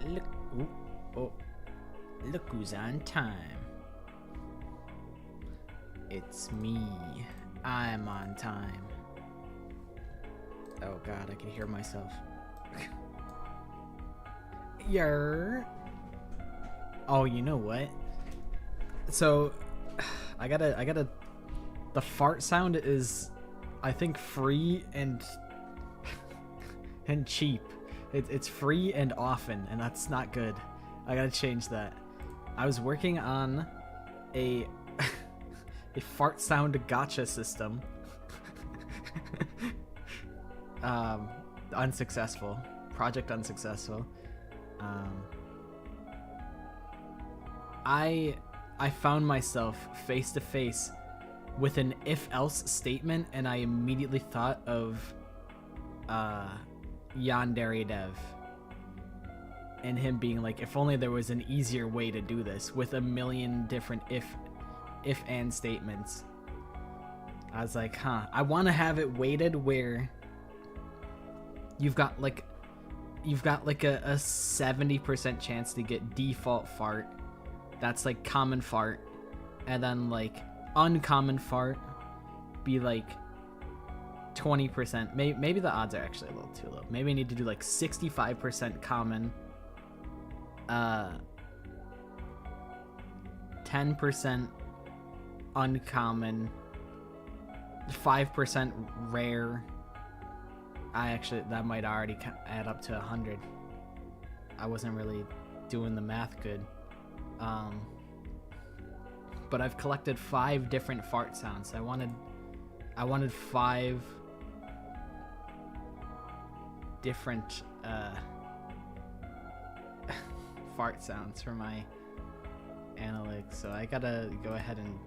Look, ooh, oh, look who's on time. It's me. I'm on time. Oh god, I can hear myself. Yer. Oh, you know what? So, I gotta. The fart sound is, I think, free and cheap. It's free and often, and that's not good. I gotta change that. I was working on a fart sound gotcha system. Unsuccessful. Project unsuccessful. I found myself face to face with an if-else statement, and I immediately thought of Yandere Dev and him being like, if only there was an easier way to do this with a million different if and statements. I was like, I want to have it weighted where you've got like a 70% chance to get default fart. That's like common fart, and then like uncommon fart be like 20%. Maybe the odds are actually a little too low. Maybe I need to do like 65% common, 10% uncommon, 5% rare. That might already add up to 100. I wasn't really doing the math good. But I've collected 5 different fart sounds. I wanted 5 different fart sounds for my analytics, so I gotta go ahead and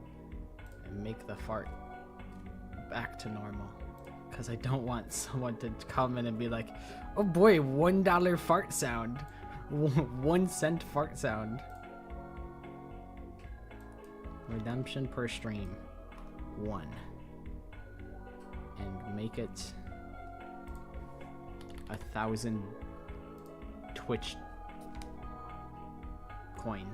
make the fart back to normal, because I don't want someone to come in and be like, oh boy, $1 fart sound, 1 cent fart sound. Redemption per stream 1, and make it 1,000 Twitch coin.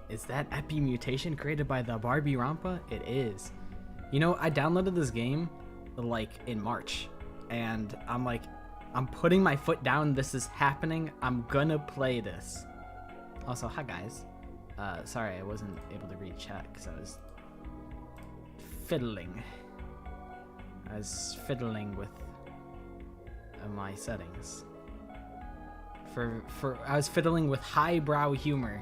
Is that Epimutation created by the Barbie Rampa? It is. You know, I downloaded this game like in March, and I'm like, I'm putting my foot down. This is happening. I'm gonna play this. Also, hi guys. Sorry I wasn't able to read chat because I was fiddling. I was fiddling with my settings. I was fiddling with highbrow humor.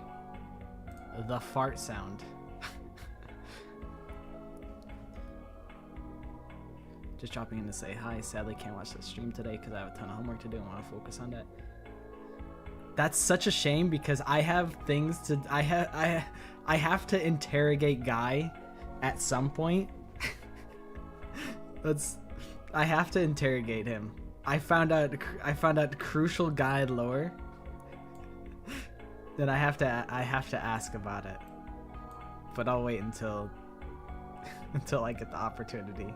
The fart sound. Just dropping in to say hi. Sadly can't watch the stream today because I have a ton of homework to do and want to focus on that. That's such a shame because I have things to I have to interrogate Guy at some point. I have to interrogate him. I found out crucial Guy lore that I have to ask about it. But I'll wait until I get the opportunity.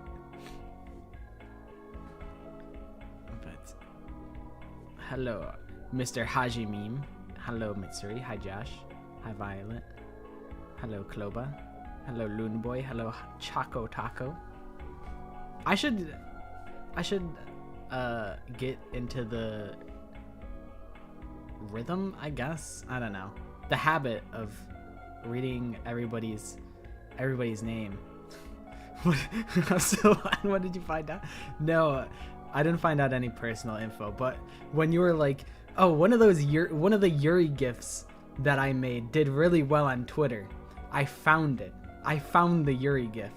Hello, Mr. Haji Meme. Hello, Mitsuri. Hi, Josh. Hi, Violet. Hello, Kloba. Hello, Loon Boy. Hello, Choco Taco. I should get into the rhythm, I guess. I don't know. The habit of reading everybody's name. So, what did you find out? No. I didn't find out any personal info, but when you were like, oh, one of the Yuri gifts that I made did really well on Twitter, I found it. I found the Yuri gif,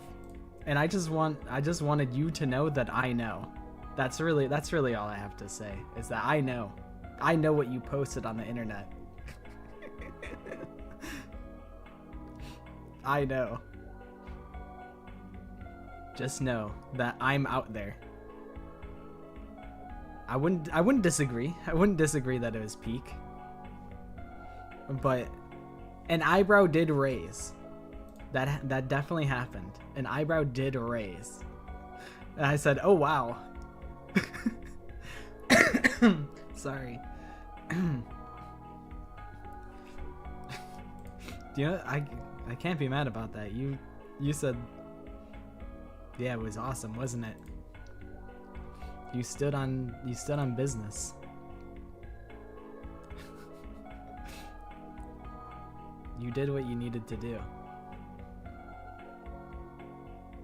and I just wanted you to know that I know. That's really all I have to say, is that I know what you posted on the internet. I know. Just know that I'm out there. I wouldn't disagree. I wouldn't disagree that it was peak. But an eyebrow did raise. That definitely happened. An eyebrow did raise. And I said, "Oh wow, Sorry. You know, I can't be mad about that. You said, yeah, it was awesome, wasn't it? You stood on business. You did what you needed to do.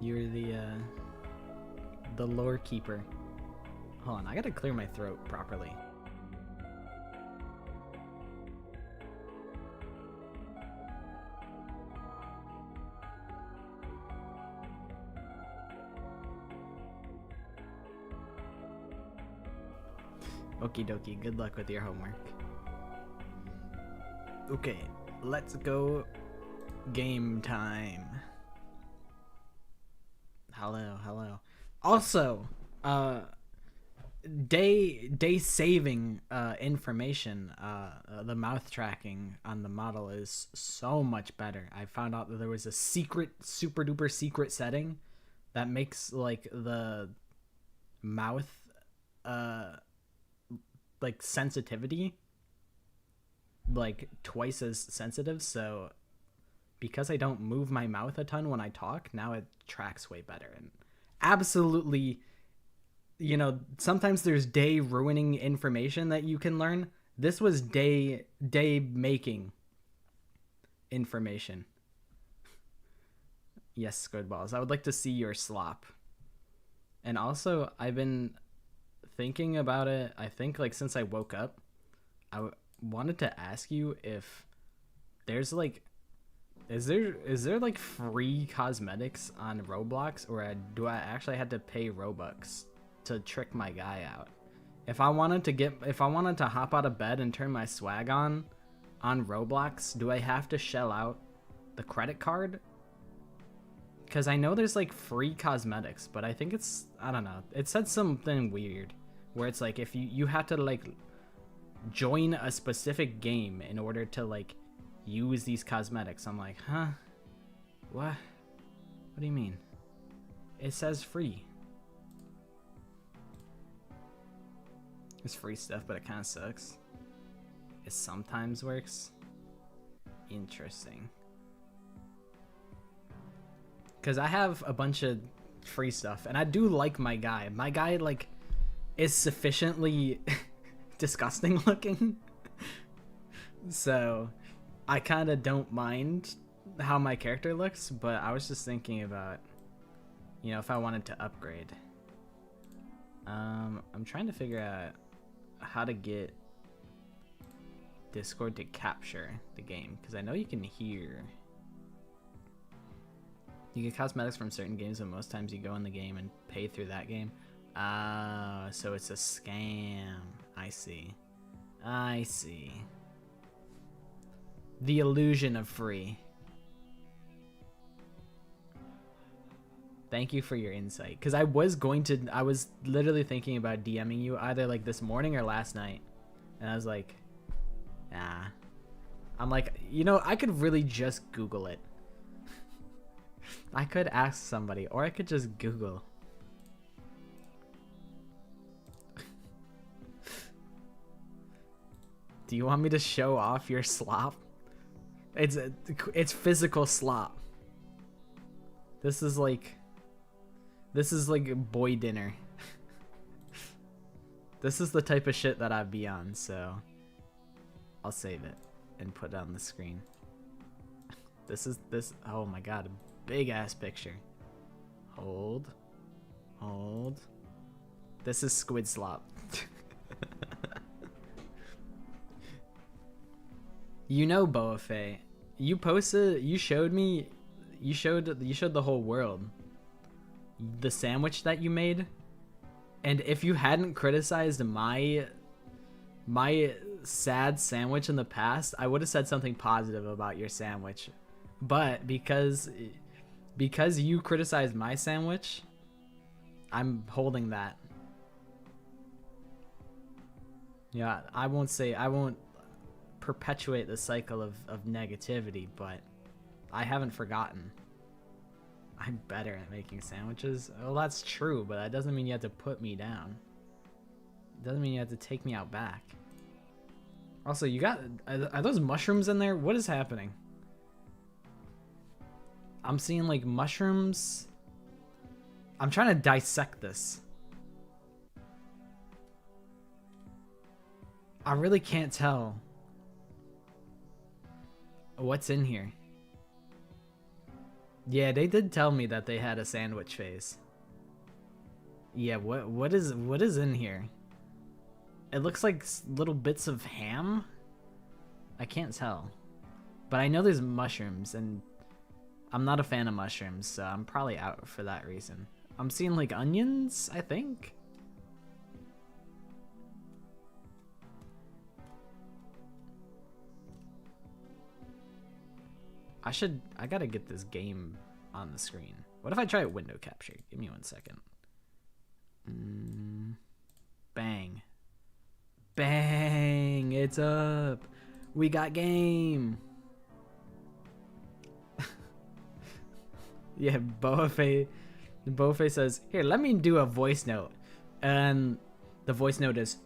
You're the lore keeper. Hold on, I gotta clear my throat properly. Okie dokie, good luck with your homework. Okay, let's go. Game time. Hello. Also, day saving information. The mouth tracking on the model is so much better. I found out that there was a secret, super duper secret setting that makes like the mouth like sensitivity like twice as sensitive. So because I don't move my mouth a ton when I talk, now it tracks way better. And absolutely, you know, sometimes there's day ruining information that you can learn. This was day making information. Yes, squid balls. I would like to see your slop. And also, I've been thinking about it. I think like since I woke up, I wanted to ask you if there's like, is there like free cosmetics on Roblox, or do I actually have to pay Robux to trick my guy out? If I wanted to hop out of bed and turn my swag on Roblox, do I have to shell out the credit card? Because I know there's like free cosmetics, but I think it's, I don't know. It said something weird where it's like if you have to like join a specific game in order to like use these cosmetics. I'm like, huh? What do you mean? It says free. It's free stuff, but it kind of sucks. It sometimes works. Interesting. Because I have a bunch of free stuff, and I do like my guy. My guy, like, is sufficiently disgusting looking. So, I kind of don't mind how my character looks, but I was just thinking about, you know, if I wanted to upgrade. I'm trying to figure out how to get Discord to capture the game, because I know you can hear. You get cosmetics from certain games, and most times you go in the game and pay through that game. So it's a scam. I see. The illusion of free. Thank you for your insight. Because I was literally thinking about DMing you either like this morning or last night. And I was like, nah. I'm like, you know, I could really just Google it. I could ask somebody, or I could just Google. Do you want me to show off your slop? It's physical slop. This is like boy dinner. This is the type of shit that I'd be on, so I'll save it and put it on the screen. This, oh my god, a big ass picture. Hold. This is squid slop. You know, Boafay, you showed the whole world the sandwich that you made, and if you hadn't criticized my sad sandwich in the past, I would have said something positive about your sandwich. But because you criticized my sandwich, I'm holding that. Yeah, I won't perpetuate the cycle of negativity, but I haven't forgotten. I'm better at making sandwiches. Well, that's true, but that doesn't mean you have to put me down. Doesn't mean you have to take me out back. Also, you got... Are those mushrooms in there? What is happening? I'm seeing, like, mushrooms. I'm trying to dissect this. I really can't tell what's in here. Yeah, they did tell me that they had a sandwich phase. Yeah, what is in here? It looks like little bits of ham. I can't tell. But I know there's mushrooms, and I'm not a fan of mushrooms, so I'm probably out for that reason. I'm seeing like onions, I think. I gotta get this game on the screen. What if I try window capture? Give me 1 second. Bang. Bang! It's up! We got game! Yeah, Boafe says, here, let me do a voice note. And the voice note is,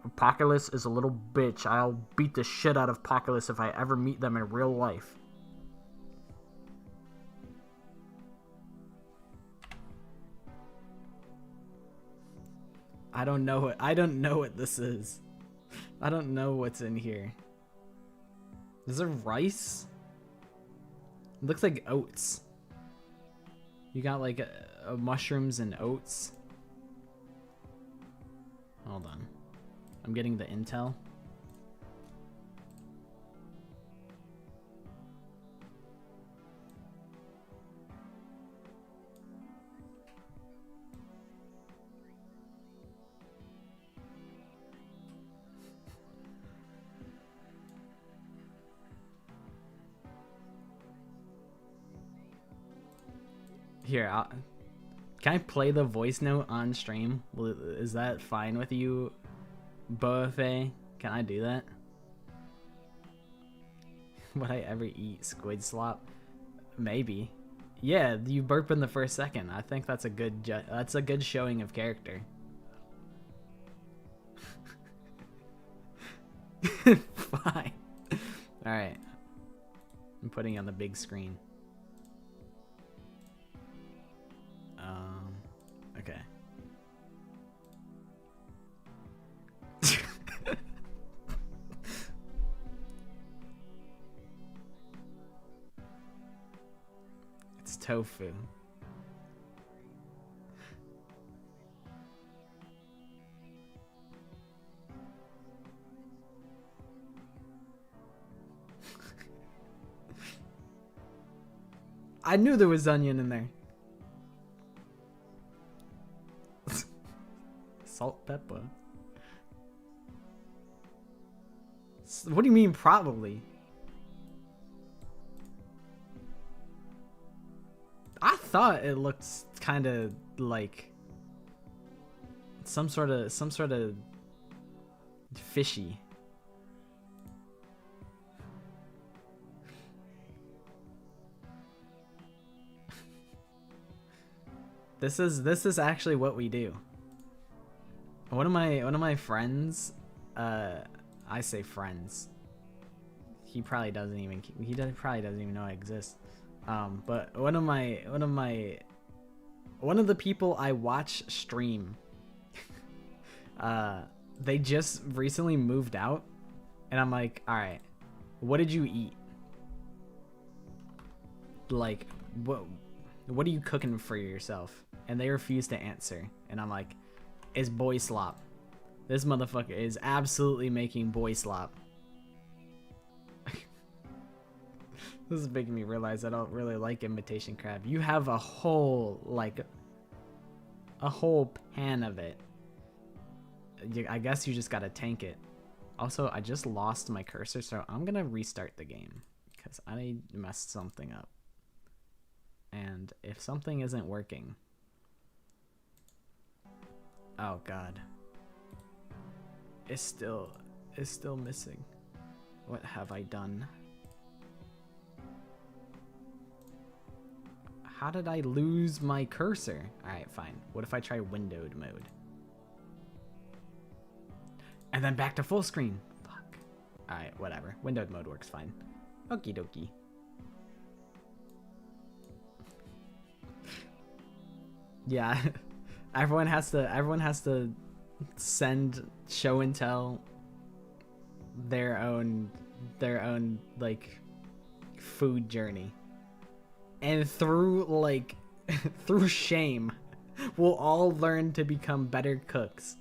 Apocalypse is a little bitch. I'll beat the shit out of Apocalypse if I ever meet them in real life. I don't know what this is. I don't know what's in here. Is there rice? It looks like oats. You got like mushrooms and oats. Hold on. I'm getting the intel. Here, can I play the voice note on stream? Is that fine with you, Boafe? Can I do that? Would I ever eat squid slop? Maybe. Yeah, you burp in the first second. I think that's a good showing of character. Fine. All right. I'm putting it on the big screen. Okay. It's tofu. I knew there was onion in there. Salt, pepper. What do you mean probably? I thought it looked kind of like some sort of fishy. This is actually what we do. One of my friends, I say friends. He probably doesn't even know I exist. But one of the people I watch stream, they just recently moved out, and I'm like, all right, what did you eat? Like, what are you cooking for yourself? And they refuse to answer, and I'm like, it's boy slop. This motherfucker is absolutely making boy slop. This is making me realize I don't really like imitation crab. You have a whole pan of it. I guess you just gotta tank it. Also, I just lost my cursor, so I'm gonna restart the game because I messed something up. And if something isn't working, oh god, it's still missing. What have I done? How did I lose my cursor? Alright, fine. What if I try windowed mode? And then back to full screen. Fuck. Alright, whatever. Windowed mode works fine. Okie dokie. Yeah. everyone has to send show and tell their own like food journey. And through like through shame, we'll all learn to become better cooks.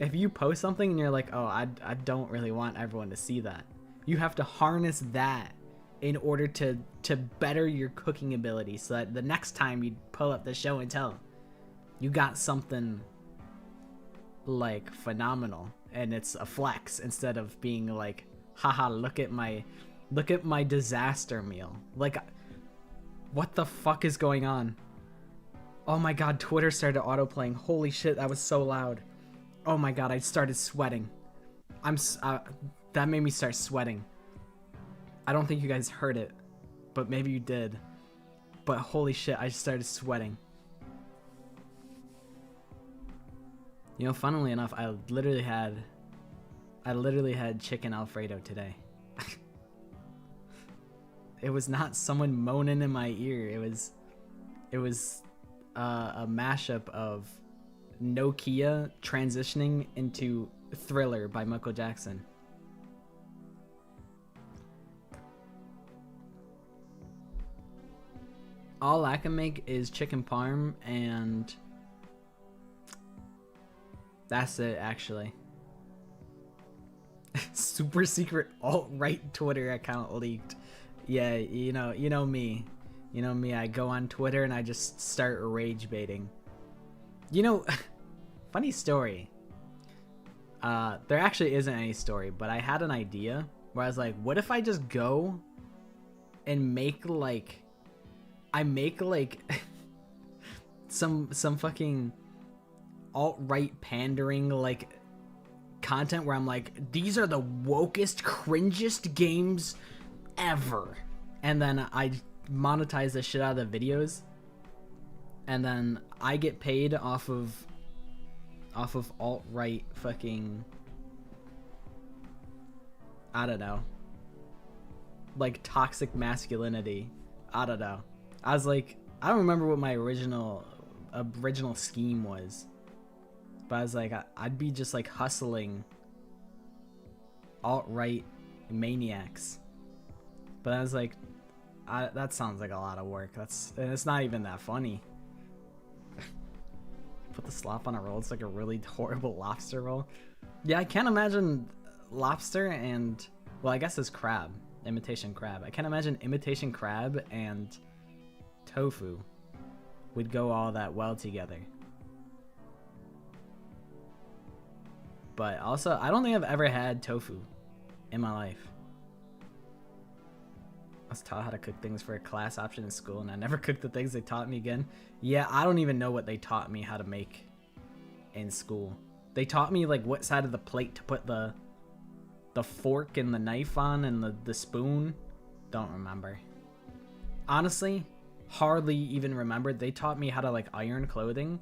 If you post something and you're like, oh, I don't really want everyone to see that, you have to harness that in order to better your cooking ability, so that the next time you pull up the show and tell, you got something like phenomenal, and it's a flex instead of being like, haha, look at my disaster meal. Like, what the fuck is going on? Oh my god, Twitter started auto-playing. Holy shit, that was so loud. Oh my god, I started sweating. That made me start sweating. I don't think you guys heard it, but maybe you did. But holy shit, I started sweating. You know, funnily enough, I literally had chicken Alfredo today. It was not someone moaning in my ear. It was a mashup of Nokia transitioning into Thriller by Michael Jackson. All I can make is chicken parm, and that's it, actually. Super secret alt-right Twitter account leaked. Yeah, you know me. You know me, I go on Twitter and I just start rage baiting. You know, funny story. There actually isn't any story, but I had an idea where I was like, what if I just go and make like some fucking alt-right pandering like content where I'm like, these are the wokest, cringest games ever, and then I monetize the shit out of the videos, and then I get paid off of alt-right fucking, I don't know, like toxic masculinity. I don't know. I was like, I don't remember what my original scheme was, but I was like, I'd be just like hustling alt-right maniacs. But I was like, that sounds like a lot of work. And it's not even that funny. Put the slop on a roll. It's like a really horrible lobster roll. Yeah, I can't imagine lobster and, well, I guess it's crab. Imitation crab. I can't imagine imitation crab and tofu would go all that well together. But also, I don't think I've ever had tofu in my life. I was taught how to cook things for a class option in school, and I never cooked the things they taught me again. Yeah, I don't even know what they taught me how to make in school. They taught me like what side of the plate to put the fork and the knife on, and the spoon. Don't remember. Honestly, hardly even remembered. They taught me how to like iron clothing.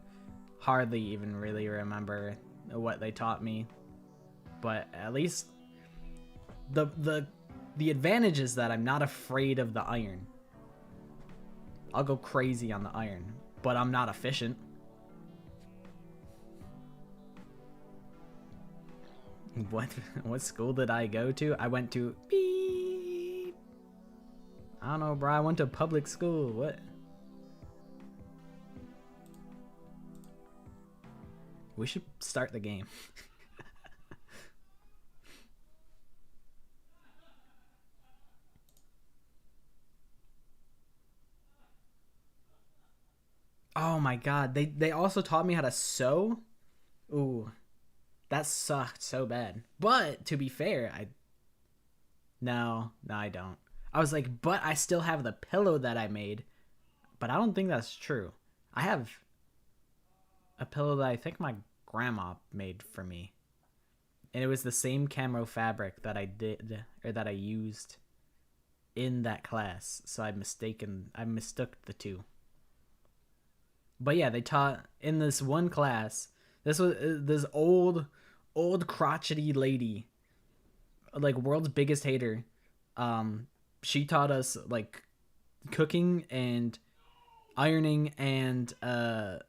Hardly even really remember what they taught me. But at least the advantage is that I'm not afraid of the iron. I'll go crazy on the iron, but I'm not efficient. What school did I go to? I went to beep. I don't know, bro. I went to public school. What? We should start the game. Oh my god, they also taught me how to sew. Ooh, that sucked so bad. But to be fair, no, I don't. I was like, but I still have the pillow that I made. But I don't think that's true. I have a pillow that I think my grandma made for me, and it was the same camo fabric that I used in that class. So I mistook the two. But yeah, they taught in this one class. This was this old old crotchety lady, like world's biggest hater. She taught us like cooking and ironing and my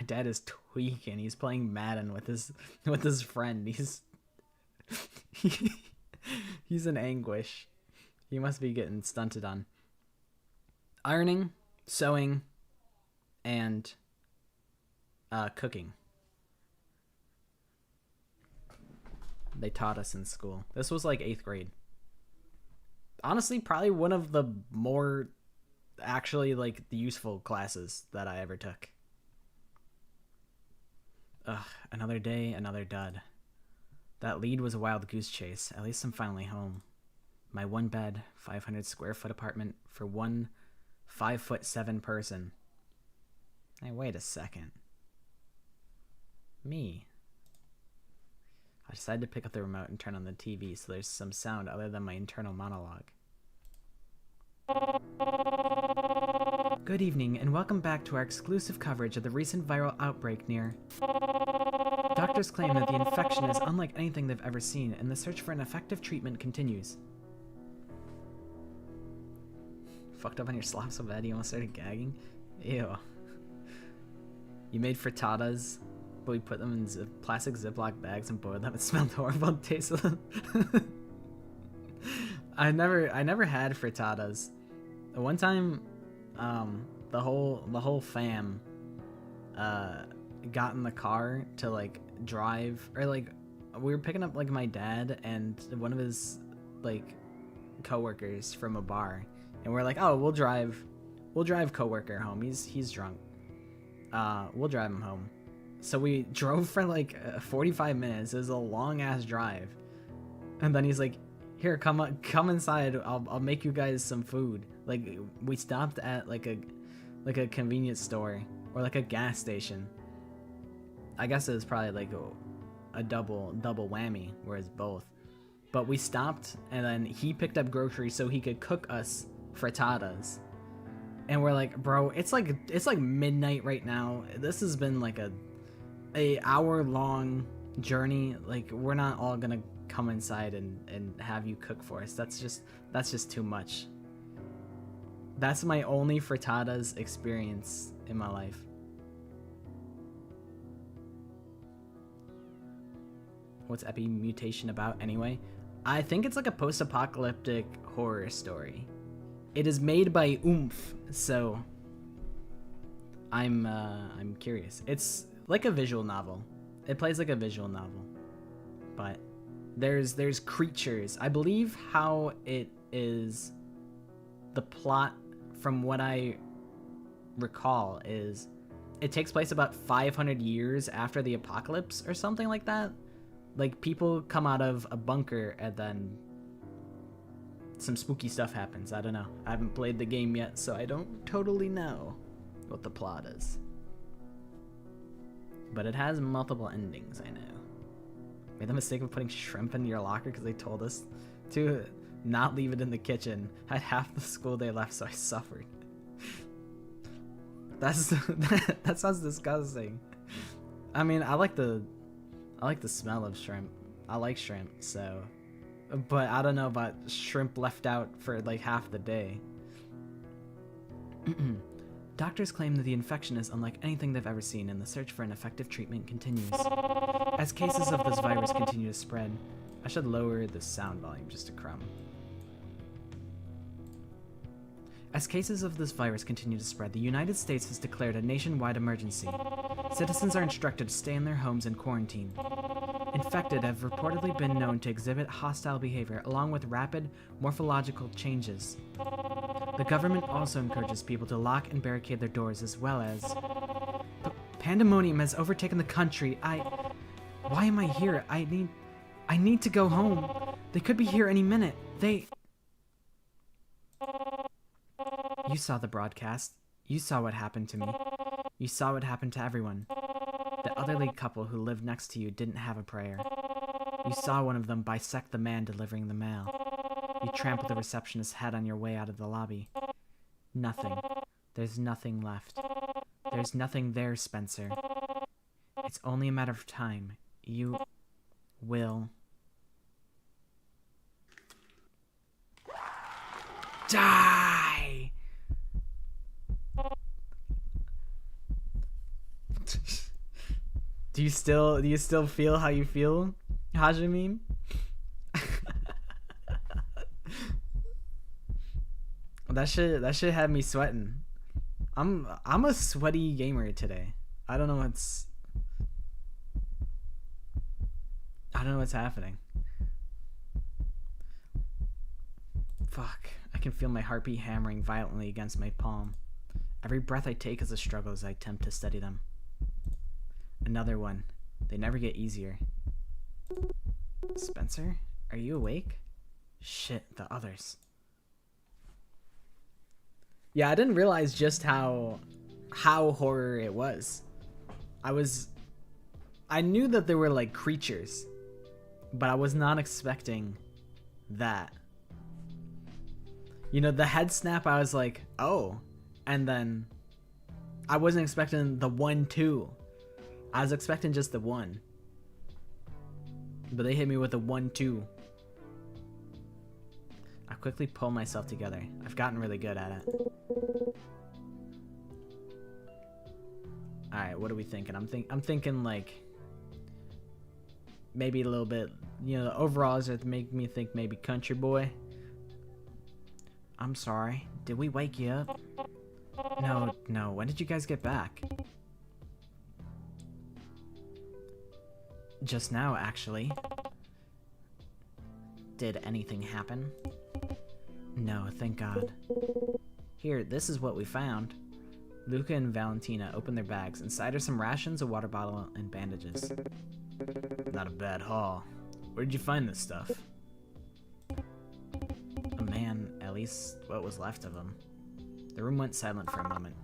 dad is tweaking. He's playing Madden with his friend. He's in anguish. He must be getting stunted on. Ironing, sewing, and cooking. They taught us in school. This was like 8th grade. Honestly, probably one of the more actually like the useful classes that I ever took. Ugh, another day, another dud. That lead was a wild goose chase. At least I'm finally home. My one bed, 500 square foot apartment for one 5'7" person. Hey, wait a second. Me. I decided to pick up the remote and turn on the TV so there's some sound other than my internal monologue. Good evening and welcome back to our exclusive coverage of the recent viral outbreak near... Doctors claim that the infection is unlike anything they've ever seen and the search for an effective treatment continues. Fucked up on your slop so bad you almost started gagging? Ew. You made frittatas, but we put them in plastic Ziploc bags and boiled them. It smelled horrible. It tasted them. I never had frittatas. One time, the whole fam got in the car to like drive, or like we were picking up like my dad and one of his like coworkers from a bar, and we're like, oh, we'll drive coworker home. He's drunk. We'll drive him home. So we drove for like 45 minutes. It was a long ass drive, and then he's like, here, come inside. I'll make you guys some food. Like we stopped at like a convenience store or like a gas station. I guess it was probably like a double whammy, whereas both. But we stopped, and then he picked up groceries so he could cook us frittatas. And we're like, bro, it's like midnight right now. This has been like a hour-long journey. Like, we're not all gonna come inside and have you cook for us. That's just too much. That's my only frittatas experience in my life. What's Epimutation about anyway? I think it's like a post-apocalyptic horror story. It is made by Oomph, so I'm curious. It's like a visual novel. It plays like a visual novel, but there's creatures. I believe how it is. The plot, from what I recall, is it takes place about 500 years after the apocalypse or something like that. Like, people come out of a bunker and then some spooky stuff happens. I don't know. I haven't played the game yet, so I don't totally know what the plot is. But it has multiple endings, I know. Made the mistake of putting shrimp in your locker because they told us to not leave it in the kitchen. I had half the school day left, so I suffered. That sounds disgusting. I mean, I like the smell of shrimp. I like shrimp, so... But I don't know about shrimp left out for like half the day. Doctors claim that the infection is unlike anything they've ever seen, and the search for an effective treatment continues. As cases of this virus continue to spread... I should lower the sound volume just a crumb. As cases of this virus continue to spread, the United States has declared a nationwide emergency. Citizens are instructed to stay in their homes and quarantine. Infected have reportedly been known to exhibit hostile behavior along with rapid morphological changes. The government also encourages people to lock and barricade their doors, as well as... The pandemonium has overtaken the country. Why am I here? I need to go home. They could be here any minute. You saw the broadcast. You saw what happened to me. You saw what happened to everyone. The elderly couple who lived next to you didn't have a prayer. You saw one of them bisect the man delivering the mail. You trampled the receptionist's head on your way out of the lobby. Nothing. There's nothing left. There's nothing there, Spencer. It's only a matter of time. You will die. Do you still feel how you feel, Hajime? That shit had me sweating. I'm a sweaty gamer today. I don't know what's happening. Fuck. I can feel my heartbeat hammering violently against my palm. Every breath I take is a struggle as I attempt to steady them. Another one. They never get easier. Spencer? Are you awake? Shit, the others. Yeah, I didn't realize just how horror it was. I knew that there were like creatures, but I was not expecting that. You know, the head snap, I was like, oh. And then I wasn't expecting the 1-2. I was expecting just the 1. But they hit me with a 1-2. I quickly pull myself together. I've gotten really good at it. Alright, what are we thinking? I'm thinking like maybe a little bit, you know, the overalls that make me think maybe country boy. I'm sorry. Did we wake you up? No. When did you guys get back? Just now, actually. Did anything happen? No, thank God. Here, this is what we found. Luca and Valentina opened their bags. Inside are some rations, a water bottle, and bandages. Not a bad haul. Where did you find this stuff? A man, at least what was left of him. The room went silent for a moment.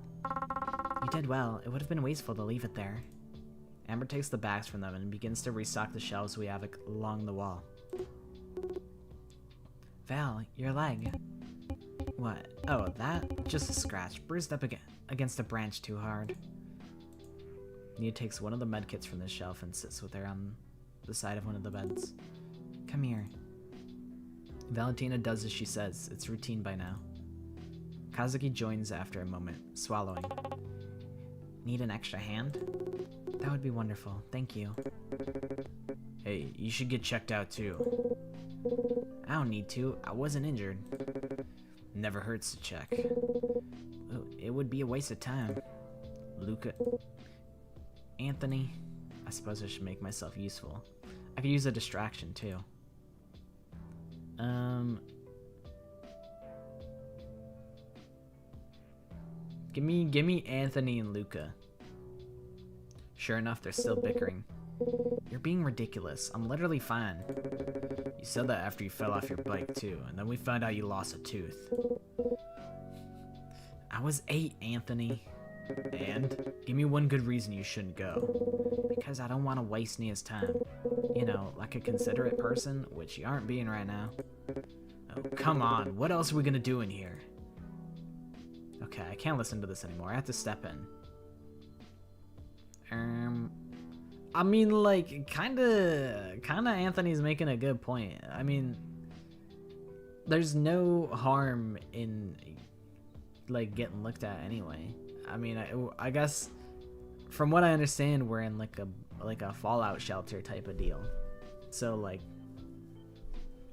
You did well. It would have been wasteful to leave it there. Amber takes the bags from them and begins to restock the shelves we have along the wall. Val, your leg. What? Oh, that? Just a scratch. Bruised up against a branch too hard. Nia takes one of the medkits from the shelf and sits with her on the side of one of the beds. Come here. Valentina does as she says. It's routine by now. Kazuki joins after a moment, swallowing. Need an extra hand? That would be wonderful. Thank you. Hey, you should get checked out too. I don't need to. I wasn't injured. Never hurts to check. It would be a waste of time. Luca. Anthony. I suppose I should make myself useful. I could use a distraction too. Give me Anthony and Luca. Sure enough, they're still bickering. You're being ridiculous. I'm literally fine. You said that after you fell off your bike too, and then we found out you lost a tooth. I was 8, Anthony. And? Give me one good reason you shouldn't go. Because I don't want to waste Nia's time. You know, like a considerate person, which you aren't being right now. Oh, come on. What else are we gonna do in here? Okay, I can't listen to this anymore. I have to step in. I mean, like, kinda Anthony's making a good point. I mean, there's no harm in, like, getting looked at anyway. I mean, I guess, from what I understand, we're in, like a fallout shelter type of deal. So, like,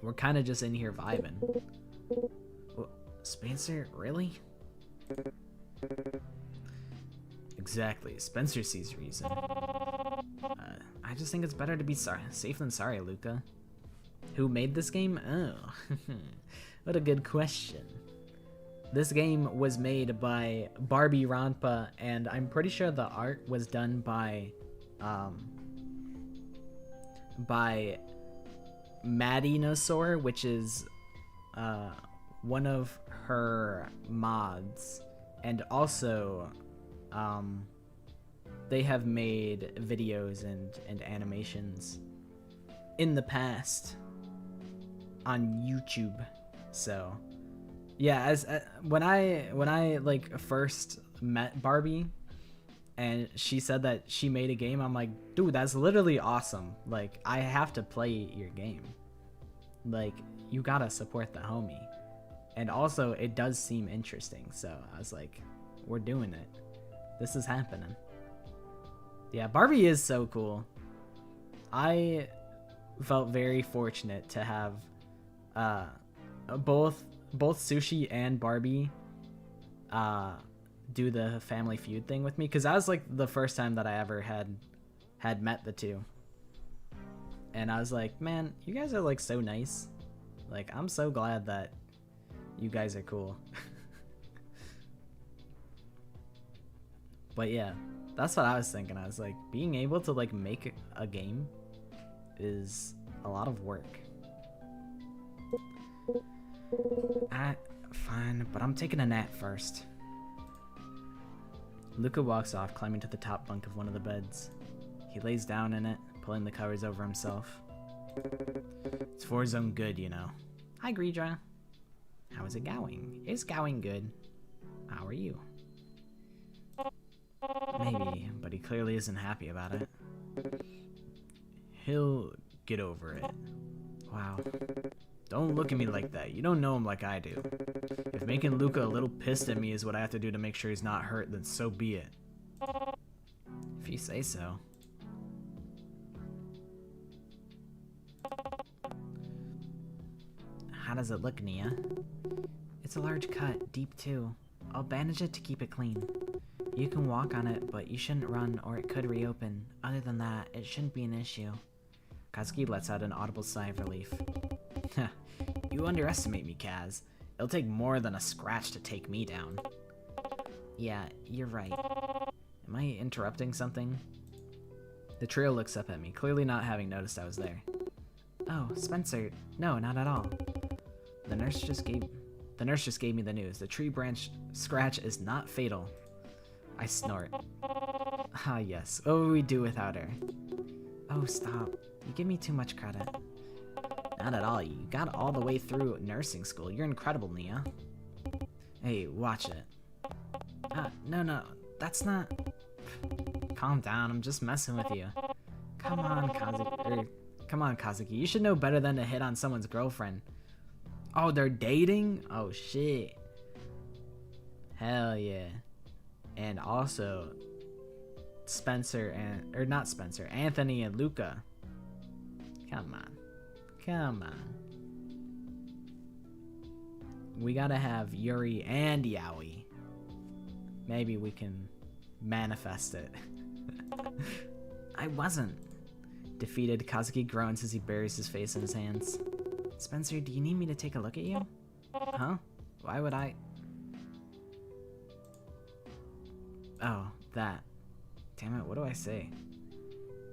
we're kind of just in here vibing. Well, Spencer, really? Exactly. Spencer sees reason. I just think it's better to be safe than sorry, Luca. Who made this game? Oh, what a good question. This game was made by Barbie Rampa, and I'm pretty sure the art was done by Madinosaur, which is one of her mods, and also they have made videos and animations in the past on YouTube. So yeah, as when I like first met Barbie, and she said that she made a game. I'm like, dude, that's literally awesome. Like, I have to play your game. Like, you gotta support the homie. And also, it does seem interesting. So I was like, we're doing it. This is happening. Yeah, Barbie is so cool. I felt very fortunate to have both Sushi and Barbie do the Family Feud thing with me, because that was like the first time that I ever had met the two, and I was like, man, you guys are like so nice. Like, I'm so glad that you guys are cool. But yeah, that's what I was thinking. I was like, being able to like make a game is a lot of work. Fine, but I'm taking a nap first. Luca walks off, climbing to the top bunk of one of the beds. He lays down in it, pulling the covers over himself. It's for his own good, you know. Hi, Greedra. How is it going? It's going good. How are you? Maybe, but he clearly isn't happy about it. He'll get over it. Wow. Don't look at me like that. You don't know him like I do. If making Luca a little pissed at me is what I have to do to make sure he's not hurt, then so be it. If you say so. How does it look, Nia? It's a large cut, deep too. I'll bandage it to keep it clean. You can walk on it, but you shouldn't run or it could reopen. Other than that, it shouldn't be an issue. Kazuki lets out an audible sigh of relief. You underestimate me, Kaz. It'll take more than a scratch to take me down. Yeah, you're right. Am I interrupting something? The trio looks up at me, clearly not having noticed I was there. Oh, Spencer. No, not at all. The nurse just gave me the news. The tree branch scratch is not fatal. I snort. Ah, yes. What would we do without her? Oh, stop. You give me too much credit. Not at all. You got all the way through nursing school. You're incredible, Nia. Hey, watch it. No. That's not... Calm down. I'm just messing with you. Come on, Kazuki. You should know better than to hit on someone's girlfriend. Oh, they're dating? Oh, shit. Hell yeah. And also, Anthony and Luca. Come on. We gotta have Yuri and Yaoi. Maybe we can manifest it. I wasn't. Defeated, Kazuki groans as he buries his face in his hands. Spencer, do you need me to take a look at you? Huh? Why would I? Oh, that. Damn it, what do I say?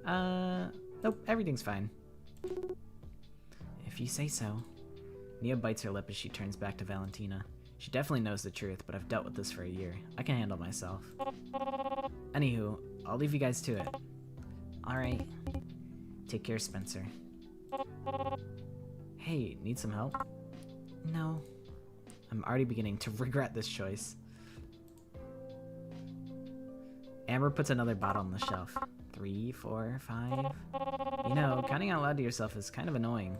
Nope, everything's fine. If you say so. Nia bites her lip as she turns back to Valentina. She definitely knows the truth, but I've dealt with this for a year. I can handle myself. Anywho, I'll leave you guys to it. Alright. Take care, Spencer. Hey, need some help? No. I'm already beginning to regret this choice. Amber puts another bottle on the shelf. 3, 4, 5. You know, counting out loud to yourself is kind of annoying.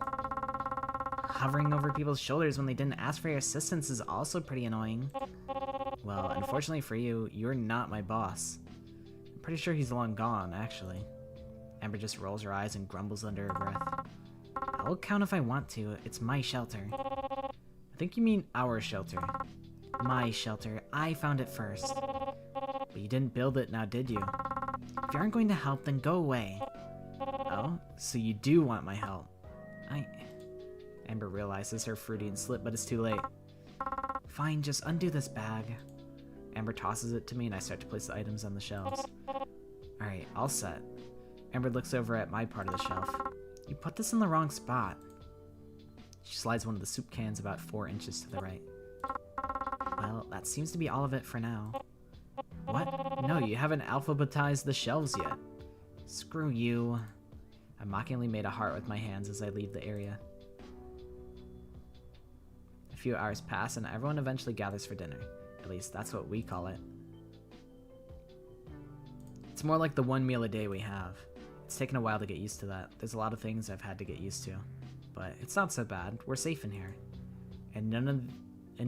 Hovering over people's shoulders when they didn't ask for your assistance is also pretty annoying. Well, unfortunately for you, you're not my boss. I'm pretty sure he's long gone, actually. Amber just rolls her eyes and grumbles under her breath. I'll count if I want to. It's my shelter. I think you mean our shelter. My shelter. I found it first. But you didn't build it now, did you? If you aren't going to help, then go away. Oh? So you do want my help. Amber realizes her Freudian slip, but it's too late. Fine, just undo this bag. Amber tosses it to me and I start to place the items on the shelves. Alright, all set. Amber looks over at my part of the shelf. You put this in the wrong spot. She slides one of the soup cans about 4 inches to the right. Well, that seems to be all of it for now. What? No, you haven't alphabetized the shelves yet. Screw you. I mockingly made a heart with my hands as I leave the area. A few hours pass and everyone eventually gathers for dinner. At least that's what we call it. It's more like the one meal a day we have. It's taken a while to get used to that. There's a lot of things I've had to get used to. But it's not so bad. We're safe in here. And none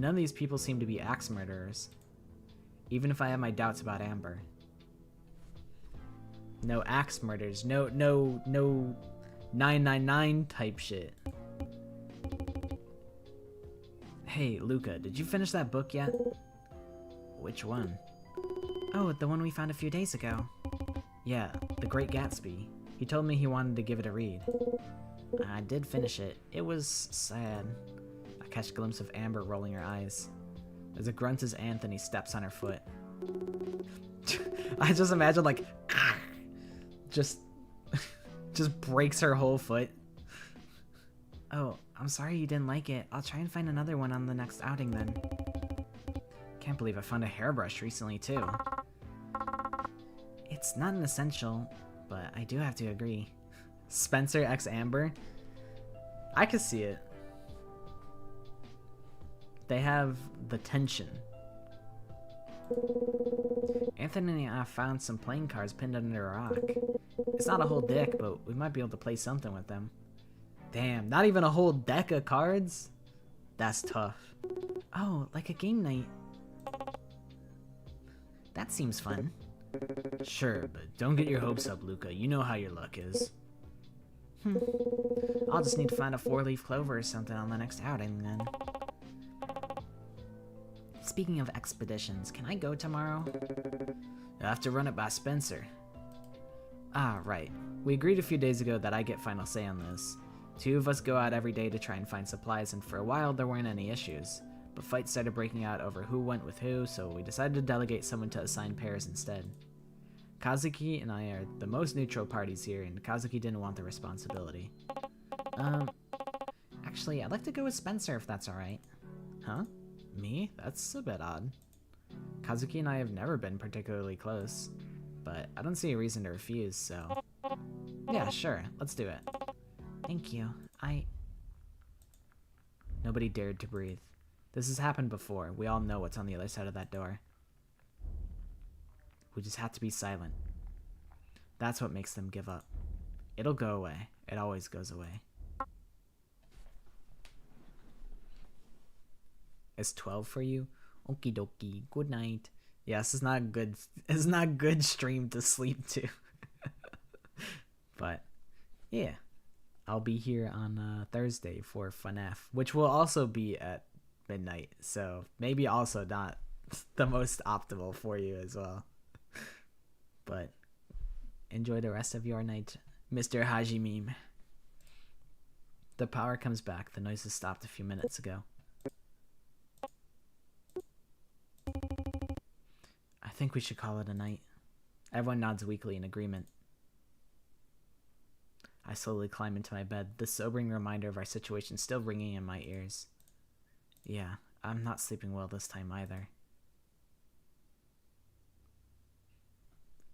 of these people seem to be axe murderers. Even if I have my doubts about Amber. No axe murders. No 999 type shit. Hey, Luca, did you finish that book yet? Which one? Oh, the one we found a few days ago. Yeah, The Great Gatsby. He told me he wanted to give it a read. I did finish it. It was sad. I catch a glimpse of Amber rolling her eyes. There's a grunt as Anthony steps on her foot. I just imagine like just breaks her whole foot. Oh, I'm sorry you didn't like it. I'll try and find another one on the next outing then. Can't believe I found a hairbrush recently too. It's not an essential, but I do have to agree. Spencer x Amber? I could see it. They have the tension. Anthony and I found some playing cards pinned under a rock. It's not a whole deck, but we might be able to play something with them. Damn, not even a whole deck of cards? That's tough. Oh, like a game night. That seems fun. Sure, but don't get your hopes up, Luca. You know how your luck is. I'll just need to find a 4-leaf clover or something on the next outing then. Speaking of expeditions, can I go tomorrow? You'll have to run it by Spencer. Ah, right. We agreed a few days ago that I get final say on this. 2 of us go out every day to try and find supplies, and for a while there weren't any issues. But fights started breaking out over who went with who, so we decided to delegate someone to assign pairs instead. Kazuki and I are the most neutral parties here, and Kazuki didn't want the responsibility. Actually, I'd like to go with Spencer if that's alright. Huh? Me? That's a bit odd. Kazuki and I have never been particularly close, but I don't see a reason to refuse, so... Yeah, sure, let's do it. Thank you. Nobody dared to breathe. This has happened before. We all know what's on the other side of that door. We just have to be silent. That's what makes them give up. It'll go away. It always goes away. It's 12 for you? Okie dokie. Good night. Yes, it's not good. It's not good stream to sleep to. But yeah, I'll be here on Thursday for FNAF, which will also be at midnight. So maybe also not the most optimal for you as well. But enjoy the rest of your night, Mr. Hajime. The power comes back. The noise has stopped a few minutes ago. I think we should call it a night. Everyone nods weakly in agreement. I slowly climb into my bed, the sobering reminder of our situation still ringing in my ears. Yeah, I'm not sleeping well this time either.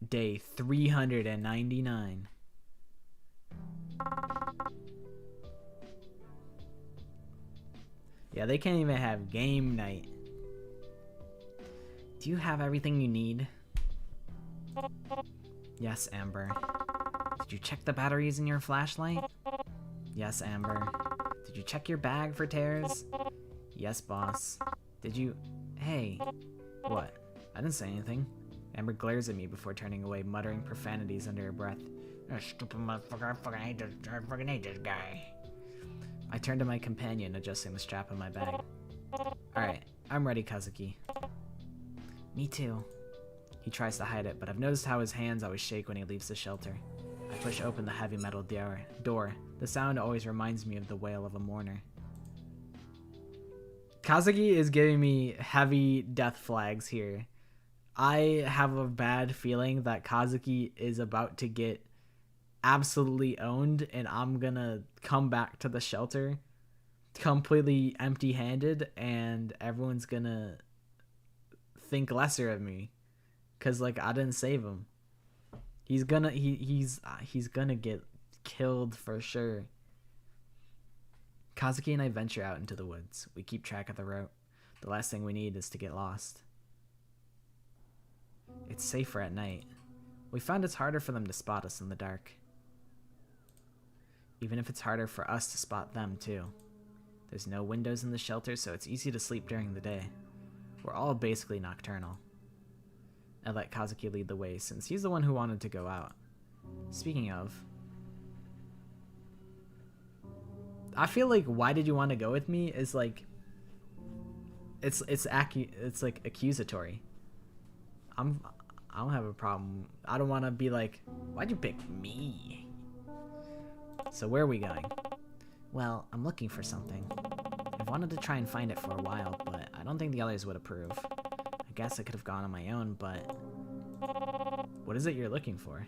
Day 399. Yeah, they can't even have game night. Do you have everything you need? Yes, Amber. Did you check the batteries in your flashlight? Yes, Amber. Did you check your bag for tears? Yes, boss. Did you... Hey. What? I didn't say anything. Amber glares at me before turning away, muttering profanities under her breath. Stupid motherfucker, I fucking hate this guy. I turn to my companion, adjusting the strap on my bag. Alright, I'm ready, Kazuki. Me too. He tries to hide it, but I've noticed how his hands always shake when he leaves the shelter. I push open the heavy metal door. The sound always reminds me of the wail of a mourner. Kazuki is giving me heavy death flags here. I have a bad feeling that Kazuki is about to get absolutely owned, and I'm gonna come back to the shelter completely empty-handed, and everyone's gonna think lesser of me because, like, I didn't save him. He's gonna get killed for sure. Kazuki and I venture out into the woods. We keep track of the route. The last thing we need is to get lost. It's safer at night. We found it's harder for them to spot us in the dark. Even if it's harder for us to spot them, too. There's no windows in the shelter, so it's easy to sleep during the day. We're all basically nocturnal. I let Kazuki lead the way, since he's the one who wanted to go out. Speaking of... I feel like, why did you want to go with me is like... It's like accusatory. I don't have a problem. I don't want to be like, why'd you pick me? So where are we going? Well, I'm looking for something. I've wanted to try and find it for a while, but I don't think the others would approve. I guess I could have gone on my own, but... What is it you're looking for?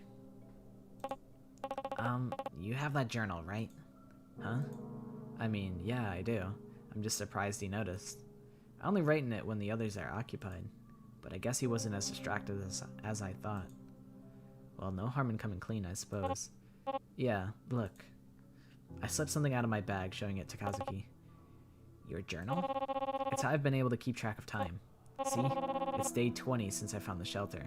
You have that journal, right? Huh? I mean, yeah, I do. I'm just surprised he noticed. I only write in it when the others are occupied, but I guess he wasn't as distracted as I thought. Well, no harm in coming clean, I suppose. Yeah, look. I slipped something out of my bag, showing it to Kazuki. Your journal? It's how I've been able to keep track of time. See? It's day 20 since I found the shelter.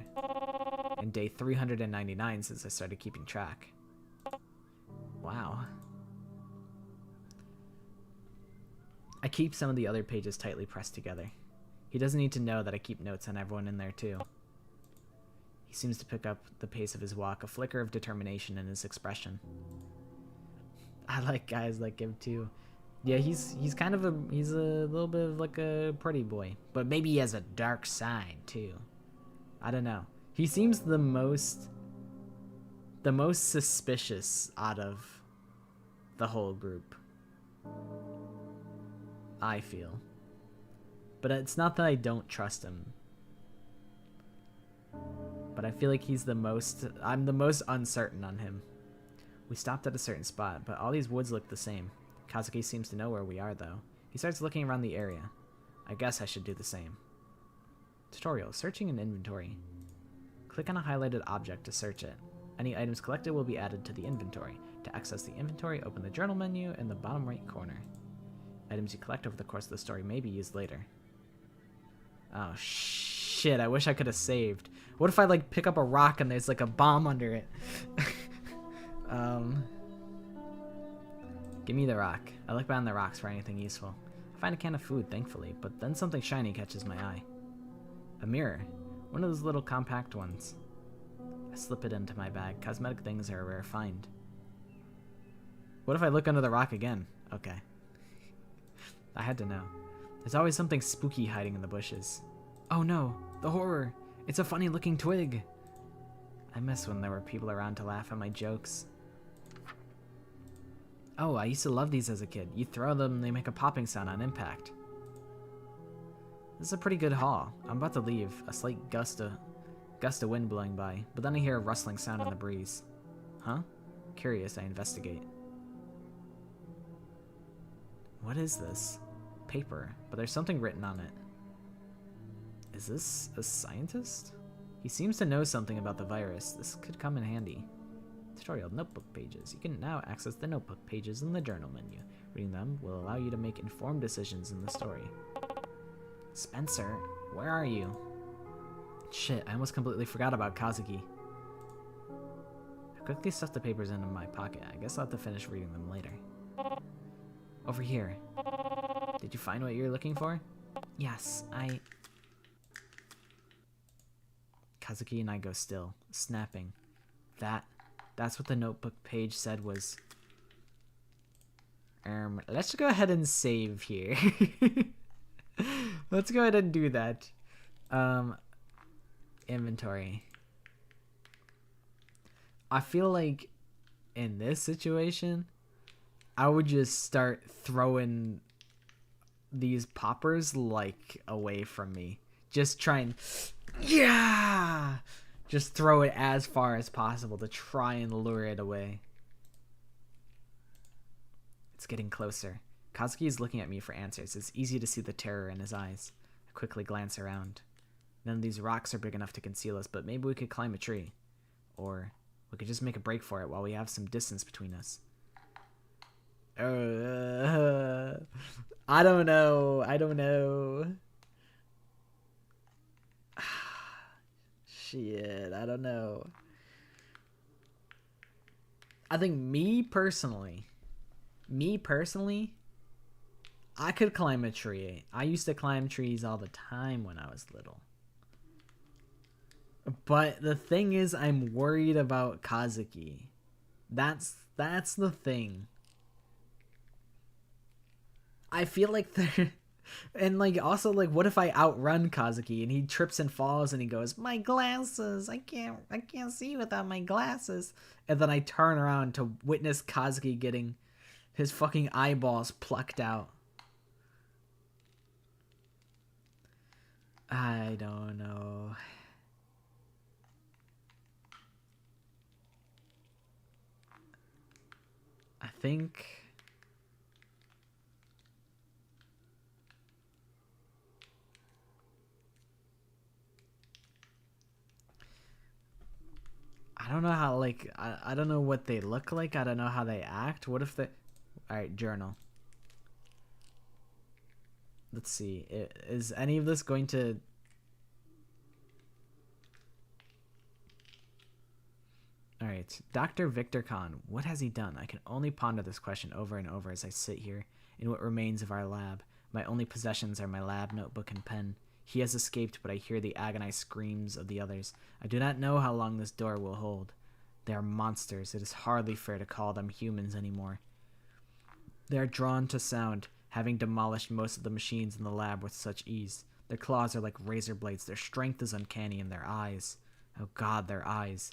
And day 399 since I started keeping track. Wow. I keep some of the other pages tightly pressed together. He doesn't need to know that I keep notes on everyone in there too. He seems to pick up the pace of his walk, a flicker of determination in his expression. I like guys like him too. Yeah, he's kind of he's a little bit of like a pretty boy, but maybe he has a dark side too. I don't know. He seems the most suspicious out of the whole group, I feel. But it's not that I don't trust him. But I feel like I'm the most uncertain on him. We stopped at a certain spot, but all these woods look the same. Kazuki seems to know where we are, though. He starts looking around the area. I guess I should do the same. Tutorial, searching an inventory. Click on a highlighted object to search it. Any items collected will be added to the inventory. To access the inventory, open the journal menu in the bottom right corner. Items you collect over the course of the story may be used later. Oh shit, I wish I could have saved. What if I like pick up a rock and there's like a bomb under it? Give me the rock. I look behind the rocks for anything useful. I find a can of food, thankfully, but then something shiny catches my eye. A mirror. One of those little compact ones. I slip it into my bag. Cosmetic things are a rare find. What if I look under the rock again? Okay. I had to know. There's always something spooky hiding in the bushes. Oh no, the horror! It's a funny looking twig! I miss when there were people around to laugh at my jokes. Oh, I used to love these as a kid. You throw them and they make a popping sound on impact. This is a pretty good haul. I'm about to leave. A slight gust of wind blowing by, but then I hear a rustling sound in the breeze. Huh? Curious, I investigate. What is this? Paper, but there's something written on it. Is this a scientist? He seems to know something about the virus. This could come in handy. Tutorial notebook pages. You can now access the notebook pages in the journal menu. Reading them will allow you to make informed decisions in the story. Spencer, where are you? Shit, I almost completely forgot about Kazuki. I quickly stuffed the papers into my pocket. I guess I'll have to finish reading them later. Over here. Did you find what you're looking for? Yes, Kazuki and I go still, snapping. That's what the notebook page said was... let's go ahead and save here. Let's go ahead and do that. Inventory. I feel like in this situation, I would just start throwing these poppers like away from me. Just try and... Yeah! Just throw it as far as possible to try and lure it away. It's getting closer. Kazuki is looking at me for answers. It's easy to see the terror in his eyes. I quickly glance around. None of these rocks are big enough to conceal us, but maybe we could climb a tree. Or we could just make a break for it while we have some distance between us. I don't know. Shit, I don't know. I think me personally, I could climb a tree. I used to climb trees all the time when I was little. But the thing is, I'm worried about Kazuki. That's the thing. I feel like they're... And, like, also, like, what if I outrun Kazuki and he trips and falls and he goes, my glasses, I can't see without my glasses. And then I turn around to witness Kazuki getting his fucking eyeballs plucked out. I don't know. I think... I don't know how, like, I don't know what they look like. I don't know how they act. What if they... Alright, journal. Let's see. Is any of this going to... Alright, Dr. Victor Khan. What has he done? I can only ponder this question over and over as I sit here in what remains of our lab. My only possessions are my lab notebook and pen. He has escaped, but I hear the agonized screams of the others. I do not know how long this door will hold. They are monsters. It is hardly fair to call them humans anymore. They are drawn to sound, having demolished most of the machines in the lab with such ease. Their claws are like razor blades. Their strength is uncanny, and their eyes. Oh God, their eyes.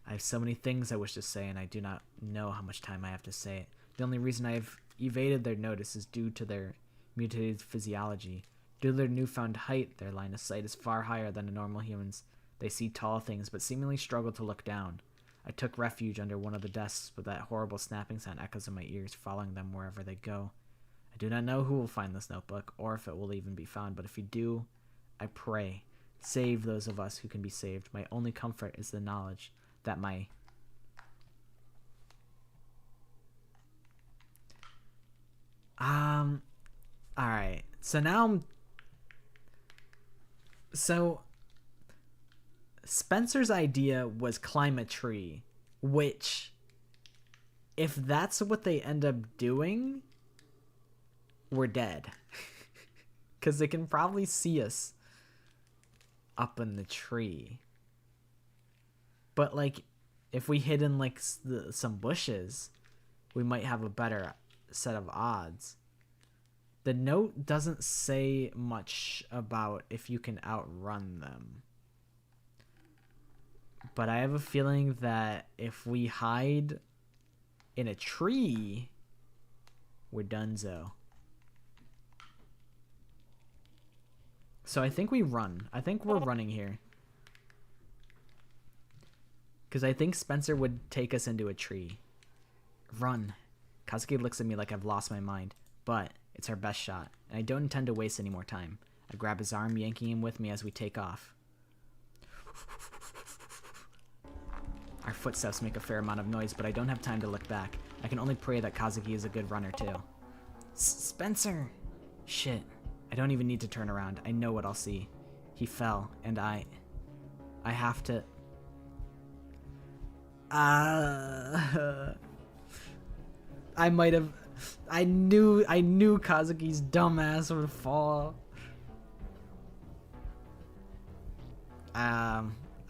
I have so many things I wish to say, and I do not know how much time I have to say it. The only reason I have evaded their notice is due to their mutated physiology. Due to their newfound height, their line of sight is far higher than a normal human's. They see tall things, but seemingly struggle to look down. I took refuge under one of the desks, but that horrible snapping sound echoes in my ears, following them wherever they go. I do not know who will find this notebook, or if it will even be found, but if you do, I pray, save those of us who can be saved. My only comfort is the knowledge that my... Alright, so now So, Spencer's idea was climb a tree, which, if that's what they end up doing, we're dead. Because they can probably see us up in the tree. But, like, if we hid in, like, some bushes, we might have a better set of odds. The note doesn't say much about if you can outrun them. But I have a feeling that if we hide in a tree, we're donezo. So I think we run. I think we're running here. Because I think Spencer would take us into a tree. Run. Kazuki looks at me like I've lost my mind. But it's our best shot, and I don't intend to waste any more time. I grab his arm, yanking him with me as we take off. Our footsteps make a fair amount of noise, but I don't have time to look back. I can only pray that Kazuki is a good runner, too. Spencer! Shit. I don't even need to turn around. I know what I'll see. He fell, and I have to... I might have... I knew Kazuki's dumbass would fall. I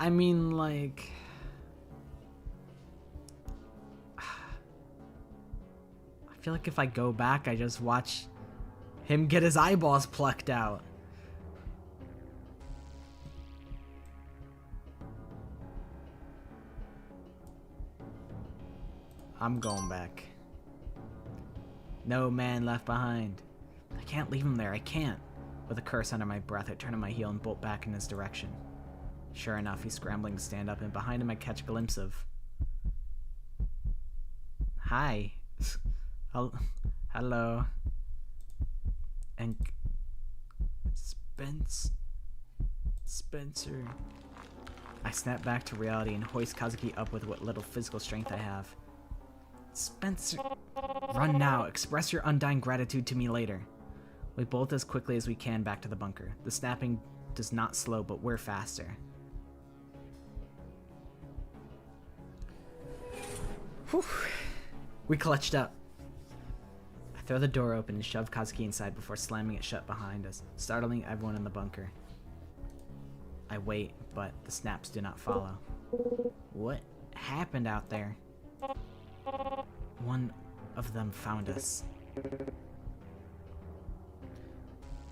mean, like... I feel like if I go back, I just watch him get his eyeballs plucked out. I'm going back. No man left behind. I can't leave him there, I can't. With a curse under my breath, I turn on my heel and bolt back in his direction. Sure enough, he's scrambling to stand up, and behind him I catch a glimpse of... Hi. Hello. And... Spencer... I snap back to reality and hoist Kazuki up with what little physical strength I have. Spencer... Run now. Express your undying gratitude to me later. We bolt as quickly as we can back to the bunker. The snapping does not slow, but we're faster. Whew. We clutched up. I throw the door open and shove Kazuki inside before slamming it shut behind us, startling everyone in the bunker. I wait, but the snaps do not follow. What happened out there? One of them found us.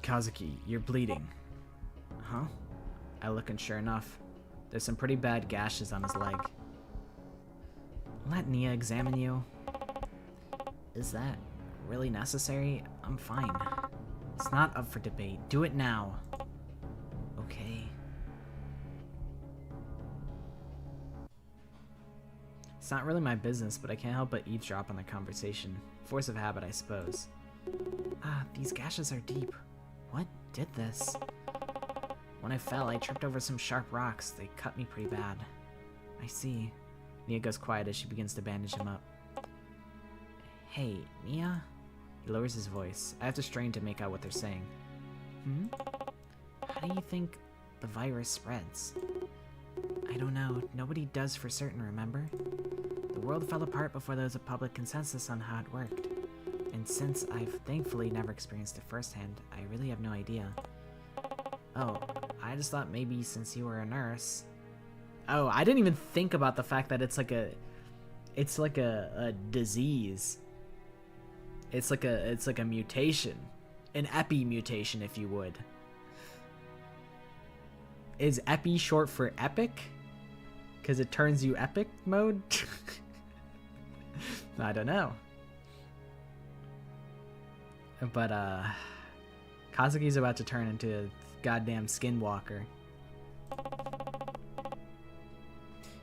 Kazuki, you're bleeding. Huh? I look and sure enough, there's some pretty bad gashes on his leg. Let Nia examine you. Is that really necessary? I'm fine. It's not up for debate. Do it now. Okay. It's not really my business, but I can't help but eavesdrop on the conversation. Force of habit, I suppose. Ah, these gashes are deep. What did this? When I fell, I tripped over some sharp rocks. They cut me pretty bad. I see. Nia goes quiet as she begins to bandage him up. Hey, Nia? He lowers his voice. I have to strain to make out what they're saying. How do you think the virus spreads? I don't know. Nobody does for certain, remember? The world fell apart before there was a public consensus on how it worked. And since I've thankfully never experienced it firsthand, I really have no idea. Oh, I just thought maybe since you were a nurse... Oh, I didn't even think about the fact that it's like a disease. It's like a mutation. An epimutation, if you would. Is epi short for epic? Because it turns you epic mode? I don't know. But, Kazuki's about to turn into a goddamn skinwalker.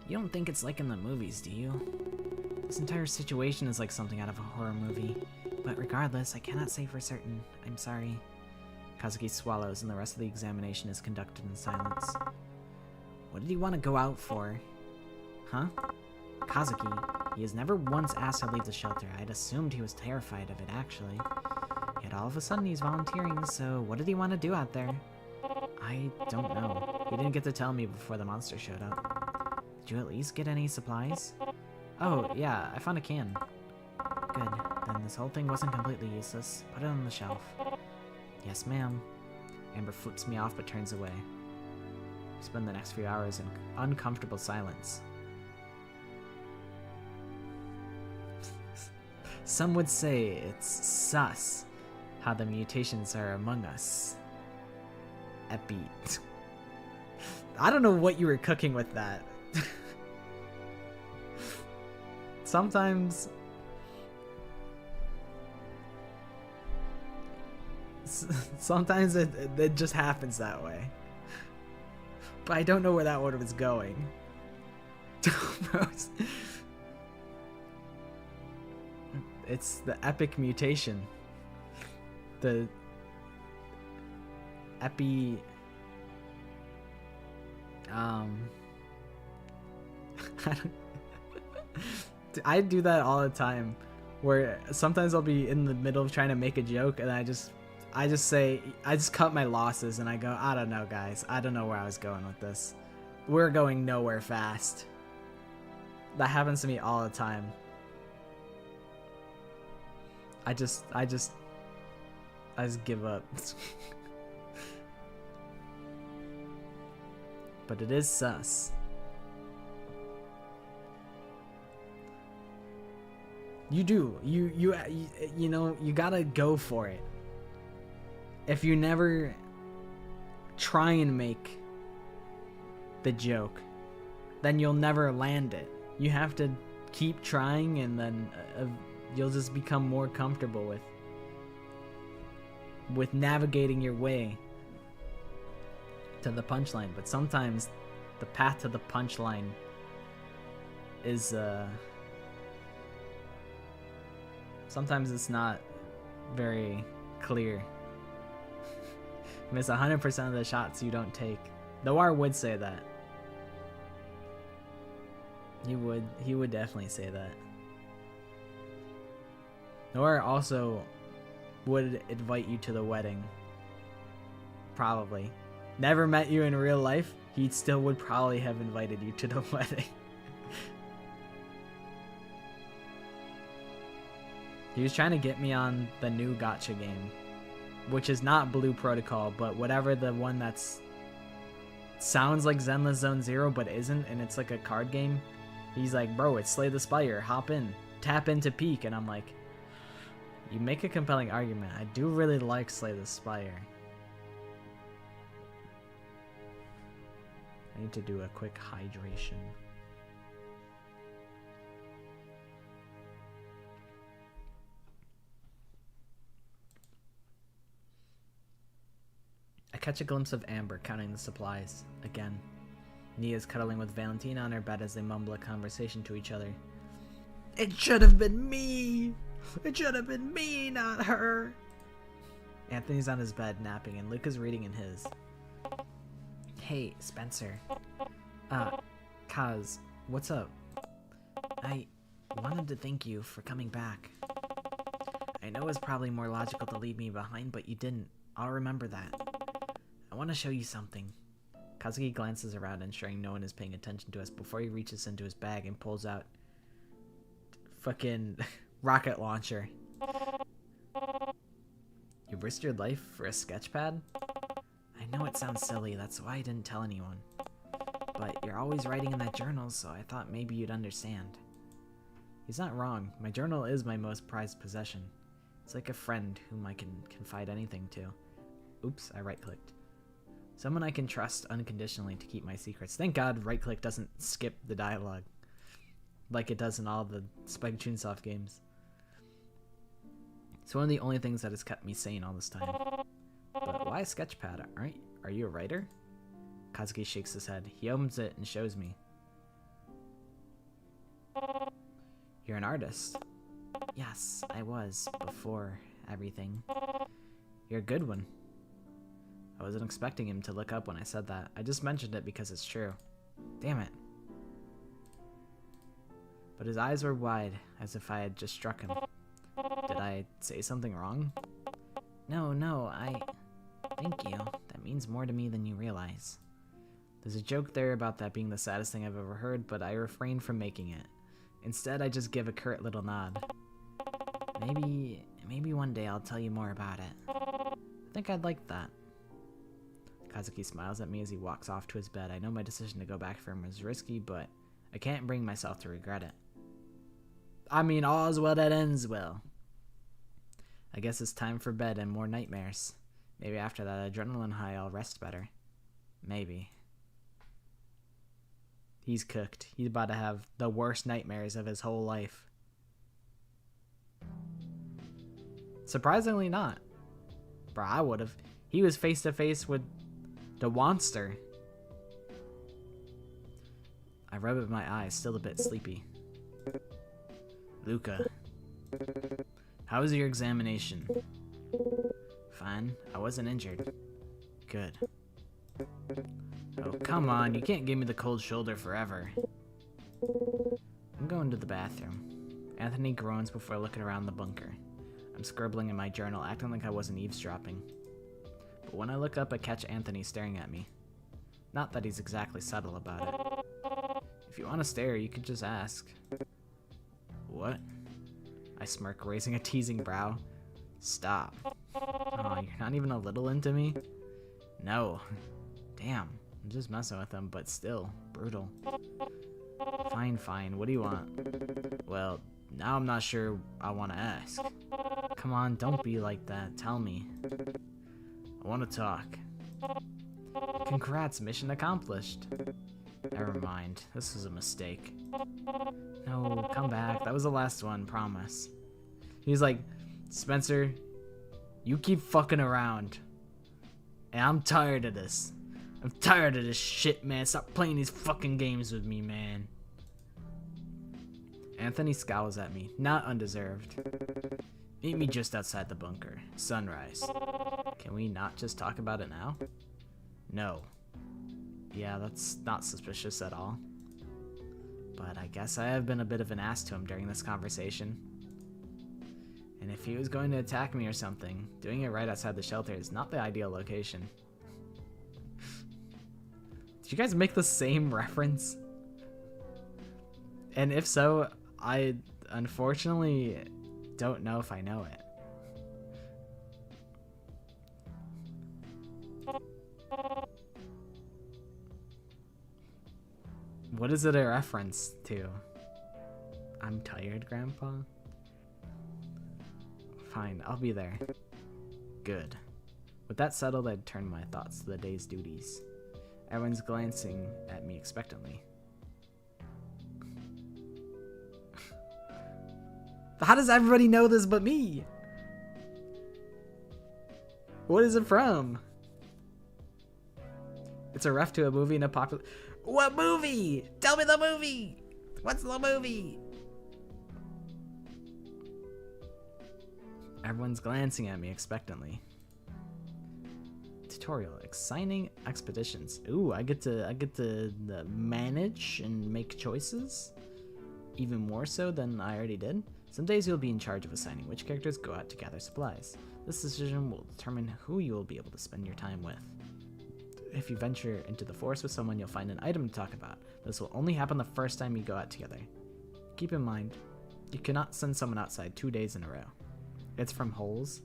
You don't think it's like in the movies, do you? This entire situation is like something out of a horror movie. But regardless, I cannot say for certain. I'm sorry. Kazuki swallows, and the rest of the examination is conducted in silence. What did he want to go out for? Huh? Kazuki, he has never once asked to leave the shelter. I'd assumed he was terrified of it, actually. Yet all of a sudden he's volunteering, so what did he want to do out there? I don't know. He didn't get to tell me before the monster showed up. Did you at least get any supplies? Oh, yeah, I found a can. Good. Then this whole thing wasn't completely useless. Put it on the shelf. Yes, ma'am. Amber flips me off but turns away. We spend the next few hours in uncomfortable silence. Some would say it's sus how the mutations are among us. Epi. I don't know what you were cooking with that. Sometimes it just happens that way. But I don't know where that one was going. It's the epic mutation. The epi... I do that all the time, where sometimes I'll be in the middle of trying to make a joke and I just cut my losses and I go, I don't know, guys. I don't know where I was going with this. We're going nowhere fast. That happens to me all the time. I just give up. But it is sus. You do. You know, you gotta go for it. If you never try and make the joke, then you'll never land it. You have to keep trying, and then you'll just become more comfortable with navigating your way to the punchline. But sometimes the path to the punchline is sometimes it's not very clear. Miss 100% of the shots you don't take. Noir would say that. He would definitely say that. Noir also would invite you to the wedding. Probably. Never met you in real life, he still would probably have invited you to the wedding. He was trying to get me on the new gacha game, which is not Blue Protocol, but whatever the one that's sounds like Zenless Zone Zero but isn't, and it's like a card game. He's like, bro, it's Slay the Spire, hop in, tap into Peak, and I'm like, you make a compelling argument. I do really like Slay the Spire. I need to do a quick hydration. I catch a glimpse of Amber counting the supplies. Again. Nia's cuddling with Valentina on her bed as they mumble a conversation to each other. It should have been me! It should have been me, not her! Anthony's on his bed napping and Luca's reading in his. Hey, Spencer. Kaz, what's up? I wanted to thank you for coming back. I know it's probably more logical to leave me behind, but you didn't. I'll remember that. I want to show you something. Kazuki glances around, ensuring no one is paying attention to us before he reaches into his bag and pulls out fucking rocket launcher. You risked your life for a sketchpad? I know it sounds silly, that's why I didn't tell anyone. But you're always writing in that journal, so I thought maybe you'd understand. He's not wrong. My journal is my most prized possession. It's like a friend whom I can confide anything to. Oops, I right-clicked. Someone I can trust unconditionally to keep my secrets. Thank God right-click doesn't skip the dialogue like it does in all the Spike Chunsoft games. It's one of the only things that has kept me sane all this time. But why a sketchpad? Are you a writer? Kazuki shakes his head. He opens it and shows me. You're an artist. Yes, I was, before everything. You're a good one. I wasn't expecting him to look up when I said that. I just mentioned it because it's true. Damn it. But his eyes were wide, as if I had just struck him. Did I say something wrong? No, Thank you. That means more to me than you realize. There's a joke there about that being the saddest thing I've ever heard, but I refrained from making it. Instead, I just give a curt little nod. Maybe one day I'll tell you more about it. I think I'd like that. Kazuki smiles at me as he walks off to his bed. I know my decision to go back for him was risky, but I can't bring myself to regret it. I mean, all's well that ends well. I guess it's time for bed and more nightmares. Maybe after that adrenaline high I'll rest better. Maybe. He's cooked. He's about to have the worst nightmares of his whole life. Surprisingly not. Bro, I would've. He was face to face with the monster. I rub at my eyes, still a bit sleepy. Luca. How was your examination? Fine. I wasn't injured. Good. Oh, come on. You can't give me the cold shoulder forever. I'm going to the bathroom. Anthony groans before looking around the bunker. I'm scribbling in my journal, acting like I wasn't eavesdropping. But when I look up, I catch Anthony staring at me. Not that he's exactly subtle about it. If you want to stare, you could just ask. What? I smirk, raising a teasing brow. Stop. Aw, you're not even a little into me? No. Damn, I'm just messing with him, but still, brutal. Fine, what do you want? Well, now I'm not sure I want to ask. Come on, don't be like that, tell me. I want to talk. Congrats, mission accomplished. Never mind, this was a mistake. No, come back, that was the last one, promise. He's like, Spencer, you keep fucking around. And I'm tired of this. I'm tired of this shit, man. Stop playing these fucking games with me, man. Anthony scowls at me, not undeserved. Meet me just outside the bunker. Sunrise. Can we not just talk about it now? No. Yeah, that's not suspicious at all. But I guess I have been a bit of an ass to him during this conversation. And if he was going to attack me or something, doing it right outside the shelter is not the ideal location. Did you guys make the same reference? And if so, I unfortunately don't know if I know it. What is it a reference to? I'm tired, Grandpa? Fine, I'll be there. Good. With that settled, I'd turn my thoughts to the day's duties. Everyone's glancing at me expectantly. How does everybody know this but me? What is it from? It's a ref to a movie in a popular... What movie? Tell me the movie! What's the movie? Everyone's glancing at me expectantly. Tutorial: exciting expeditions. Ooh, I get to manage and make choices, even more so than I already did. Some days you'll be in charge of assigning which characters go out to gather supplies. This decision will determine who you will be able to spend your time with. If you venture into the forest with someone, you'll find an item to talk about. This will only happen the first time you go out together. Keep in mind, you cannot send someone outside 2 days in a row. It's from Holes.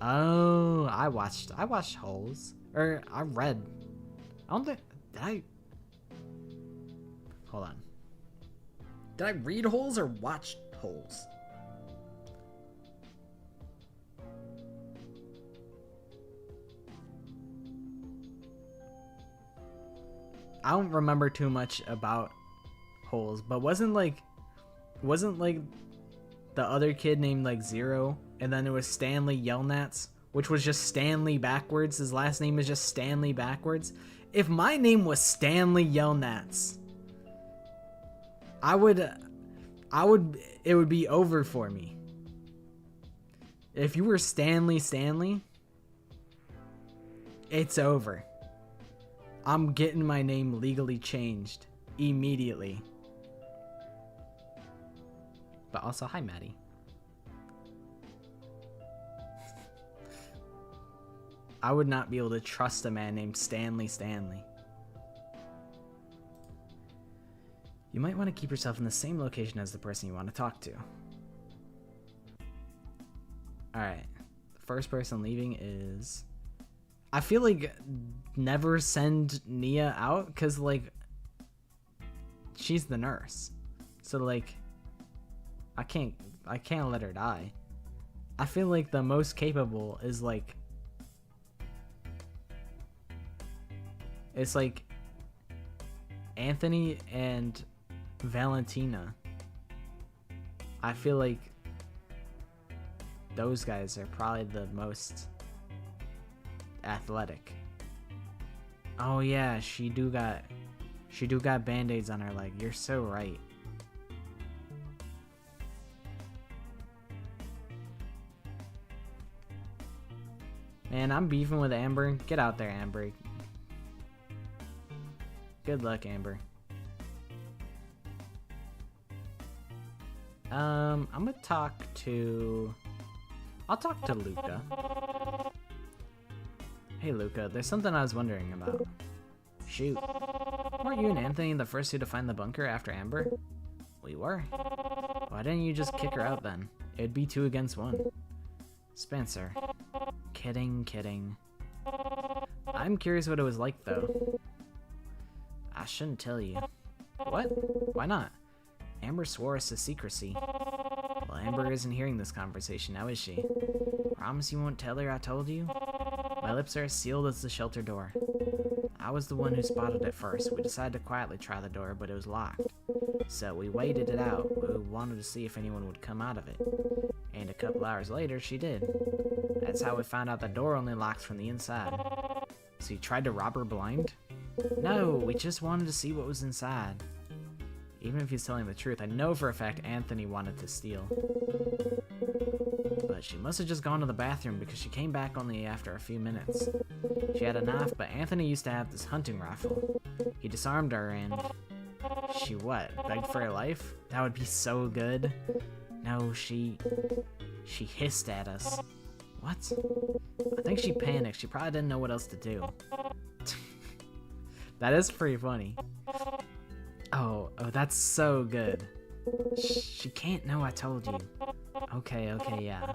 Oh, I watched Holes. Or I read. I don't think hold on. Did I read Holes or watch Holes? I don't remember too much about Holes, but wasn't like the other kid named like Zero, and then it was Stanley Yelnats, which was just Stanley backwards. His last name is just Stanley backwards. If my name was Stanley Yelnats, it would be over for me. If you were Stanley, it's over. I'm getting my name legally changed immediately. But also, hi, Maddie. I would not be able to trust a man named Stanley. You might want to keep yourself in the same location as the person you want to talk to. Alright. The first person leaving is... I feel like never send Nia out, because, like, she's the nurse. So, like, I can't let her die. I feel like the most capable is, like... It's, like, Anthony and Valentina. I feel like those guys are probably the most athletic. Oh yeah, she do got band-aids on her leg. You're so right. Man, I'm beefing with Amber. Get out there, Amber. Good luck, Amber. I'm gonna talk to... I'll talk to Luca. Hey, Luca, there's something I was wondering about. Shoot. Weren't you and Anthony the first two to find the bunker after Amber? We were. Why didn't you just kick her out then? It'd be 2 against 1. Spencer. Kidding. I'm curious what it was like, though. I shouldn't tell you. What? Why not? Amber swore us to secrecy. Well, Amber isn't hearing this conversation now, is she? Promise you won't tell her I told you? My lips are as sealed as the shelter door. I was the one who spotted it first. We decided to quietly try the door, but it was locked. So we waited it out. We wanted to see if anyone would come out of it. And a couple hours later, she did. That's how we found out the door only locks from the inside. So you tried to rob her blind? No, we just wanted to see what was inside. Even if he's telling the truth, I know for a fact Anthony wanted to steal. But she must have just gone to the bathroom because she came back only after a few minutes. She had a knife, but Anthony used to have this hunting rifle. He disarmed her and... She what? Begged for her life? That would be so good. No, she hissed at us. What? I think she panicked. She probably didn't know what else to do. That is pretty funny. Oh, that's so good. She can't know I told you. Okay, yeah.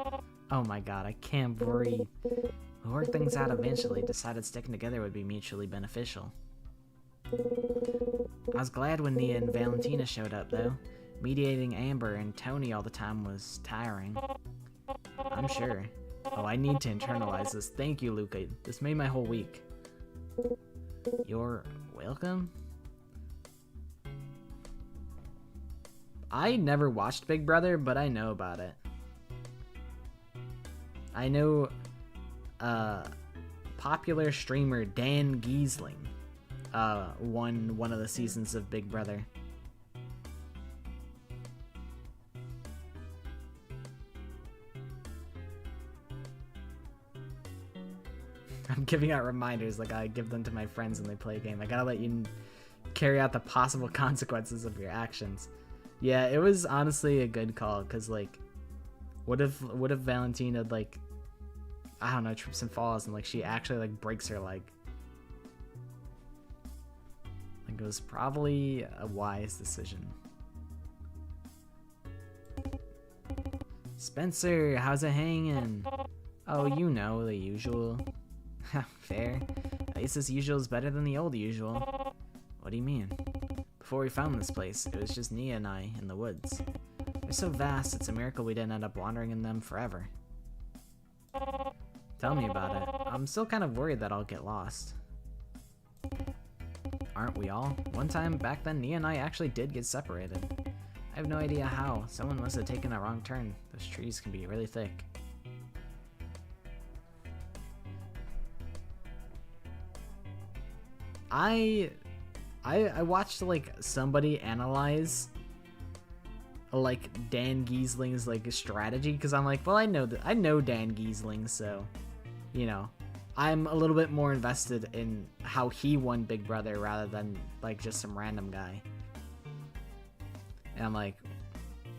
Oh my god, I can't breathe. We'll work things out eventually. Decided sticking together would be mutually beneficial. I was glad when Nia and Valentina showed up, though. Mediating Amber and Tony all the time was tiring. I'm sure. Oh, I need to internalize this. Thank you, Luca. This made my whole week. You're welcome? I never watched Big Brother, but I know about it. I know popular streamer Dan Giesling won one of the seasons of Big Brother. I'm giving out reminders like I give them to my friends when they play a game. I gotta let you carry out the possible consequences of your actions. Yeah, it was honestly a good call, because like, what if Valentina, like, I don't know, trips and falls and like she actually like breaks her leg? Like, it was probably a wise decision. Spencer, how's it hanging? Oh, you know, the usual. Fair. At least this usual is better than the old usual. What do you mean? Before we found this place, it was just Nia and I in the woods. They're so vast, it's a miracle we didn't end up wandering in them forever. Tell me about it. I'm still kind of worried that I'll get lost. Aren't we all? One time back then, Nia and I actually did get separated. I have no idea how. Someone must have taken a wrong turn. Those trees can be really thick. I watched like somebody analyze like Dan Giesling's like strategy, because I'm like, well, I know Dan Giesling, so you know, I'm a little bit more invested in how he won Big Brother rather than like just some random guy. And I'm like,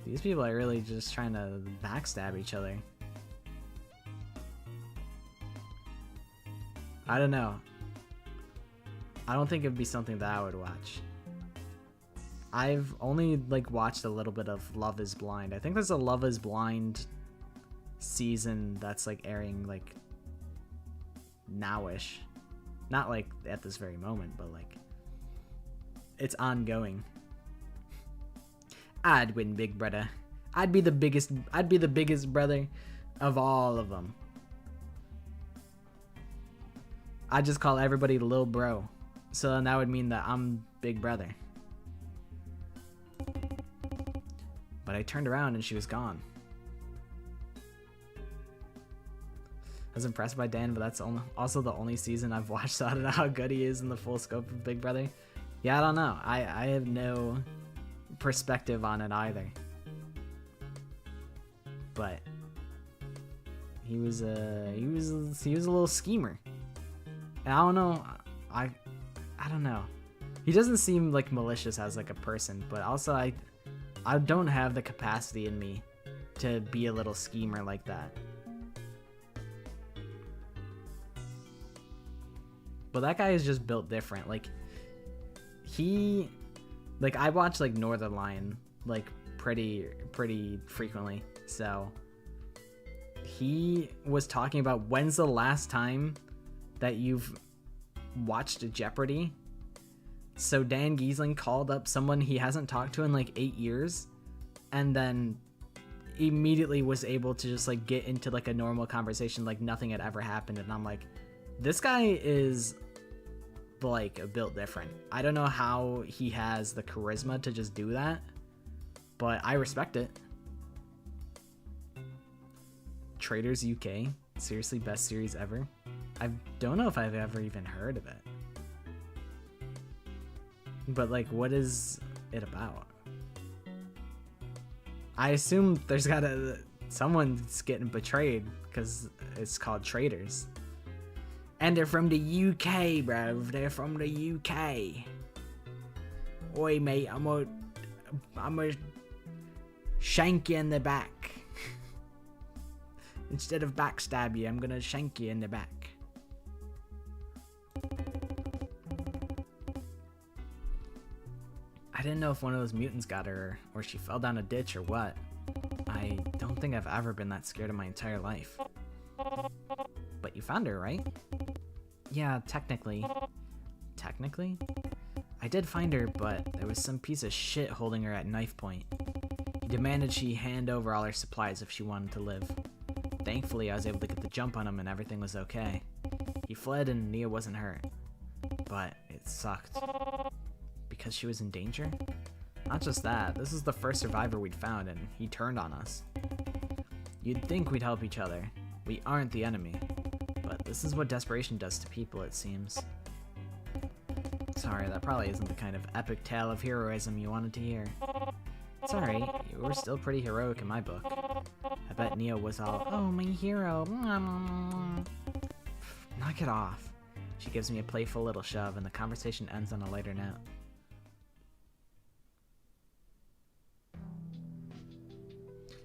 these people are really just trying to backstab each other. I don't know. I don't think it'd be something that I would watch. I've only like watched a little bit of Love is Blind. I think there's a Love is Blind season that's like airing like nowish. Not like at this very moment, but like it's ongoing. I'd win Big Brother. I'd be the biggest brother of all of them. I just call everybody Lil Bro. So then that would mean that I'm Big Brother. But I turned around and she was gone. I was impressed by Dan, but that's also the only season I've watched, so I don't know how good he is in the full scope of Big Brother. Yeah, I don't know. I have no perspective on it either. But he was a little schemer. And I don't know. I don't know. He doesn't seem like malicious as like a person, but also I don't have the capacity in me to be a little schemer like that. But that guy is just built different. Like I watch like Northern Lion like pretty frequently. So he was talking about, when's the last time that you've watched Jeopardy? So Dan Giesling called up someone he hasn't talked to in like 8 years, and then immediately was able to just like get into like a normal conversation like nothing had ever happened. And I'm like, this guy is like built different. I don't know how he has the charisma to just do that, but I respect it. Traders UK, seriously, best series ever. I don't know if I've ever even heard of it. But like, what is it about? I assume there's someone's getting betrayed because it's called Traders. And they're from the UK, bro. They're from the UK. Oi, mate, I'm gonna shank you in the back. Instead of backstab you, I'm gonna shank you in the back. I didn't know if one of those mutants got her or she fell down a ditch or what. I I don't think I've ever been that scared in my entire life. But you found her, right? Yeah, technically. Technically? I did find her, but there was some piece of shit holding her at knife point. He demanded she hand over all her supplies if she wanted to live. Thankfully, I was able to get the jump on him and everything was okay. He fled and Nia wasn't hurt. But it sucked. Because she was in danger? Not just that, this is the first survivor we'd found and he turned on us. You'd think we'd help each other. We aren't the enemy. But this is what desperation does to people, it seems. Sorry, that probably isn't the kind of epic tale of heroism you wanted to hear. Sorry, you were still pretty heroic in my book. I bet Nia was all, oh, my hero. Knock it off. She gives me a playful little shove and the conversation ends on a lighter note.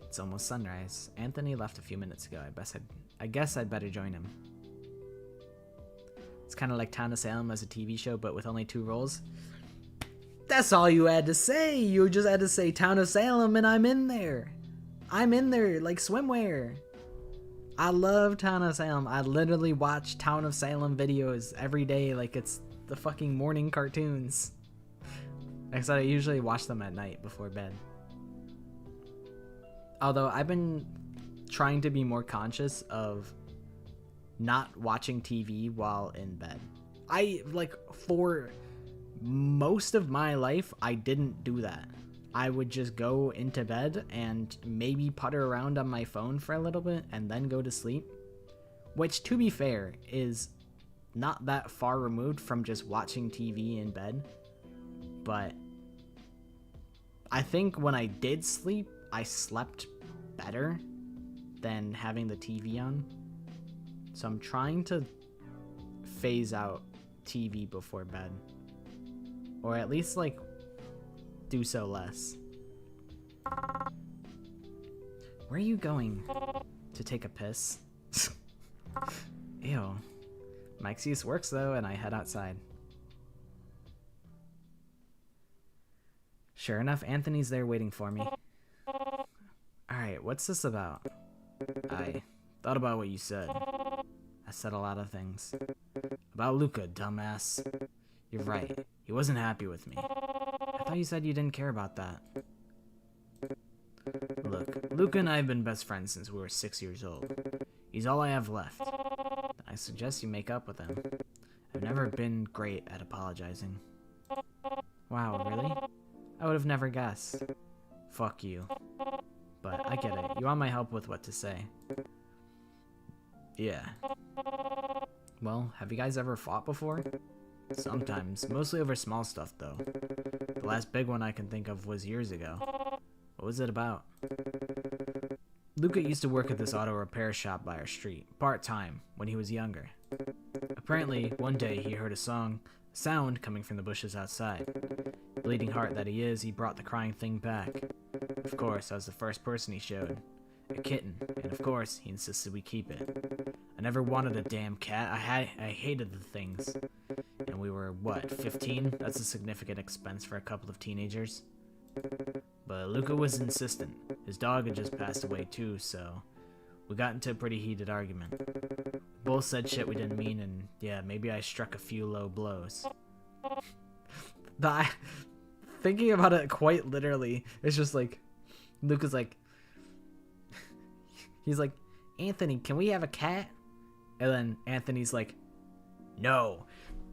It's almost sunrise. Anthony left a few minutes ago. I guess I'd better join him. It's kind of like Town of Salem as a TV show, but with only 2 roles. That's all you had to say. You just had to say Town of Salem and I'm in there. I'm in there like swimwear. I love Town of Salem. I literally watch Town of Salem videos every day like it's the fucking morning cartoons. Except I usually watch them at night before bed. Although I've been trying to be more conscious of not watching TV while in bed. For most of my life, I didn't do that. I would just go into bed and maybe putter around on my phone for a little bit and then go to sleep. Which, to be fair, is not that far removed from just watching TV in bed. But I think when I did sleep, I slept better than having the TV on. So I'm trying to phase out TV before bed. Or at least, do so less. Where are you going? To take a piss? Ew. My excuse works though, and I head outside. Sure enough, Anthony's there waiting for me. Alright, what's this about? I thought about what you said. I said a lot of things. About Luca, dumbass. You're right. He wasn't happy with me. I thought you said you didn't care about that. Look, Luca and I have been best friends since we were 6 years old. He's all I have left. I suggest you make up with him. I've never been great at apologizing. Wow, really? I would have never guessed. Fuck you. But I get it. You want my help with what to say. Yeah. Well, have you guys ever fought before? Sometimes. Mostly over small stuff, though. The last big one I can think of was years ago. What was it about? Luca used to work at this auto repair shop by our street, part-time, when he was younger. Apparently, one day he heard a sound coming from the bushes outside. Bleeding heart that he is, he brought the crying thing back. Of course, I was the first person he showed. A kitten, and of course, he insisted we keep it. I never wanted a damn cat. I hated the things. And we were, what, 15? That's a significant expense for a couple of teenagers. But Luca was insistent. His dog had just passed away too, so we got into a pretty heated argument. We both said shit we didn't mean, and yeah, maybe I struck a few low blows. Thinking about it quite literally, it's just like, Luca's like, he's like, Anthony, can we have a cat? And then Anthony's like, no.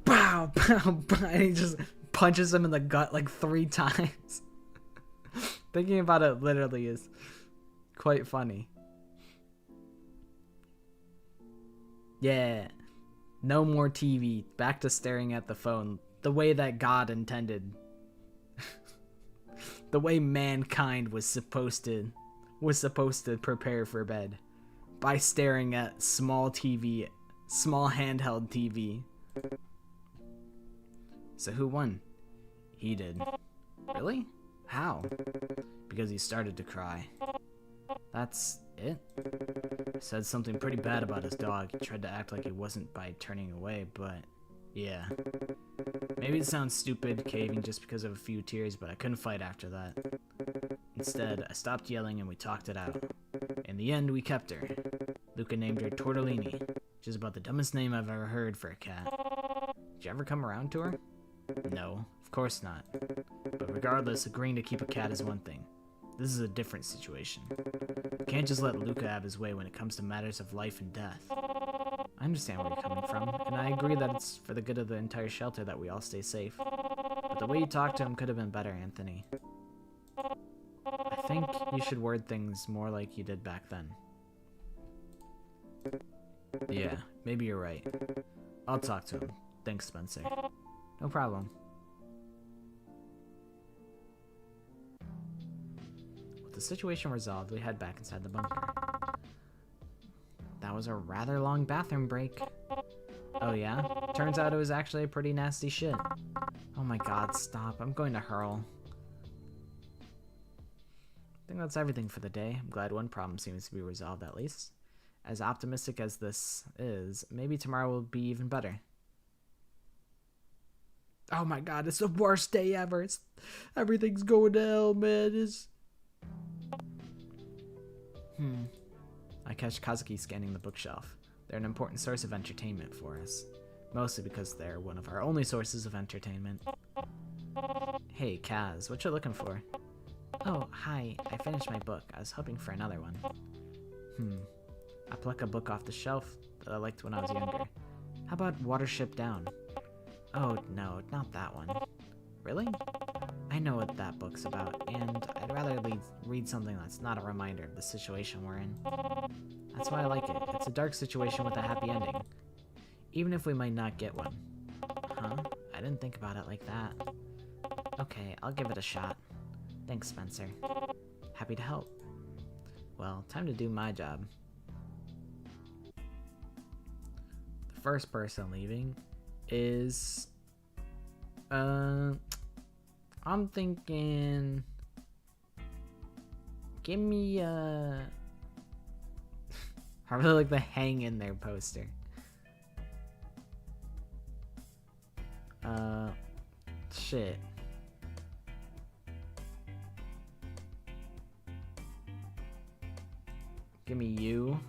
Bow, bow, bow. And he just punches him in the gut like 3 times. Thinking about it literally is quite funny. Yeah. No more TV. Back to staring at the phone. The way that God intended. The way mankind was supposed to prepare for bed. By staring at small TV. Small handheld TV. So who won? He did. Really? How? Because he started to cry. That's it? He said something pretty bad about his dog. He tried to act like he wasn't by turning away, but yeah. Maybe it sounds stupid, caving just because of a few tears, but I couldn't fight after that. Instead, I stopped yelling and we talked it out. In the end, we kept her. Luca named her Tortellini, which is about the dumbest name I've ever heard for a cat. Did you ever come around to her? No, of course not. But regardless, agreeing to keep a cat is one thing. This is a different situation. You can't just let Luca have his way when it comes to matters of life and death. I understand where you're coming from, and I agree that it's for the good of the entire shelter that we all stay safe. But the way you talked to him could have been better, Anthony. I think you should word things more like you did back then. Yeah, maybe you're right. I'll talk to him. Thanks, Spencer. No problem. With the situation resolved, we head back inside the bunker. That was a rather long bathroom break. Oh yeah? Turns out it was actually a pretty nasty shit. Oh my god, stop. I'm going to hurl. I think that's everything for the day. I'm glad one problem seems to be resolved at least. As optimistic as this is, maybe tomorrow will be even better. Oh my god, it's the worst day ever. Everything's going to hell, man. I catch Kazuki scanning the bookshelf. They're an important source of entertainment for us. Mostly because they're one of our only sources of entertainment. Hey, Kaz, what you looking for? Oh, hi. I finished my book. I was hoping for another one. I pluck a book off the shelf that I liked when I was younger. How about Watership Down? Oh, no, not that one. Really? I know what that book's about, and I'd rather read something that's not a reminder of the situation we're in. That's why I like it. It's a dark situation with a happy ending. Even if we might not get one. Huh? I didn't think about it like that. Okay, I'll give it a shot. Thanks, Spencer. Happy to help. Well, time to do my job. The first person leaving is... I'm thinking... Give me I really like the hang in there poster. Shit. Give me you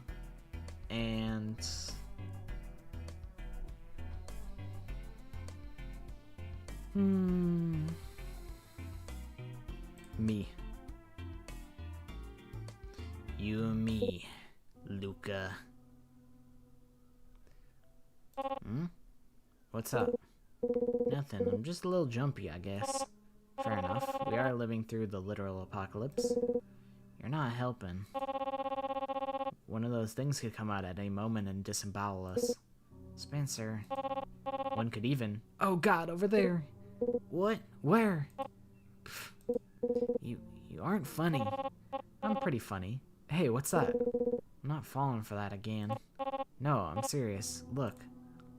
and me. You and me, Luca. What's up? Nothing. I'm just a little jumpy, I guess. Fair enough. We are living through the literal apocalypse. You're not helping. One of those things could come out at any moment and disembowel us. Spencer. One could even... Oh god, over there! What? Where? Pfft. You aren't funny. I'm pretty funny. Hey, what's that? I'm not falling for that again. No, I'm serious. Look.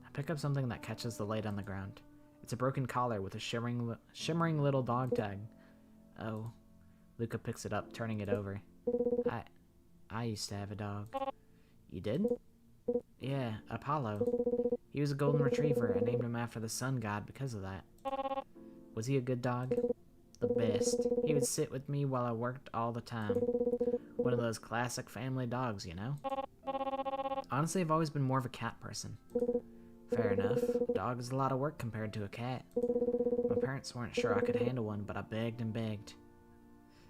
I pick up something that catches the light on the ground. It's a broken collar with a shimmering little dog tag. Oh. Luca picks it up, turning it over. I used to have a dog. You did? Yeah, Apollo. He was a golden retriever. I named him after the sun god because of that. Was he a good dog? The best. He would sit with me while I worked all the time. One of those classic family dogs, you know? Honestly, I've always been more of a cat person. Fair enough. A dog is a lot of work compared to a cat. My parents weren't sure I could handle one, but I begged and begged.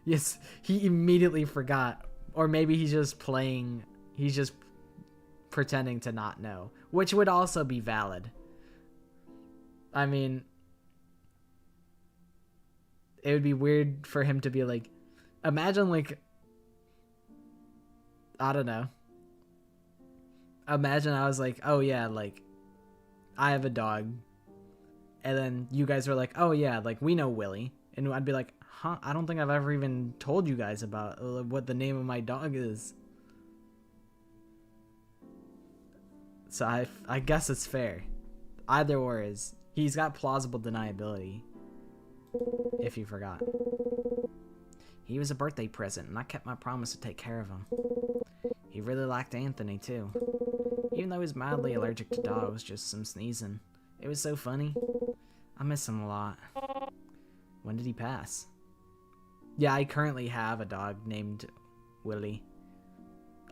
Yes, he immediately forgot. Or maybe he's just pretending to not know. Which would also be valid. I mean, it would be weird for him to be like, imagine like, I don't know. Imagine I was like, oh yeah, like, I have a dog. And then you guys were like, oh yeah, like, we know Willie. And I'd be like, huh? I don't think I've ever even told you guys about what the name of my dog is. So I guess it's fair. Either or is, he's got plausible deniability. If you forgot. He was a birthday present, and I kept my promise to take care of him. He really liked Anthony, too. Even though he was mildly allergic to dogs, just some sneezing. It was so funny. I miss him a lot. When did he pass? Yeah, I currently have a dog named Willie.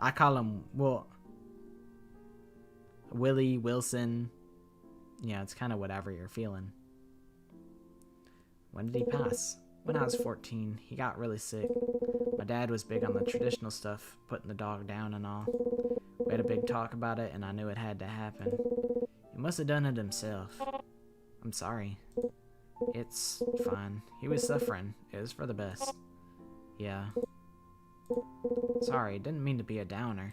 I call him, well, Willie, Wilson. Yeah, it's kind of whatever you're feeling. When did he pass? When I was 14. He got really sick. My dad was big on the traditional stuff, putting the dog down and all. We had a big talk about it, and I knew it had to happen. He must have done it himself. I'm sorry. It's fine. He was suffering. It was for the best. Yeah. Sorry, didn't mean to be a downer.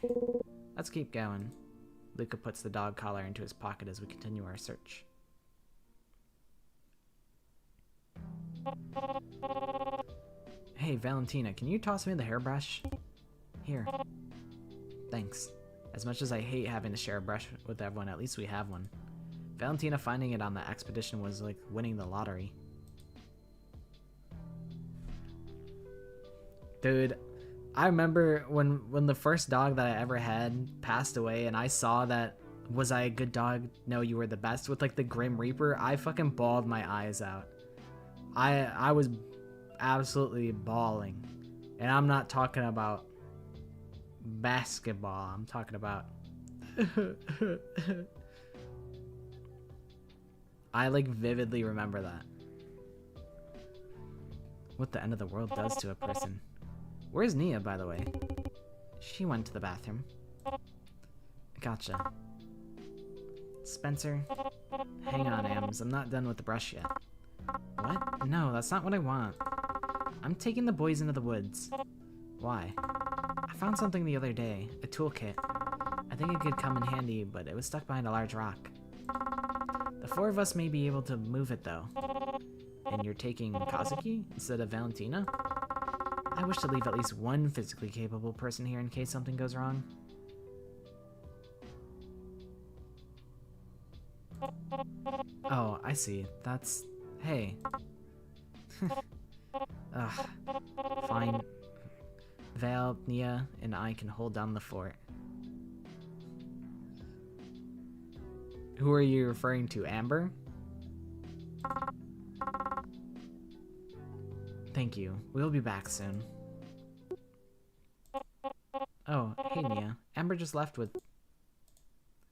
Let's keep going. Luca puts the dog collar into his pocket as we continue our search. Hey, Valentina, can you toss me the hairbrush? Here. Thanks. As much as I hate having to share a brush with everyone, at least we have one. Valentina finding it on the expedition was like winning the lottery. Dude, I remember when the first dog that I ever had passed away and I saw that, was I a good dog? No, you were the best, with like the Grim Reaper, I fucking bawled my eyes out. I was absolutely bawling. And I'm not talking about basketball, I'm talking about I like vividly remember that. What the end of the world does to a person. Where's Nia, by the way? She went to the bathroom. Gotcha. Spencer? Hang on, Ams. I'm not done with the brush yet. What? No, that's not what I want. I'm taking the boys into the woods. Why? I found something the other day. A toolkit. I think it could come in handy, but it was stuck behind a large rock. The four of us may be able to move it, though. And you're taking Kazuki instead of Valentina? I wish to leave at least one physically capable person here in case something goes wrong. Oh, I see. That's... Hey. Ugh. Fine. Val, Nia, and I can hold down the fort. Who are you referring to, Amber? Thank you. We'll be back soon. Oh, hey Nia. Amber just left with...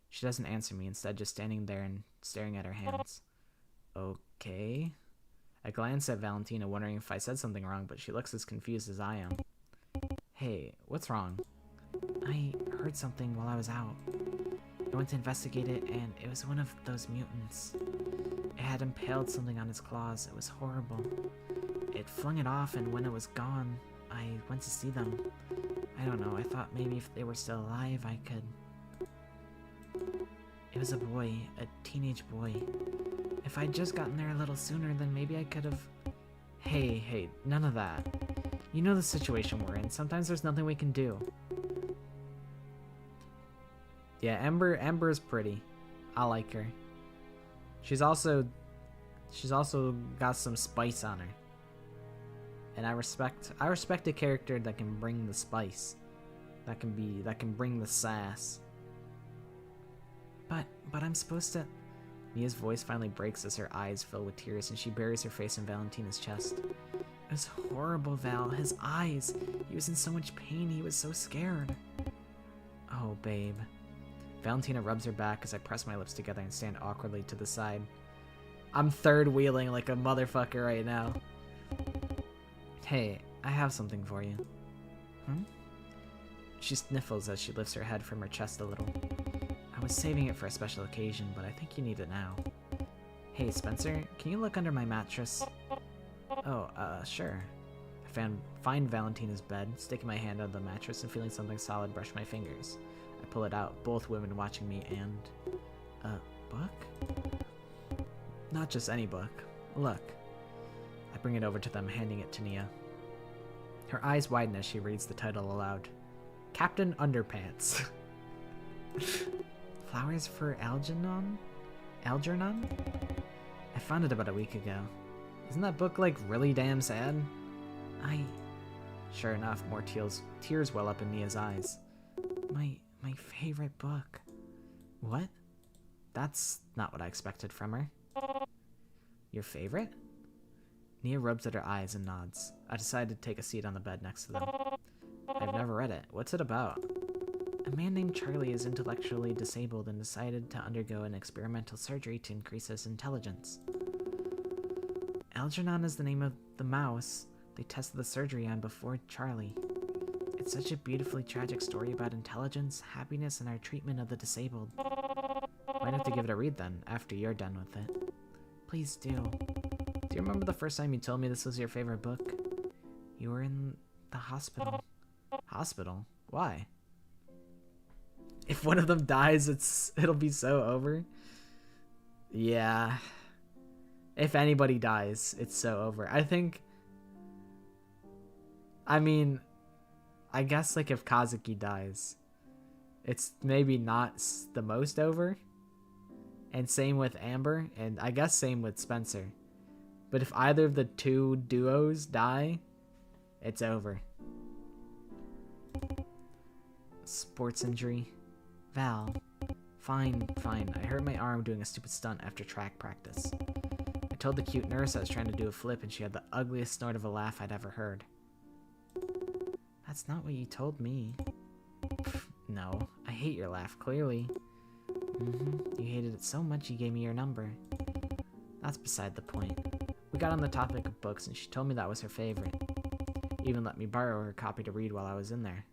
She doesn't answer me, instead just standing there and staring at her hands. Okay. I glance at Valentina, wondering if I said something wrong, but she looks as confused as I am. Hey, what's wrong? I heard something while I was out. I went to investigate it, and it was one of those mutants. It had impaled something on its claws. It was horrible. It flung it off, and when it was gone, I went to see them. I don't know, I thought maybe if they were still alive, I could... It was a boy, a teenage boy. If I'd just gotten there a little sooner, then maybe I could have... Hey, none of that. You know the situation we're in. Sometimes there's nothing we can do. Yeah, Amber's pretty. I like her. She's also got some spice on her. And I respect a character that can bring the spice. That can bring the sass. But I'm supposed to... Mia's voice finally breaks as her eyes fill with tears and she buries her face in Valentina's chest. It was horrible, Val. His eyes. He was in so much pain. He was so scared. Oh, babe. Valentina rubs her back as I press my lips together and stand awkwardly to the side. I'm third wheeling like a motherfucker right now. Hey, I have something for you. She sniffles as she lifts her head from her chest a little. I was saving it for a special occasion, but I think you need it now. Hey, Spencer, can you look under my mattress? Oh, sure. I find Valentina's bed, sticking my hand under the mattress and feeling something solid brush my fingers. I pull it out, both women watching me, and... a book? Not just any book. Look. I bring it over to them, handing it to Nia. Her eyes widen as she reads the title aloud. Captain Underpants. Flowers for Algernon? Algernon? I found it about a week ago. Isn't that book, like, really damn sad? Sure enough, more tears well up in Nia's eyes. My favorite book. What? That's not what I expected from her. Your favorite? Nia rubs at her eyes and nods. I decide to take a seat on the bed next to them. I've never read it. What's it about? A man named Charlie is intellectually disabled and decided to undergo an experimental surgery to increase his intelligence. Algernon is the name of the mouse they tested the surgery on before Charlie. It's such a beautifully tragic story about intelligence, happiness, and our treatment of the disabled. Might have to give it a read then, after you're done with it. Please do. Do you remember the first time you told me this was your favorite book? You were in the hospital. Hospital? Why? If one of them dies, it'll be so over. Yeah. If anybody dies, it's so over. I guess like if Kazuki dies, it's maybe not the most over. And same with Amber, and I guess same with Spencer. But if either of the two duos die, it's over. Sports injury. Val. Fine. I hurt my arm doing a stupid stunt after track practice. I told the cute nurse I was trying to do a flip and she had the ugliest snort of a laugh I'd ever heard. That's not what you told me. No, I hate your laugh, clearly. You hated it so much you gave me your number. That's beside the point. We got on the topic of books and she told me that was her favorite. Even let me borrow her copy to read while I was in there.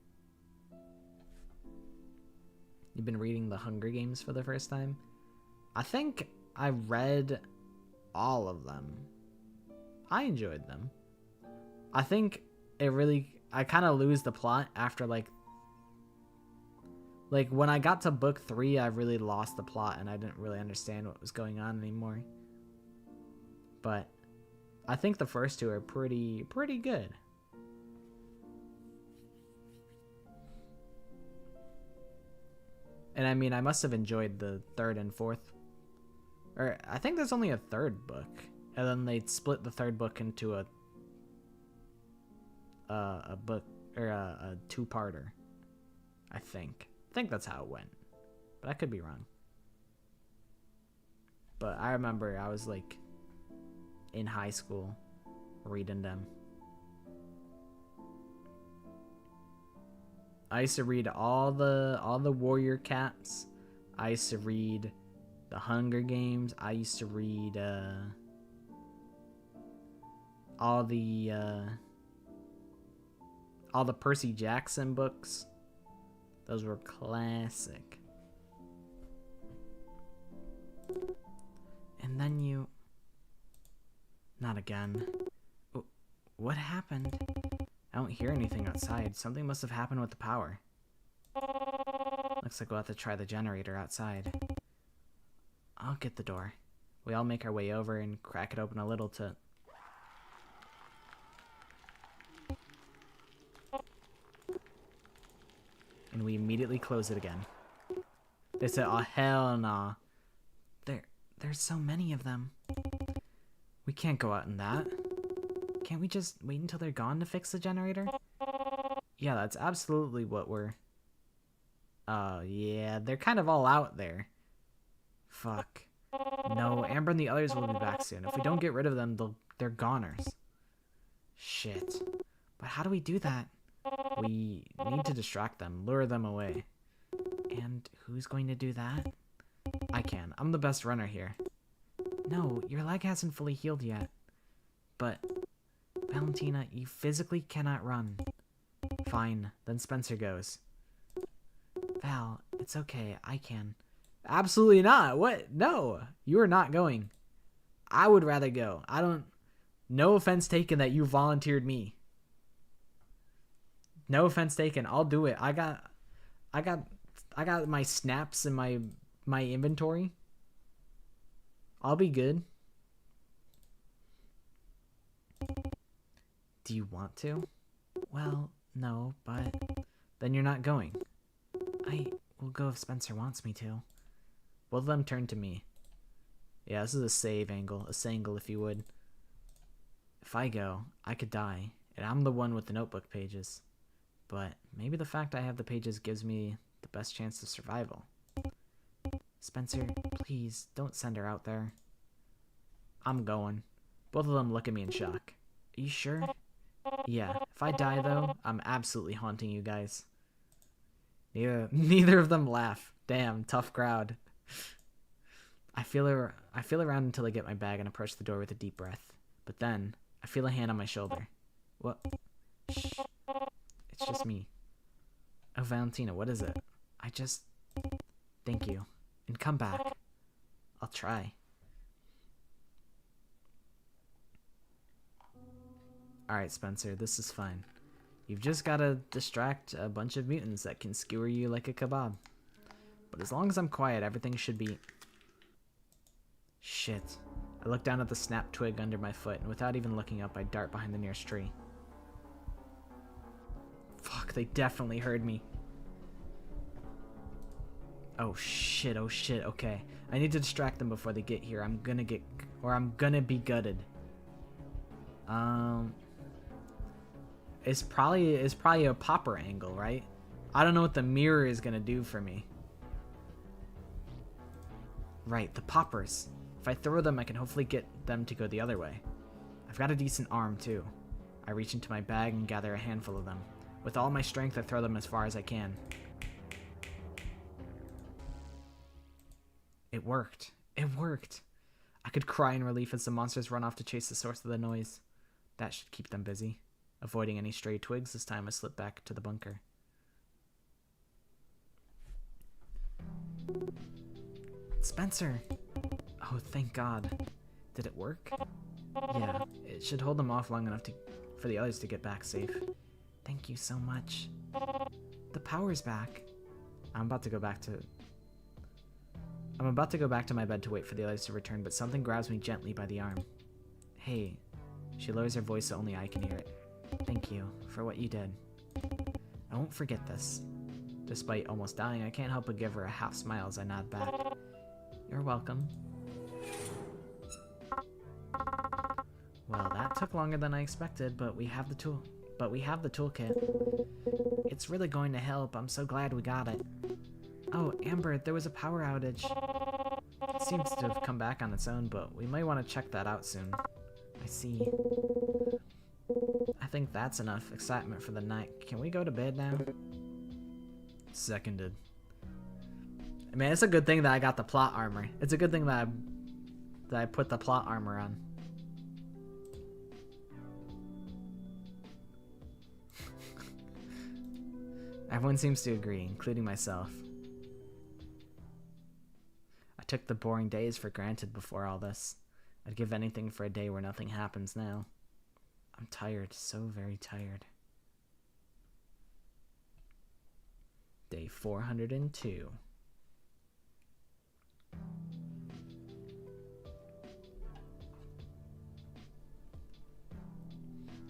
You've been reading The Hunger Games for the first time? I think I read all of them. I enjoyed them. I think I kind of lose the plot after like when I got to book 3, I really lost the plot and I didn't really understand what was going on anymore. But I think the first 2 are pretty good. And I mean, I must have enjoyed the 3rd and 4th. Or I think there's only a 3rd book, and then they split the 3rd book into a book or a 2-parter. I think that's how it went, but I could be wrong. But I remember I was like in high school reading them. I used to read all the Warrior Cats. I used to read The Hunger Games. I used to read all the Percy Jackson books. Those were classic. And then you... Not again. What happened? I don't hear anything outside. Something must have happened with the power. Looks like we'll have to try the generator outside. I'll get the door. We all make our way over and crack it open a little to... And we immediately close it again. They said, oh hell nah. There's so many of them. We can't go out in that. Can't we just wait until they're gone to fix the generator? Yeah, that's absolutely what we're... yeah, they're kind of all out there. Fuck. No, Amber and the others will be back soon. If we don't get rid of them, they're goners. Shit. But how do we do that? We need to distract them, lure them away. And who's going to do that? I can. I'm the best runner here. No, your leg hasn't fully healed yet. But, Valentina, you physically cannot run. Fine, then Spencer goes. Val, it's okay, I can. Absolutely not. What? No, you are not going. I would rather go. No offense taken that you volunteered me. No offense taken. I'll do it. I got my snaps in my inventory. I'll be good. Do you want to? Well, no, but then you're not going. I will go if Spencer wants me to. Both of them turn to me. Yeah, this is a save angle, a sangle if you would. If I go, I could die, and I'm the one with the notebook pages. But maybe the fact I have the pages gives me the best chance of survival. Spencer, please, don't send her out there. I'm going. Both of them look at me in shock. Are you sure? Yeah. If I die, though, I'm absolutely haunting you guys. Neither of them laugh. Damn, tough crowd. I feel around until I get my bag and approach the door with a deep breath. But then, I feel a hand on my shoulder. What? Shh. It's just me. Oh, Valentina, what is it? Thank you. And come back. I'll try. Alright, Spencer, this is fine. You've just gotta distract a bunch of mutants that can skewer you like a kebab. But as long as I'm quiet, everything should be... Shit. I look down at the snapped twig under my foot, and without even looking up, I dart behind the nearest tree. Fuck, they definitely heard me. Oh shit, okay. I need to distract them before they get here. I'm gonna be gutted. It's probably a popper angle, right? I don't know what the mirror is gonna do for me. Right, the poppers. If I throw them, I can hopefully get them to go the other way. I've got a decent arm, too. I reach into my bag and gather a handful of them. With all my strength, I throw them as far as I can. It worked. It worked. I could cry in relief as the monsters run off to chase the source of the noise. That should keep them busy. Avoiding any stray twigs this time, I slip back to the bunker. Spencer! Oh, thank God. Did it work? Yeah, it should hold them off long enough for the others to get back safe. Thank you so much. The power's back. I'm about to go back to my bed to wait for the others to return, but something grabs me gently by the arm. Hey. She lowers her voice so only I can hear it. Thank you for what you did. I won't forget this. Despite almost dying, I can't help but give her a half smile as I nod back. You're welcome. Well, that took longer than I expected, but we have the toolkit. It's really going to help. I'm so glad we got it. Oh, Amber, there was a power outage. It seems to have come back on its own, but we might want to check that out soon. I see. I think that's enough excitement for the night. Can we go to bed now? Seconded. I mean, it's a good thing that I got the plot armor. It's a good thing that I put the plot armor on. Everyone seems to agree, including myself. I took the boring days for granted before all this. I'd give anything for a day where nothing happens now. I'm tired, so very tired. Day 402.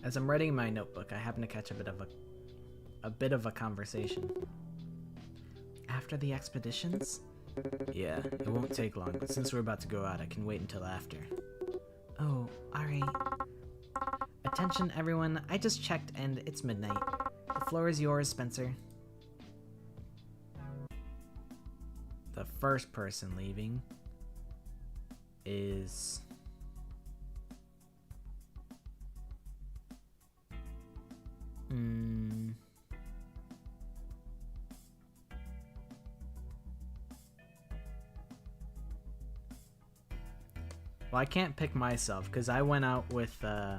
As I'm writing in my notebook, I happen to catch a bit of a conversation. After the expeditions? Yeah, it won't take long, but since we're about to go out, I can wait until after. Oh, alright. Attention, everyone. I just checked and it's midnight. The floor is yours, Spencer. The first person leaving is... Well, I can't pick myself because I went out with oh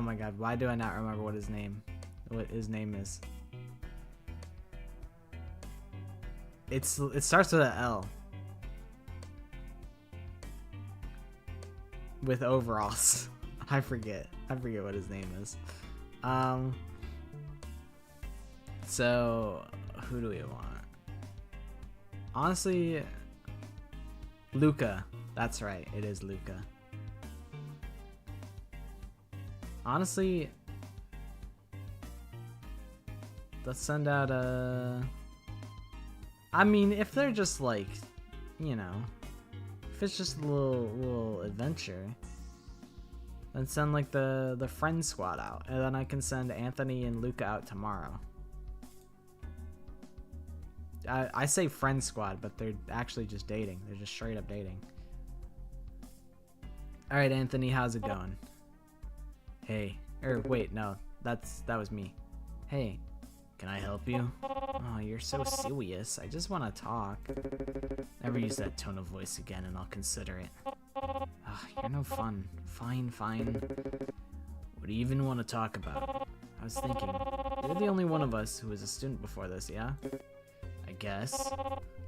my god, why do I not remember what his name is? It starts with an L. With overalls. I forget what his name is. So who do we want? Honestly, Luca. That's right, it is Luca. Honestly, let's send out a... I mean, if they're just like, you know, if it's just a little adventure, then send like the friend squad out, and then I can send Anthony and Luca out tomorrow. I say friend squad, but they're actually just dating. They're just straight up dating. Alright, Anthony, how's it going? Hey. Wait, no. That was me. Hey, can I help you? Oh, you're so serious. I just want to talk. Never use that tone of voice again and I'll consider it. You're no fun. Fine. What do you even want to talk about? I was thinking, you're the only one of us who was a student before this, yeah? I guess.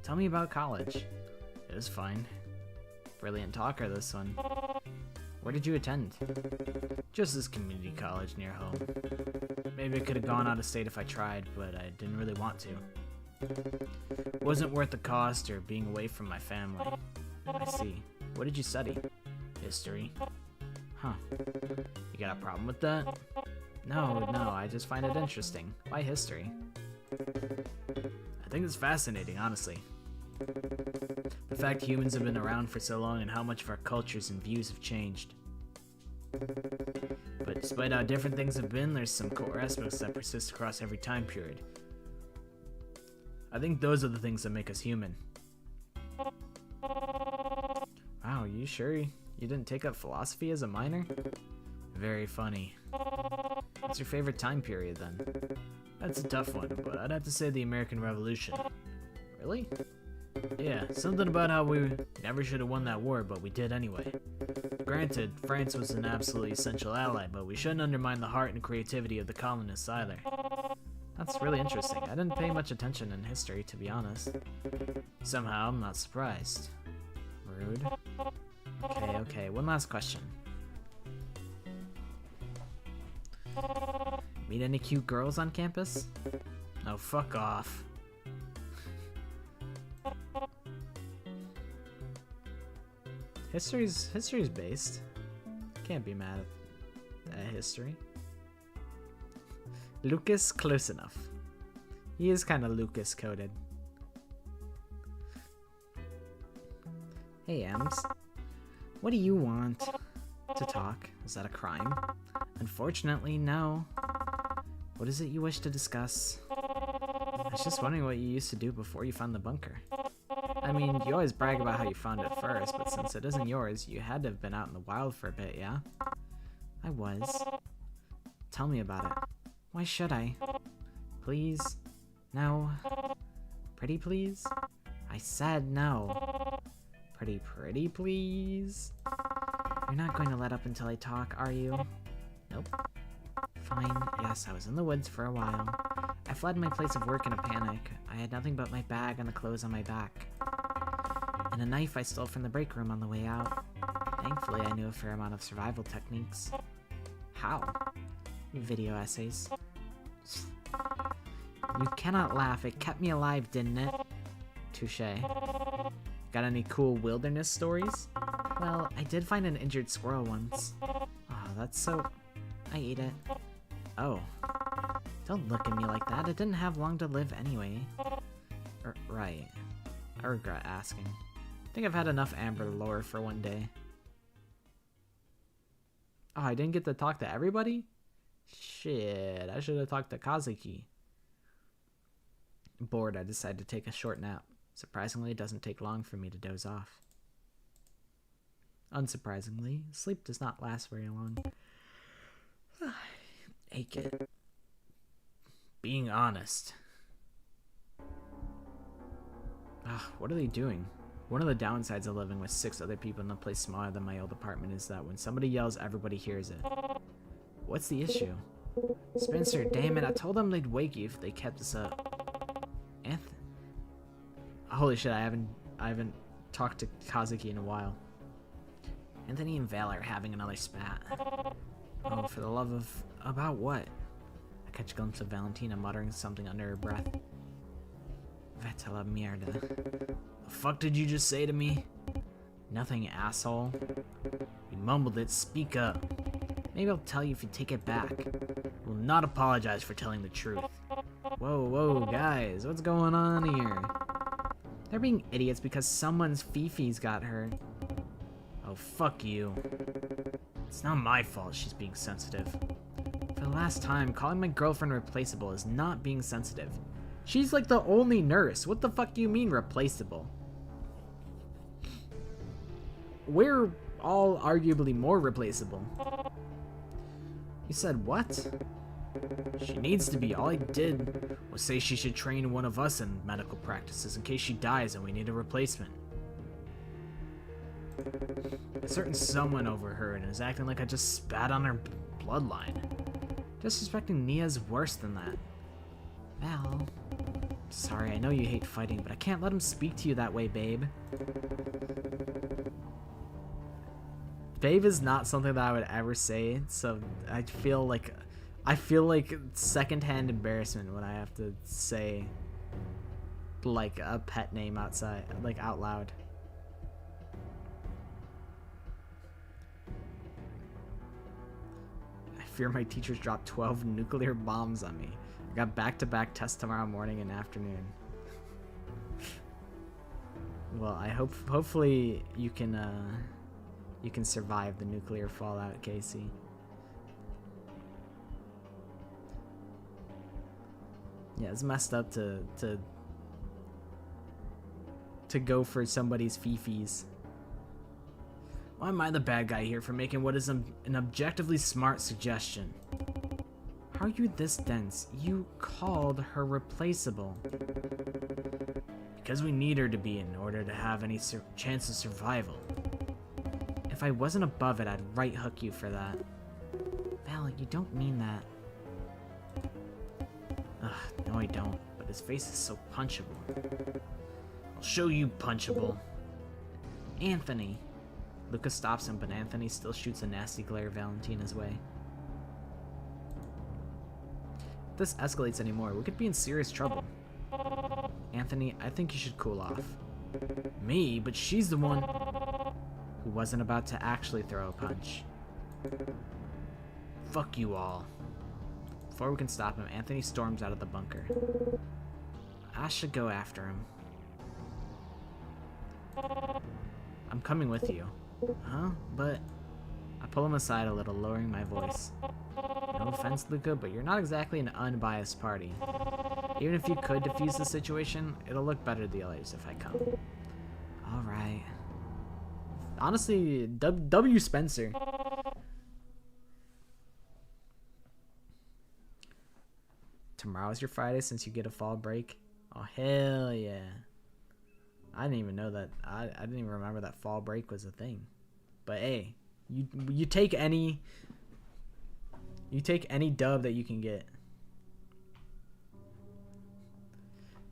Tell me about college. It was fine. Brilliant talker, this one. Where did you attend? Just this community college near home. Maybe I could have gone out of state if I tried, but I didn't really want to. It wasn't worth the cost or being away from my family. I see. What did you study? History. Huh. You got a problem with that? No, I just find it interesting. Why history? I think it's fascinating, honestly. The fact humans have been around for so long and how much of our cultures and views have changed. But despite how different things have been, there's some core aspects that persist across every time period. I think those are the things that make us human. Wow, you sure you didn't take up philosophy as a minor? Very funny. What's your favorite time period then? That's a tough one, but I'd have to say the American Revolution. Really? Yeah, something about how we never should have won that war, but we did anyway. Granted, France was an absolutely essential ally, but we shouldn't undermine the heart and creativity of the colonists either. That's really interesting. I didn't pay much attention in history, to be honest. Somehow, I'm not surprised. Rude. Okay, one last question. Meet any cute girls on campus? Oh, fuck off. History's based. Can't be mad at history. Lucas, close enough. He is kind of Lucas coded. Hey, Ems. What do you want? To talk? Is that a crime? Unfortunately, no. What is it you wish to discuss? I was just wondering what you used to do before you found the bunker. I mean, you always brag about how you found it first, but since it isn't yours, you had to have been out in the wild for a bit, yeah? I was. Tell me about it. Why should I? Please? No. Pretty please? I said no. Pretty please? You're not going to let up until I talk, are you? Nope. Fine. Yes, I was in the woods for a while. I fled my place of work in a panic. I had nothing but my bag and the clothes on my back. And a knife I stole from the break room on the way out. Thankfully, I knew a fair amount of survival techniques. How? Video essays. You cannot laugh. It kept me alive, didn't it? Touché. Got any cool wilderness stories? Well, I did find an injured squirrel once. Oh, that's so... I ate it. Oh. Don't look at me like that. It didn't have long to live anyway. Right. I regret asking. I think I've had enough Amber lore for one day. Oh, I didn't get to talk to everybody? Shit, I should have talked to Kazuki. Bored, I decided to take a short nap. Surprisingly, it doesn't take long for me to doze off. Unsurprisingly, sleep does not last very long. Ache it. Being honest. What are they doing? One of the downsides of living with 6 other people in a place smaller than my old apartment is that when somebody yells, everybody hears it. What's the issue? Spencer, damn it, I told them they'd wake you if they kept this up. Holy shit, I haven't talked to Kazuki in a while. Anthony and Val are having another spat. Oh, for the love of... About what? I catch a glimpse of Valentina muttering something under her breath. Vete la mierda. The fuck did you just say to me? Nothing, asshole. You mumbled it, speak up. Maybe I'll tell you if you take it back. I will not apologize for telling the truth. Whoa, guys, what's going on here? They're being idiots because someone's Fifi's got hurt. Oh, fuck you. It's not my fault she's being sensitive. For the last time, calling my girlfriend replaceable is not being sensitive. She's like the only nurse. What the fuck do you mean replaceable? We're all arguably more replaceable. You said what? She needs to be. All I did was say she should train one of us in medical practices in case she dies and we need a replacement. A certain someone overheard and is acting like I just spat on her bloodline. Disrespecting Nia's worse than that. Val, sorry, I know you hate fighting, but I can't let him speak to you that way, babe. Babe is not something that I would ever say, so I feel like secondhand embarrassment when I have to say like a pet name outside, like out loud. I fear my teachers dropped 12 nuclear bombs on me. I got back-to-back tests tomorrow morning and afternoon. Well, hopefully you can survive the nuclear fallout, Casey. Yeah, it's messed up to go for somebody's fifis. Why am I the bad guy here for making what is an objectively smart suggestion? How are you this dense? You called her replaceable. Because we need her to be in order to have any chance of survival. If I wasn't above it, I'd right hook you for that. Val, you don't mean that. Ugh, no I don't, but his face is so punchable. I'll show you punchable. Anthony. Lucas stops him, but Anthony still shoots a nasty glare Valentina's way. If this escalates anymore, we could be in serious trouble. Anthony, I think you should cool off. Me? But she's the one who wasn't about to actually throw a punch. Fuck you all. Before we can stop him, Anthony storms out of the bunker. I should go after him. I'm coming with you. Huh? But... I pull him aside a little, lowering my voice. No offense, Luca, but you're not exactly an unbiased party. Even if you could defuse the situation, it'll look better to the others if I come. Alright. Honestly, W. Spencer. Tomorrow's your Friday since you get a fall break? Oh, hell yeah. I didn't even know that. I didn't even remember that fall break was a thing. But hey, you take any dub that you can get.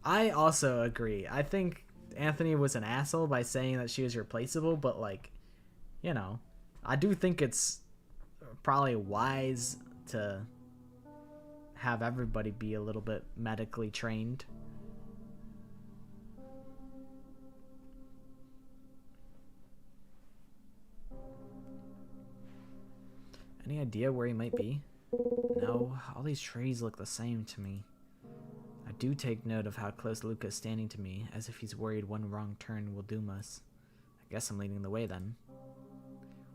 I also agree. I think Anthony was an asshole by saying that she was replaceable, but like, you know, I do think it's probably wise to have everybody be a little bit medically trained. Any idea where he might be? No, all these trees look the same to me. I do take note of how close Luca is standing to me, as if he's worried one wrong turn will doom us. I guess I'm leading the way then.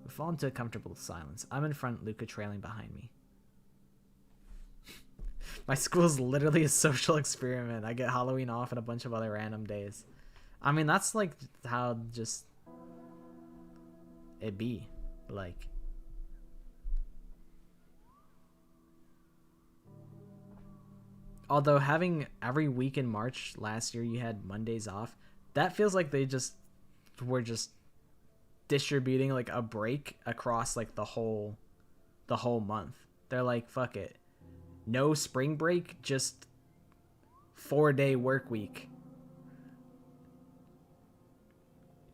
We fall into a comfortable silence. I'm in front, Luca trailing behind me. My school's literally a social experiment. I get Halloween off and a bunch of other random days. I mean, that's like how just it be. Like, although having every week in March last year you had Mondays off, that feels like they just were just distributing like a break across like the whole month. They're like, fuck it. No spring break, just 4-day work week.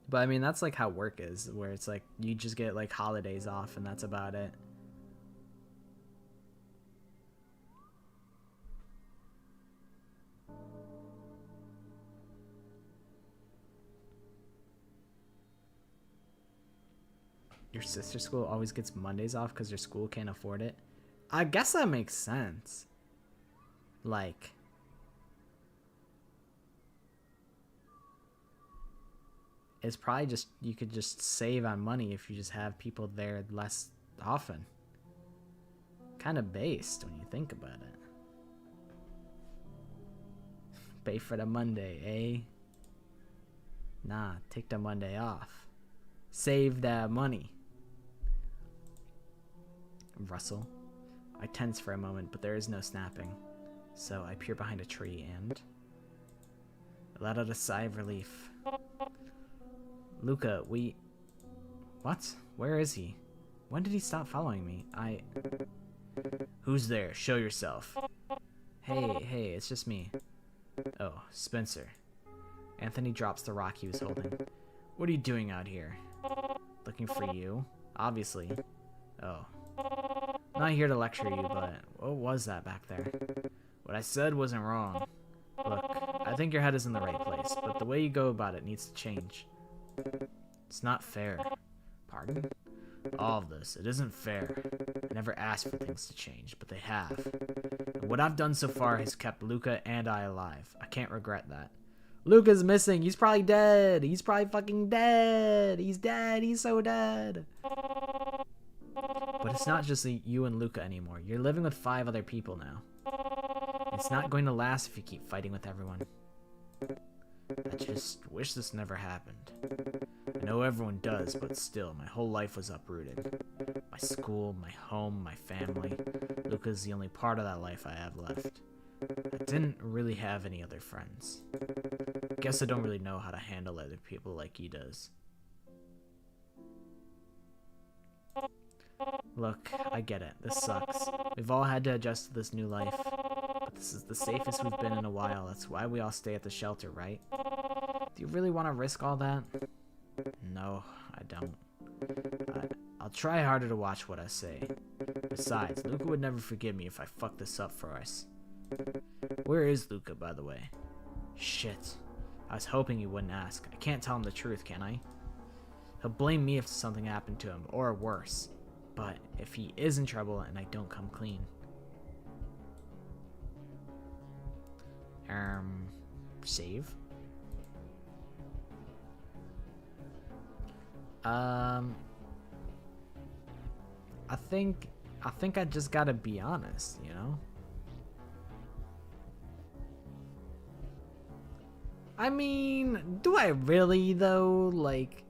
But I mean, that's like how work is, where it's like you just get like holidays off and that's about it. Your sister's school always gets Mondays off because your school can't afford it? I guess that makes sense. Like, it's probably just, you could just save on money if you just have people there less often. Kind of based when you think about it. Pay for the Monday, eh? Nah, take the Monday off. Save that money. Rustle. I tense for a moment, but there is no snapping. So I peer behind a tree and let out a sigh of relief. Luca, What? Where is he? When did he stop following me? Who's there? Show yourself. Hey, it's just me. Oh, Spencer. Anthony drops the rock he was holding. What are you doing out here? Looking for you? Obviously. Oh. Not here to lecture you, but what was that back there? What I said wasn't wrong. Look, I think your head is in the right place, but the way you go about it needs to change. It's not fair. Pardon? All of this, it isn't fair. I never asked for things to change, but they have. And what I've done so far has kept Luca and I alive. I can't regret that. Luca's missing. He's probably dead. He's probably fucking dead. He's dead. He's so dead. But it's not just you and Luca anymore. You're living with 5 other people now. It's not going to last if you keep fighting with everyone. I just wish this never happened. I know everyone does, but still, my whole life was uprooted. My school, my home, my family. Luca's the only part of that life I have left. I didn't really have any other friends. Guess I don't really know how to handle other people like he does. Look, I get it. This sucks. We've all had to adjust to this new life. But this is the safest we've been in a while. That's why we all stay at the shelter, right? Do you really want to risk all that? No, I don't. I'll try harder to watch what I say. Besides, Luca would never forgive me if I fuck this up for us. Where is Luca, by the way? Shit. I was hoping you wouldn't ask. I can't tell him the truth, can I? He'll blame me if something happened to him, or worse. But if he is in trouble and I don't come clean. Save? I think I just gotta be honest, you know? I mean, do I really though? Like,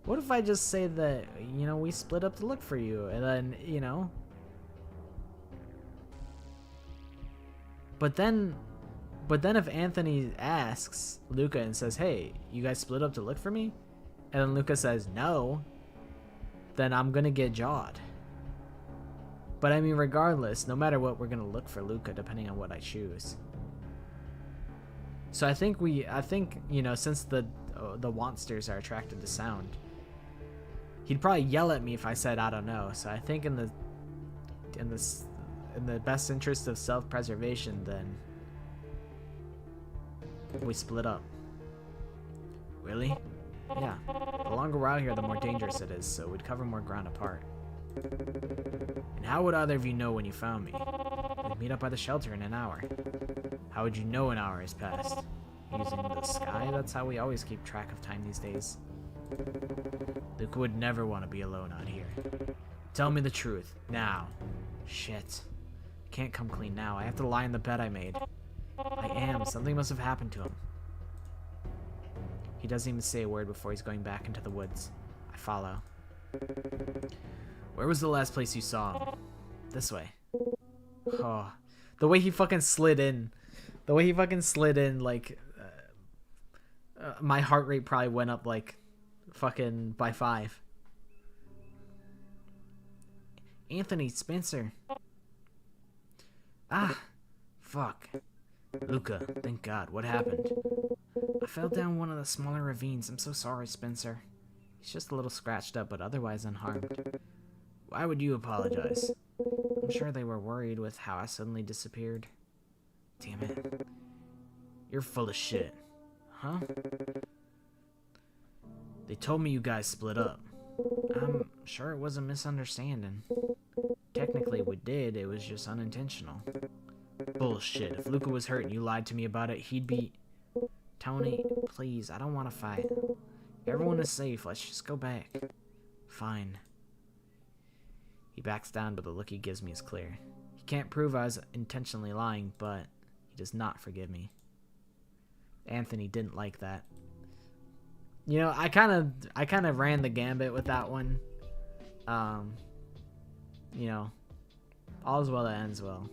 what if I just say that, you know, we split up to look for you, and then, you know? But then if Anthony asks Luca and says, hey, you guys split up to look for me? And then Luca says no, then I'm gonna get jawed. But I mean, regardless, no matter what, we're gonna look for Luca depending on what I choose. So I think you know, since the Wantsters are attracted to sound, he'd probably yell at me if I said I don't know. So I think in the best interest of self-preservation, then we split up. Really? Yeah. The longer we're out here, the more dangerous it is, so we'd cover more ground apart. And how would either of you know when you found me? We'd meet up by the shelter in an hour. How would you know an hour has passed? Using the sky? That's how we always keep track of time these days. Luca would never want to be alone out here. Tell me the truth, now. Shit. Can't come clean now. I have to lie in the bed I made. I am. Something must have happened to him. He doesn't even say a word before he's going back into the woods. I follow. Where was the last place you saw him? This way. Oh, the way he fucking slid in. The way he fucking slid in, like, my heart rate probably went up, like, fucking by 5. Anthony, Spencer. Ah, fuck. Luca, thank God. What happened? I fell down one of the smaller ravines. I'm so sorry, Spencer. He's just a little scratched up, but otherwise unharmed. Why would you apologize? I'm sure they were worried with how I suddenly disappeared. Damn it. You're full of shit. Huh? They told me you guys split up. I'm sure it was a misunderstanding. Technically we did, it was just unintentional. Bullshit. If Luca was hurt and you lied to me about it, he'd be... Tony, please, I don't want to fight. Everyone is safe, let's just go back. Fine. He backs down, but the look he gives me is clear. He can't prove I was intentionally lying, but he does not forgive me. Anthony didn't like that. You know, I kind of ran the gambit with that one. You know, All's well that ends well.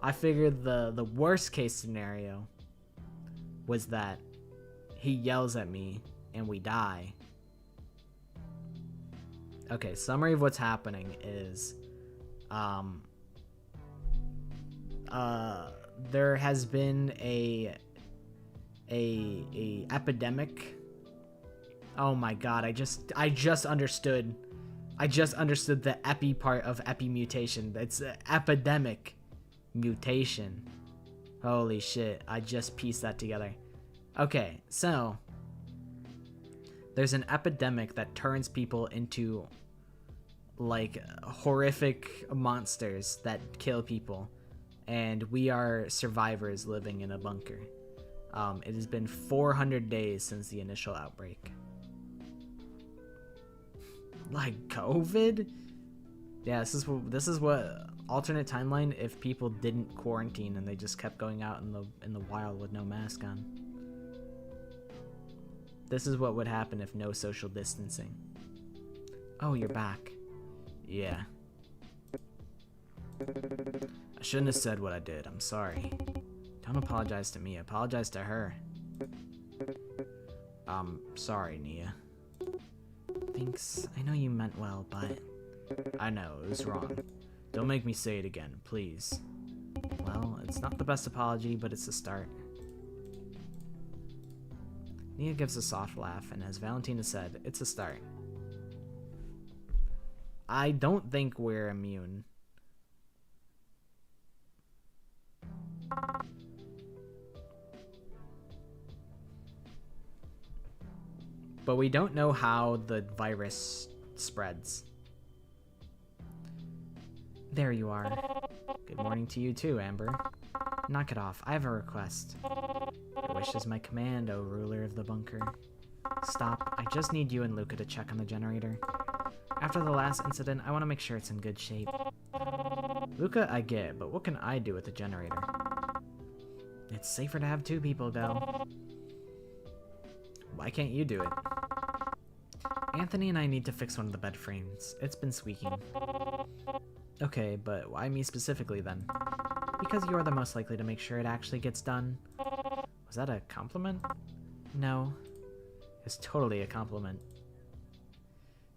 I figured the worst case scenario was that he yells at me and we die. Okay, summary of what's happening is there has been a epidemic. Oh my god, I just understood. I just understood the epi part of epimutation. It's an epidemic mutation. Holy shit, I just pieced that together. Okay, so there's an epidemic that turns people into like horrific monsters that kill people, and we are survivors living in a bunker. It has been 400 days since the initial outbreak. Like COVID? Yeah, this is what alternate timeline if people didn't quarantine and they just kept going out in the wild with no mask on. This is what would happen if no social distancing. Oh, you're back. Yeah. I shouldn't have said what I did. I'm sorry. Don't apologize to me. Apologize to her. Sorry, Nia. Thanks. I know you meant well, but... I know, it was wrong. Don't make me say it again, please. Well, it's not the best apology, but it's a start. Nia gives a soft laugh, and as Valentina said, it's a start. I don't think we're immune. But we don't know how the virus spreads. There you are. Good morning to you too, Amber. Knock it off. I have a request. Your wish is my command, O ruler of the bunker. Stop. I just need you and Luca to check on the generator. After the last incident, I want to make sure it's in good shape. Luca, I get, but what can I do with the generator? It's safer to have two people go. Why can't you do it? Anthony and I need to fix one of the bed frames. It's been squeaking. Okay, but why me specifically then? Because you're the most likely to make sure it actually gets done. Was that a compliment? No. It's totally a compliment.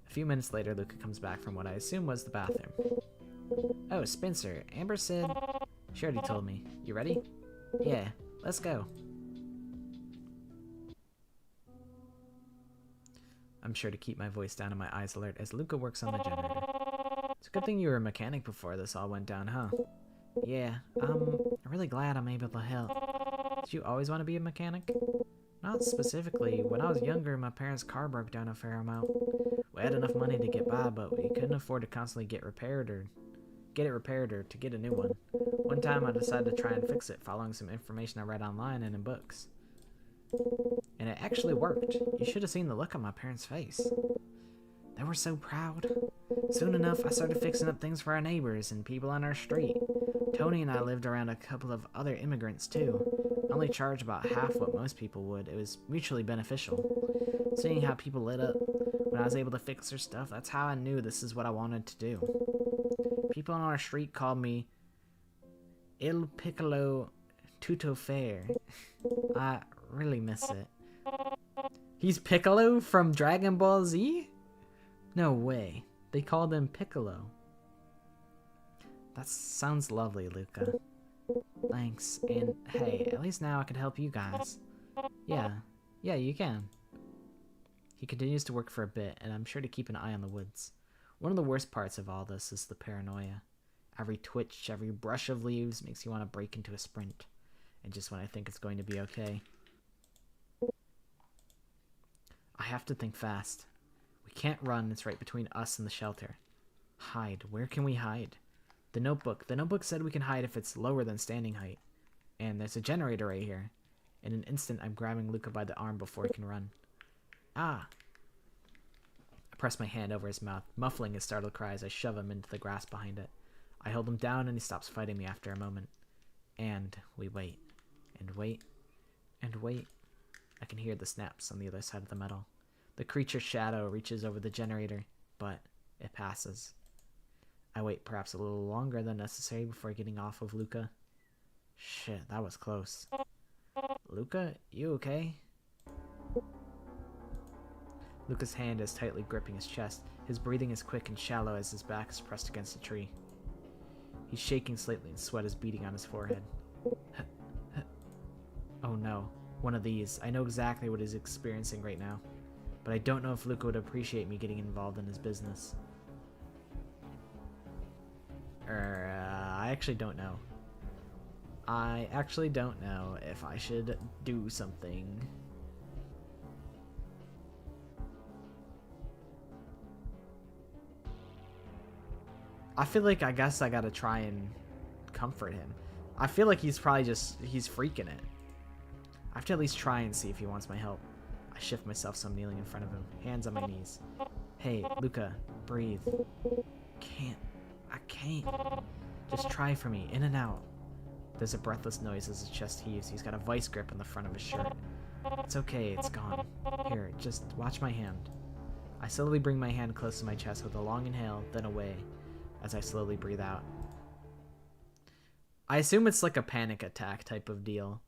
A few minutes later, Luca comes back from what I assume was the bathroom. Oh, Spencer, Amber said... She already told me. You ready? Yeah, let's go. I'm sure to keep my voice down and my eyes alert as Luca works on the generator. It's a good thing you were a mechanic before this all went down, huh? Yeah, I'm really glad I'm able to help. Did you always want to be a mechanic? Not specifically. When I was younger, my parents' car broke down a fair amount. We had enough money to get by, but we couldn't afford to constantly get it repaired or to get a new one. One time I decided to try and fix it following some information I read online and in books. And it actually worked. You should have seen the look on my parents' face. They were so proud. Soon enough, I started fixing up things for our neighbors and people on our street. Tony and I lived around a couple of other immigrants too. I only charged about half what most people would. It was mutually beneficial. Seeing how people lit up when I was able to fix their stuff, that's how I knew this is what I wanted to do. People on our street called me Il Piccolo Tutto Fair. I really miss it. He's Piccolo from Dragon Ball Z? No way. They called him Piccolo. That sounds lovely, Luca. Thanks. And hey, at least now I can help you guys. Yeah, you can. He continues to work for a bit, and I'm sure to keep an eye on the woods. One of the worst parts of all this is the paranoia. Every twitch, every brush of leaves makes you want to break into a sprint. And just when I think it's going to be okay, I have to think fast. We can't run, it's right between us and the shelter. Hide. Where can we hide? The notebook. The notebook said we can hide if it's lower than standing height. And there's a generator right here. In an instant, I'm grabbing Luca by the arm before he can run. Ah! I press my hand over his mouth, muffling his startled cry as I shove him into the grass behind it. I hold him down and he stops fighting me after a moment. And we wait. And wait. And wait. I can hear the snaps on the other side of the metal. The creature's shadow reaches over the generator, but it passes. I wait perhaps a little longer than necessary before getting off of Luca. Shit, that was close. Luca, you okay? Luca's hand is tightly gripping his chest. His breathing is quick and shallow as his back is pressed against a tree. He's shaking slightly and sweat is beading on his forehead. Oh no, one of these. I know exactly what he's experiencing right now, but I don't know if Luca would appreciate me getting involved in his business. I actually don't know. I actually don't know if I should do something. I feel like I guess I gotta try and comfort him. I feel like he's probably he's freaking it. I have to at least try and see if he wants my help. I shift myself so I'm kneeling in front of him, hands on my knees. Hey, Luca, breathe. I can't. Just try for me, in and out. There's a breathless noise as his chest heaves. He's got a vice grip on the front of his shirt. It's okay, it's gone. Here, just watch my hand. I slowly bring my hand close to my chest with a long inhale, then away, as I slowly breathe out. I assume it's like a panic attack type of deal.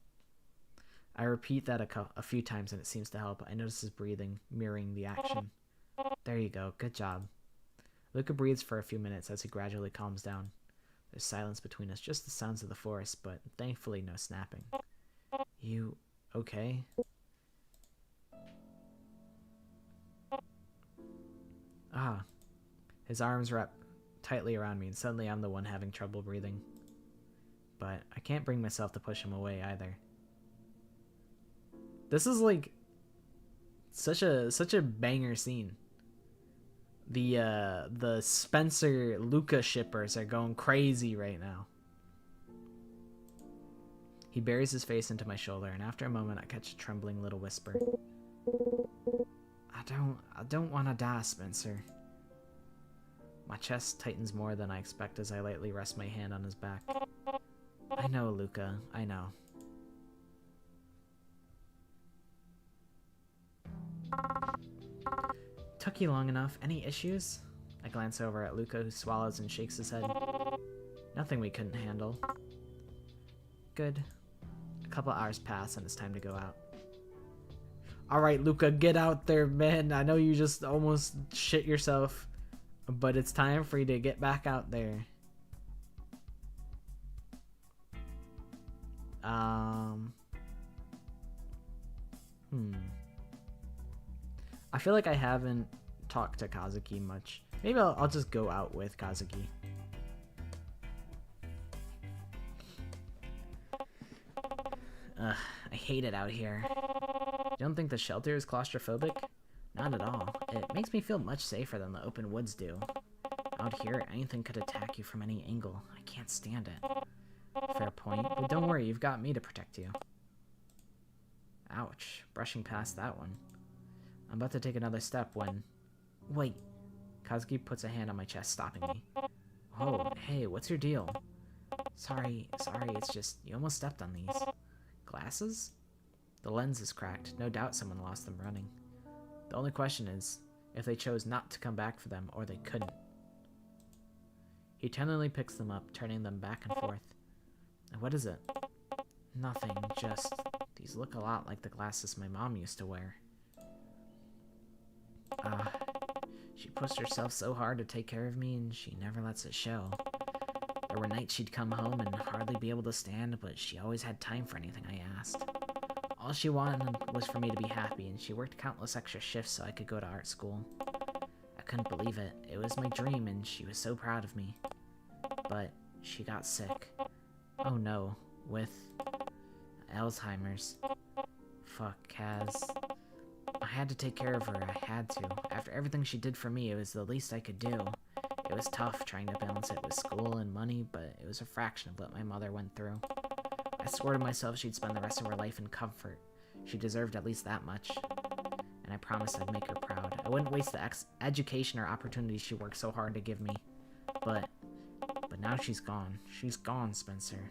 I repeat that a few times and it seems to help. I notice his breathing, mirroring the action. There you go, good job. Luca breathes for a few minutes as he gradually calms down. There's silence between us, just the sounds of the forest, but thankfully no snapping. You okay? Ah. His arms wrap tightly around me and suddenly I'm the one having trouble breathing. But I can't bring myself to push him away either. This is like such a banger scene. The Spencer Luca shippers are going crazy right now. He buries his face into my shoulder, and after a moment I catch a trembling little whisper. I don't want to die, Spencer. My chest tightens more than I expect as I lightly rest my hand on his back. I know, Luca, I know. Took you long enough. Any issues? I glance over at Luca, who swallows and shakes his head. Nothing we couldn't handle. Good. A couple hours pass and it's time to go out. Alright, Luca, get out there, man. I know you just almost shit yourself, but it's time for you to get back out there. I feel like I haven't talked to Kazuki much. Maybe I'll just go out with Kazuki. Ugh, I hate it out here. You don't think the shelter is claustrophobic? Not at all. It makes me feel much safer than the open woods do. Out here, anything could attack you from any angle. I can't stand it. Fair point, but don't worry, you've got me to protect you. Ouch, brushing past that one. I'm about to take another step when... Wait. Kazuki puts a hand on my chest, stopping me. Oh, hey, what's your deal? Sorry, it's just, you almost stepped on these. Glasses? The lens is cracked. No doubt someone lost them running. The only question is, if they chose not to come back for them, or they couldn't. He tenderly picks them up, turning them back and forth. What is it? Nothing, just... These look a lot like the glasses my mom used to wear. She pushed herself so hard to take care of me, and she never lets it show. There were nights she'd come home and hardly be able to stand, but she always had time for anything I asked. All she wanted was for me to be happy, and she worked countless extra shifts so I could go to art school. I couldn't believe it. It was my dream, and she was so proud of me. But she got sick. Oh no, with Alzheimer's. Fuck, Kaz. I had to take care of her, I had to. After everything she did for me, it was the least I could do. It was tough trying to balance it with school and money, but it was a fraction of what my mother went through. I swore to myself she'd spend the rest of her life in comfort. She deserved at least that much. And I promised I'd make her proud. I wouldn't waste the education or opportunities she worked so hard to give me. But now she's gone. She's gone, Spencer.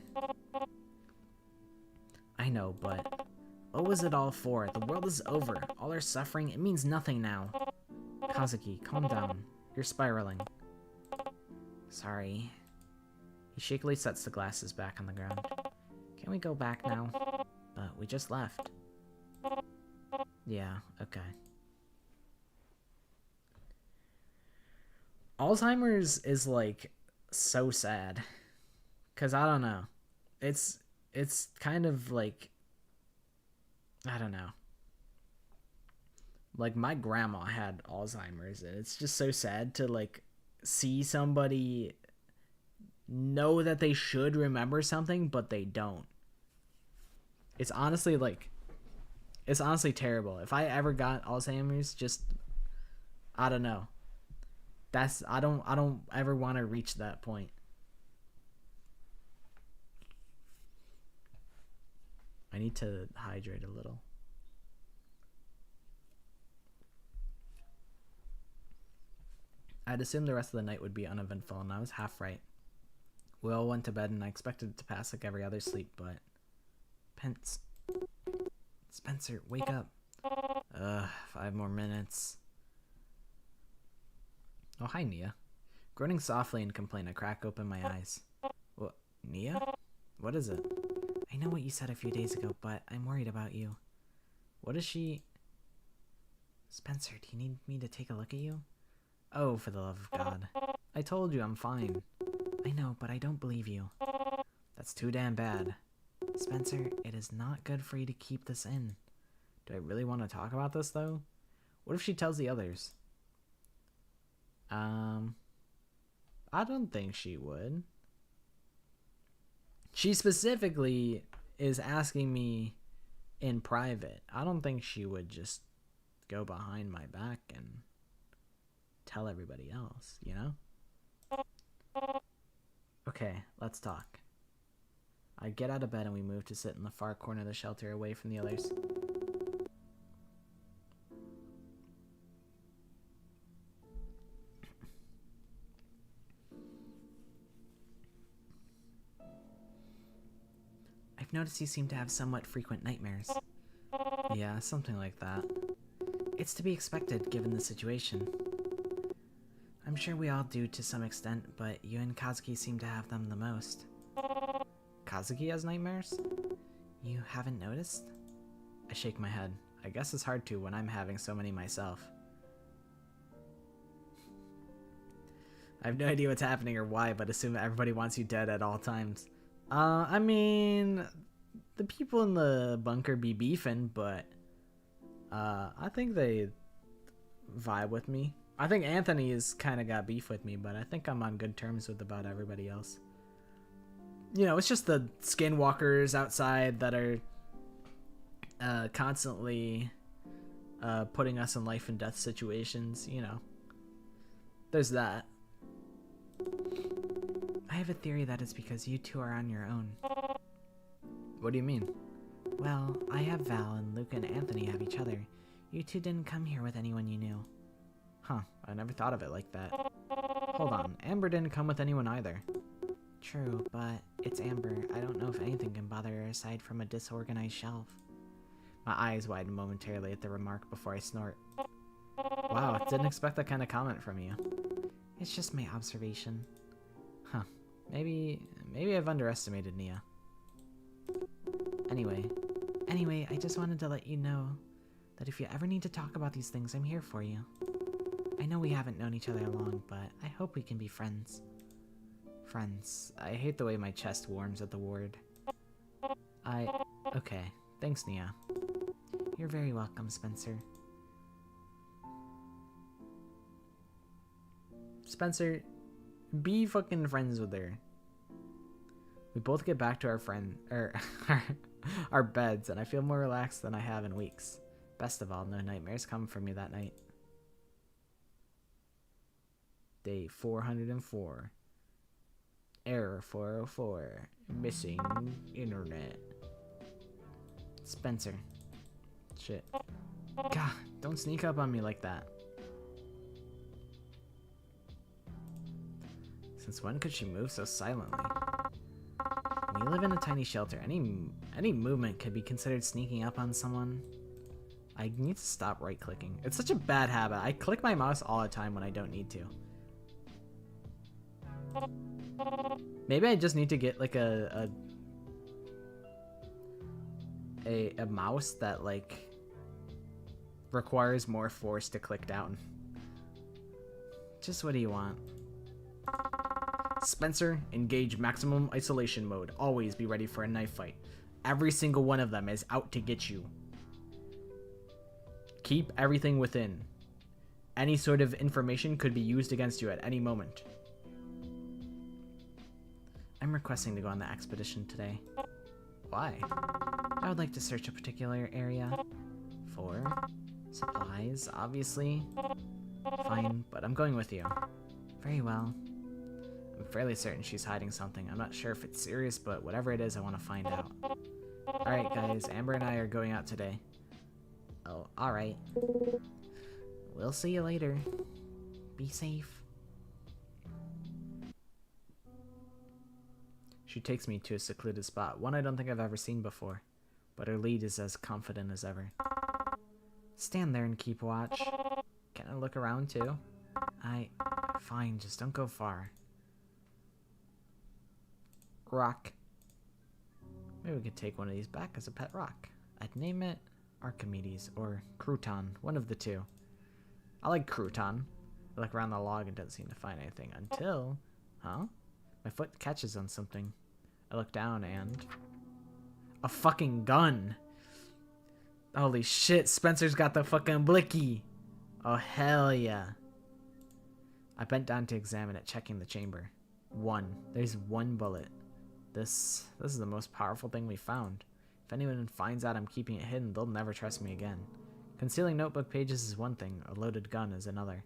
I know, but... What was it all for? The world is over. All our suffering, it means nothing now. Kazuki, calm down. You're spiraling. Sorry. He shakily sets the glasses back on the ground. Can we go back now? But we just left. Yeah, okay. Alzheimer's is like so sad. 'Cause I don't know. It's kind of like, I don't know. Like my grandma had Alzheimer's, and it's just so sad to like see somebody know that they should remember something but they don't. It's honestly terrible. If I ever got Alzheimer's, just, I don't know. I don't ever want to reach that point. I need to hydrate a little. I'd assumed the rest of the night would be uneventful, and I was half right. We all went to bed, and I expected it to pass like every other sleep, but... Spencer, wake up. 5 more minutes. Oh, hi, Nia. Groaning softly in complaint, I crack open my eyes. What, Nia? What is it? I know what you said a few days ago, but I'm worried about you. What is she... Spencer, do you need me to take a look at you? Oh, for the love of God. I told you I'm fine. I know, but I don't believe you. That's too damn bad. Spencer, it is not good for you to keep this in. Do I really want to talk about this, though? What if she tells the others? I don't think she would. She specifically is asking me in private. I don't think she would just go behind my back and tell everybody else, you know? Okay, let's talk. I get out of bed and we move to sit in the far corner of the shelter away from the others. I've noticed you seem to have somewhat frequent nightmares. Yeah, something like that. It's to be expected given the situation. I'm sure we all do to some extent, but you and Kazuki seem to have them the most. Kazuki has nightmares? You haven't noticed? I shake my head. I guess it's hard to when I'm having so many myself. I have no idea what's happening or why, but assume that everybody wants you dead at all times. I mean, the people in the bunker be beefing, but I think they vibe with me. I think Anthony's kind of got beef with me, but I think I'm on good terms with about everybody else. You know, it's just the skinwalkers outside that are constantly putting us in life and death situations, you know. There's that. I have a theory that it's because you two are on your own. What do you mean? Well, I have Val and Luca and Anthony have each other. You two didn't come here with anyone you knew. Huh, I never thought of it like that. Hold on, Amber didn't come with anyone either. True, but it's Amber. I don't know if anything can bother her aside from a disorganized shelf. My eyes widen momentarily at the remark before I snort. Wow, didn't expect that kind of comment from you. It's just my observation. Huh, maybe I've underestimated Nia. Anyway, I just wanted to let you know that if you ever need to talk about these things, I'm here for you. I know we haven't known each other long, but I hope we can be friends. Friends. I hate the way my chest warms at the word. Okay. Thanks, Nia. You're very welcome, Spencer. Spencer, be fucking friends with her. We both get back to our beds, and I feel more relaxed than I have in weeks. Best of all, no nightmares come for me that night. Day 404. Error 404. Missing internet. Spencer. Shit. God, don't sneak up on me like that. Since when could she move so silently? When you live in a tiny shelter, any movement could be considered sneaking up on someone. I need to stop right-clicking. It's such a bad habit. I click my mouse all the time when I don't need to. Maybe I just need to get like a mouse that like requires more force to click down. Just what do you want? Spencer, engage maximum isolation mode. Always be ready for a knife fight. Every single one of them is out to get you. Keep everything within. Any sort of information could be used against you at any moment. I'm requesting to go on the expedition today. Why? I would like to search a particular area. For supplies, obviously. Fine, but I'm going with you. Very well. I'm fairly certain she's hiding something. I'm not sure if it's serious, but whatever it is, I want to find out. Alright guys, Amber and I are going out today. Oh, alright. We'll see you later. Be safe. She takes me to a secluded spot, one I don't think I've ever seen before, but her lead is as confident as ever. Stand there and keep watch. Can I look around too? Fine, just don't go far. Rock. Maybe we could take one of these back as a pet rock. I'd name it Archimedes or Crouton, one of the two. I like Crouton. I look around the log and don't seem to find anything until... Huh? My foot catches on something. I look down and... A fucking gun! Holy shit, Spencer's got the fucking blicky! Oh, hell yeah. I bent down to examine it, checking the chamber. There's one bullet. This is the most powerful thing we found. If anyone finds out I'm keeping it hidden, they'll never trust me again. Concealing notebook pages is one thing, a loaded gun is another.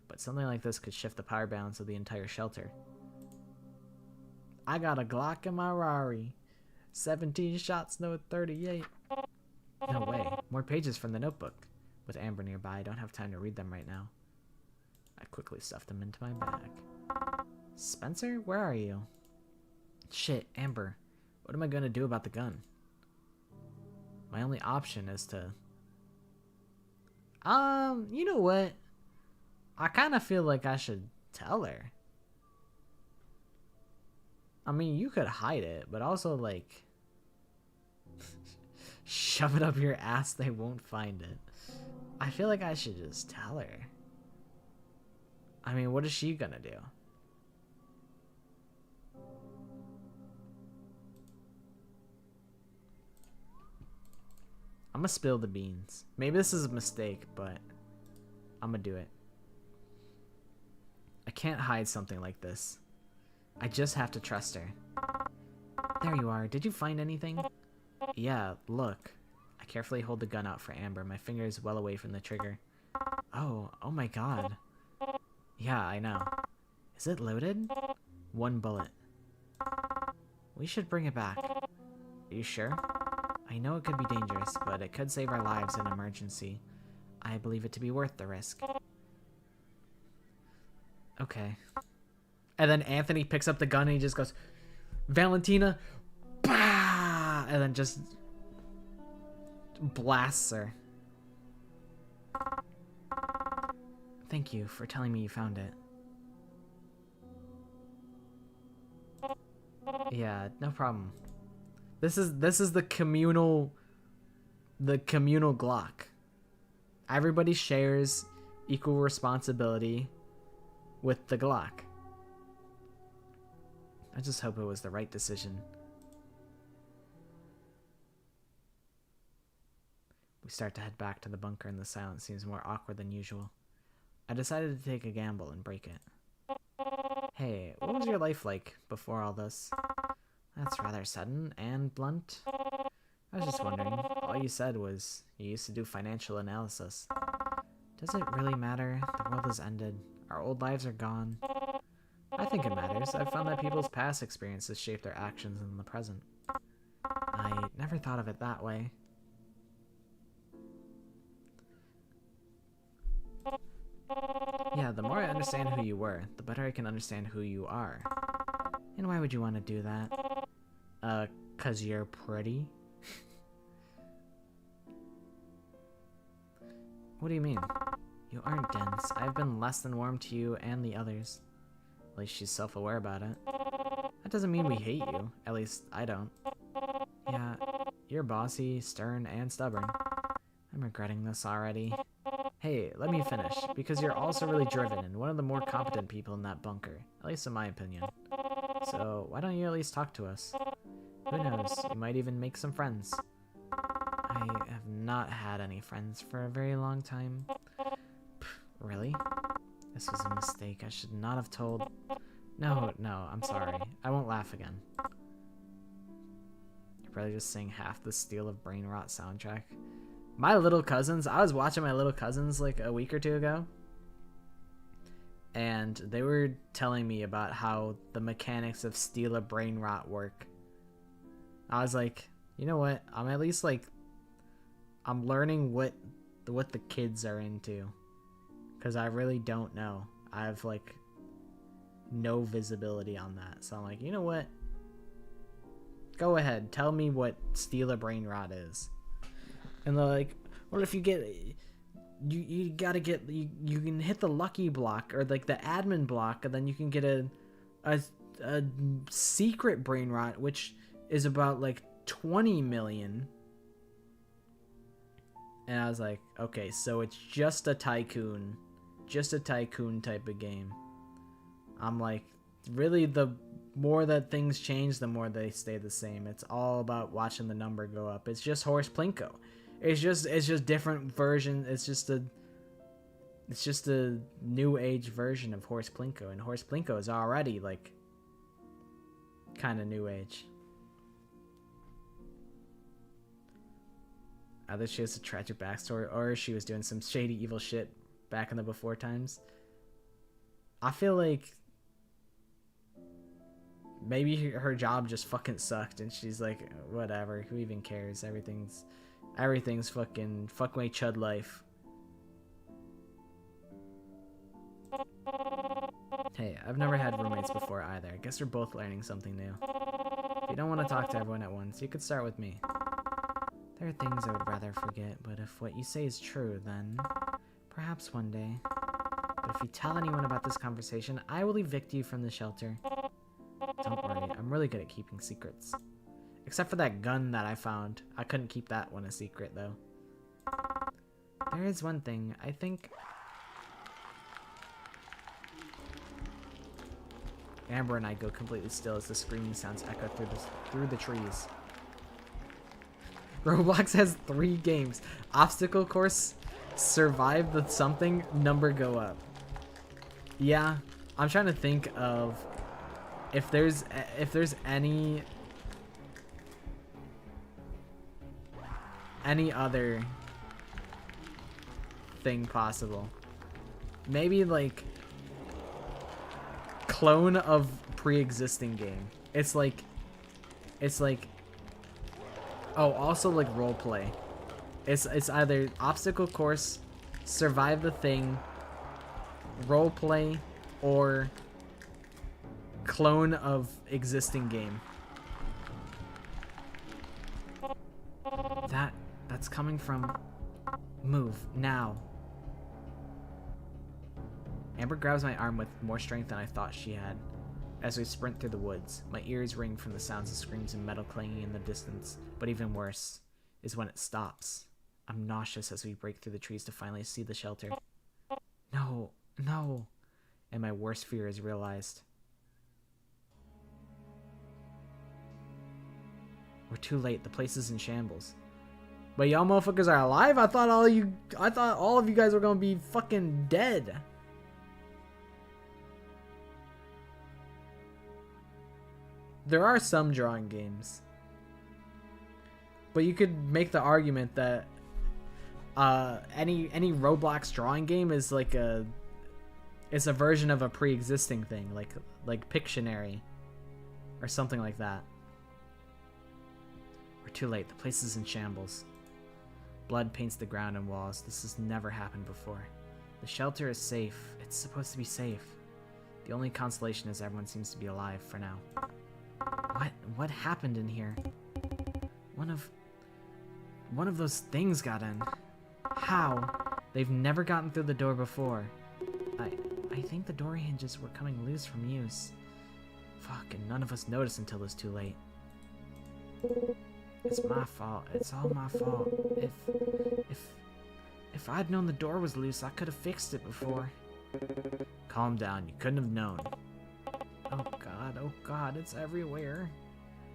But something like this could shift the power balance of the entire shelter. I got a Glock in my Rari. 17 shots, no 38. No way. More pages from the notebook. With Amber nearby, I don't have time to read them right now. I quickly stuffed them into my bag. Spencer, where are you? Shit, Amber. What am I gonna do about the gun? My only option is to... you know what? I kind of feel like I should tell her. I mean, you could hide it, but also, like... shove it up your ass, they won't find it. I feel like I should just tell her. I mean, what is she gonna do? I'm gonna spill the beans. Maybe this is a mistake, but I'm gonna do it. I can't hide something like this. I just have to trust her. There you are. Did you find anything? Yeah, look. I carefully hold the gun out for Amber, my fingers well away from the trigger. Oh my god. Yeah, I know. Is it loaded? One bullet. We should bring it back. Are you sure? I know it could be dangerous, but it could save our lives in an emergency. I believe it to be worth the risk. Okay. And then Anthony picks up the gun and he just goes, Valentina, bah! And then just blasts her. Thank you for telling me you found it. Yeah, no problem. This is the communal Glock. Everybody shares equal responsibility with the Glock. I just hope it was the right decision. We start to head back to the bunker and the silence seems more awkward than usual. I decided to take a gamble and break it. Hey, what was your life like before all this? That's rather sudden and blunt. I was just wondering, all you said was you used to do financial analysis. Does it really matter? The world has ended. Our old lives are gone. I think it matters. I've found that people's past experiences shape their actions in the present. I never thought of it that way. Yeah, the more I understand who you were, the better I can understand who you are. And why would you want to do that? 'Cause you're pretty? What do you mean? You aren't dense. I've been less than warm to you and the others. At least she's self-aware about it. That doesn't mean we hate you. At least I don't. Yeah, you're bossy, stern, and stubborn. I'm regretting this already. Hey, let me finish, because you're also really driven and one of the more competent people in that bunker, at least in my opinion. So, why don't you at least talk to us? Who knows, you might even make some friends. I have not had any friends for a very long time. Pff, really? This was a mistake. I should not have told... No, I'm sorry. I won't laugh again. You're probably just saying half the Steel of Brain Rot soundtrack. My Little Cousins, I was watching My Little Cousins like a week or two ago. And they were telling me about how the mechanics of Steel of Brain Rot work. I was like, you know what? I'm at least like... I'm learning what the kids are into. Because I really don't know. I have like no visibility on that. So I'm like, you know what? Go ahead. Tell me what Steel of Brain Rot is. And they're like, well, if you get... You gotta get... You can hit the lucky block or like the admin block. And then you can get a secret brain rot, which is about like 20 million. And I was like, okay, so it's just a tycoon type of game. I'm like, really, the more that things change, the more they stay the same. It's all about watching the number go up. It's just Horse Plinko. It's just different version. It's just a new age version of Horse Plinko, and Horse Plinko is already like kind of new age. Either she has a tragic backstory or she was doing some shady evil shit back in the before times. I feel like maybe her job just fucking sucked and she's like, whatever, who even cares? Everything's fucking fuck my chud life. Hey, I've never had roommates before either. I guess we're both learning something new. If you don't want to talk to everyone at once, you could start with me. There are things I would rather forget, but if what you say is true, then perhaps one day. But if you tell anyone about this conversation, I will evict you from the shelter. Don't worry, I'm really good at keeping secrets. Except for that gun that I found. I couldn't keep that one a secret, though. There is one thing, I think... Amber and I go completely still as the screaming sounds echo through the trees. Roblox has 3 games. Obstacle course, survive the something, number go up. Yeah, I'm trying to think of if there's any other thing possible. Maybe like clone of pre-existing game. It's like oh, also like roleplay. It's either obstacle course, survive the thing, roleplay, or clone of existing game. That's coming from move now. Amber grabs my arm with more strength than I thought she had. As we sprint through the woods, my ears ring from the sounds of screams and metal clanging in the distance, but even worse is when it stops. I'm nauseous as we break through the trees to finally see the shelter. No. And my worst fear is realized. We're too late. The place is in shambles. But y'all motherfuckers are alive? I thought all of you guys were gonna be fucking dead. There are some drawing games, but you could make the argument that any Roblox drawing game is like it's a version of a pre-existing thing, like Pictionary or something like that. We're too late. The place is in shambles. Blood paints the ground and walls. This has never happened before. The shelter is safe. It's supposed to be safe. The only consolation is everyone seems to be alive for now. What happened in here? One of those things got in. How? They've never gotten through the door before. I think the door hinges were coming loose from use. Fuck, and none of us noticed until it was too late. It's my fault. It's all my fault. If I'd known the door was loose, I could have fixed it before. Calm down. You couldn't have known. Oh god, it's everywhere.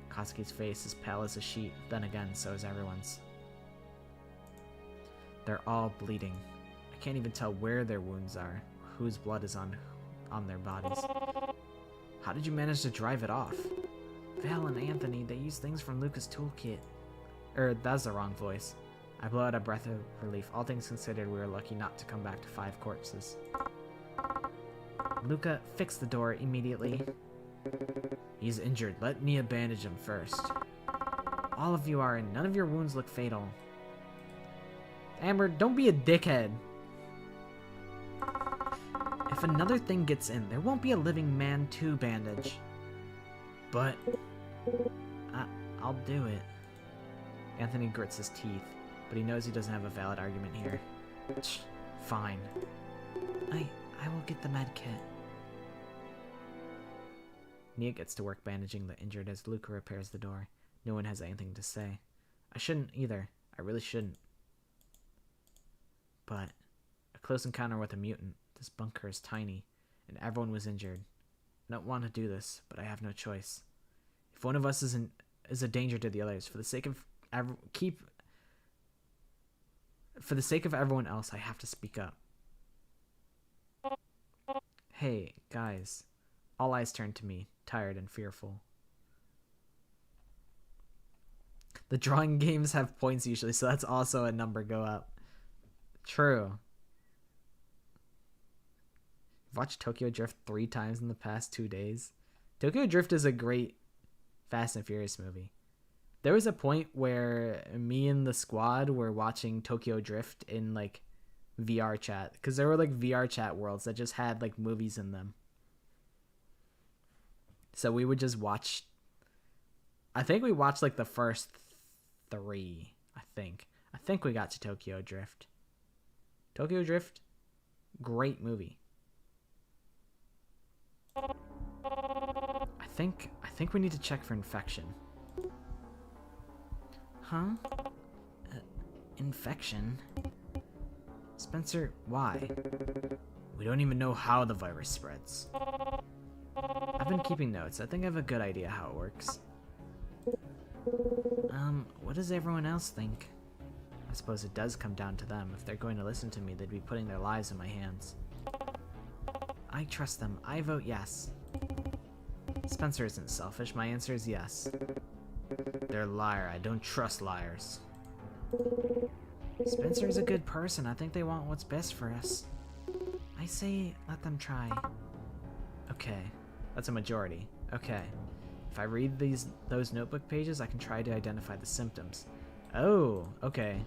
Katsuki's face is pale as a sheet. Then again, so is everyone's. They're all bleeding. I can't even tell where their wounds are, whose blood is on their bodies. How did you manage to drive it off? Val and Anthony, they used things from Luca's toolkit. That's the wrong voice. I blow out a breath of relief. All things considered, we were lucky not to come back to 5 corpses. Luca, fix the door immediately. He's injured. Let me bandage him first. All of you are, and none of your wounds look fatal. Amber, don't be a dickhead. If another thing gets in, there won't be a living man to bandage. But I'll do it. Anthony grits his teeth, but he knows he doesn't have a valid argument here. Fine. I will get the med kit. Nia gets to work bandaging the injured as Luca repairs the door. No one has anything to say. I shouldn't either. I really shouldn't. But a close encounter with a mutant. This bunker is tiny, and everyone was injured. I don't want to do this, but I have no choice. If one of us is a danger to the others, for the sake of everyone else, I have to speak up. Hey, guys. All eyes turn to me, tired and fearful. The drawing games have points usually, so that's also a number go up. True. I've watched Tokyo Drift 3 times in the past 2 days. Tokyo Drift is a great Fast and Furious movie. There was a point where me and the squad were watching Tokyo Drift in like VR chat, because there were like VR chat worlds that just had like movies in them. So we would just watch. I think we watched like the first 3. I think we got to Tokyo Drift. Tokyo Drift, great movie. I think we need to check for infection. Huh? Infection? Spencer, why? We don't even know how the virus spreads. I've been keeping notes. I think I have a good idea how it works. What does everyone else think? I suppose it does come down to them. If they're going to listen to me, they'd be putting their lives in my hands. I trust them. I vote yes. Spencer isn't selfish. My answer is yes. They're a liar. I don't trust liars. Spencer's a good person. I think they want what's best for us. I say let them try. Okay. That's a majority. Okay. If I read those notebook pages, I can try to identify the symptoms. Oh, okay.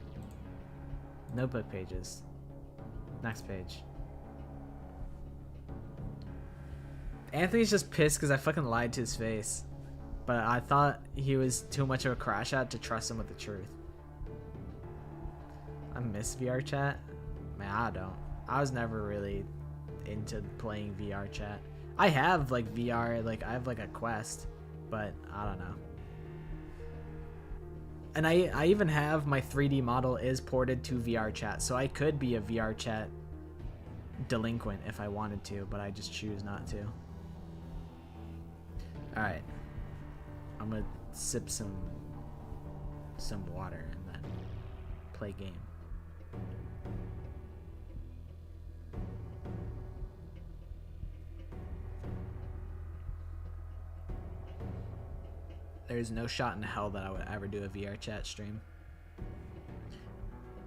Notebook pages. Next page. Anthony's just pissed because I fucking lied to his face. But I thought he was too much of a crash out to trust him with the truth. I miss VR chat. Man, I don't. I was never really into playing VR chat. I have like VR, like I have like a Quest, but I don't know. And I even have my 3D model is ported to VR chat, so I could be a VR chat delinquent if I wanted to, but I just choose not to. Alright. I'm gonna sip some water and then play game. There's no shot in hell that I would ever do a VR chat stream.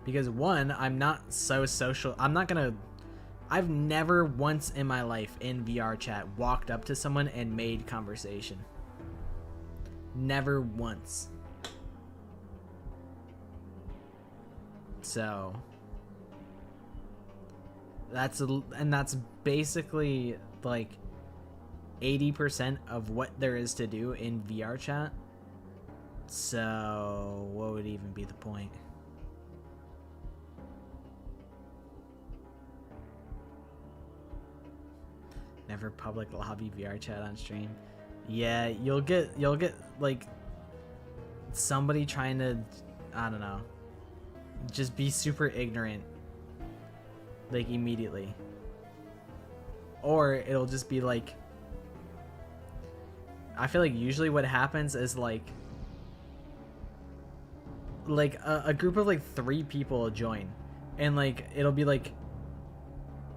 Because one, I'm not so social. I've never once in my life in VR chat walked up to someone and made conversation. Never once. So that's basically like 80% of what there is to do in VR chat. So what would even be the point? Never public lobby VR chat on stream. Yeah, you'll get like somebody trying to, I don't know, just be super ignorant like immediately. Or it'll just be like, I feel like usually what happens is like a group of like 3 people will join, and like it'll be like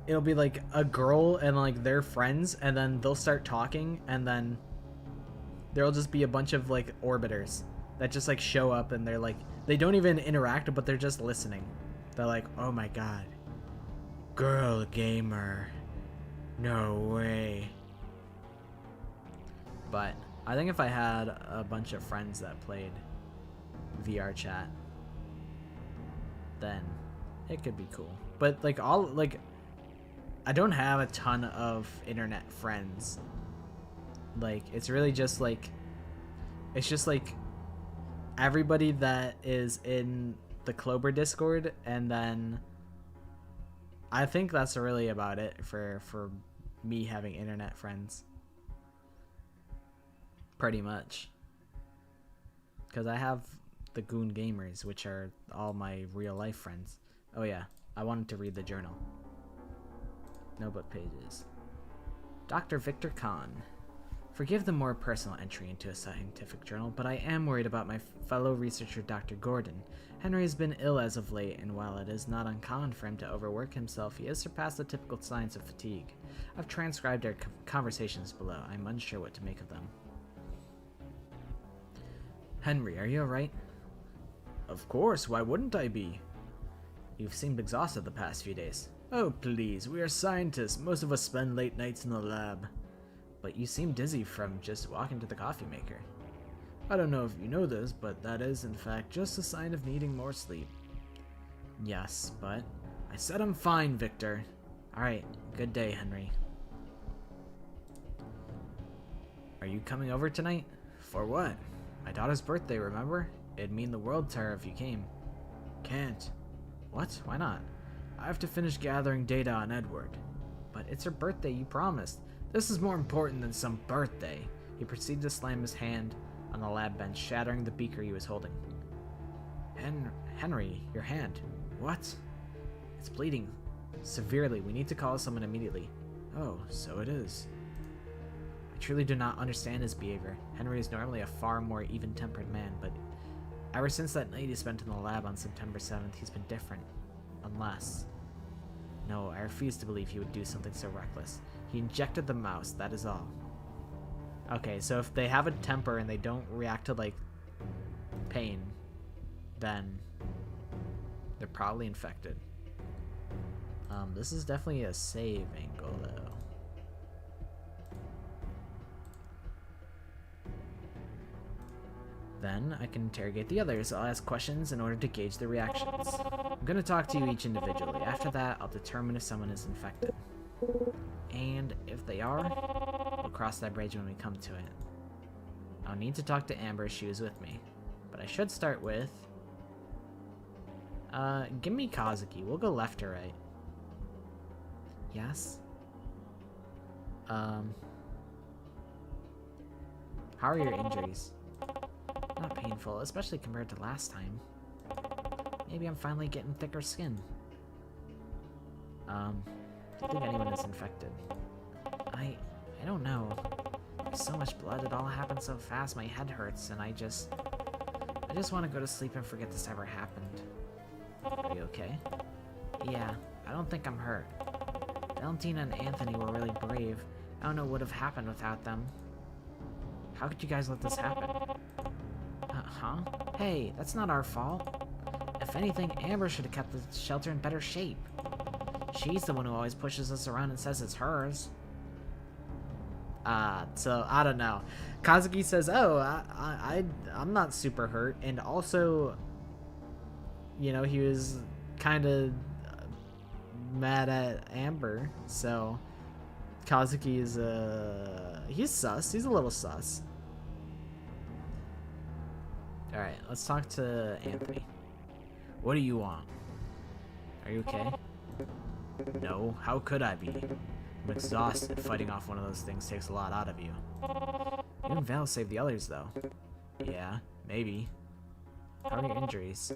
a girl and like their friends, and then they'll start talking, and then there'll just be a bunch of like orbiters that just like show up, and they're like, they don't even interact, but they're just listening. They're like, oh my god, girl gamer, no way. But I think if I had a bunch of friends that played VR chat, then it could be cool. But like I don't have a ton of internet friends. Like it's really just like, it's just like everybody that is in the Clover Discord, and then I think that's really about it for me having internet friends. Pretty much. Because I have the Goon Gamers, which are all my real life friends. Oh yeah, I wanted to read the journal. No book pages. Dr. Victor Kahn. Forgive the more personal entry into a scientific journal, but I am worried about my fellow researcher Dr. Gordon. Henry has been ill as of late, and while it is not uncommon for him to overwork himself, he has surpassed the typical signs of fatigue. I've transcribed our conversations below. I'm unsure what to make of them. Henry, are you alright? Of course, why wouldn't I be? You've seemed exhausted the past few days. Oh, please, we are scientists. Most of us spend late nights in the lab. But you seem dizzy from just walking to the coffee maker. I don't know if you know this, but that is, in fact, just a sign of needing more sleep. Yes, but I said I'm fine, Victor. Alright, good day, Henry. Are you coming over tonight? For what? My daughter's birthday, remember? It'd mean the world to her if you came. Can't. What? Why not? I have to finish gathering data on Edward. But it's her birthday, you promised. This is more important than some birthday. He proceeded to slam his hand on the lab bench, shattering the beaker he was holding. Henry, your hand. What? It's bleeding. Severely. We need to call someone immediately. Oh, so it is. I truly do not understand his behavior. Henry is normally a far more even-tempered man, but ever since that night he spent in the lab on September 7th, he's been different. Unless... No, I refuse to believe he would do something so reckless. He injected the mouse, that is all. Okay, so if they have a temper and they don't react to, like, pain, then they're probably infected. This is definitely a save angle, though. Then I can interrogate the others. I'll ask questions in order to gauge their reactions. I'm gonna talk to you each individually. After that, I'll determine if someone is infected. And if they are, we'll cross that bridge when we come to it. I'll need to talk to Amber. She was with me. But I should start with... give me Kazuki. We'll go left or right. Yes? How are your injuries? Not painful, especially compared to last time. Maybe I'm finally getting thicker skin. Do you think anyone is infected? I don't know. There's so much blood, it all happened so fast, my head hurts, and I just want to go to sleep and forget this ever happened. Are you okay? Yeah, I don't think I'm hurt. Valentina and Anthony were really brave. I don't know what would have happened without them. How could you guys let this happen? Huh? Hey, that's not our fault. If anything, Amber should have kept the shelter in better shape. She's the one who always pushes us around and says it's hers. So, I don't know. Kazuki says, oh, I'm not super hurt. And also, you know, he was kind of mad at Amber. So, Kazuki is, he's sus. He's a little sus. Alright, let's talk to Anthony. What do you want? Are you okay? No, how could I be? I'm exhausted. Fighting off one of those things takes a lot out of you. You and Val saved the others, though. Yeah, maybe. How are your injuries?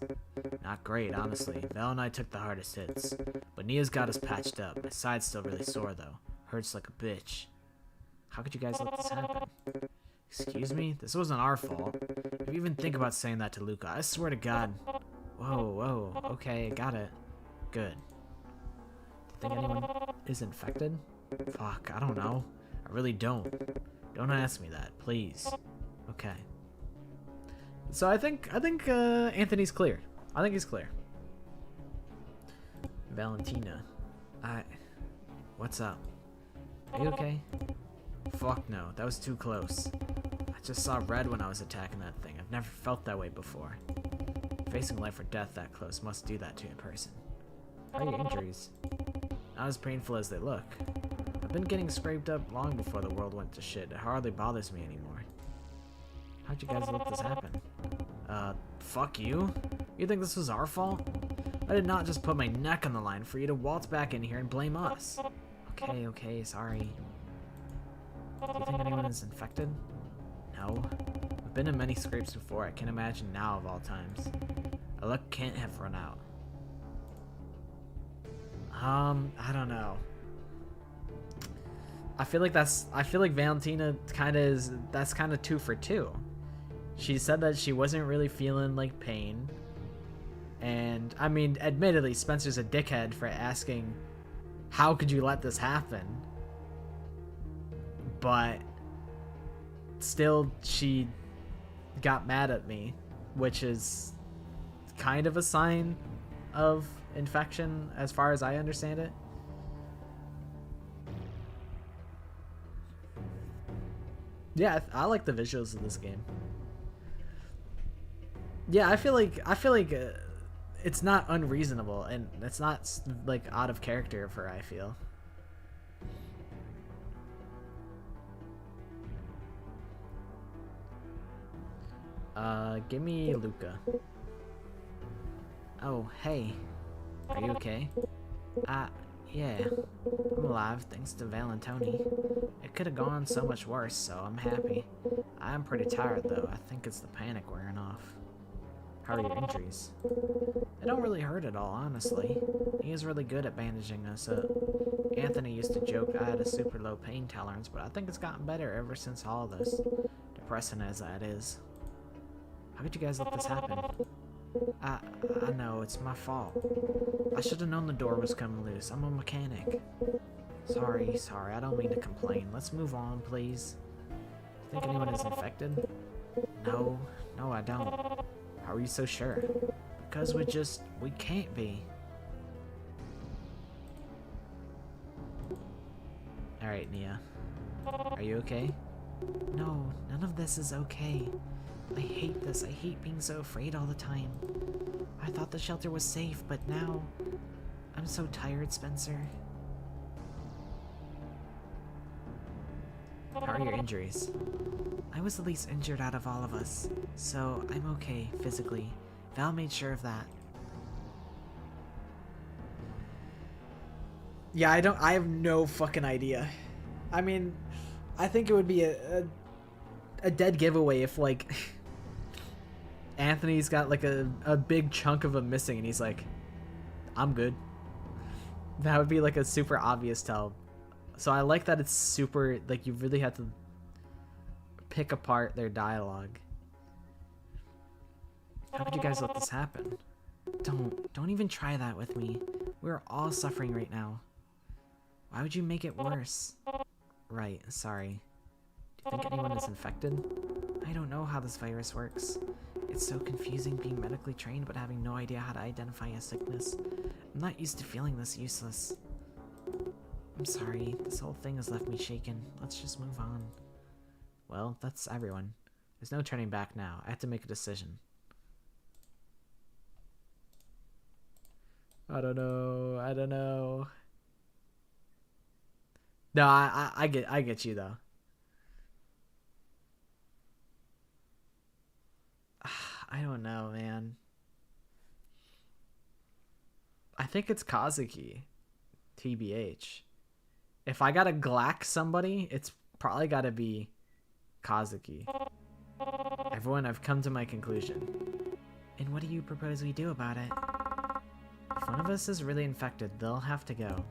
Not great, honestly. Val and I took the hardest hits. But Nia's got us patched up. My side's still really sore, though. Hurts like a bitch. How could you guys let this happen? Excuse me? This wasn't our fault. If you even think about saying that to Luca, I swear to God. Whoa, okay, got it. Good. Think anyone is infected? Fuck, I don't know. I really don't. Don't ask me that, please. Okay. So I think Anthony's clear. I think he's clear. Valentina. What's up? Are you okay? Fuck no, that was too close. I just saw red when I was attacking that thing. I've never felt that way before. Facing life or death that close must do that to a person. How are your injuries? Not as painful as they look. I've been getting scraped up long before the world went to shit. It hardly bothers me anymore. How'd you guys let this happen? Fuck you? You think this was our fault? I did not just put my neck on the line for you to waltz back in here and blame us. Okay, sorry. Do you think anyone is infected? No. I've been in many scrapes before. I can't imagine now of all times. My luck can't have run out. I don't know. I feel like Valentina that's kind of 2 for 2. She said that she wasn't really feeling like pain. And I mean, admittedly, Spencer's a dickhead for asking, how could you let this happen? But still, she got mad at me, which is kind of a sign of infection as far as I understand it. Yeah, I like the visuals of this game. Yeah, I feel like it's not unreasonable, and it's not like out of character for her, I feel. Give me Luca. Oh, hey. Are you okay? Yeah. I'm alive thanks to Val and Tony. It could have gone so much worse, so I'm happy. I'm pretty tired, though. I think it's the panic wearing off. How are your injuries? They don't really hurt at all, honestly. He is really good at bandaging us up. Anthony used to joke I had a super low pain tolerance, but I think it's gotten better ever since all this. Depressing as that is. How could you guys let this happen? I know, it's my fault. I should have known the door was coming loose. I'm a mechanic. Sorry, I don't mean to complain. Let's move on, please. Think anyone is infected? No, I don't. How are you so sure? Because we can't be. Alright, Nia. Are you okay? No, none of this is okay. I hate this. I hate being so afraid all the time. I thought the shelter was safe, but now I'm so tired, Spencer. How are your injuries? I was the least injured out of all of us, so I'm okay physically. Val made sure of that. Yeah, I have no fucking idea. I mean, I think it would be a dead giveaway if, like, Anthony's got, like, a big chunk of him missing and he's like, I'm good. That would be, like, a super obvious tell. So I like that it's super, like, you really have to pick apart their dialogue. How could you guys let this happen? Don't even try that with me. We're all suffering right now. Why would you make it worse? Right, sorry. Do you think anyone is infected? I don't know how this virus works. It's so confusing being medically trained but having no idea how to identify a sickness. I'm not used to feeling this useless. I'm sorry, this whole thing has left me shaken. Let's just move on. Well, that's everyone. There's no turning back now. I have to make a decision. I don't know. No, I get you though. I don't know, man. I think it's Kazuki. TBH. If I gotta glack somebody, it's probably gotta be Kazuki. Everyone, I've come to my conclusion. And what do you propose we do about it? If one of us is really infected, they'll have to go.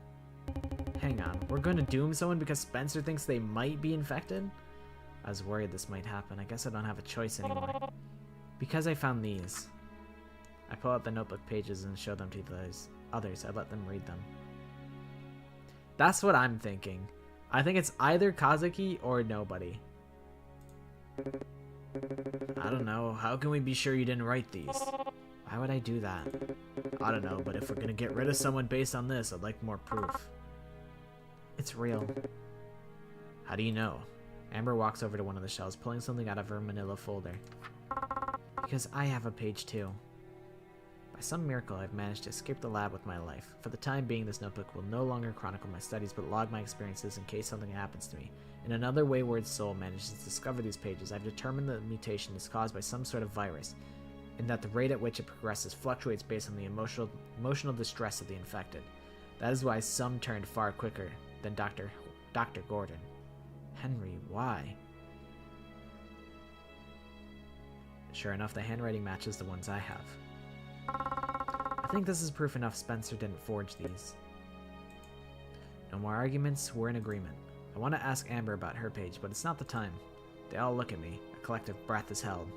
Hang on, we're gonna doom someone because Spencer thinks they might be infected? I was worried this might happen. I guess I don't have a choice anymore. Because I found these. I pull out the notebook pages and show them to those others. I let them read them. That's what I'm thinking. I think it's either Kazuki or nobody. I don't know. How can we be sure you didn't write these? Why would I do that? I don't know, but if we're gonna get rid of someone based on this, I'd like more proof. It's real. How do you know? Amber walks over to one of the shelves, pulling something out of her manila folder. Because I have a page too. By some miracle, I've managed to escape the lab with my life. For the time being, this notebook will no longer chronicle my studies, but log my experiences in case something happens to me. And another wayward soul manages to discover these pages. I've determined that the mutation is caused by some sort of virus, and that the rate at which it progresses fluctuates based on the emotional distress of the infected. That is why some turned far quicker than Dr. Gordon. Henry, why? Sure enough, the handwriting matches the ones I have. I think this is proof enough Spencer didn't forge these. No more arguments, we're in agreement. I want to ask Amber about her page, but it's not the time. They all look at me. A collective breath is held.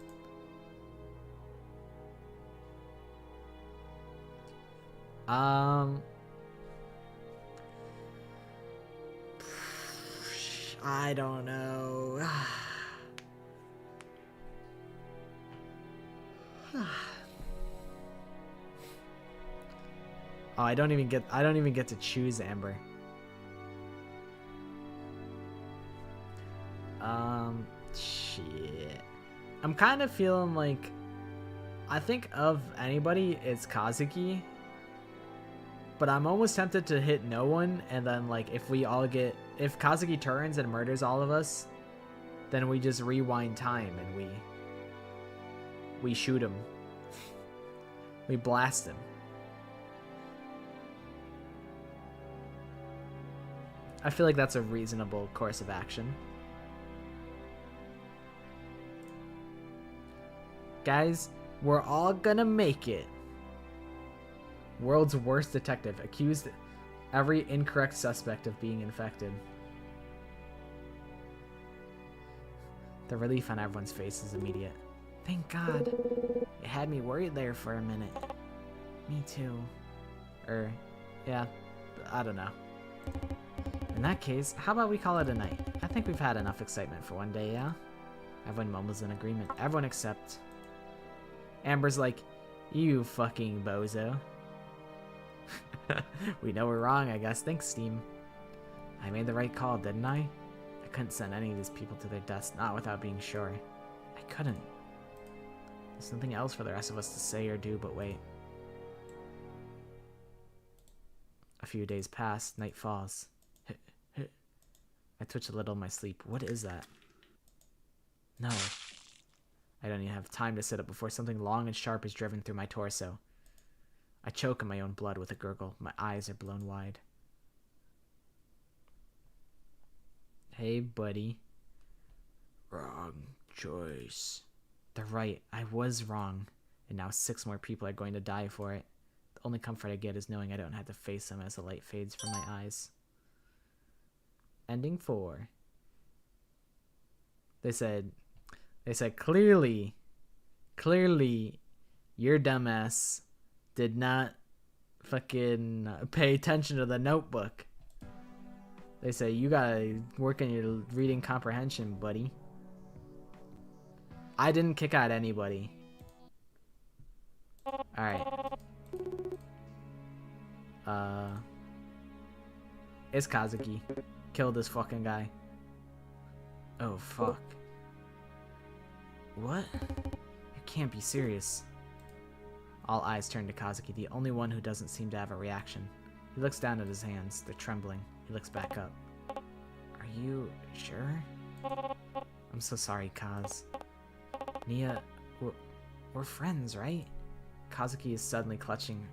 I don't know. Oh, I don't even get to choose Amber. Shit. I'm kind of feeling like I think of anybody, it's Kazuki. But I'm almost tempted to hit no one, and then like if Kazuki turns and murders all of us, then we just rewind time and we shoot him. We blast him. I feel like that's a reasonable course of action. Guys, we're all gonna make it. World's worst detective accused every incorrect suspect of being infected. The relief on everyone's face is immediate. Thank God. It had me worried there for a minute. Me too. Yeah, I don't know. In that case, how about we call it a night? I think we've had enough excitement for one day, yeah? Everyone mumbles in agreement. Everyone except... Amber's like, you fucking bozo. We know we're wrong, I guess. Thanks, Steam. I made the right call, didn't I? I couldn't send any of these people to their deaths, not without being sure. I couldn't. There's nothing else for the rest of us to say or do but wait. A few days pass, night falls. I twitch a little in my sleep. What is that? No. I don't even have time to sit up before something long and sharp is driven through my torso. I choke in my own blood with a gurgle. My eyes are blown wide. Hey, buddy. Wrong choice. They're right. I was wrong. And now 6 more people are going to die for it. The only comfort I get is knowing I don't have to face them as the light fades from my eyes. Ending 4. They said clearly, your dumbass did not fucking pay attention to the notebook. They say you gotta work on your reading comprehension, buddy. I didn't kick out anybody. Alright. It's Kazuki. Kill this fucking guy. Oh, fuck. What? You can't be serious. All eyes turn to Kazuki, the only one who doesn't seem to have a reaction. He looks down at his hands. They're trembling. He looks back up. Are you sure? I'm so sorry, Kaz. Nia, we're friends, right? Kazuki is suddenly clutching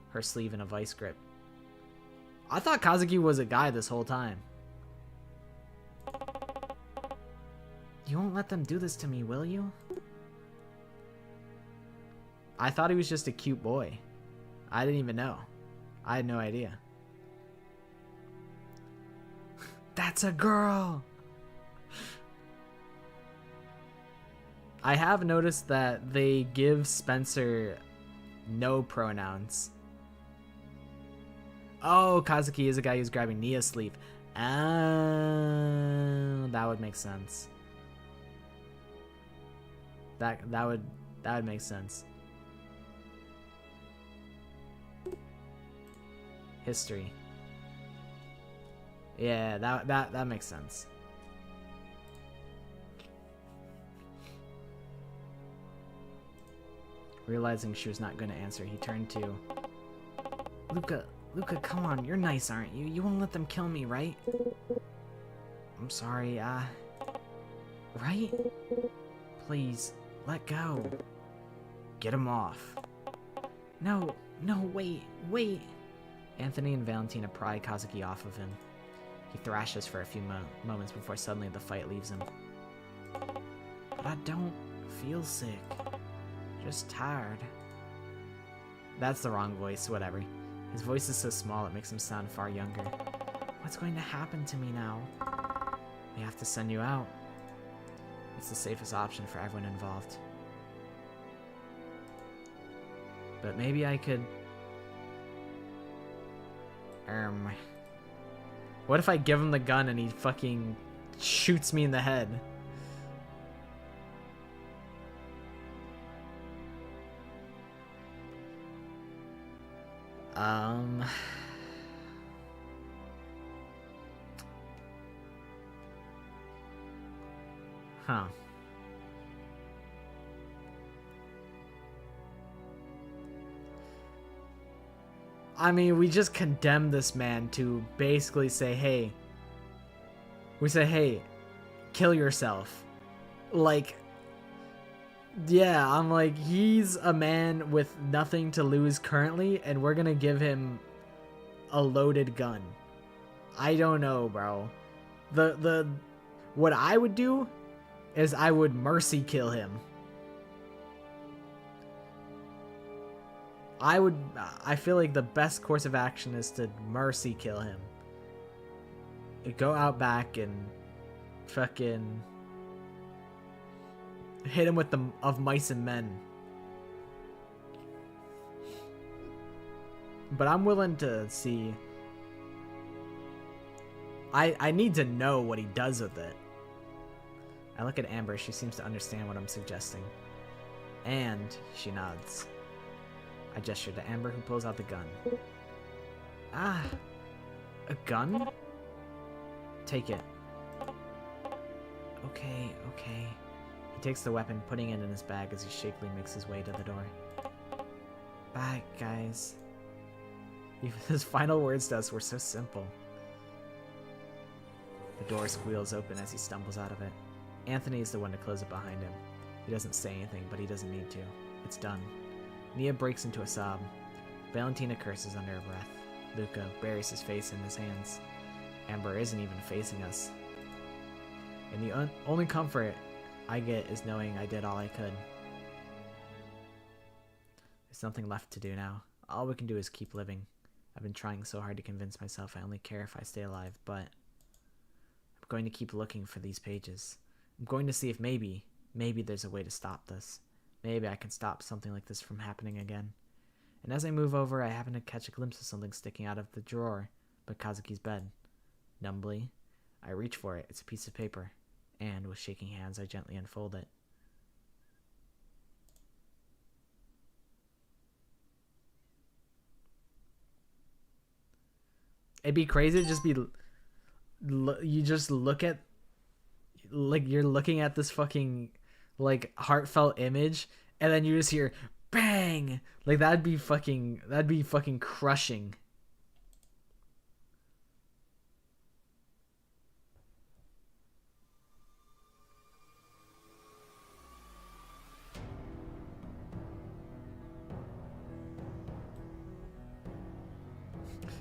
her sleeve in a vice grip. I thought Kazuki was a guy this whole time. You won't let them do this to me, will you? I thought he was just a cute boy. I didn't even know. I had no idea. That's a girl! I have noticed that they give Spencer no pronouns. Oh, Kazuki is a guy who's grabbing Nia's sleeve. Oh, that would make sense. That would make sense. History. Yeah, that makes sense. Realizing she was not going to answer, he turned to Luca, come on, you're nice, aren't you? You won't let them kill me, right? I'm sorry, right? Please, let go. Get him off. No, wait. Anthony and Valentina pry Kazuki off of him. He thrashes for a few moments before suddenly the fight leaves him. But I don't feel sick. Just tired. That's the wrong voice, whatever. His voice is so small it makes him sound far younger. What's going to happen to me now? We have to send you out. It's the safest option for everyone involved. But maybe I could... What if I give him the gun and he fucking shoots me in the head? Huh. I mean, we just condemn this man to basically say, hey, kill yourself. Like, yeah, I'm like, he's a man with nothing to lose currently, and we're gonna give him a loaded gun. I don't know, bro. What I would do is I would mercy kill him. I feel like the best course of action is to mercy kill him. Go out back and fucking hit him with the of mice and men. But I'm willing to see. I need to know what he does with it. I look at Amber. She seems to understand what I'm suggesting. And she nods. I gesture to Amber, who pulls out the gun. Ah, a gun? Take it. Okay. He takes the weapon, putting it in his bag as he shakily makes his way to the door. Bye, guys. Even his final words to us were so simple. The door squeals open as he stumbles out of it. Anthony is the one to close it behind him. He doesn't say anything, but he doesn't need to. It's done. Nia breaks into a sob. Valentina curses under her breath. Luca buries his face in his hands. Amber isn't even facing us. And the only comfort I get is knowing I did all I could. There's nothing left to do now. All we can do is keep living. I've been trying so hard to convince myself I only care if I stay alive, but I'm going to keep looking for these pages. I'm going to see if maybe there's a way to stop this. Maybe I can stop something like this from happening again. And as I move over, I happen to catch a glimpse of something sticking out of the drawer by Kazuki's bed. Numbly, I reach for it. It's a piece of paper. And with shaking hands, I gently unfold it. It'd be crazy to just be... You just look at... Like, you're looking at this fucking... like heartfelt image, and then you just hear bang. Like that'd be fucking crushing.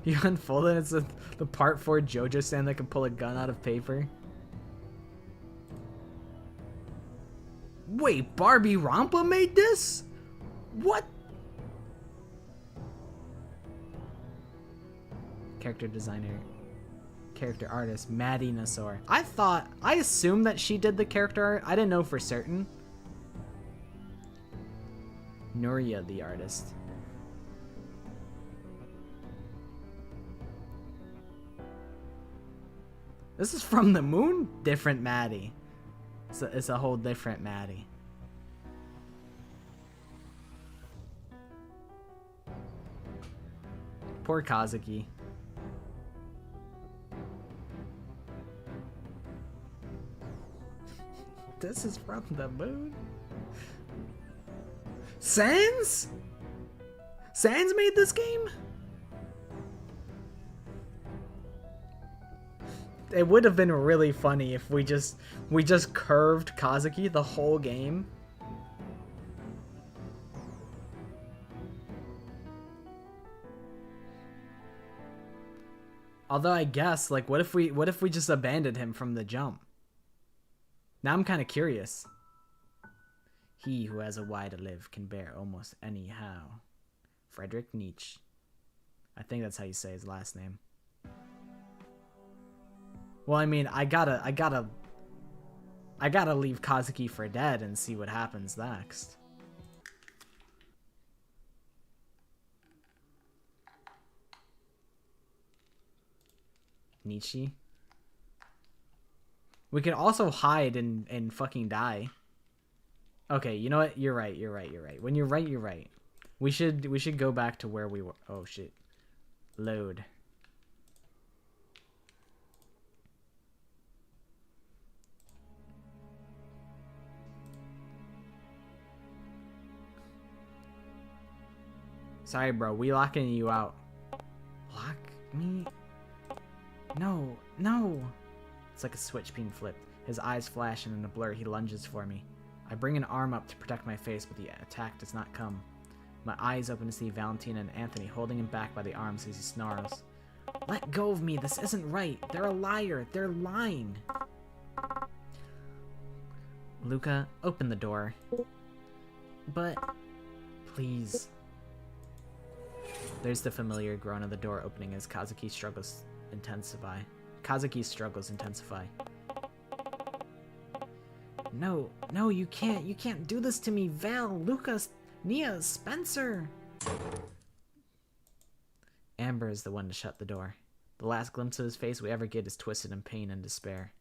You unfold it, it's the part 4 JoJo stand that can pull a gun out of paper. Wait, Barbie Rampa made this? What? Character designer. Character artist, Maddie Nasor. I assumed that she did the character art. I didn't know for certain. Nuria, the artist. This is from the moon? Different Maddie. It's a whole different Maddie. Poor Kazuki. This is from the moon? Sans? Sans made this game? It would have been really funny if we just curved Kazuki the whole game. Although I guess, like, what if we just abandoned him from the jump? Now I'm kind of curious. He who has a why to live can bear almost anyhow. Friedrich Nietzsche. I think that's how you say his last name. Well, I mean, I gotta leave Kazuki for dead and see what happens next. Nietzsche. We could also hide and fucking die. Okay, you know what? You're right. When you're right, you're right. We should go back to where we were. Oh shit. Load. Sorry, bro. We locking you out. Lock me? No. It's like a switch being flipped. His eyes flash, and in a blur, he lunges for me. I bring an arm up to protect my face, but the attack does not come. My eyes open to see Valentina and Anthony holding him back by the arms as he snarls. Let go of me. This isn't right. They're a liar. They're lying. Luca, open the door. But, please. There's the familiar groan of the door opening as Kazuki's struggles intensify. No, you can't. You can't do this to me. Val, Lucas, Nia, Spencer. Amber is the one to shut the door. The last glimpse of his face we ever get is twisted in pain and despair.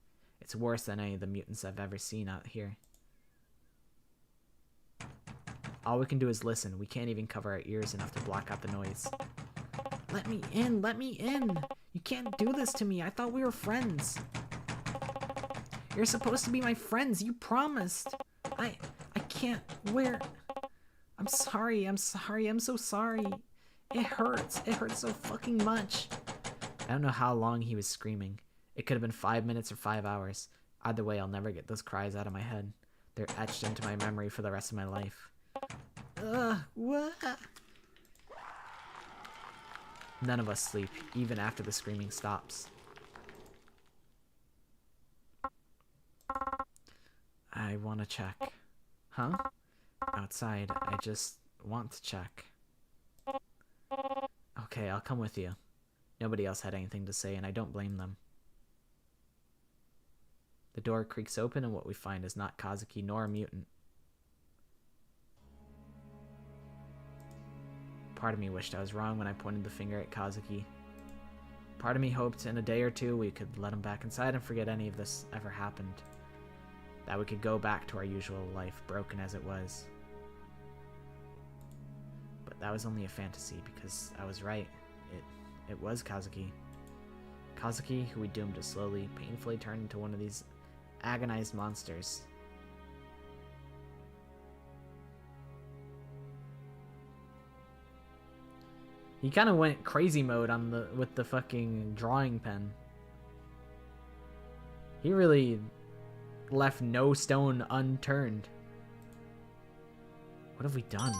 It's worse than any of the mutants I've ever seen out here. All we can do is listen. We can't even cover our ears enough to block out the noise. Let me in. Let me in. You can't do this to me. I thought we were friends. You're supposed to be my friends. You promised. I can't. Where? I'm sorry. I'm so sorry. It hurts. It hurts so fucking much. I don't know how long he was screaming. It could have been 5 minutes or 5 hours. Either way, I'll never get those cries out of my head. They're etched into my memory for the rest of my life. What? None of us sleep, even after the screaming stops. I want to check. Huh? Outside, I just want to check. Okay, I'll come with you. Nobody else had anything to say, and I don't blame them. The door creaks open, and what we find is not Kazuki nor a mutant. Part of me wished I was wrong when I pointed the finger at Kazuki. Part of me hoped in a day or two we could let him back inside and forget any of this ever happened. That we could go back to our usual life, broken as it was. But that was only a fantasy, because I was right. It was Kazuki. Kazuki, who we doomed to slowly, painfully turn into one of these agonized monsters. He kind of went crazy mode with the fucking drawing pen. He really left no stone unturned. What have we done?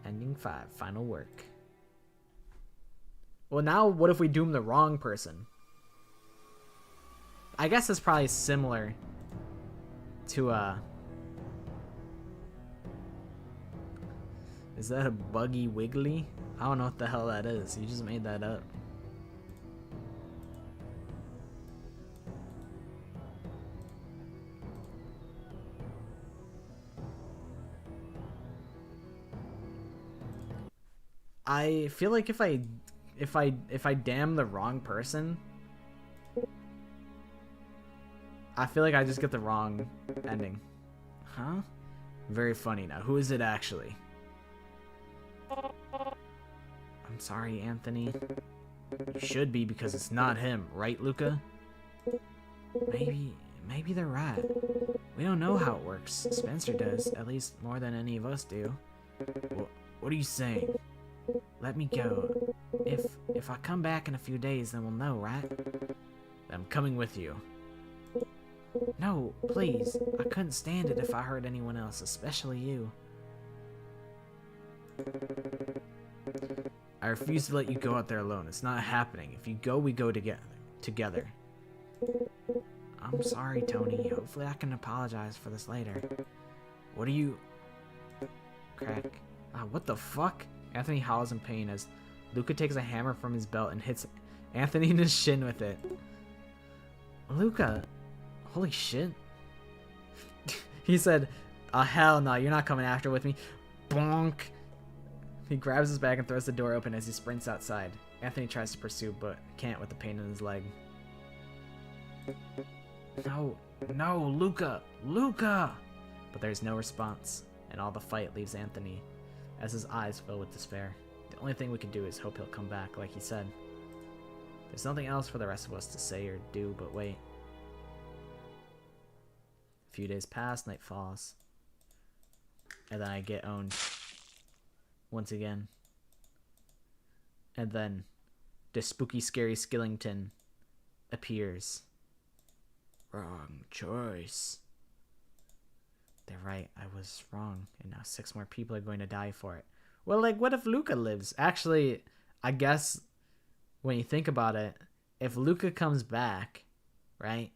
Ending 5, final work. Well, now what if we doom the wrong person? I guess it's probably similar. to is that a buggy wiggly? I don't know what the hell that is. You just made that up. I feel like if I damn the wrong person, I feel like I just get the wrong ending. Huh? Very funny. Now, who is it actually? I'm sorry, Anthony. You should be, because it's not him, right, Luca? Maybe they're right. We don't know how it works. Spencer does, at least more than any of us do. What are you saying? Let me go. If I come back in a few days, then we'll know, right? I'm coming with you. No, please. I couldn't stand it if I hurt anyone else, especially you. I refuse to let you go out there alone. It's not happening. If you go, we go together. I'm sorry, Tony. Hopefully I can apologize for this later. What are you... Crack. What the fuck? Anthony howls in pain as Luca takes a hammer from his belt and hits Anthony in his shin with it. Luca! Holy shit. He said, hell no, you're not coming after with me. Bonk! He grabs his bag and throws the door open as he sprints outside. Anthony tries to pursue, but can't with the pain in his leg. No, Luca! Luca! But there's no response, and all the fight leaves Anthony as his eyes fill with despair. The only thing we can do is hope he'll come back, like he said. There's nothing else for the rest of us to say or do but wait. A few days pass, night falls. And then I get owned. Once again. And then the spooky, scary Skillington appears. Wrong choice. They're right, I was wrong, and now 6 more people are going to die for it. Well, like, what if Luca lives? Actually, I guess, when you think about it, if Luca comes back, right,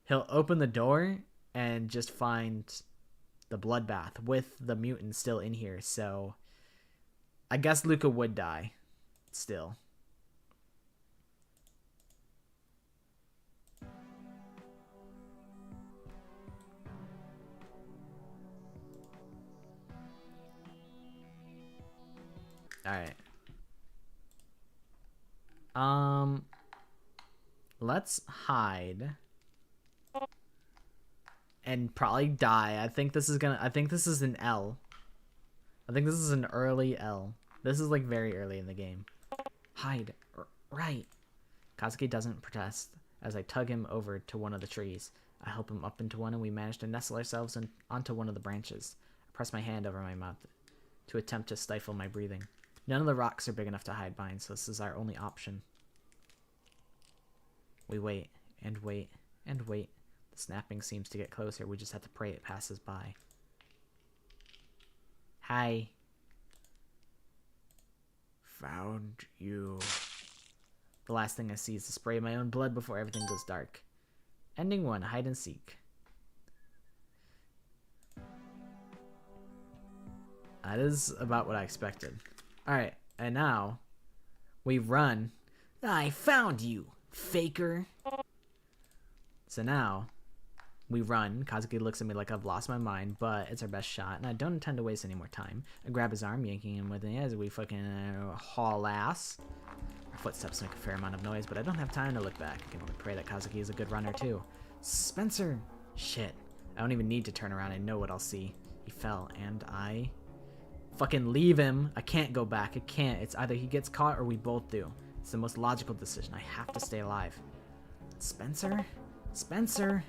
he'll open the door and just find the bloodbath with the mutant still in here, so I guess Luca would die, still. Alright. Let's hide. And probably die. I think this is an L. I think this is an early L. This is like very early in the game. Hide. Right. Kazuki doesn't protest as I tug him over to one of the trees. I help him up into one and we manage to nestle ourselves onto one of the branches. I press my hand over my mouth to attempt to stifle my breathing. None of the rocks are big enough to hide behind, so this is our only option. We wait, and wait, and wait. The snapping seems to get closer. We just have to pray it passes by. Hi. Found you. The last thing I see is the spray of my own blood before everything goes dark. Ending 1, hide and seek. That is about what I expected. Alright, and now we run. I found you, faker. So now we run. Kazuki looks at me like I've lost my mind, but it's our best shot, and I don't intend to waste any more time. I grab his arm, yanking him with me as we fucking haul ass. Our footsteps make a fair amount of noise, but I don't have time to look back. I can only pray that Kazuki is a good runner too. Spencer! Shit. I don't even need to turn around. I know what I'll see. He fell, and I... fucking leave him. I can't go back. I can't. It's either he gets caught or we both do. It's the most logical decision. I have to stay alive. Spencer? Spencer?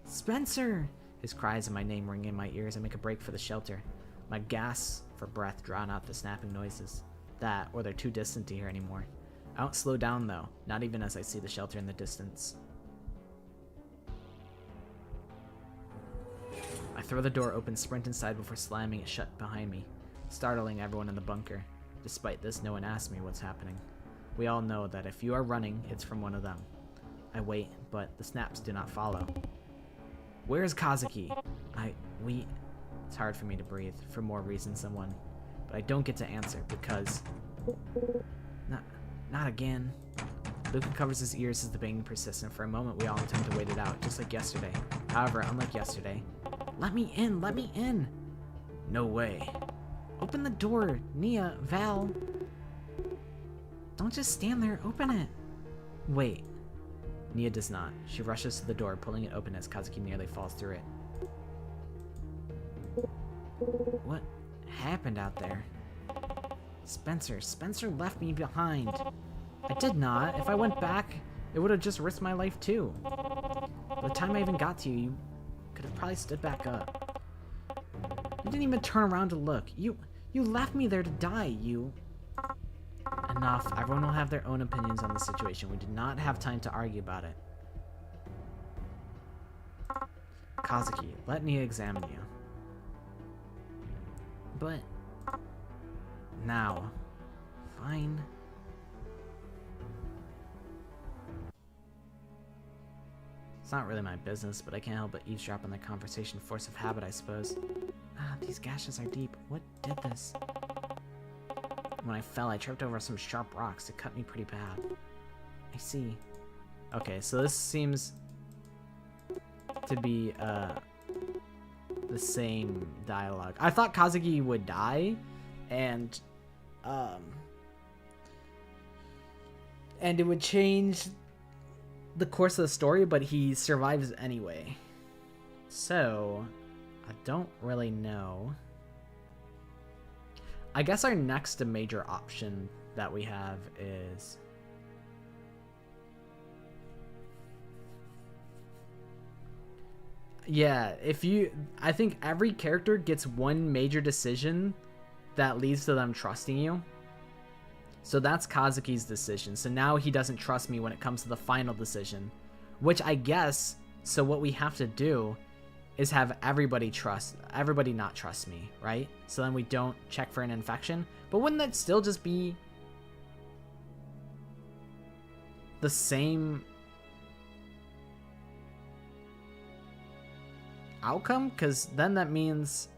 Spencer! His cries and my name ring in my ears. I make a break for the shelter. My gasps for breath drown out the snapping noises. That, or they're too distant to hear anymore. I don't slow down though, not even as I see the shelter in the distance. I throw the door open, sprint inside before slamming it shut behind me, startling everyone in the bunker. Despite this, no one asks me what's happening. We all know that if you are running, it's from one of them. I wait, but the snaps do not follow. Where's Kazuki? It's hard for me to breathe for more reasons than one. But I don't get to answer because... Not again. Luca covers his ears as the banging persists, and for a moment we all attempt to wait it out, just like yesterday. However, unlike yesterday... Let me in! Let me in! No way. Open the door, Nia, Val. Don't just stand there, open it. Wait. Nia does not. She rushes to the door, pulling it open as Kazuki nearly falls through it. What happened out there? Spencer left me behind. I did not. If I went back, it would have just risked my life too. By the time I even got to you, you could have probably stood back up. You didn't even turn around to look. You left me there to die, you... Enough. Everyone will have their own opinions on the situation. We did not have time to argue about it. Kazuki, let Nia examine you. But... Now. Fine. It's not really my business, but I can't help but eavesdrop on the conversation. Force of habit, I suppose. Ah, these gashes are deep. What did this? When I fell, I tripped over some sharp rocks. It cut me pretty bad. I see. Okay, so this seems to be the same dialogue. I thought Kazuki would die, and it would change the course of the story, but he survives anyway. So, I don't really know. I guess our next major option that we have is... Yeah, I think every character gets one major decision that leads to them trusting you. So that's Kazuki's decision. So now he doesn't trust me when it comes to the final decision. Which I guess, so what we have to do is have everybody not trust me, right? So then we don't check for an infection. But wouldn't that still just be the same outcome? Because then that means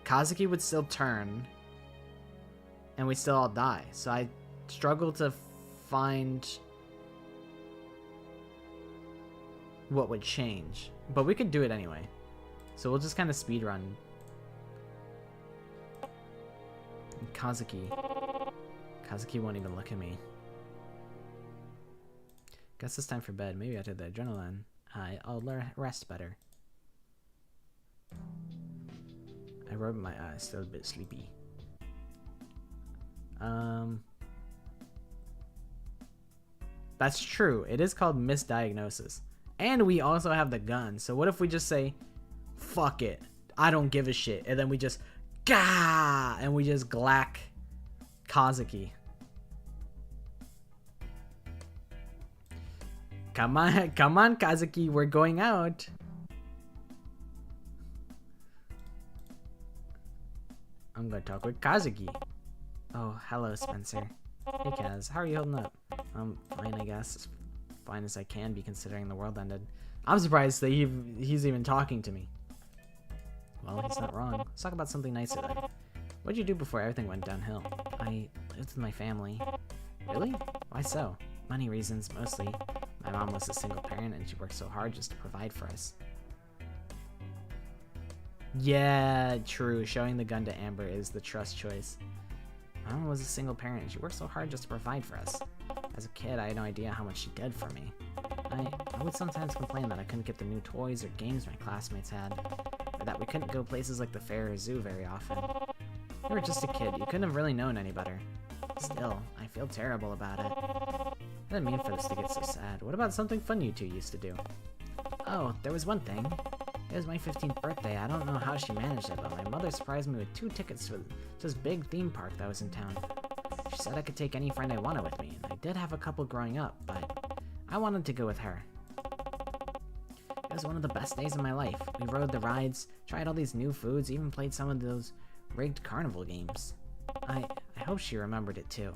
Kazuki would still turn and we still all die. So I struggle to find what would change. But we could do it anyway. So we'll just kind of speedrun. Kazuki won't even look at me. Guess it's time for bed. Maybe after the adrenaline, I'll rest better. I rubbed my eyes, still a bit sleepy. That's true. It is called misdiagnosis. And we also have the gun. So what if we just say, fuck it, I don't give a shit. And then we just, gah! And we just glack Kazuki. Come on, Kazuki, we're going out. I'm gonna talk with Kazuki. Oh, hello, Spencer. Hey, Kaz, how are you holding up? Fine, I guess. As fine as I can be considering the world ended. I'm surprised that he's even talking to me. Well, he's not wrong. Let's talk about something nicer then. What'd you do before everything went downhill? I lived with my family. Really? Why so? Money reasons, mostly. My mom was a single parent and she worked so hard just to provide for us. Yeah, true. Showing the gun to Amber is the trust choice. My mom was a single parent and she worked so hard just to provide for us. As a kid, I had no idea how much she did for me. I would sometimes complain that I couldn't get the new toys or games my classmates had, or that we couldn't go places like the fair or zoo very often. You were just a kid, you couldn't have really known any better. Still, I feel terrible about it. I didn't mean for this to get so sad. What about something fun you two used to do? Oh, there was one thing. It was my 15th birthday. I don't know how she managed it, but my mother surprised me with 2 tickets to this big theme park that was in town. She said I could take any friend I wanted with me, and I did have a couple growing up, but I wanted to go with her. It was one of the best days of my life. We rode the rides, tried all these new foods, even played some of those rigged carnival games. I hope she remembered it too.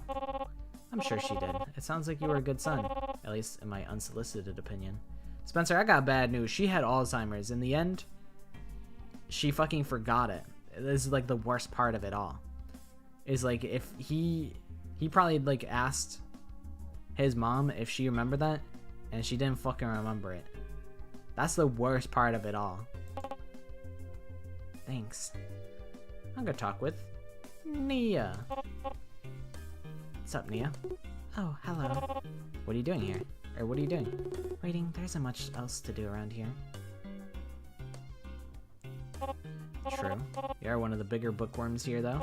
I'm sure she did. It sounds like you were a good son, at least in my unsolicited opinion. Spencer, I got bad news. She had Alzheimer's. In the end, she fucking forgot it. This is like the worst part of it all. Is like if he probably like asked his mom if she remembered that, and she didn't fucking remember it. That's the worst part of it all. Thanks. I'm gonna talk with Nia. What's up, Nia? Oh, hello. What are you doing here? Or what are you doing? Waiting, there isn't much else to do around here. True. You're one of the bigger bookworms here, though.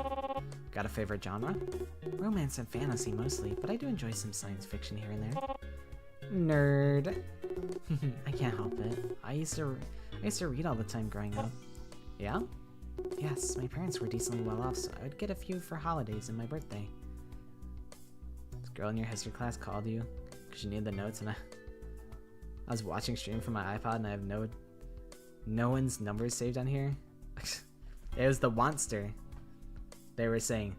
Got a favorite genre? Romance and fantasy, mostly, but I do enjoy some science fiction here and there. Nerd. I can't help it. I used to read all the time growing up. Yeah? Yes, my parents were decently well off, so I would get a few for holidays and my birthday. This girl in your history class called you because she needed the notes, and I was watching stream from my iPod, and I have no one's numbers saved on here. It was the Monster. They were saying,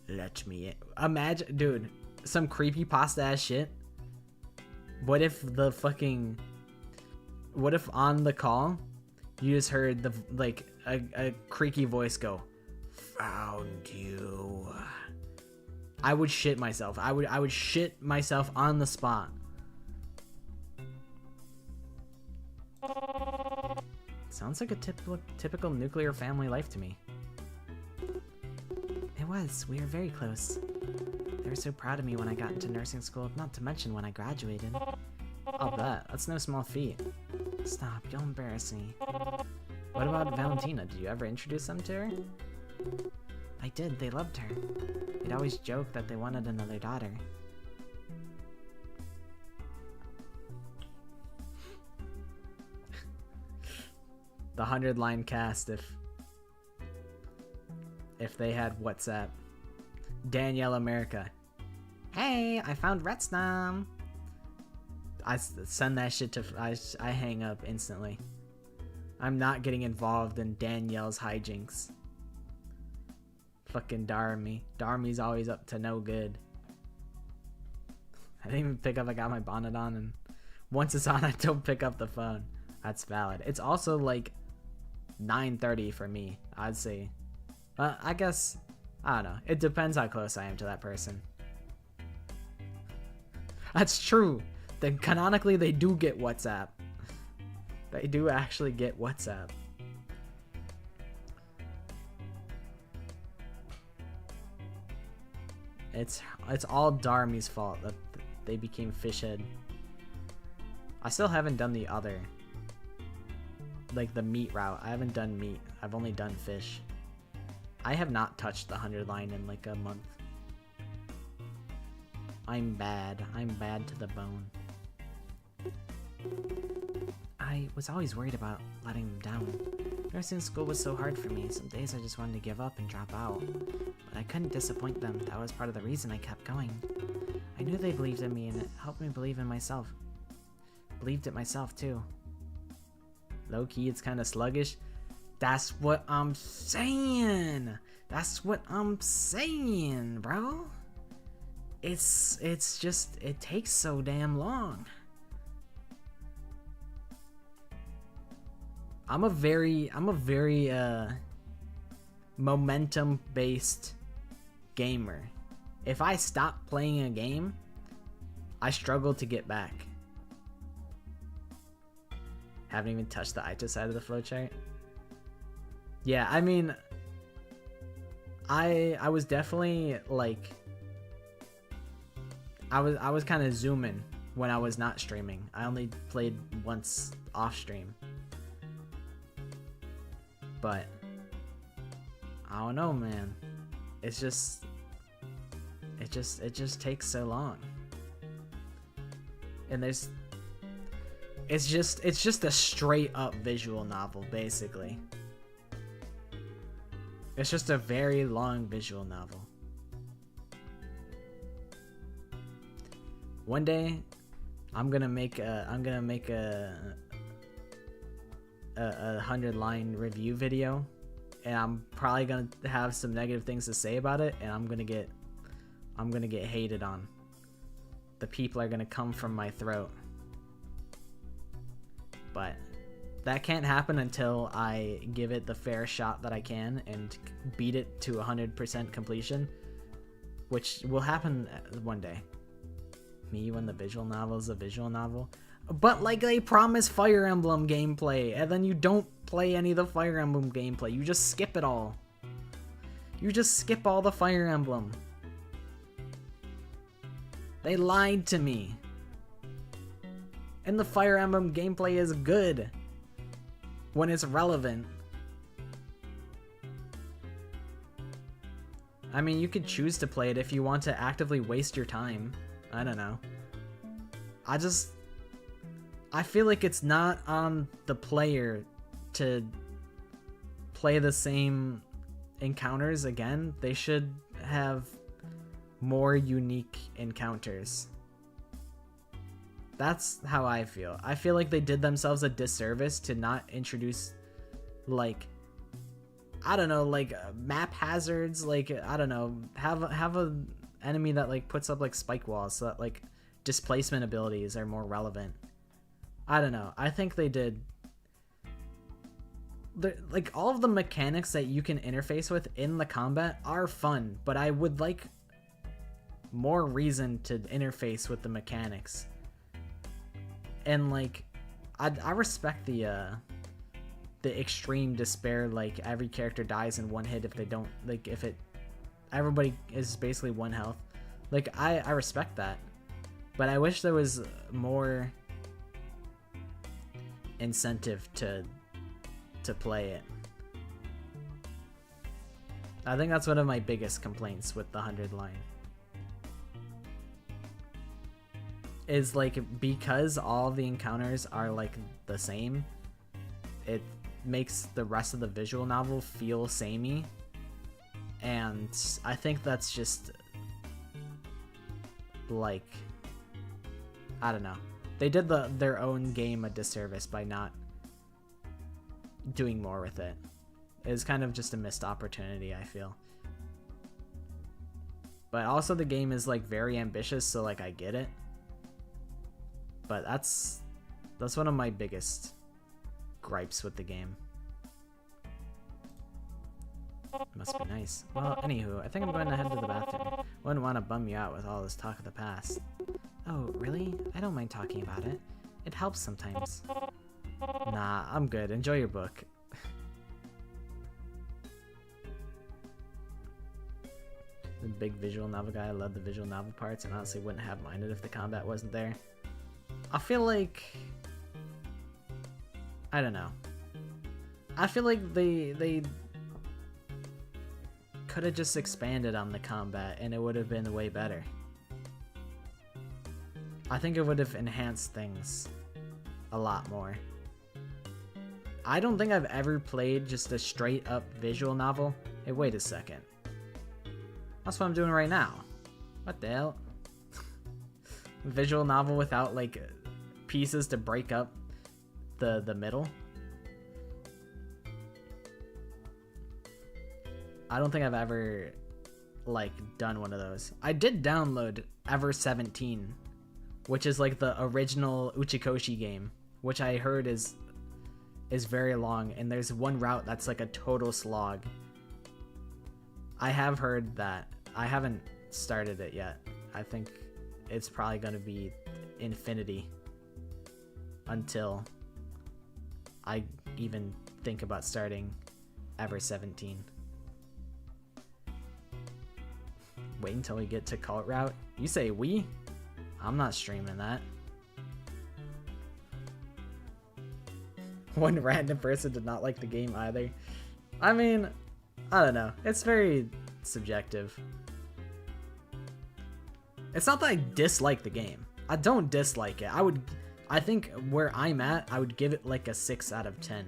"Let me in." Imagine, dude, some creepypasta ass shit. What if on the call you just heard the like a creaky voice go, "Found you." I would shit myself. I would shit myself on the spot. Sounds like a typical nuclear family life to me. It was. We were very close. They were so proud of me when I got into nursing school, not to mention when I graduated. I'll bet. That's no small feat. Stop, you'll embarrass me. What about Valentina? Did you ever introduce them to her? I did. They loved her. They'd always joke that they wanted another daughter. The 100-line cast if they had WhatsApp. Danielle America. Hey, I found Retsnam. I send that shit to... I hang up instantly. I'm not getting involved in Danielle's hijinks. Fucking Darmy. Darmy's always up to no good. I didn't even pick up. I got my bonnet on, and once it's on, I don't pick up the phone. That's valid. It's also like 9:30 for me, I'd say. I guess, I don't know. It depends how close I am to that person. That's true. Then canonically, they do get WhatsApp. They do actually get WhatsApp. It's all Darmy's fault that they became fishhead. I still haven't done the other, like the meat route. I haven't done meat. I've only done fish. I have not touched the 100-line in like a month. I'm bad. I'm bad to the bone. I was always worried about letting them down. Nursing school was so hard for me. Some days I just wanted to give up and drop out. But I couldn't disappoint them. That was part of the reason I kept going. I knew they believed in me, and it helped me believe in myself. Believed it myself too. Low-key, it's kind of sluggish. That's what I'm saying. That's what I'm saying, bro. It's just, it takes so damn long. I'm a very momentum-based gamer. If I stop playing a game, I struggle to get back. Haven't even touched the Ita side of the flowchart. Yeah, I mean, I was definitely like, I was kind of zooming when I was not streaming. I only played once off stream. But I don't know, man. It just takes so long. And it's just a straight up visual novel, basically. It's just a very long visual novel. One day, I'm gonna make a 100-line review video, and I'm probably gonna have some negative things to say about it, and I'm gonna get hated on. The people are gonna come from my throat. But that can't happen until I give it the fair shot that I can and beat it to 100% completion, which will happen one day. Me when the visual novel is a visual novel. But like they promise Fire Emblem gameplay, and then you don't play any of the Fire Emblem gameplay. You just skip it all. You just skip all the Fire Emblem. They lied to me. And the Fire Emblem gameplay is good when it's relevant. I mean, you could choose to play it if you want to actively waste your time. I don't know. I feel like it's not on the player to play the same encounters again. They should have more unique encounters. That's how I feel. I feel like they did themselves a disservice to not introduce, like, I don't know, like map hazards. Like, I don't know, have a enemy that like puts up like spike walls so that like displacement abilities are more relevant. I don't know. I think they did. Like all of the mechanics that you can interface with in the combat are fun, but I would like more reason to interface with the mechanics. And like, I respect the extreme despair, like every character dies in one hit if they don't, like if everybody is basically one health. Like I respect that, but I wish there was more incentive to play it. I think that's one of my biggest complaints with the 100 line. Is like, because all of the encounters are like the same, it makes the rest of the visual novel feel samey, and I think that's just like, I don't know, they did their own game a disservice by not doing more with it. It's kind of just a missed opportunity, I feel. But also the game is like very ambitious, so like I get it. But that's one of my biggest gripes with the game. Must be nice. Well, anywho, I think I'm going to head to the bathroom. Wouldn't want to bum you out with all this talk of the past. Oh, really? I don't mind talking about it. It helps sometimes. Nah, I'm good. Enjoy your book. The big visual novel guy. I love the visual novel parts, and honestly wouldn't have minded if the combat wasn't there. I feel like, I don't know. I feel like they could have just expanded on the combat and it would have been way better. I think it would have enhanced things a lot more. I don't think I've ever played just a straight up visual novel. Hey, wait a second. That's what I'm doing right now. What the hell? Visual novel without like pieces to break up the middle. I don't think I've ever like done one of those. I did download Ever 17, which is like the original Uchikoshi game, which I heard is very long, and there's one route that's like a total slog. I have heard that. I haven't started it yet. I think it's probably going to be infinity until I even think about starting Ever 17. Wait until we get to cult route. You say we? I'm not streaming that. One random person did not like the game either. I mean, I don't know. It's very subjective. It's not that I dislike the game. I don't dislike it. I think where I'm at, I would give it like a 6 out of 10.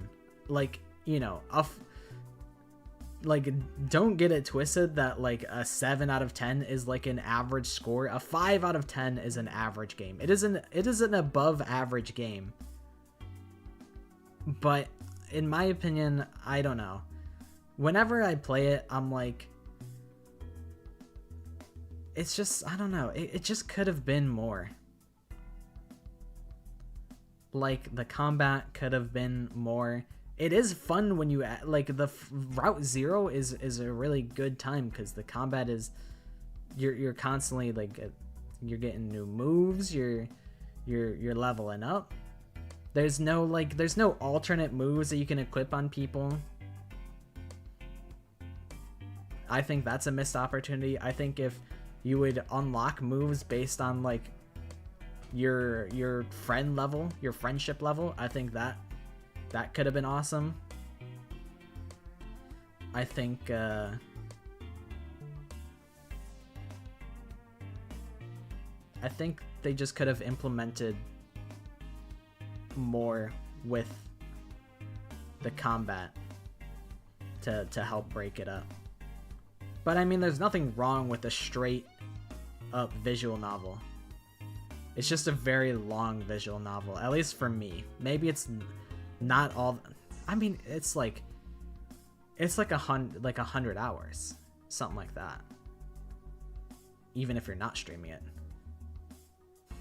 Like, you know, like, don't get it twisted that like a 7 out of 10 is like an average score. A 5 out of 10 is an average game. It is an above average game. But in my opinion, I don't know. Whenever I play it, I'm like, it's just, I don't know. It just could have been more. like the combat could have been more. It is fun when you like the Route Zero is a really good time because the combat is you're constantly like you're getting new moves, you're leveling up. There's no alternate moves that you can equip on people. I think that's a missed opportunity. I think if you would unlock moves based on like your friend level, your friendship level, I think that could have been awesome. I think they just could have implemented more with the combat to help break it up. But I mean, there's nothing wrong with a straight up visual novel. It's just a very long visual novel, at least for me. Maybe it's not all. I mean, it's like 100 hours, something like that. Even if you're not streaming it.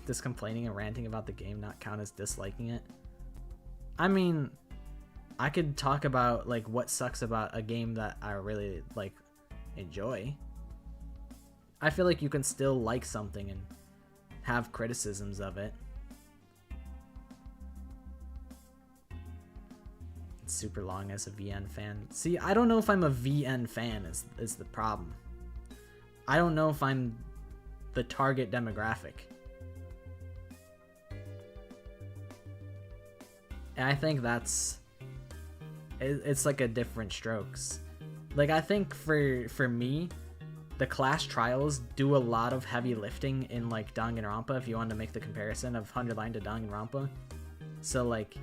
Does complaining and ranting about the game not count as disliking it? I mean, I could talk about like what sucks about a game that I really like enjoy. I feel like you can still like something and have criticisms of it. It's super long as a VN fan. See, I don't know if I'm a VN fan is the problem. I don't know if I'm the target demographic. And I think it's like a different strokes. Like, I think for me, the Clash Trials do a lot of heavy lifting in like Danganronpa, if you want to make the comparison of 100 Line to Danganronpa. So like,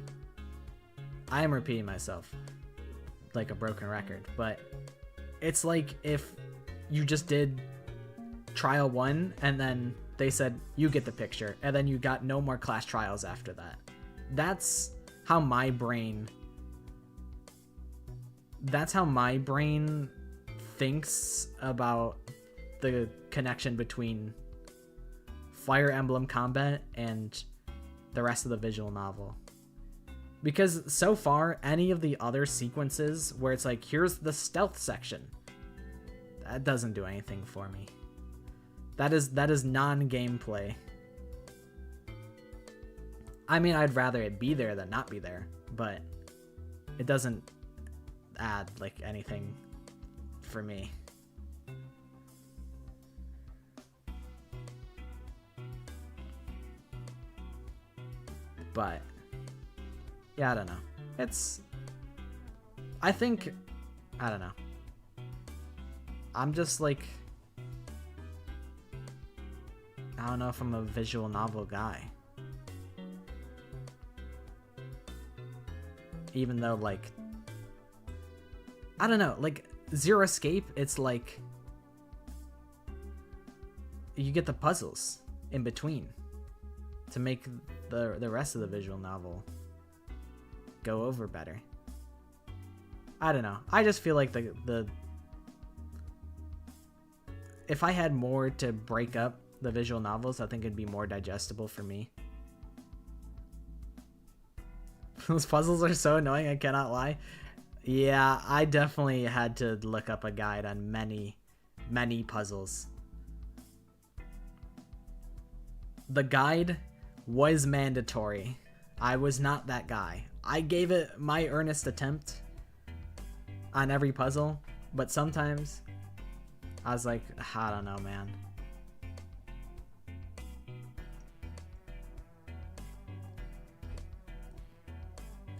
I am repeating myself like a broken record, but it's like if you just did Trial 1 and then they said, you get the picture, and then you got no more Clash Trials after that. That's how my brain thinks about the connection between Fire Emblem combat and the rest of the visual novel. Because so far, any of the other sequences where it's like, here's the stealth section, that doesn't do anything for me. That is non-gameplay. I mean, I'd rather it be there than not be there, but it doesn't add like anything for me. But yeah, I don't know. I don't know. I'm just like, I don't know if I'm a visual novel guy. Even though, like, I don't know, like, Zero Escape, it's like, you get the puzzles in between to make the rest of the visual novel go over better. I don't know. I just feel like the if I had more to break up the visual novels, I think it'd be more digestible for me. Those puzzles are so annoying, I cannot lie. Yeah, I definitely had to look up a guide on many puzzles. The guide was mandatory. I was not that guy. I gave it my earnest attempt on every puzzle, but sometimes I was like, I don't know, man.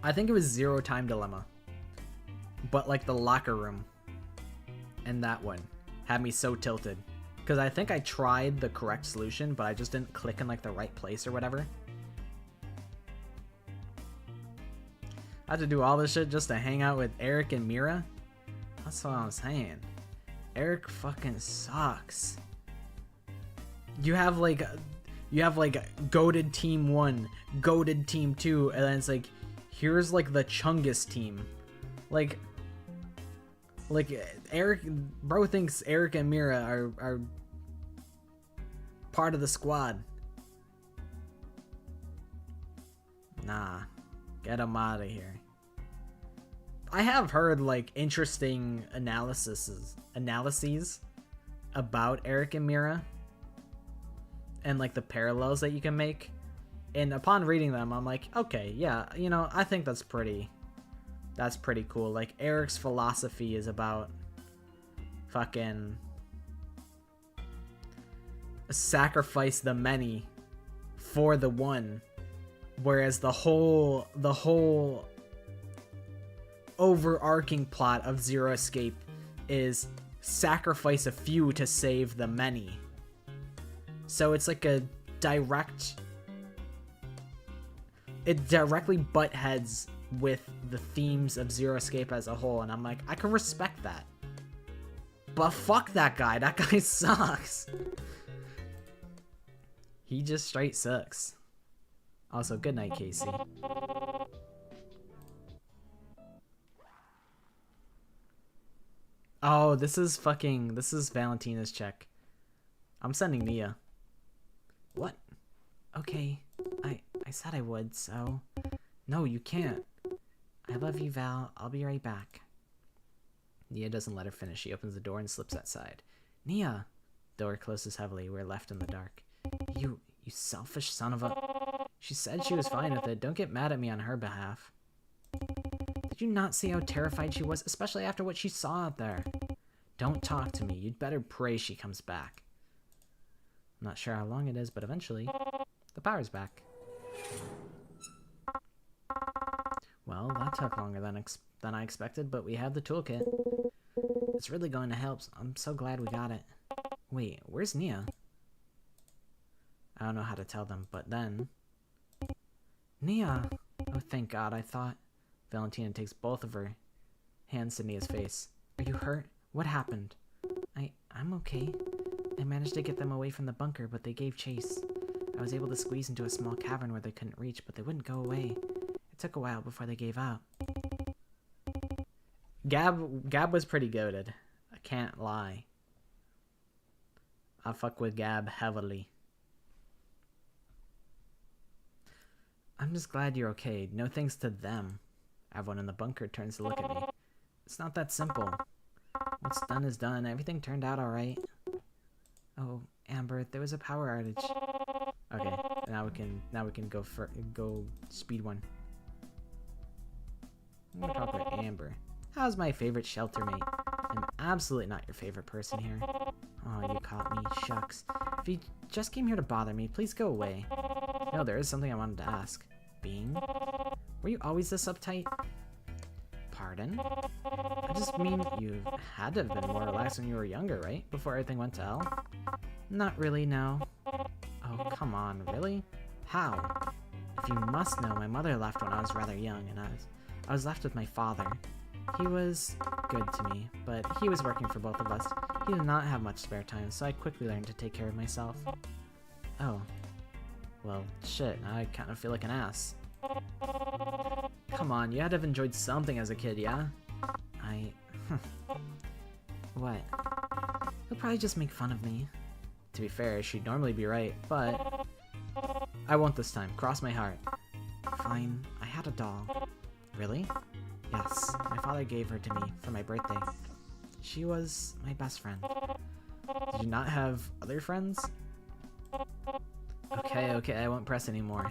I think it was Zero Time Dilemma, but like the locker room and that one had me so tilted because I think I tried the correct solution, but I just didn't click in like the right place or whatever. I had to do all this shit just to hang out with Eric and Mira. That's what I'm saying. Eric fucking sucks. You have like goated team 1, goated team 2, and then it's like, here's like the Chungus team. Like Eric, bro thinks Eric and Mira are part of the squad. Nah. Get him out of here. I have heard, like, interesting analyses about Eric and Mira. And, like, the parallels that you can make. And upon reading them, I'm like, okay, yeah, you know, I think that's pretty cool. Like, Eric's philosophy is about fucking sacrifice the many for the one, whereas the whole overarching plot of Zero Escape is sacrifice a few to save the many. So it's like a it directly butt heads with the themes of Zero Escape as a whole, and I'm like, I can respect that. But fuck that guy. That guy sucks. He just straight sucks. Also, good night, Casey. Oh, this is Valentina's check. I'm sending Nia. What? Okay. I said I would, so... No, you can't. I love you, Val. I'll be right back. Nia doesn't let her finish. She opens the door and slips outside. Nia! Door closes heavily. We're left in the dark. You selfish son of a... She said she was fine with it. Don't get mad at me on her behalf. Did you not see how terrified she was, especially after what she saw out there? Don't talk to me. You'd better pray she comes back. I'm not sure how long it is, but eventually, the power's back. Well, that took longer than I expected, but we have the toolkit. It's really going to help. I'm so glad we got it. Wait, where's Nia? I don't know how to tell them, but then... Nia! Oh, thank God, I thought. Valentina takes both of her hands to Nia's face. Are you hurt? What happened? I'm okay. I managed to get them away from the bunker, but they gave chase. I was able to squeeze into a small cavern where they couldn't reach, but they wouldn't go away. It took a while before they gave up. Gab was pretty goated. I can't lie. I fuck with Gab heavily. I'm just glad you're okay. No thanks to them. Everyone in the bunker turns to look at me. It's not that simple. What's done is done. Everything turned out alright. Oh, Amber, there was a power outage. Okay, now we can go speed one. I'm gonna talk about Amber. How's my favorite shelter mate? I'm absolutely not your favorite person here. Oh, you caught me. Shucks. If you just came here to bother me, please go away. No, there is something I wanted to ask. Bing? Were you always this uptight? Pardon? I just mean, you had to have been more relaxed when you were younger, right? Before everything went to hell? Not really, no. Oh, come on, really? How? If you must know, my mother left when I was rather young, and I was left with my father. He was good to me, but he was working for both of us. He did not have much spare time, so I quickly learned to take care of myself. Oh. Well, shit, I kind of feel like an ass. Come on, you had to have enjoyed something as a kid, yeah? What? He'll probably just make fun of me. To be fair, she'd normally be right, but... I won't this time. Cross my heart. Fine, I had a doll. Really? Yes, my father gave her to me for my birthday. She was my best friend. Did you not have other friends? Okay, I won't press anymore.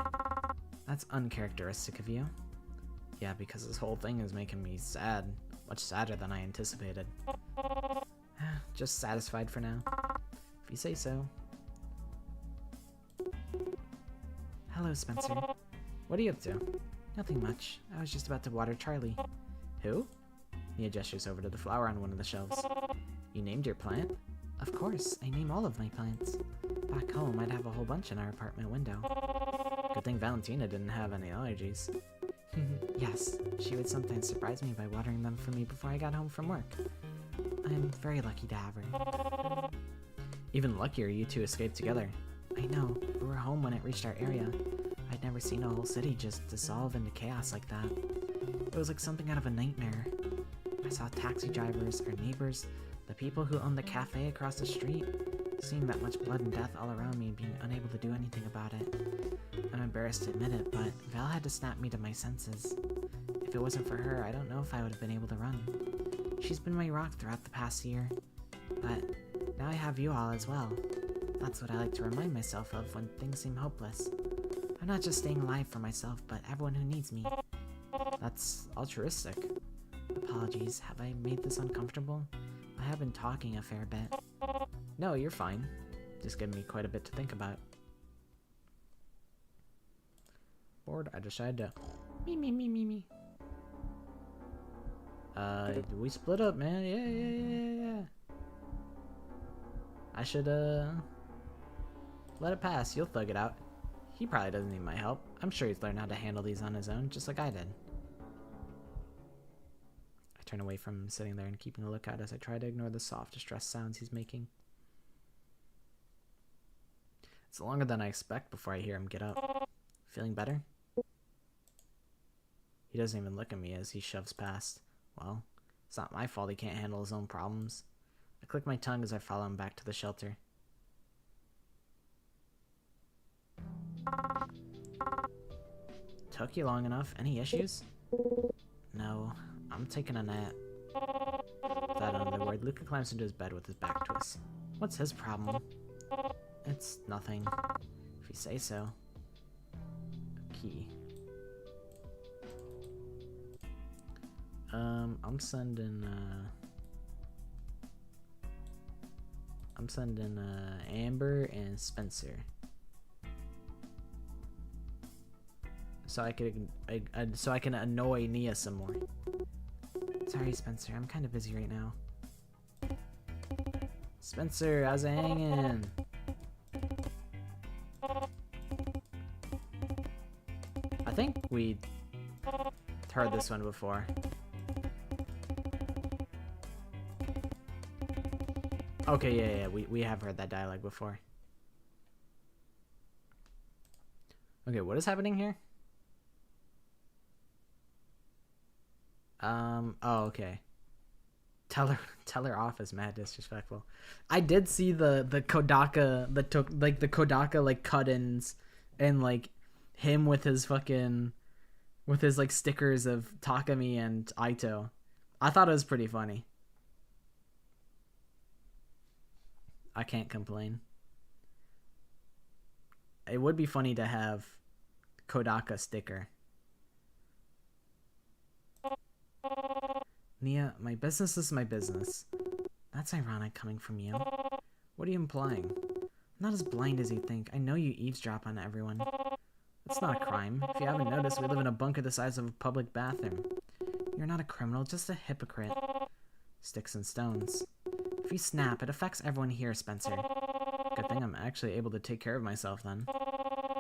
That's uncharacteristic of you. Yeah, because this whole thing is making me sad. Much sadder than I anticipated. Just satisfied for now. If you say so. Hello, Spencer. What are you up to? Nothing much. I was just about to water Charlie. Who? Nia gestures over to the flower on one of the shelves. You named your plant? Of course, I name all of my plants. Back home, I'd have a whole bunch in our apartment window. Good thing Valentina didn't have any allergies. Yes, she would sometimes surprise me by watering them for me before I got home from work. I'm very lucky to have her. Even luckier you two escaped together. I know, we were home when it reached our area. I'd never seen a whole city just dissolve into chaos like that. It was like something out of a nightmare. I saw taxi drivers, our neighbors, the people who owned the cafe across the street. Seeing that much blood and death all around me and being unable to do anything about it. I'm embarrassed to admit it, but Val had to snap me to my senses. If it wasn't for her, I don't know if I would have been able to run. She's been my rock throughout the past year. But now I have you all as well. That's what I like to remind myself of when things seem hopeless. I'm not just staying alive for myself, but everyone who needs me. That's altruistic. Apologies, have I made this uncomfortable? I have been talking a fair bit. No, you're fine. Just giving me quite a bit to think about. Bored, I decided to... Me. We split up, man. Yeah. I should, let it pass. You'll thug it out. He probably doesn't need my help. I'm sure he's learned how to handle these on his own, just like I did. I turn away from him sitting there and keeping a lookout as I try to ignore the soft, distressed sounds he's making. It's longer than I expect before I hear him get up. Feeling better? He doesn't even look at me as he shoves past. Well, it's not my fault he can't handle his own problems. I click my tongue as I follow him back to the shelter. Took you long enough. Any issues? No, I'm taking a nap. Without another word, Luca climbs into his bed with his back to us. What's his problem? It's nothing. If you say so. Key. I'm sending Amber and Spencer. So I can annoy Nia some more. Sorry, Spencer, I'm kind of busy right now. Spencer, how's it hanging? I think we heard this one before. Okay, yeah, we have heard that dialogue before. Okay, what is happening here? Oh, okay. Tell her off is mad disrespectful. I did see the Kodaka, the Kodaka like cut-ins and like him with his like stickers of Takami and Aito. I thought it was pretty funny. I can't complain. It would be funny to have Kodaka sticker. Nia, my business is my business. That's ironic coming from you. What are you implying? I'm not as blind as you think. I know you eavesdrop on everyone. It's not a crime. If you haven't noticed, we live in a bunker the size of a public bathroom. You're not a criminal, just a hypocrite. Sticks and stones. If you snap, it affects everyone here, Spencer. Good thing I'm actually able to take care of myself then.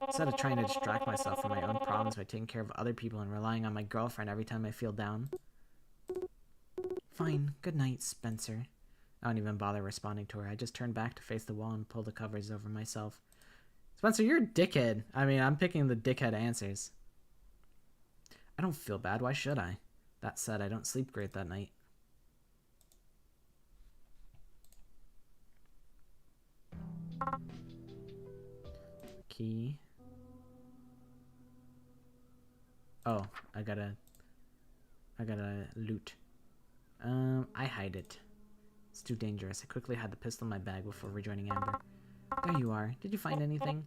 Instead of trying to distract myself from my own problems by taking care of other people and relying on my girlfriend every time I feel down. Fine, good night, Spencer. I don't even bother responding to her. I just turn back to face the wall and pull the covers over myself. Spencer, you're a dickhead. I mean, I'm picking the dickhead answers. I don't feel bad. Why should I? That said, I don't sleep great that night. Key. Oh, I gotta loot. I hide it. It's too dangerous. I quickly hid the pistol in my bag before rejoining Amber. There you are. Did you find anything?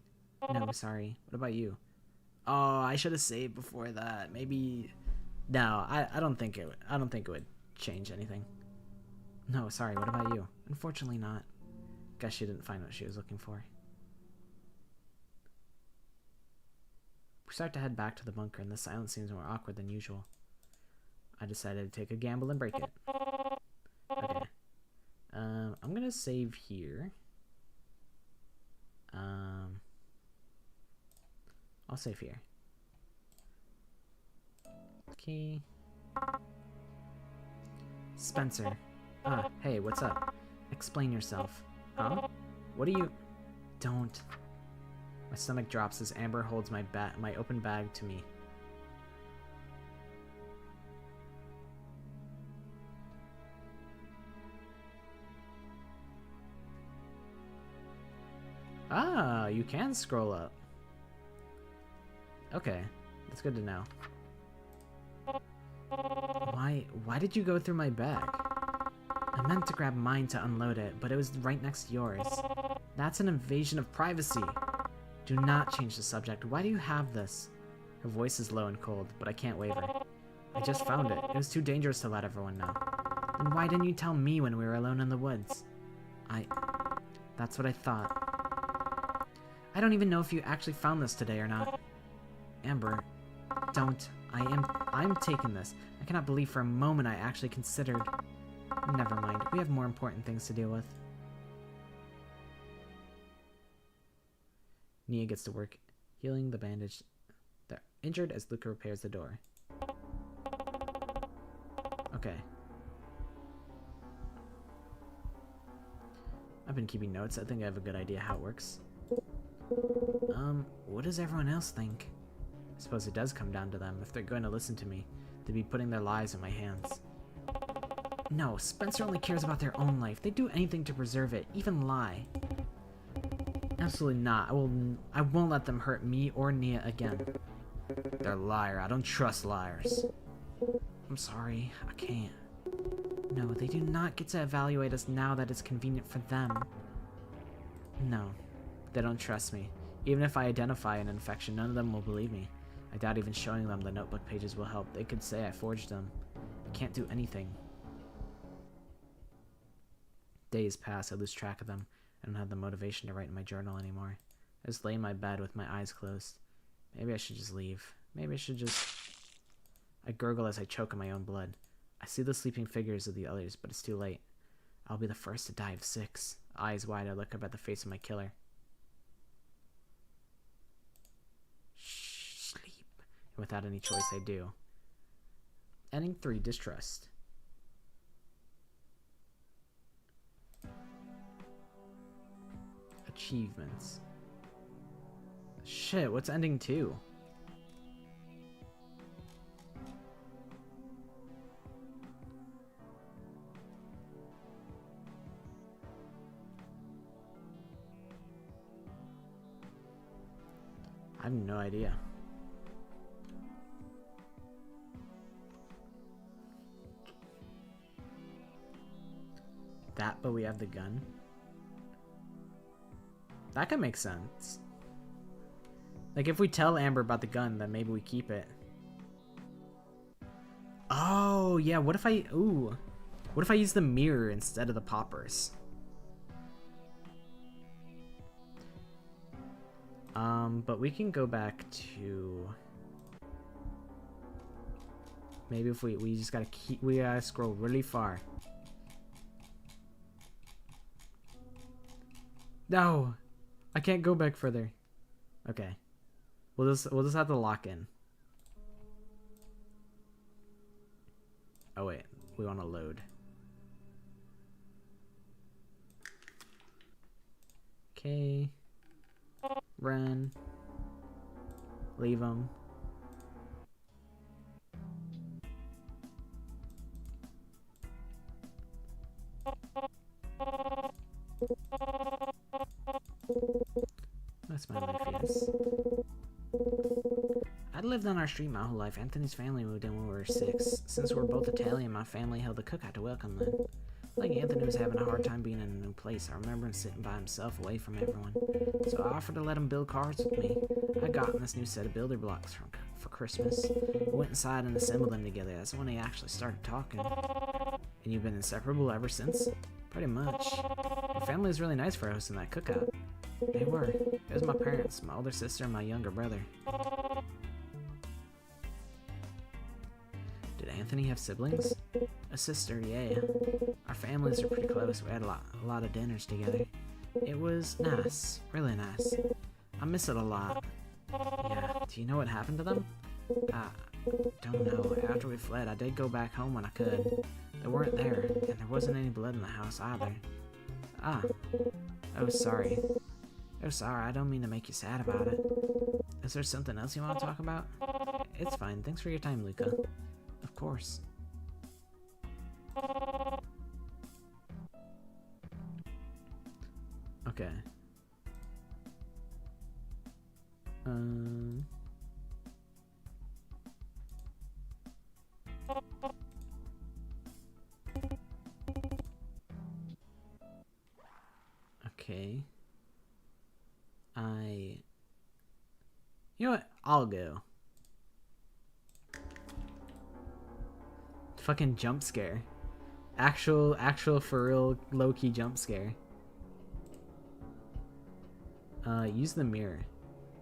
No, sorry. What about you? Oh, I should have saved before that. Maybe. No, I don't think it would change anything. No, sorry. What about you? Unfortunately not. Guess she didn't find what she was looking for. We start to head back to the bunker, and the silence seems more awkward than usual. I decided to take a gamble and break it. Okay. I'm gonna save here. I'll save here. Okay. Spencer. Ah, hey, what's up? Explain yourself. Huh? What do you... Don't. My stomach drops as Amber holds my open bag to me. Ah, you can scroll up. Okay, that's good to know. Why did you go through my bag? I meant to grab mine to unload it, but it was right next to yours. That's an invasion of privacy. Do not change the subject. Why do you have this? Her voice is low and cold, but I can't waver. I just found it. It was too dangerous to let everyone know. Then why didn't you tell me when we were alone in the woods? That's what I thought. I don't even know if you actually found this today or not. Amber, don't. I'm taking this. I cannot believe for a moment I actually considered. Never mind. We have more important things to deal with. Nia gets to work healing the bandage. They're injured as Luca repairs the door. Okay. I've been keeping notes. I think I have a good idea how it works. What does everyone else think? I suppose it does come down to them. If they're going to listen to me, they'd be putting their lives in my hands. No, Spencer only cares about their own life. They'd do anything to preserve it, even lie. Absolutely not. I won't let them hurt me or Nia again. They're a liar. I don't trust liars. I'm sorry. I can't. No, they do not get to evaluate us now that it's convenient for them. No, they don't trust me. Even if I identify an infection, none of them will believe me. I doubt even showing them the notebook pages will help. They could say I forged them. I can't do anything. Days pass. I lose track of them. I don't have the motivation to write in my journal anymore. I just lay in my bed with my eyes closed. Maybe I should just leave. Maybe I should just... I gurgle as I choke on my own blood. I see the sleeping figures of the others, but it's too late. I'll be the first to die of 6. Eyes wide, I look up at the face of my killer. Shh, sleep. And without any choice, I do. Ending 3, Distrust. Achievements. Shit, what's ending 2? I have no idea. That, but we have the gun. That could make sense. Like, if we tell Amber about the gun, then maybe we keep it. Oh, yeah, what if I... Ooh. What if I use the mirror instead of the poppers? But we can go back to... Maybe if we just gotta keep... We gotta scroll really far. No! I can't go back further. Okay. We'll just have to lock in. Oh wait, we want to load. Okay. Run. Leave them. That's my life, yes. I'd lived on our street my whole life. Anthony's family moved in when we were 6. Since we're both Italian, my family held a cookout to welcome them. Like Anthony was having a hard time being in a new place. I remember him sitting by himself away from everyone. So I offered to let him build cars with me. I'd gotten this new set of builder blocks for Christmas. We went inside and assembled them together. That's when they actually started talking. And you've been inseparable ever since? Pretty much. My family was really nice for hosting that cookout. They were. It was my parents, my older sister, and my younger brother. Did Anthony have siblings? A sister, yeah. Our families are pretty close. We had a lot of dinners together. It was nice, really nice. I miss it a lot. Yeah, do you know what happened to them? I don't know. After we fled, I did go back home when I could. They weren't there, and there wasn't any blood in the house either. Ah. Oh, sorry. Oh, sorry, I don't mean to make you sad about it. Is there something else you want to talk about? It's fine. Thanks for your time, Luca. Of course. Okay. Um. Okay. You know what? I'll go. Fucking jump scare. Actual for real low-key jump scare. Use the mirror.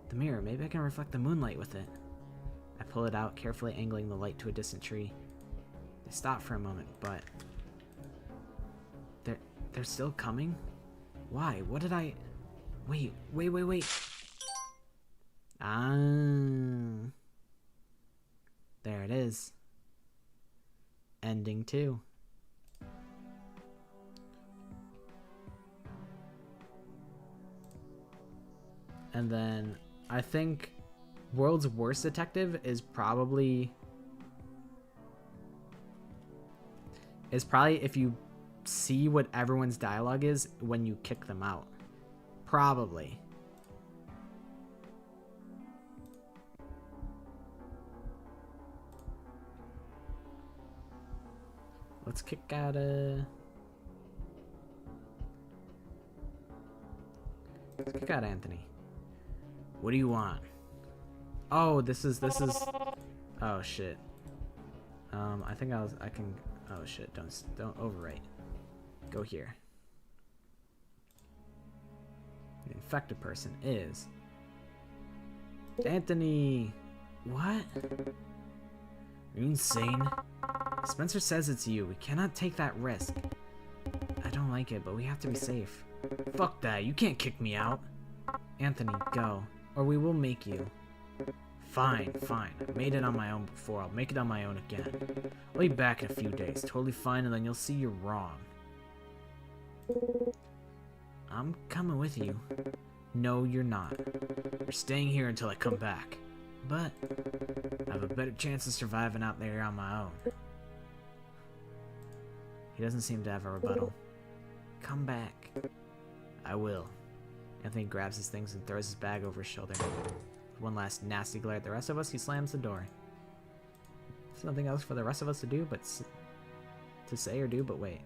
The mirror, maybe I can reflect the moonlight with it. I pull it out, carefully angling the light to a distant tree. They stop for a moment, but... They're still coming? Why? What did I... Wait. Ah. There it is. Ending 2. And then I think World's Worst Detective is probably if you see what everyone's dialogue is when you kick them out. Probably. Let's kick out Anthony. What do you want? Oh, this is oh shit. I think I can oh shit, don't overwrite. Go here. The infected person is Anthony. What? Are you insane? Spencer says it's you. We cannot take that risk. I don't like it, but we have to be safe. Fuck that. You can't kick me out. Anthony, go. Or we will make you. Fine. I made it on my own before. I'll make it on my own again. I'll be back in a few days. Totally fine, and then you'll see you're wrong. I'm coming with you. No, you're not. You're staying here until I come back. But I have a better chance of surviving out there on my own. He doesn't seem to have a rebuttal. Come back. I will. Anthony grabs his things and throws his bag over his shoulder. With one last nasty glare at the rest of us, he slams the door. There's nothing else for the rest of us to do but to say or do but wait.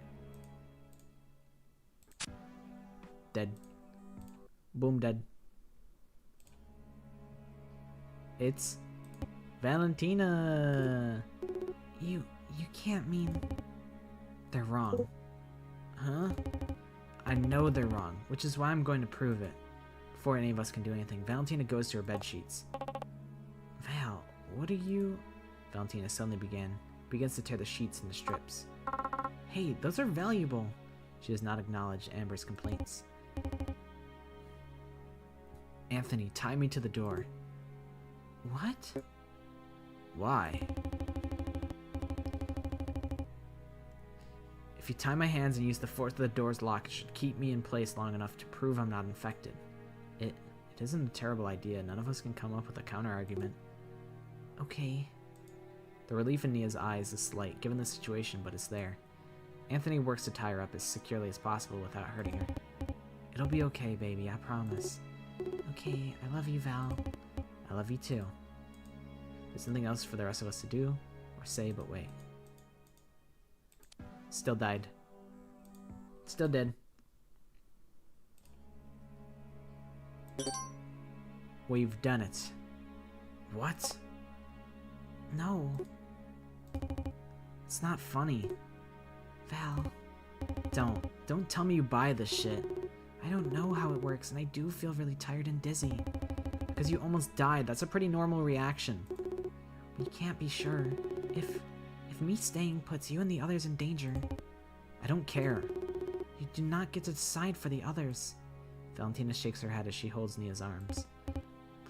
Dead. Boom, dead. It's Valentina. You can't mean they're wrong. Huh? I know they're wrong, which is why I'm going to prove it. Before any of us can do anything, Valentina goes to her bed sheets. Val, what are you... Valentina suddenly begins to tear the sheets into strips. Hey, those are valuable. She does not acknowledge Amber's complaints. Anthony, tie me to the door. What? Why? If you tie my hands and use the force of the door's lock, it should keep me in place long enough to prove I'm not infected. It isn't a terrible idea. None of us can come up with a counter-argument. Okay. The relief in Nia's eyes is slight, given the situation, but it's there. Anthony works to tie her up as securely as possible without hurting her. It'll be okay, baby, I promise. Okay, I love you, Val. I love you too. There's nothing else for the rest of us to do or say but wait. Still died. Still dead. We've done it. What? No. It's not funny. Val. Don't tell me you buy this shit. I don't know how it works, and I do feel really tired and dizzy. Because you almost died. That's a pretty normal reaction. We can't be sure. If me staying puts you and the others in danger, I don't care. You do not get to decide for the others. Valentina shakes her head as she holds Nia's arms.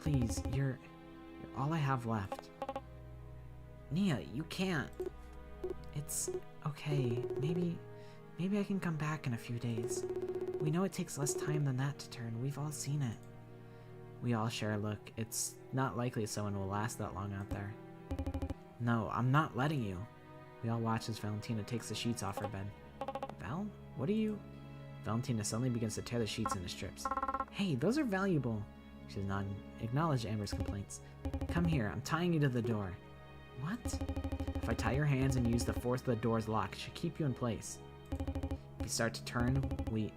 Please, you're all I have left. Nia, you can't. It's okay. Maybe I can come back in a few days. We know it takes less time than that to turn. We've all seen it. We all share a look. It's not likely someone will last that long out there. No, I'm not letting you. We all watch as Valentina takes the sheets off her bed. Val? What are you... Valentina suddenly begins to tear the sheets into strips. Hey, those are valuable. She does not acknowledge Amber's complaints. Come here, I'm tying you to the door. What? If I tie your hands and use the force of the door's lock, it should keep you in place. If you start to turn, we'll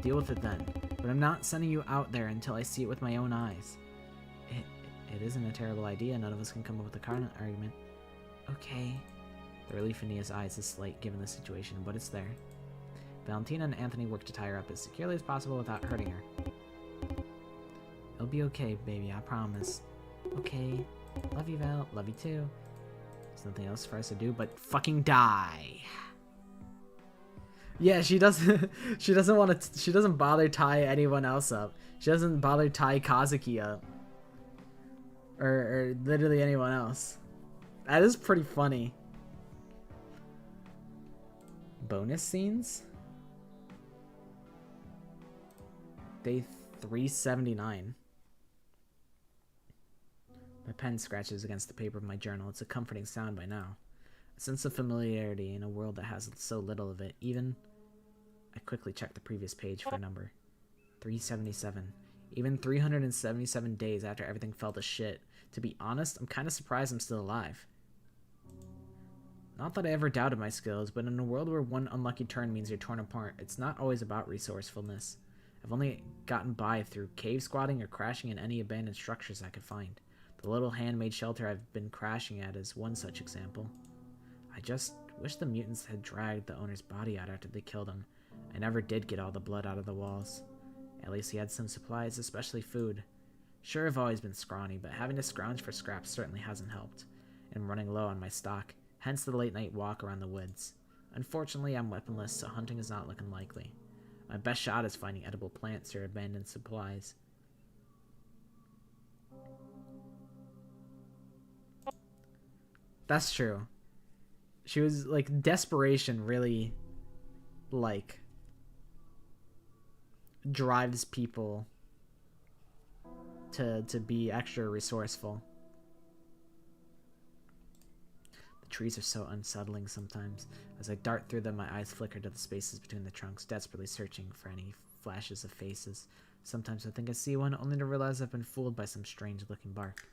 deal with it then. But I'm not sending you out there until I see it with my own eyes. It isn't a terrible idea. None of us can come up with a counter argument. Okay. The relief in Nia's eyes is slight given the situation, but it's there. Valentina and Anthony work to tie her up as securely as possible without hurting her. It'll be okay, baby, I promise. Okay. Love you, Val. Love you too. There's nothing else for us to do but fucking die. Yeah, she doesn't want to, she doesn't bother tie anyone else up. She doesn't bother tie Kazuki up. Or literally anyone else. That is pretty funny. Bonus scenes? Day 379. My pen scratches against the paper of my journal. It's a comforting sound by now. A sense of familiarity in a world that has so little of it. I quickly checked the previous page for a number. 377. Even 377 days after everything fell to shit. To be honest, I'm kind of surprised I'm still alive. Not that I ever doubted my skills, but in a world where one unlucky turn means you're torn apart, it's not always about resourcefulness. I've only gotten by through cave squatting or crashing in any abandoned structures I could find. The little handmade shelter I've been crashing at is one such example. I just wish the mutants had dragged the owner's body out after they killed him. I never did get all the blood out of the walls. At least he had some supplies, especially food. Sure, I've always been scrawny, but having to scrounge for scraps certainly hasn't helped. And I'm running low on my stock, hence the late-night walk around the woods. Unfortunately, I'm weaponless, so hunting is not looking likely. My best shot is finding edible plants or abandoned supplies. That's true. She was, like, desperation really, like, drives people to be extra resourceful. The trees are so unsettling sometimes. As I dart through them, my eyes flicker to the spaces between the trunks, desperately searching for any flashes of faces. Sometimes I think I see one, only to realize I've been fooled by some strange-looking bark.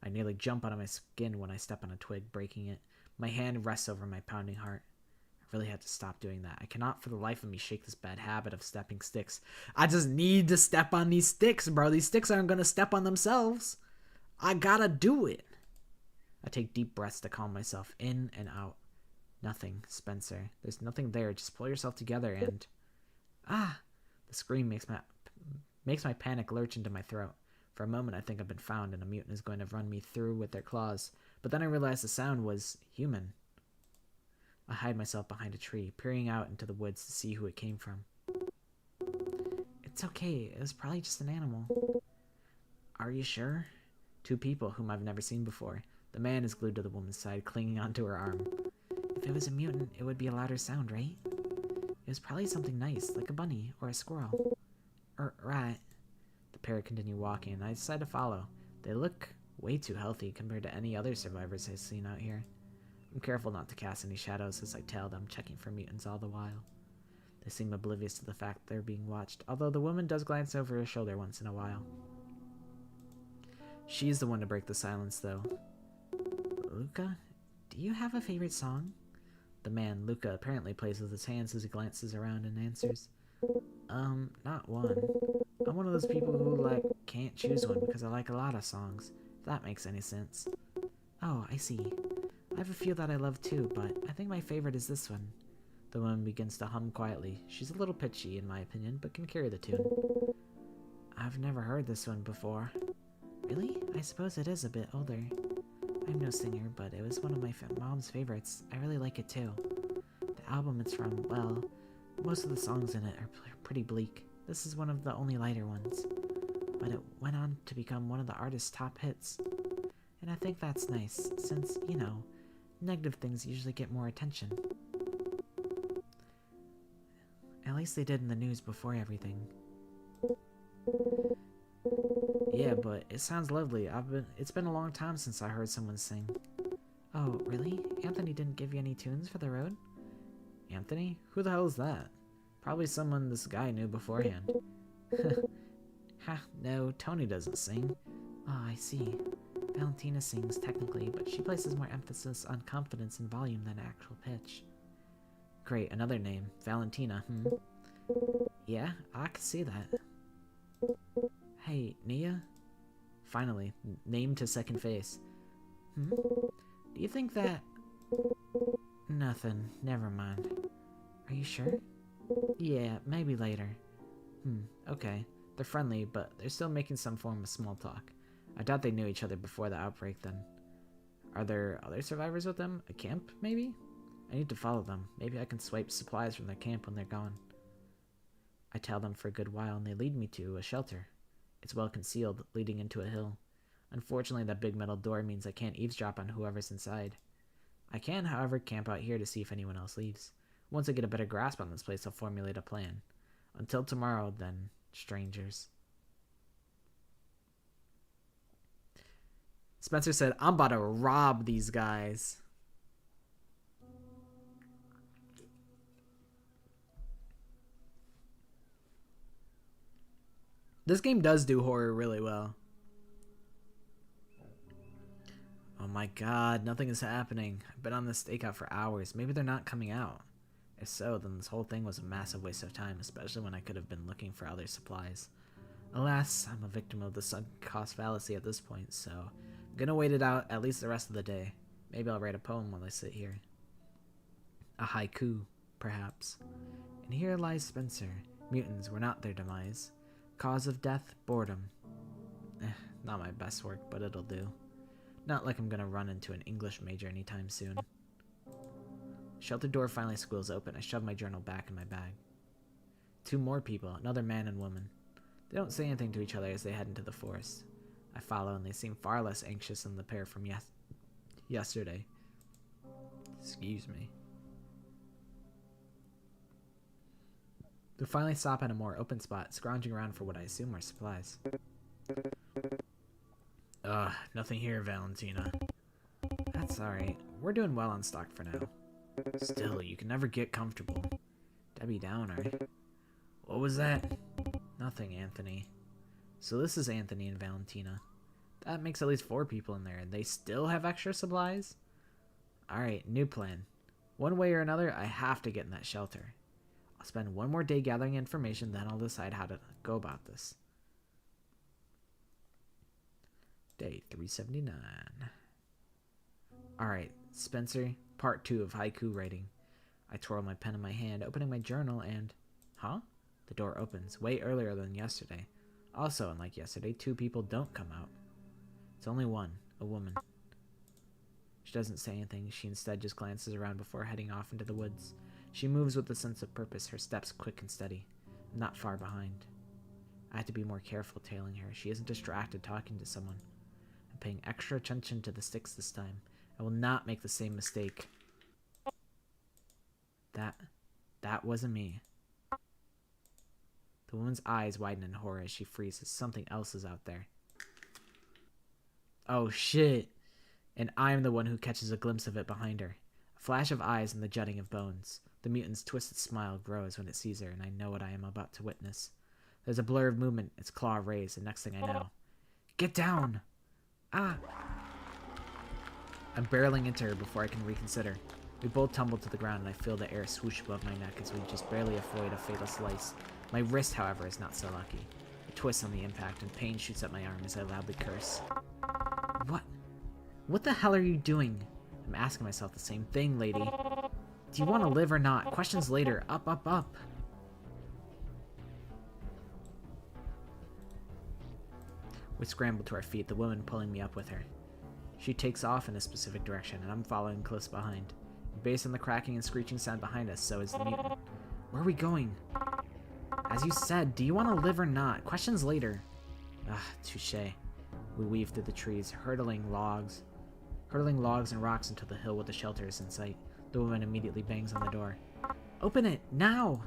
I nearly jump out of my skin when I step on a twig, breaking it. My hand rests over my pounding heart. I really had to stop doing that. I cannot for the life of me shake this bad habit of stepping sticks. I just need to step on these sticks, bro. These sticks aren't gonna step on themselves. I gotta do it. I take deep breaths to calm myself, in and out. Nothing, Spencer. There's nothing there. Just pull yourself together and... Ah! The scream makes my panic lurch into my throat. For a moment, I think I've been found and a mutant is going to run me through with their claws. But then I realized the sound was human. I hide myself behind a tree, peering out into the woods to see who it came from. It's okay. It was probably just an animal. Are you sure? Two people whom I've never seen before. The man is glued to the woman's side, clinging onto her arm. If it was a mutant, it would be a louder sound, right? It was probably something nice, like a bunny or a squirrel. Right. The pair continue walking, and I decide to follow. They look way too healthy compared to any other survivors I've seen out here. I'm careful not to cast any shadows as I tail them, checking for mutants all the while. They seem oblivious to the fact they're being watched, although the woman does glance over her shoulder once in a while. She's the one to break the silence, though. Luca, do you have a favorite song? The man, Luca, apparently plays with his hands as he glances around and answers. Not one. I'm one of those people who, like, can't choose one because I like a lot of songs, if that makes any sense. Oh, I see. I have a few that I love too, but I think my favorite is this one. The woman begins to hum quietly. She's a little pitchy, in my opinion, but can carry the tune. I've never heard this one before. Really? I suppose it is a bit older. I'm no singer, but it was one of my mom's favorites. I really like it too. The album it's from, well, most of the songs in it are pretty bleak. This is one of the only lighter ones. But it went on to become one of the artist's top hits. And I think that's nice, since, you know, negative things usually get more attention. At least they did in the news before everything. Yeah, but it sounds lovely. It's been a long time since I heard someone sing. Oh, really? Anthony didn't give you any tunes for the road? Anthony? Who the hell is that? Probably someone this guy knew beforehand. Ha, no, Tony doesn't sing. Oh, I see. Valentina sings, technically, but she places more emphasis on confidence and volume than actual pitch. Great, another name. Valentina, Yeah, I can see that. Hey, Nia? Finally, name to second face. Do you think that... Nothing, never mind. Are you sure? Yeah, maybe later. Okay. They're friendly, but they're still making some form of small talk. I doubt they knew each other before the outbreak then. Are there other survivors with them? A camp, maybe? I need to follow them. Maybe I can swipe supplies from their camp when they're gone. I tail them for a good while, and they lead me to a shelter. It's well concealed, leading into a hill. Unfortunately, that big metal door means I can't eavesdrop on whoever's inside. I can, however, camp out here to see if anyone else leaves. Once I get a better grasp on this place, I'll formulate a plan. Until tomorrow, then, strangers. Spencer said, I'm about to rob these guys. This game does do horror really well. Oh my god, nothing is happening. I've been on this stakeout for hours. Maybe they're not coming out. If so, then this whole thing was a massive waste of time, especially when I could have been looking for other supplies. Alas, I'm a victim of the sunk cost fallacy at this point, so I'm gonna wait it out at least the rest of the day. Maybe I'll write a poem while I sit here. A haiku, perhaps. And here lies Spencer. Mutants were not their demise. Cause of death, boredom. Not my best work, but it'll do. Not like I'm gonna run into an English major anytime soon. Shelter door finally squeals open. I shove my journal back in my bag. 2 more people, another man and woman. They don't say anything to each other as they head into the forest. I follow, and they seem far less anxious than the pair from yesterday. Excuse me. They finally stop at a more open spot, scrounging around for what I assume are supplies. Nothing here, Valentina. That's alright. We're doing well on stock for now. Still, you can never get comfortable. Debbie Downer. What was that? Nothing, Anthony. So this is Anthony and Valentina. That makes at least 4 people in there, and they still have extra supplies? Alright, new plan. One way or another, I have to get in that shelter. I'll spend one more day gathering information, then I'll decide how to go about this. Day 379. Alright, Spencer, part 2 of haiku writing. I twirl my pen in my hand, opening my journal, and... Huh? The door opens, way earlier than yesterday. Also, unlike yesterday, 2 people don't come out. It's only one, a woman. She doesn't say anything, she instead just glances around before heading off into the woods. She moves with a sense of purpose, her steps quick and steady. I'm not far behind. I have to be more careful tailing her. She isn't distracted talking to someone. I'm paying extra attention to the sticks this time. I will not make the same mistake. That wasn't me. The woman's eyes widen in horror as she freezes. Something else is out there. Oh shit! And I'm the one who catches a glimpse of it behind her. A flash of eyes and the jutting of bones. The mutant's twisted smile grows when it sees her, and I know what I am about to witness. There's a blur of movement, its claw raised, and next thing I know... Get down! Ah! I'm barreling into her before I can reconsider. We both tumble to the ground, and I feel the air swoosh above my neck as we just barely avoid a fatal slice. My wrist, however, is not so lucky. It twists on the impact, and pain shoots up my arm as I loudly curse. What the hell are you doing? I'm asking myself the same thing, lady. Do you want to live or not? Questions later. Up, up, up. We scramble to our feet, the woman pulling me up with her. She takes off in a specific direction, and I'm following close behind. Based on the cracking and screeching sound behind us, so is the mutant. Where are we going? As you said, do you want to live or not? Questions later. Touché. We weave through the trees, hurtling logs and rocks until the hill with the shelter is in sight. The woman immediately bangs on the door. Open it, now!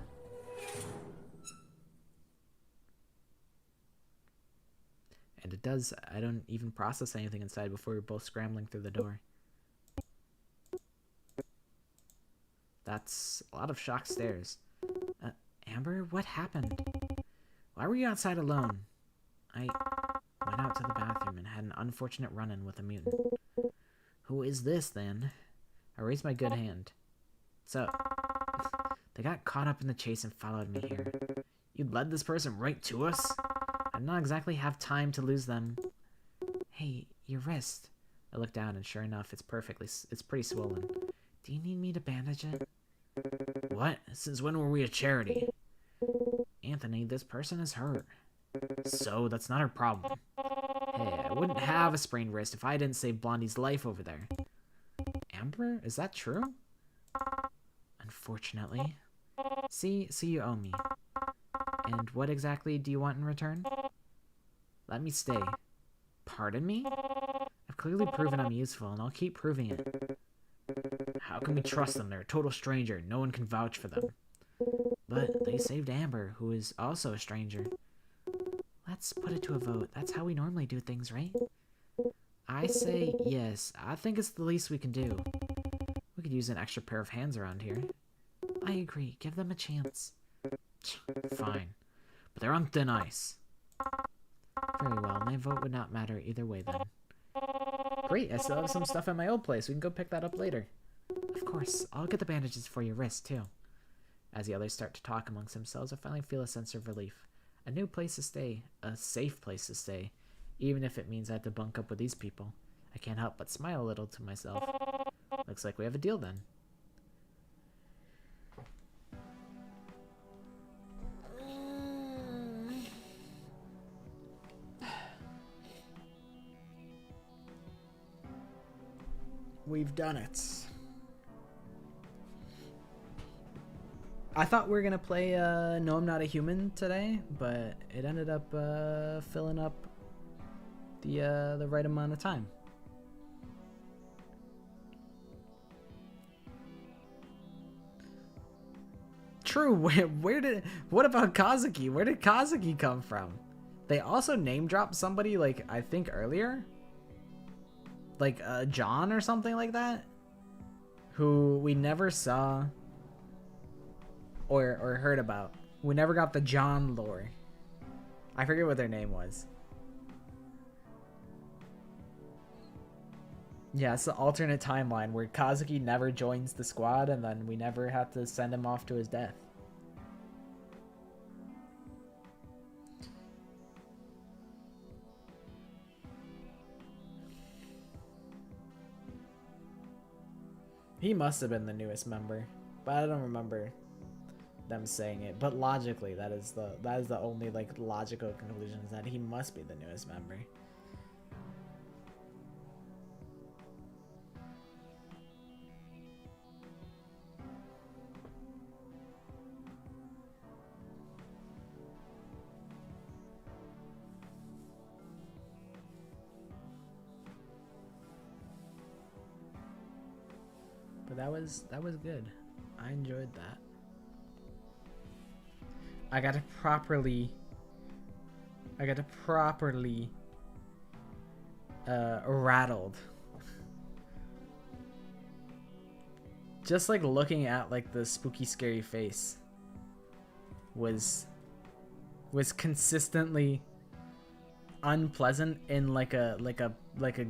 And it does. I don't even process anything inside before we're both scrambling through the door. That's a lot of shocked stares. Amber, what happened? Why were you outside alone? I went out to the bathroom and had an unfortunate run-in with a mutant. Who is this, then? I raised my good hand. So, they got caught up in the chase and followed me here. You led this person right to us? I did not exactly have time to lose them. Hey, your wrist. I looked down and sure enough, it's pretty swollen. Do you need me to bandage it? What? Since when were we a charity? Anthony, this person is hurt. So, that's not our problem. Hey, I wouldn't have a sprained wrist if I didn't save Blondie's life over there. Amber? Is that true? Unfortunately. See, you owe me. And what exactly do you want in return? Let me stay. Pardon me? I've clearly proven I'm useful, and I'll keep proving it. How can we trust them? They're a total stranger. No one can vouch for them. But they saved Amber, who is also a stranger. Let's put it to a vote. That's how we normally do things, right? I say yes. I think it's the least we can do. We could use an extra pair of hands around here. I agree. Give them a chance. Fine. But they're on thin ice. Very well. My vote would not matter either way then. Great, I still have some stuff at my old place. We can go pick that up later. Of course. I'll get the bandages for your wrist, too. As the others start to talk amongst themselves, I finally feel a sense of relief. A new place to stay. A safe place to stay. Even if it means I have to bunk up with these people. I can't help but smile a little to myself. Looks like we have a deal then. We've done it. I thought we were gonna play No I'm Not a Human today, but it ended up filling up the right amount of time. True. What about Kazuki? Where did Kazuki come from? They also name dropped somebody, like, I think earlier, like John or something like that, who we never saw or heard about. We never got the John lore. I forget what their name was. Yeah, it's the alternate timeline where Kazuki never joins the squad and then we never have to send him off to his death. He must have been the newest member, but I don't remember them saying it. But logically, that is the only like logical conclusion, is that he must be the newest member. But that was good. I enjoyed that. I got to properly rattled. Just like looking at like the spooky scary face was consistently unpleasant in like a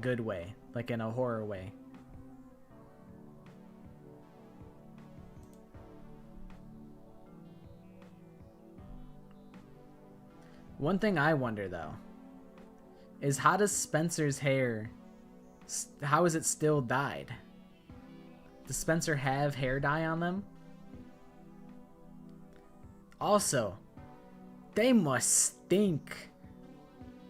good way, like in a horror way. One thing I wonder, though, is how does Spencer's hair, how is it still dyed? Does Spencer have hair dye on them? Also, they must stink.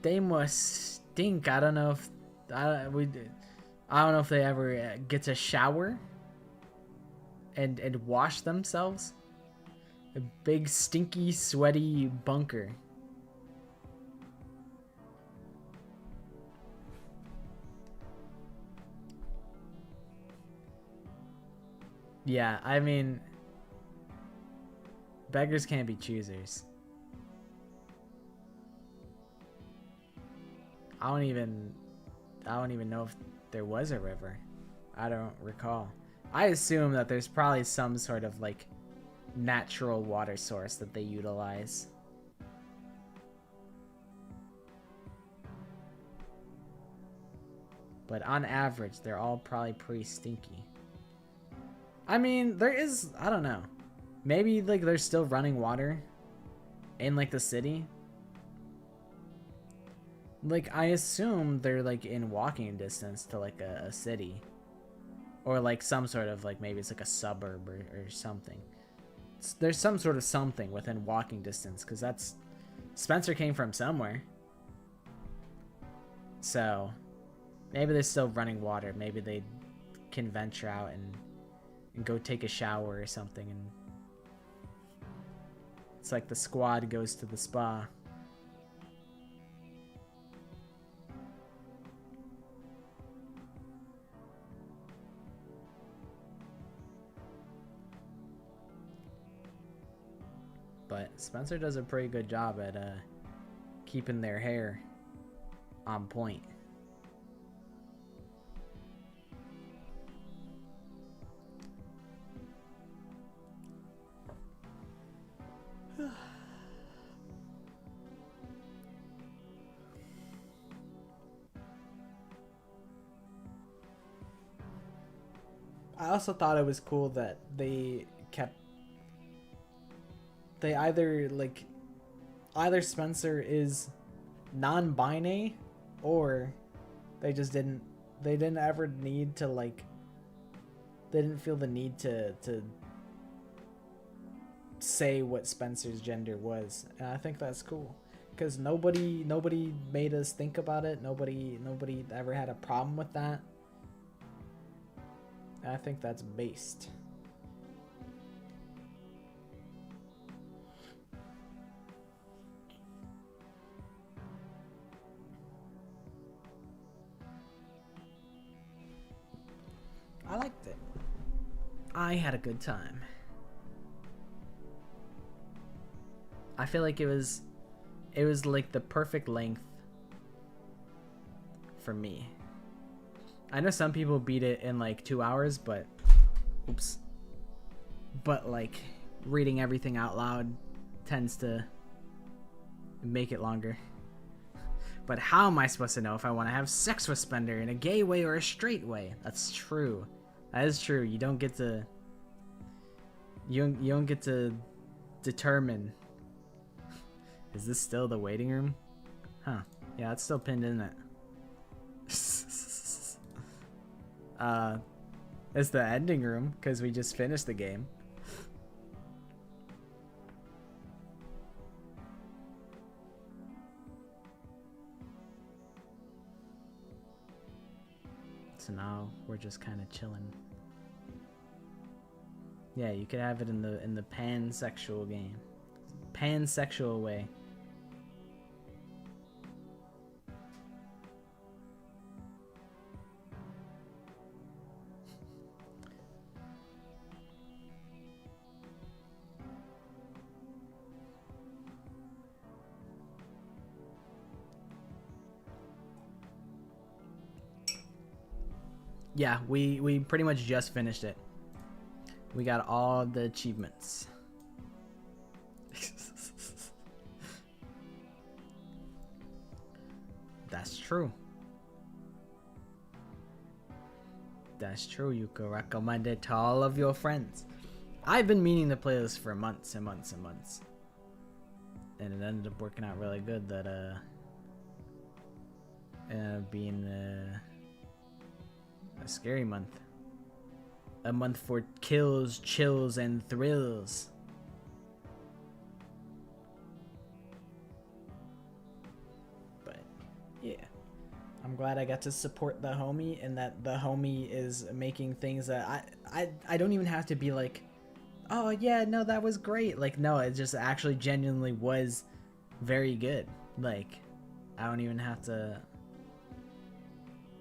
They must stink. I don't know if I don't know if they ever get to shower and wash themselves. A big stinky sweaty bunker. Yeah, I mean, beggars can't be choosers. I don't even know if there was a river. I don't recall. I assume that there's probably some sort of like natural water source that they utilize. But on average, they're all probably pretty stinky. I mean, there is, I don't know. Maybe like there's still running water in like the city. Like I assume they're like in walking distance to like a city. Or like some sort of like, maybe it's like a suburb or something. There's some sort of something within walking distance, because that's, Spencer came from somewhere. So maybe they're still running water. Maybe they can venture out and go take a shower or something, and it's like the squad goes to the spa. But Spencer does a pretty good job at keeping their hair on point. I also thought it was cool that they either Spencer is non-binary, or they didn't ever need to like, they didn't feel the need to say what Spencer's gender was. And I think that's cool, because nobody made us think about it. Nobody ever had a problem with that. And I think that's based. I liked it. I had a good time. I feel like it was like the perfect length for me. I know some people beat it in like 2 hours, but oops. But like reading everything out loud tends to make it longer. But how am I supposed to know if I want to have sex with Spender in a gay way or a straight way? That's true. That is true. You don't get to determine. Is this still the waiting room? Huh. Yeah, it's still pinned in it. It's the ending room, because we just finished the game. So now we're just kind of chilling. Yeah, you could have it in the pansexual game. Pansexual way. Yeah, we pretty much just finished it. We got all the achievements. That's true. That's true. You can recommend it to all of your friends. I've been meaning to play this for months and months and months. And it ended up working out really good that being a scary month. A month for kills, chills, and thrills. But yeah, I'm glad I got to support the homie, and that the homie is making things that I don't even have to be like, oh yeah, no, that was great. Like, no, it just actually genuinely was very good. Like, I don't even have to.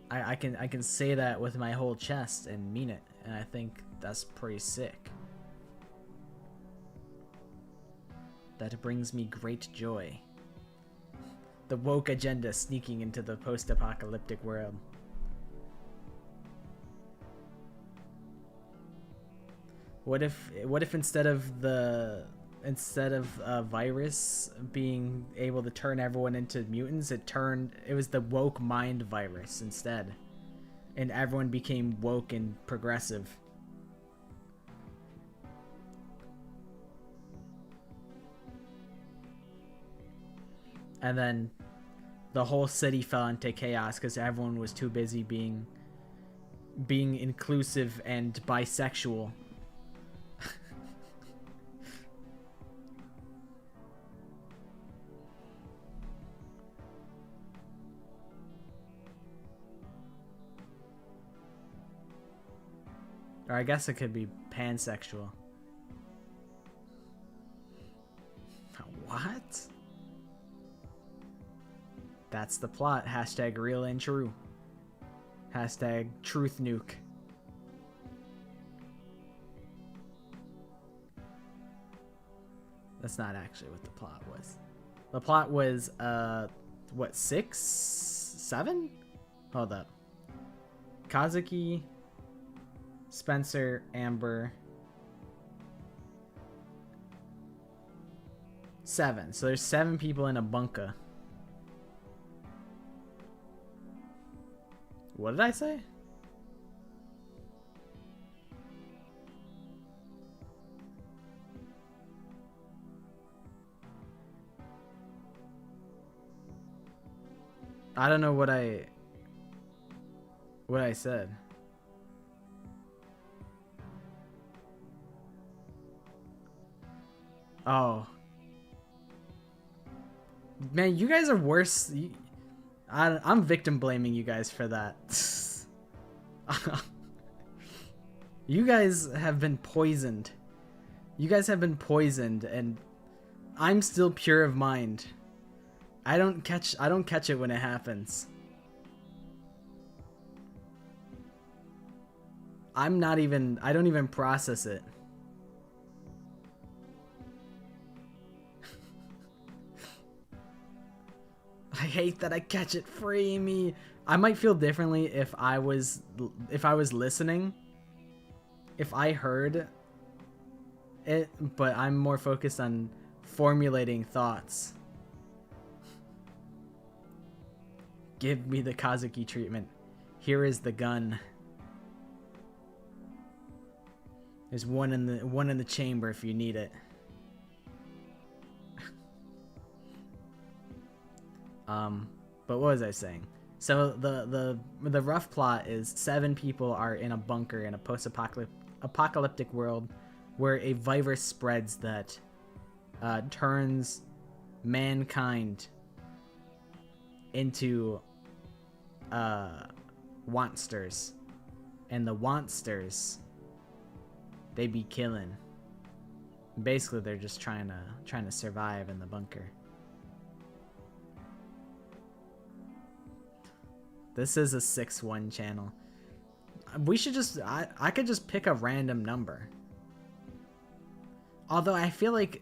I can say that with my whole chest and mean it, and I think that's pretty sick. That brings me great joy. The woke agenda sneaking into the post-apocalyptic world. What if instead of a virus being able to turn everyone into mutants, it was the woke mind virus instead. and everyone became woke and progressive. And then the whole city fell into chaos because everyone was too busy being inclusive and bisexual. Or I guess it could be pansexual. What? That's the plot. Hashtag real and true. Hashtag truth nuke. That's not actually what the plot was. The plot was, what, 6? 7? Hold up. Kazuki, Spencer, Amber. 7. So there's 7 people in a bunker. What did I say? I don't know what I said. Oh. Man, you guys are worse. I'm victim blaming you guys for that. You guys have been poisoned. You guys have been poisoned, and I'm still pure of mind. I don't catch it when it happens. I don't even process it. I hate that I catch it. Free me. I might feel differently if I was listening. If I heard it, but I'm more focused on formulating thoughts. Give me the Kazuki treatment. Here is the gun. There's one in the chamber if you need it. But what was I saying? So the rough plot is 7 people are in a bunker in a post-apocalyptic world where a virus spreads that turns mankind into monsters, and the monsters, they be killing. Basically, they're just trying to survive in the bunker. This is a 6-1 channel. We should just I could just pick a random number. Although I feel like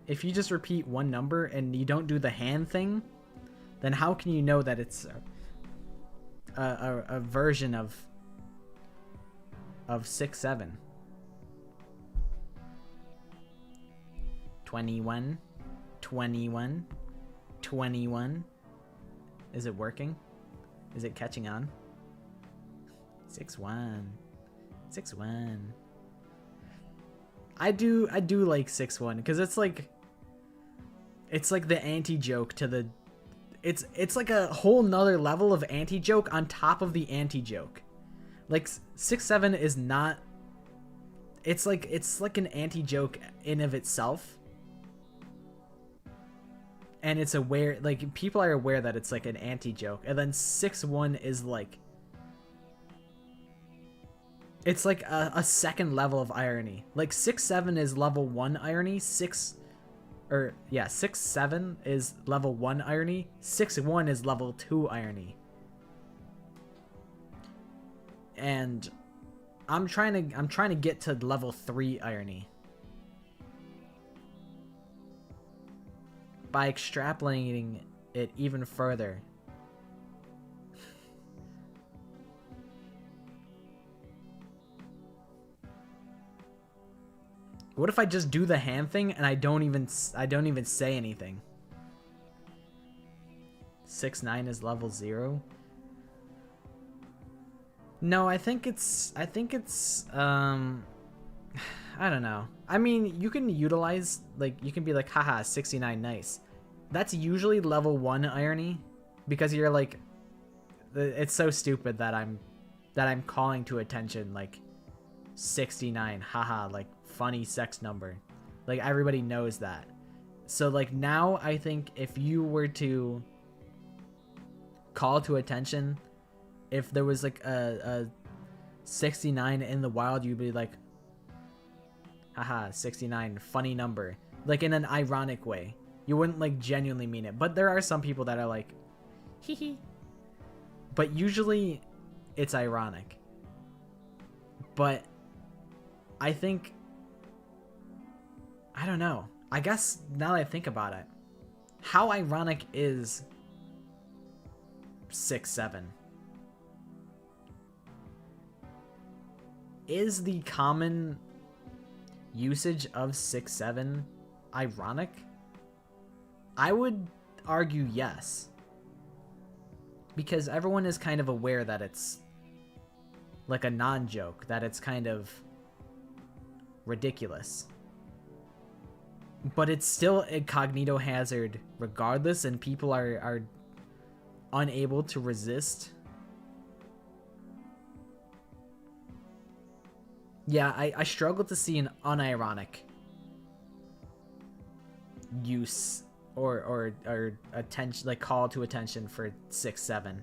if you just repeat one number and you don't do the hand thing, then how can you know that it's a version of 6-7? 21, 21, 21. Is it working? Is it catching on? 6-1, 6-1. I do like 6-1 because it's like the anti-joke to the. It's like a whole nother level of anti-joke on top of the anti-joke. Like 6-7 is not. It's like an anti-joke in of itself. And it's aware, like, people are aware that it's like an anti-joke. And then 6-1 is like, it's like a second level of irony. Like 6-7 is level 1 irony. 6-7 is level 1 irony. 6-1 is level 2 irony. And I'm trying to get to level 3 irony by extrapolating it even further. What if I just do the hand thing and I don't even say anything? 6-9 is level 0. No, I think it's I don't know. I mean, you can utilize, like, you can be like, haha, 69 nice. That's usually level 1 irony, because you're like, it's so stupid that I'm calling to attention like 69, haha, like funny sex number. Like everybody knows that. So like now I think if you were to call to attention, if there was like a 69 in the wild, you'd be like, haha, 69, funny number. Like in an ironic way. You wouldn't like genuinely mean it. But there are some people that are like, hee hee. But usually it's ironic. But I think, I don't know. I guess now that I think about it, how ironic is 6'7"? Is the common usage of 6'7" ironic? I would argue yes. Because everyone is kind of aware that it's like a non-joke, that it's kind of ridiculous. But it's still a cognito hazard regardless, and people are unable to resist. Yeah, I struggle to see an unironic use or attention, like call to attention for 6'7".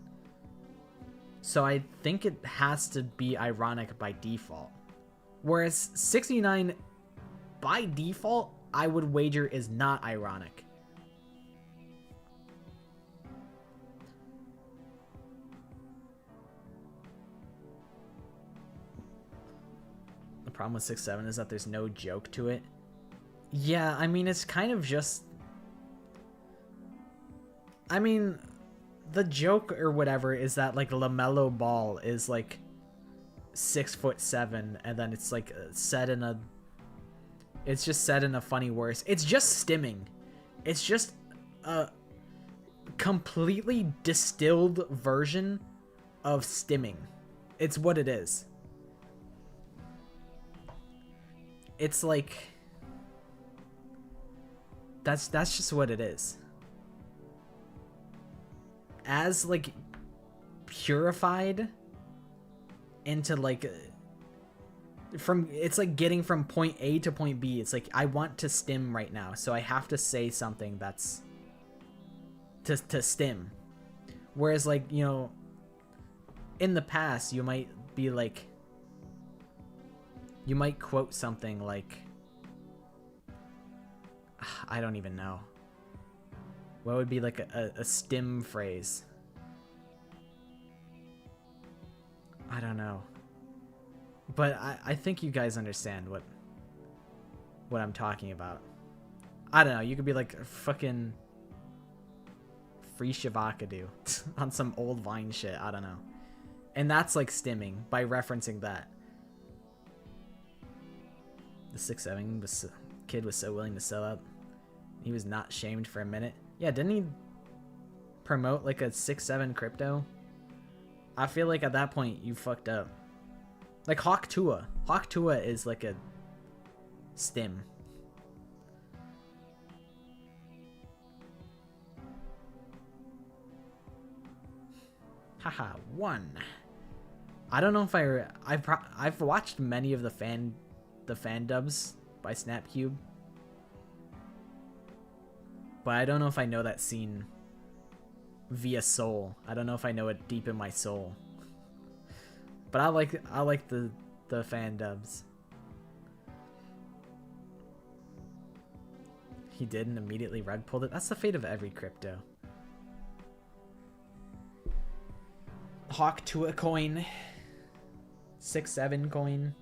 So I think it has to be ironic by default. Whereas 69 by default, I would wager is not ironic. The problem with 6'7" is that there's no joke to it. Yeah, I mean, it's kind of just... I mean, the joke or whatever is that, like, LaMelo Ball is, like, 6'7", and then it's, like, said in a... It's just said in a funny verse. It's just stimming. It's just a completely distilled version of stimming. It's what it is. It's like... That's just what it is. As, like, purified into, like... It's like getting from point A to point B. It's like, I want to stim right now, so I have to say something that's to stim. Whereas, like, you know, in the past, you might be like, you might quote something like, I don't even know. What would be like a stim phrase? I don't know. But I think you guys understand what I'm talking about. I don't know. You could be like fucking free Shavakadu on some old Vine shit. I don't know. And that's like stimming by referencing that. The 6'7" kid was so willing to sell out. He was not shamed for a minute. Yeah, didn't he promote like a 6'7" crypto? I feel like at that point you fucked up. Like Hawk Tua. Hawk Tua is like a stim. Haha, 1. I don't know if I've watched many of the fan dubs by Snapcube, but I don't know if I know that scene via soul. I don't know if I know it deep in my soul. But I like the fan dubs. He did and immediately rug pulled it. That's the fate of every crypto. Hawk Tua coin. 6'7" coin.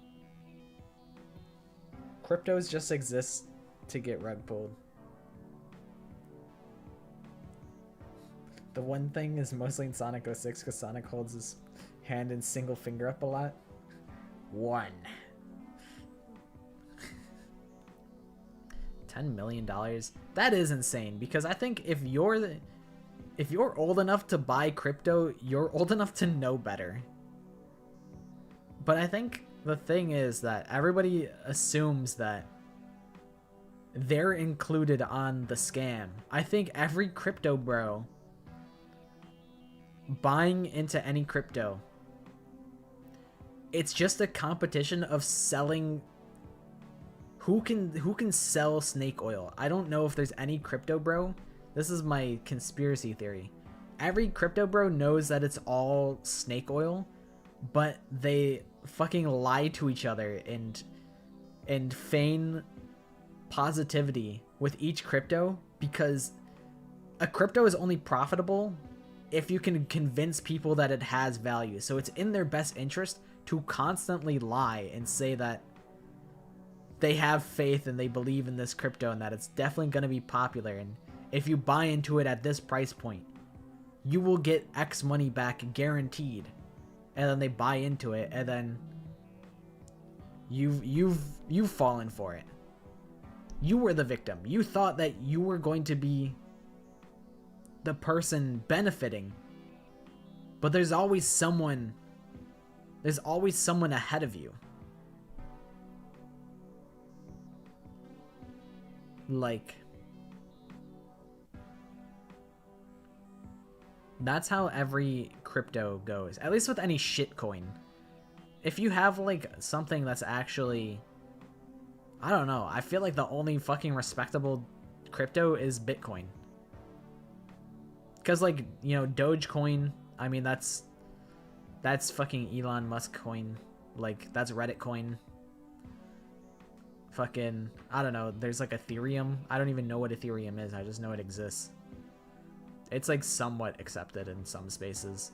Cryptos just exist to get rug pulled. The one thing is mostly in Sonic 06 because Sonic holds his hand and single finger up a lot. 1. $10 million. That is insane, because I think if you're old enough to buy crypto, you're old enough to know better. But I think the thing is that everybody assumes that they're included on the scam. I think every crypto bro buying into any crypto, it's just a competition of selling who can sell snake oil. I don't know if there's any crypto bro. This is my conspiracy theory. Every crypto bro knows that it's all snake oil, but they fucking lie to each other and feign positivity with each crypto, because a crypto is only profitable if you can convince people that it has value. So it's in their best interest to constantly lie and say that they have faith and they believe in this crypto and that it's definitely going to be popular, and if you buy into it at this price point, you will get X money back guaranteed. And then they buy into it, and then you've fallen for it. You were the victim. You thought that you were going to be the person benefiting, but there's always someone ahead of you. Like, that's how every crypto goes, at least with any shitcoin. If you have like something that's actually, I don't know, I feel like the only fucking respectable crypto is Bitcoin. Because, like, you know, Dogecoin, I mean, that's fucking Elon Musk coin. Like, that's Reddit coin. Fucking, I don't know, there's like Ethereum. I don't even know what Ethereum is, I just know it exists. It's like somewhat accepted in some spaces.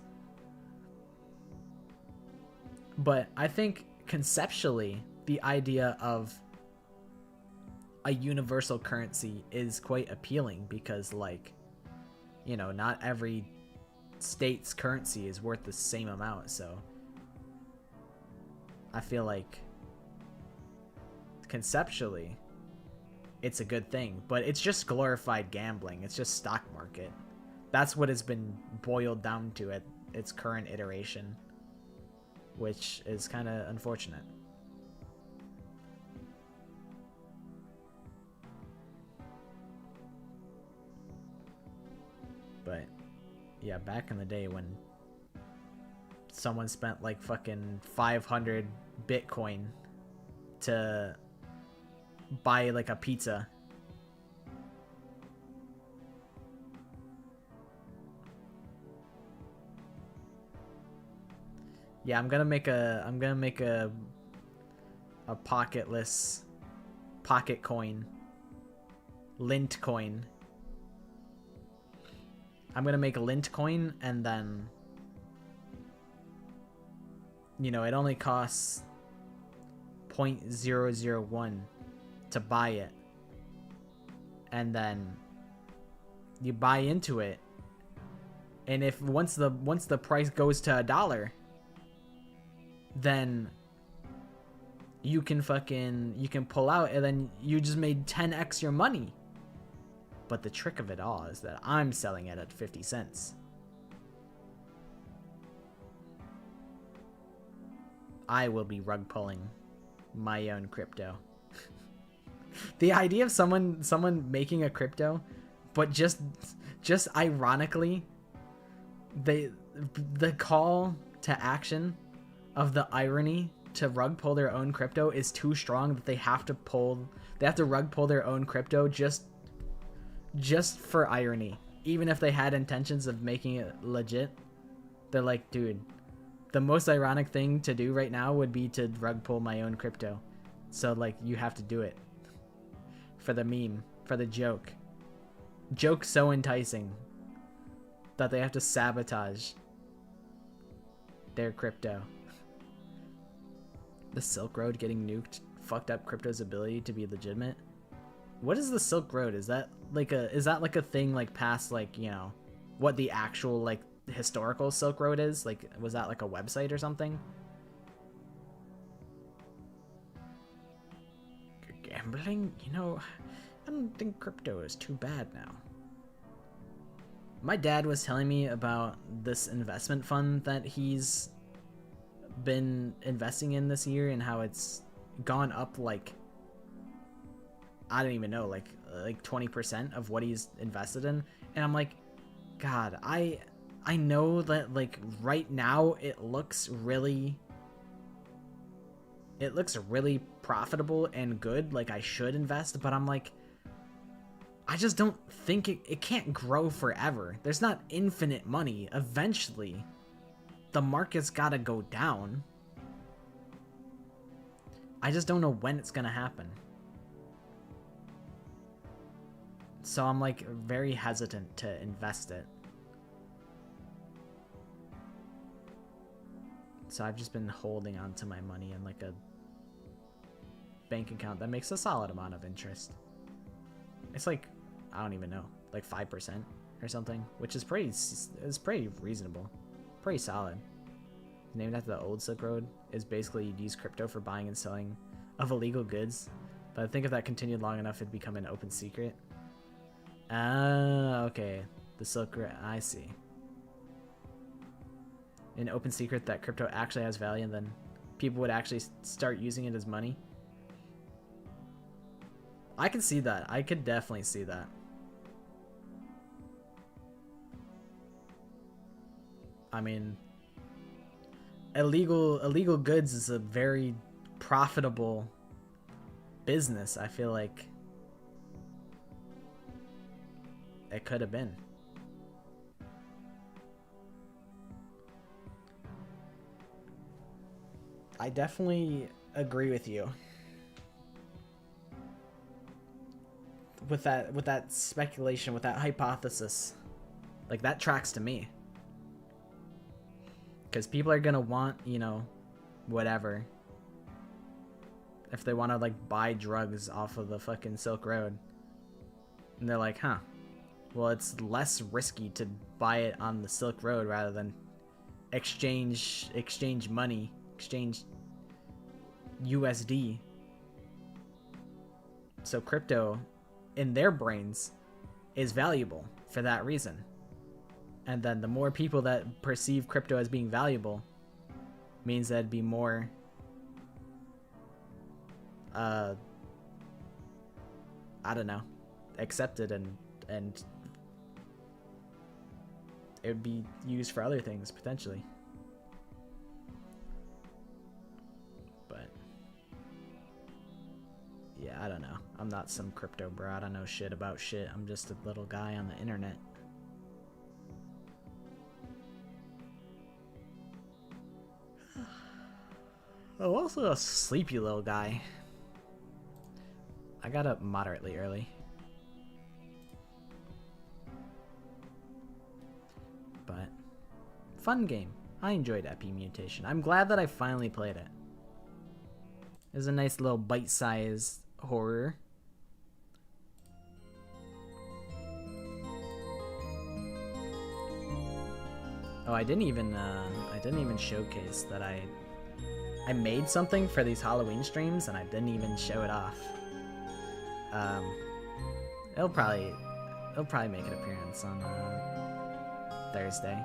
But I think conceptually, the idea of a universal currency is quite appealing, because, like, you know, not every state's currency is worth the same amount, so I feel like conceptually it's a good thing, but it's just glorified gambling. It's just stock market. That's what has been boiled down to at its current iteration, which is kind of unfortunate. But yeah, back in the day when someone spent like fucking 500 Bitcoin to buy like a pizza, yeah, I'm gonna make a pocketless pocket coin, lint coin. I'm gonna make a lint coin, and then, you know, it only costs 0.001 to buy it, and then you buy into it, and if once the price goes to $1, then you can pull out, and then you just made 10x your money. But the trick of it all is that I'm selling it at 50 cents. I will be rug pulling my own crypto. The idea of someone making a crypto, but just ironically, the call to action of the irony to rug pull their own crypto is too strong that they have to rug pull their own crypto just for irony. Even if they had intentions of making it legit, they're like, dude, the most ironic thing to do right now would be to rug pull my own crypto. So, like, you have to do it. For the meme, for the joke. Joke so enticing that they have to sabotage their crypto. The Silk Road getting nuked fucked up crypto's ability to be legitimate. What is the Silk Road? Is that like a thing, like, past, like, you know, what the actual, like, historical Silk Road is? Like, was that like a website or something? Gambling? You know, I don't think crypto is too bad now. My dad was telling me about this investment fund that he's been investing in this year and how it's gone up like, I don't even know, like 20% of what he's invested in. And I'm like, God, I know that like right now it looks really profitable and good, like I should invest, but I'm like, I just don't think it can't grow forever. There's not infinite money. Eventually the market's gotta go down. I just don't know when it's gonna happen. So I'm like very hesitant to invest it. So I've just been holding on to my money in like a bank account that makes a solid amount of interest. It's like, I don't even know, like 5% or something, which is pretty reasonable, pretty solid. Named after the old Silk Road, is basically you'd use crypto for buying and selling of illegal goods. But I think if that continued long enough, it'd become an open secret. Ah, okay. The Silk Road, I see. An open secret that crypto actually has value, and then people would actually start using it as money. I could see that. I could definitely see that. I mean, illegal goods is a very profitable business. I feel like it could have been. I definitely agree with you with that speculation, with that hypothesis. Like, that tracks to me, because people are gonna want, you know, whatever, if they want to like buy drugs off of the fucking Silk Road, and they're like, huh, well, it's less risky to buy it on the Silk Road rather than exchange money, exchange USD. So crypto, in their brains, is valuable for that reason. And then the more people that perceive crypto as being valuable means that it'd be more I don't know, accepted, and it would be used for other things potentially. But yeah, I don't know. I'm not some crypto bro. I don't know shit about shit. I'm just a little guy on the internet. Oh, also a sleepy little guy. I got up moderately early. But fun game. I enjoyed Epimutation. I'm glad that I finally played it. It was a nice little bite-sized horror. Oh, I didn't even showcase that I made something for these Halloween streams, and I didn't even show it off. It'll probably make an appearance on Thursday.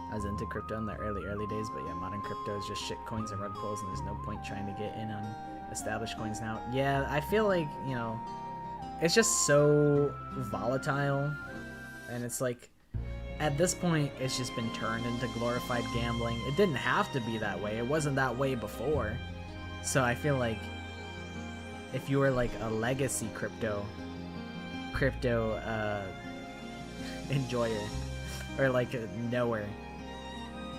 I was into crypto in the early days, but yeah, modern crypto is just shit coins and rug pulls, and there's no point trying to get in on established coins now. Yeah, I feel like, you know, it's just so volatile, and it's like, at this point, it's just been turned into glorified gambling. It didn't have to be that way. It wasn't that way before. So I feel like if you were like a legacy crypto enjoyer, or like a knower,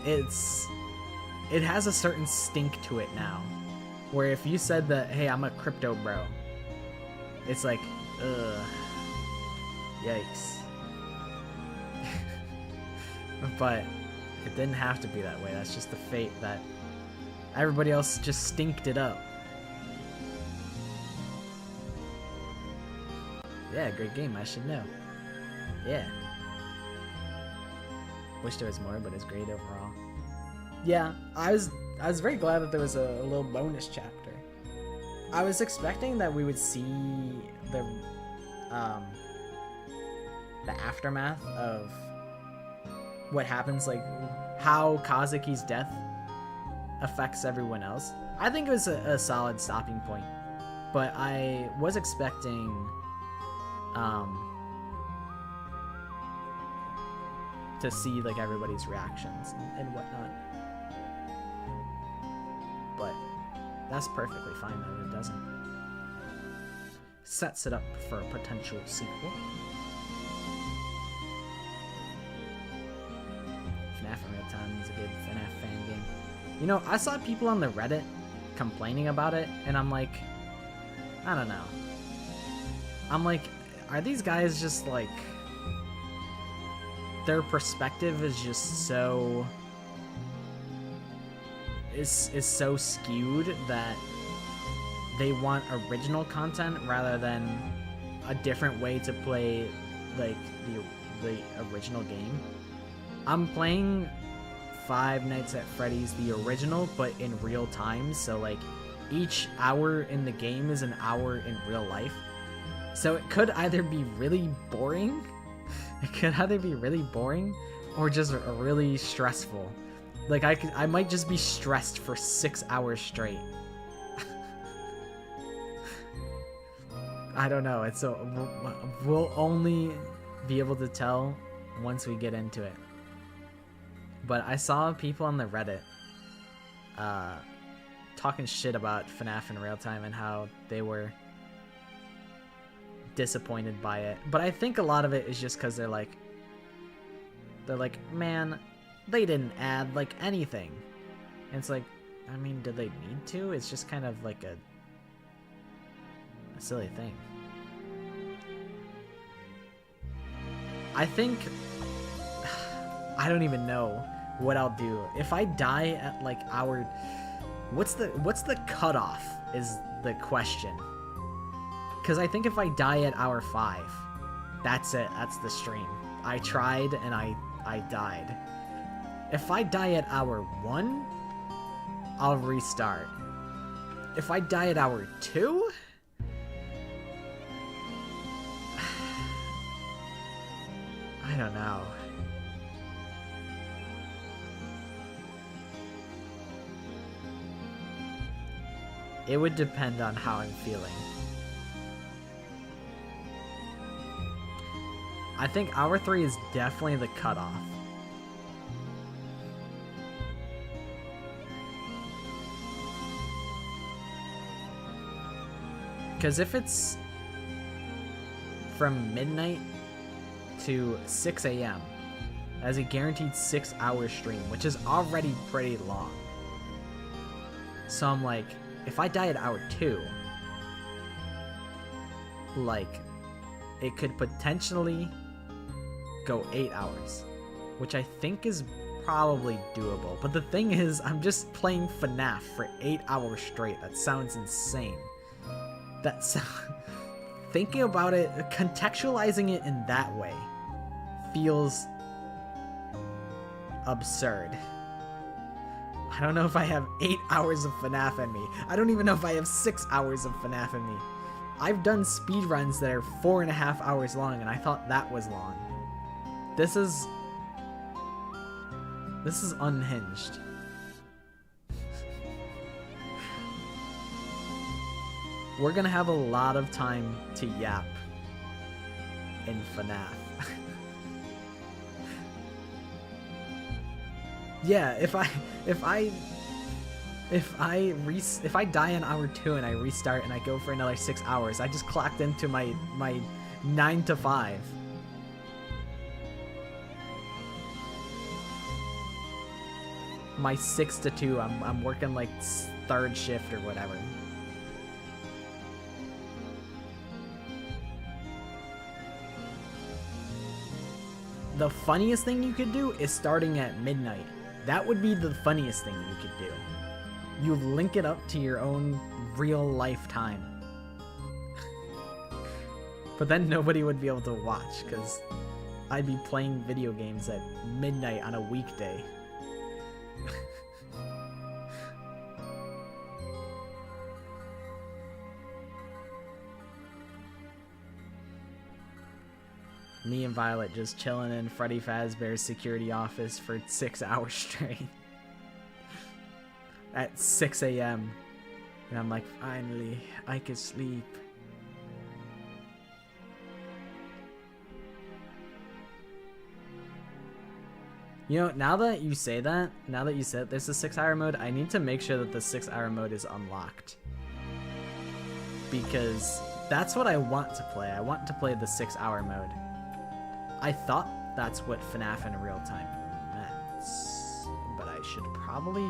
it has a certain stink to it now, where if you said that, hey, I'm a crypto bro, it's like, ugh, yikes. But it didn't have to be that way. That's just the fate that everybody else just stinked it up. Yeah, great game. I should know. Yeah. Wish there was more, but it's great overall. Yeah, I was very glad that there was a little bonus chapter. I was expecting that we would see the the aftermath of what happens, like how Kazuki's death affects everyone else. I think it was a solid stopping point, but I was expecting to see like everybody's reactions and whatnot, but that's perfectly fine that it doesn't. Sets it up for a potential sequel. FNAF in Real Time is a good FNAF fan game. You know, I saw people on the Reddit complaining about it, and I'm like, I don't know. I'm like, are these guys just like, their perspective is just so is so skewed that they want original content rather than a different way to play like the original game. I'm playing Five Nights at Freddy's the original, but in real time, so like each hour in the game is an hour in real life. So it could either be really boring, or just really stressful. Like I might just be stressed for 6 hours straight. I don't know. It's we'll only be able to tell once we get into it. But I saw people on the Reddit talking shit about FNAF in Real Time and how they were disappointed by it. But I think a lot of it is just because they're like, man, they didn't add like anything. And it's like, I mean, did they need to? It's just kind of like a silly thing. I think I don't even know what I'll do if I die at like hour. What's the cutoff is the question. Because I think if I die at hour 5, that's it. That's the stream. I tried and I died. If I die at hour 1, I'll restart. If I die at hour 2, I don't know. It would depend on how I'm feeling. I think hour 3 is definitely the cutoff. Because if it's from midnight to 6 a.m. as a guaranteed 6-hour stream, which is already pretty long. So I'm like, if I die at hour 2, like, it could potentially go 8 hours, which I think is probably doable. But the thing is, I'm just playing FNAF for 8 hours straight. That sounds insane. Thinking about it, contextualizing it in that way feels absurd. I don't know if I have 8 hours of FNAF in me. I don't even know if I have 6 hours of FNAF in me. I've done speedruns that are 4.5 hours long, and I thought that was long. This is unhinged. We're gonna have a lot of time to yap in FNAF. Yeah, if I die in hour 2 and I restart and I go for another 6 hours, I just clocked into my 9 to 5. My 6 to 2. I'm working like third shift or whatever. The funniest thing you could do is starting at midnight. That would be the funniest thing you could do. You link it up to your own real life time. But then nobody would be able to watch, because I'd be playing video games at midnight on a weekday. Me and Violet just chilling in Freddy Fazbear's security office for 6 hours straight. At 6 a.m. And I'm like, finally, I can sleep. You know, now that you say that, there's a 6-hour mode, I need to make sure that the 6-hour mode is unlocked. Because that's what I want to play. I want to play the 6-hour mode. I thought that's what FNAF in real time meant. But I should probably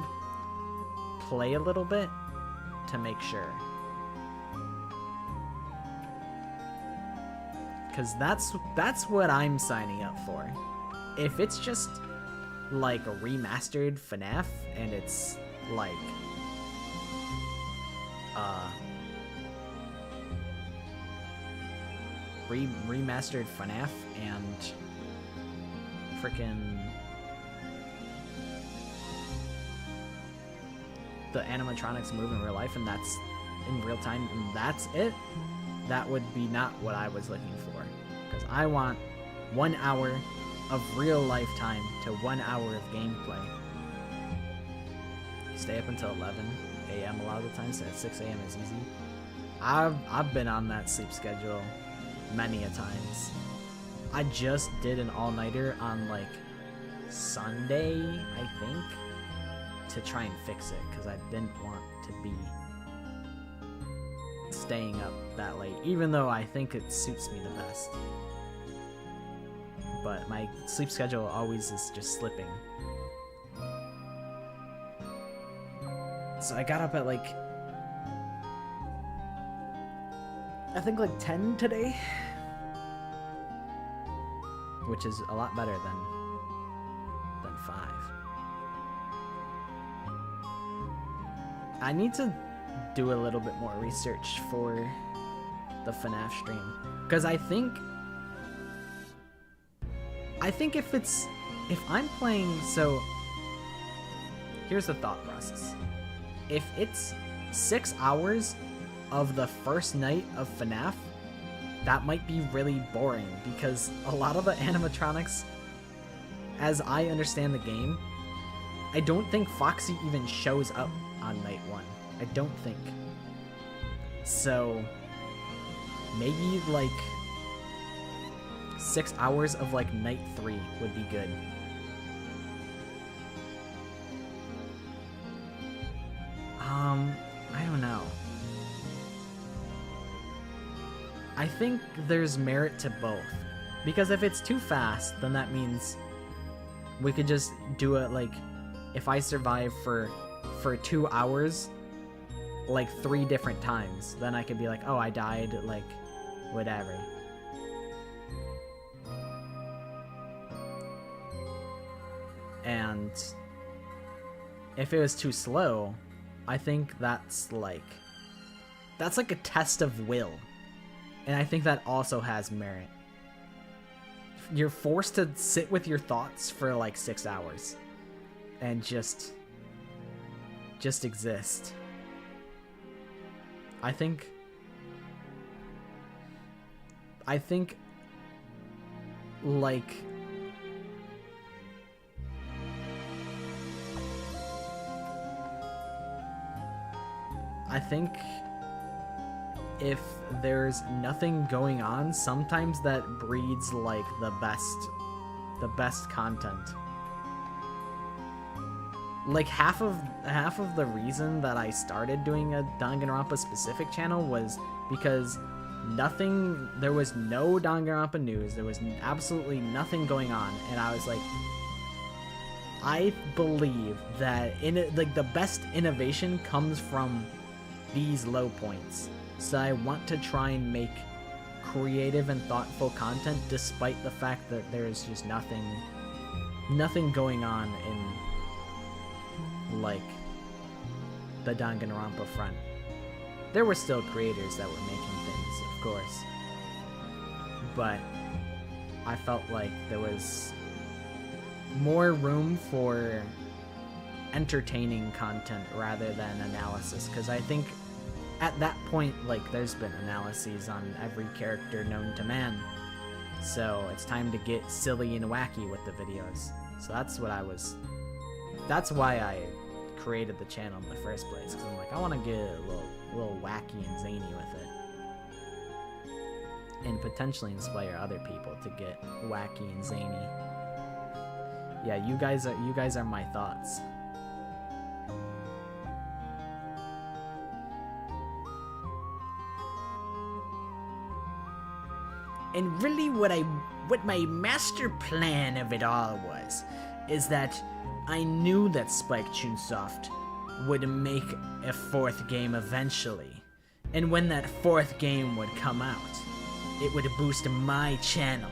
play a little bit to make sure. Because that's what I'm signing up for. If it's just like a remastered FNAF and it's like remastered FNAF and freaking the animatronics move in real life and that's in real time and that's it, that would be not what I was looking for. Because I want 1 hour of real life time to 1 hour of gameplay. Stay up until 11 a.m. a lot of the time, so at 6 a.m. is easy. I've been on that sleep schedule many a times. I just did an all-nighter on like Sunday, I think, to try and fix it because I didn't want to be staying up that late, even though I think it suits me the best. But my sleep schedule always is just slipping. So I got up at like, I think like 10 today, which is a lot better than 5. I need to do a little bit more research for the FNAF stream, because I think if I'm playing, so here's the thought process. If it's 6 hours of the first night of FNAF, that might be really boring because a lot of the animatronics, as I understand the game, I don't think Foxy even shows up on night 1. I don't think. So maybe like 6 hours of like night 3 would be good. I don't know. I think there's merit to both. Because if it's too fast, then that means we could just do it like, if I survive for 2 hours, like 3 different times, then I could be like, oh, I died, like, whatever. And if it was too slow, I think that's like a test of will. And I think that also has merit. You're forced to sit with your thoughts for like 6 hours and just exist. I think like if there's nothing going on, sometimes that breeds like the best content. Like half of the reason that I started doing a Danganronpa specific channel was because there was no Danganronpa news, there was absolutely nothing going on, and I was like, I believe that the best innovation comes from these low points. So I want to try and make creative and thoughtful content despite the fact that there's just nothing going on in like the Danganronpa front. There were still creators that were making things, of course, but I felt like there was more room for entertaining content rather than analysis, because I think at that point, like, there's been analyses on every character known to man, So it's time to get silly and wacky with the videos. So that's why I created the channel in the first place, because I'm like, I want to get a little wacky and zany with it. And potentially inspire other people to get wacky and zany. Yeah, you guys are my thoughts. And really what my master plan of it all is that I knew that Spike Chunsoft would make a 4th game eventually. And when that 4th game would come out, it would boost my channel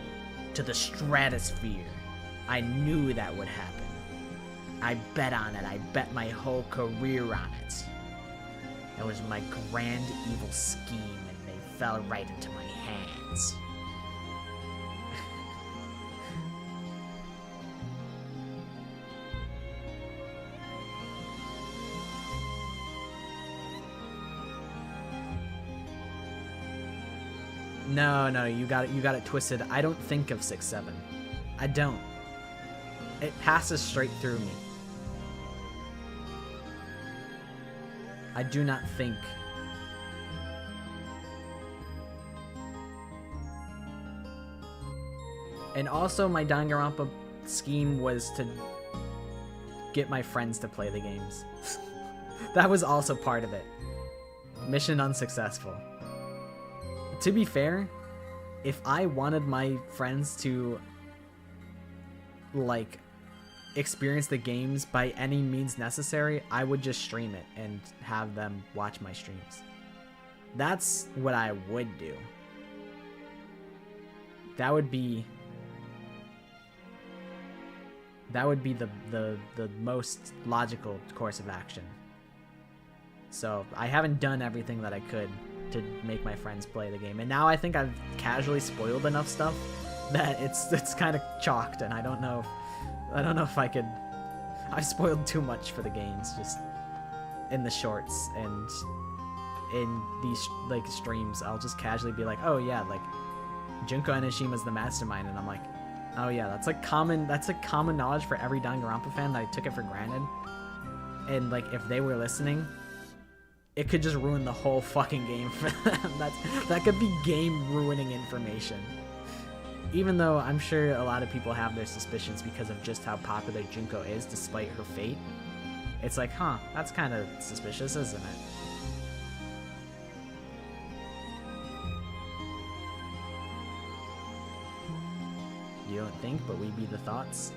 to the stratosphere. I knew that would happen. I bet on it. I bet my whole career on it. It was my grand evil scheme, and they fell right into my hands. No, you got it twisted. I don't think of 6-7. I don't. It passes straight through me. I do not think. And also my Danganronpa scheme was to get my friends to play the games. That was also part of it. Mission unsuccessful. To be fair, if I wanted my friends to, like, experience the games by any means necessary, I would just stream it and have them watch my streams. That's what I would do. That would be the most logical course of action. So I haven't done everything that I could to make my friends play the game, and now I think I've casually spoiled enough stuff that it's kind of chalked, and I don't know if I could. I've spoiled too much for the games, just in the shorts and in these like streams. I'll just casually be like, oh yeah, like Junko Enoshima's the mastermind, and I'm like, oh yeah, that's like common knowledge for every Danganronpa fan that I took it for granted. And like if they were listening, it could just ruin the whole fucking game for them. That could be game ruining information. Even though I'm sure a lot of people have their suspicions because of just how popular Junko is despite her fate. It's like, huh, that's kind of suspicious, isn't it? You don't think, but we be the thoughts?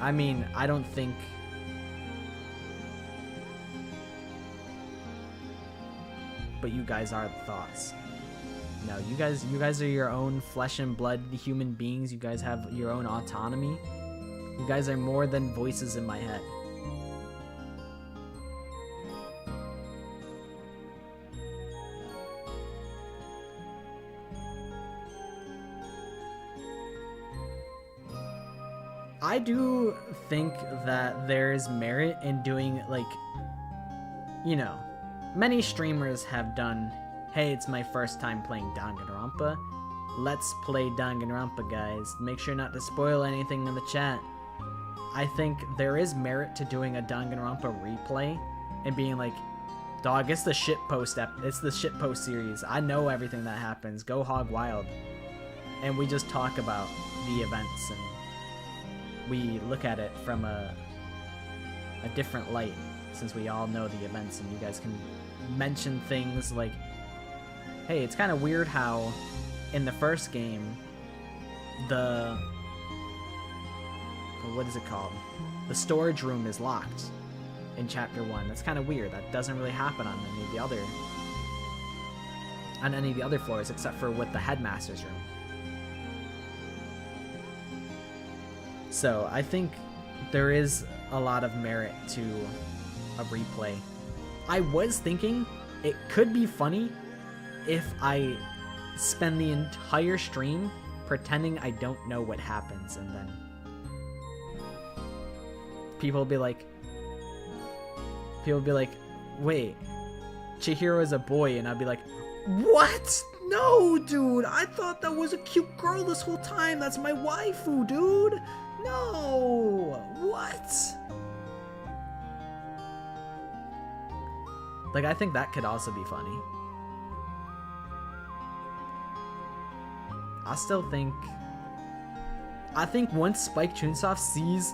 I mean, I don't think... But you guys are the thoughts. No, you guys are your own flesh and blood human beings. You guys have your own autonomy. You guys are more than voices in my head. I do think that there's merit in doing, like, you know, many streamers have done, hey, it's my first time playing Danganronpa. Let's play Danganronpa, guys. Make sure not to spoil anything in the chat. I think there is merit to doing a Danganronpa replay and being like, dog, it's the shitpost series. I know everything that happens. Go hog wild. And we just talk about the events and we look at it from a different light, since we all know the events, and you guys can mention things like, hey, it's kind of weird how in the first game what is it called? The storage room is locked in chapter 1. That's kind of weird. That doesn't really happen on any of the other floors except for with the headmaster's room. So I think there is a lot of merit to a replay. I was thinking it could be funny if I spend the entire stream pretending I don't know what happens, and then people will be like, wait, Chihiro is a boy, and I'd be like, what? No, dude, I thought that was a cute girl this whole time. That's my waifu, dude. No, what? Like, I think that could also be funny. I think once Spike Chunsoft sees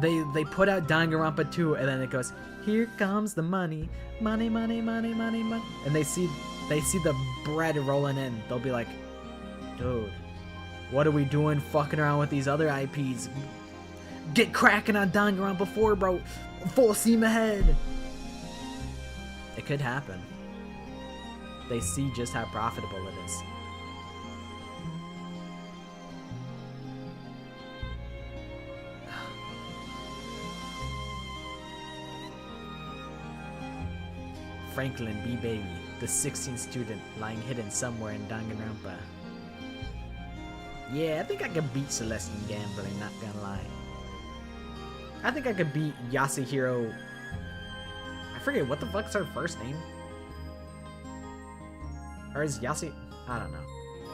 they put out Danganronpa 2 and then it goes, here comes the money, money, money, money, money, money, and they see the bread rolling in, they'll be like, dude, what are we doing fucking around with these other IPs? Get cracking on Danganronpa 4, bro. Full steam ahead. It could happen. They see just how profitable it is. Franklin B. Baby, the 16th student lying hidden somewhere in Danganronpa. Yeah, I think I could beat Celestian Gambling, not gonna lie. I think I could beat Yasuhiro. I forget, what the fuck's her first name? Or is Yasi... I don't know.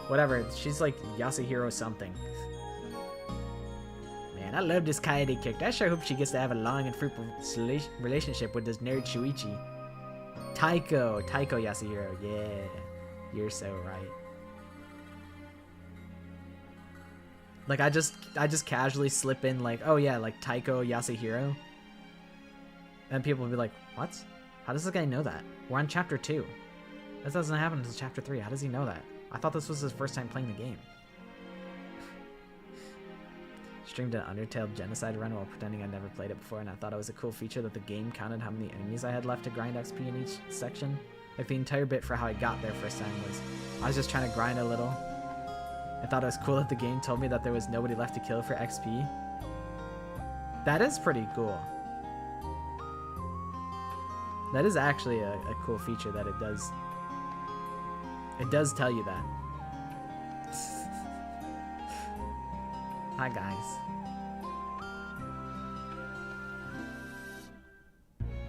Whatever, she's like Yasuhiro something. Man, I love this Kaede character. I sure hope she gets to have a long and fruitful relationship with this nerd Shuichi. Taiko Yasuhiro, yeah, you're so right. Like I just casually slip in like, oh yeah, like Taiko Yasuhiro, and people will be like, what? How does this guy know that? We're on chapter 2. That doesn't happen until chapter 3. How does he know that? I thought this was his first time playing the game. Streamed an Undertale genocide run while pretending I'd never played it before, and I thought it was a cool feature that the game counted how many enemies I had left to grind XP in each section. Like the entire bit for how I got there first time was, I was just trying to grind a little. I thought it was cool that the game told me that there was nobody left to kill for XP. That is pretty cool. That is actually a cool feature that it does. It does tell you that. Hi guys.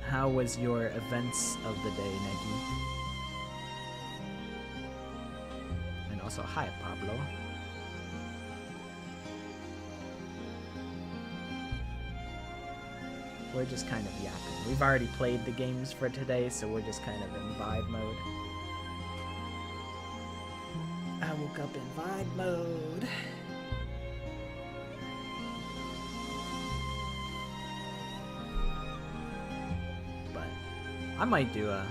How was your events of the day, Negi? And also, hi Pablo. We're just kind of yapping. We've already played the games for today, so we're just kind of in vibe mode. I woke up in vibe mode. I might do a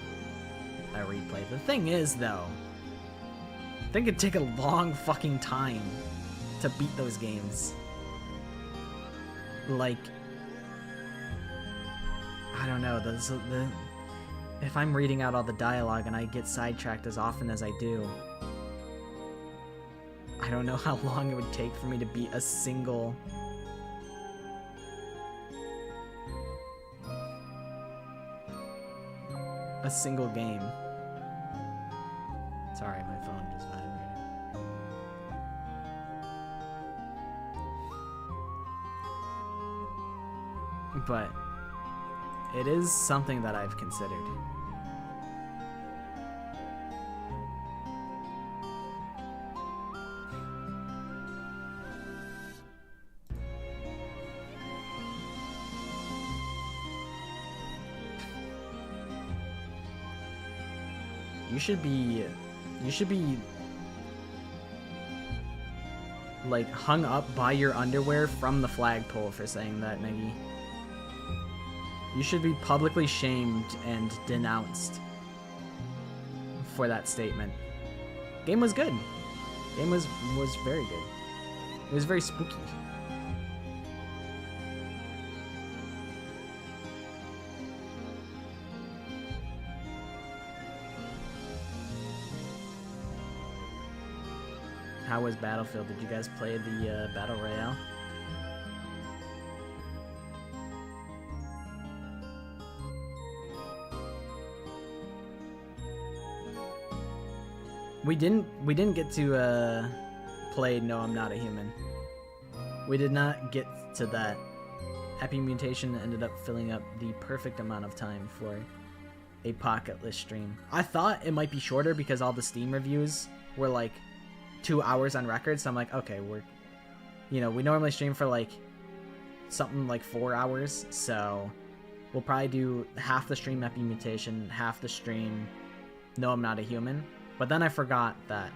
replay. The thing is, though, I think it'd take a long fucking time to beat those games. Like, I don't know, if I'm reading out all the dialogue and I get sidetracked as often as I do, I don't know how long it would take for me to beat a single... game. Sorry, my phone just vibrated. But it is something that I've considered. You should be like hung up by your underwear from the flagpole for saying that, Negi. You should be publicly shamed and denounced for that statement. Game was good. Game was very good. It was very spooky. How was Battlefield? Did you guys play the Battle Royale? We didn't get to play No I'm Not a Human. We did not get to that. Epimutation ended up filling up the perfect amount of time for a pocketless stream. I thought it might be shorter because all the Steam reviews were like 2 hours on record. So I'm like, okay, we normally stream for like something like 4 hours. So we'll probably do half the stream Epimutation, half the stream No, I'm Not a Human. But then I forgot that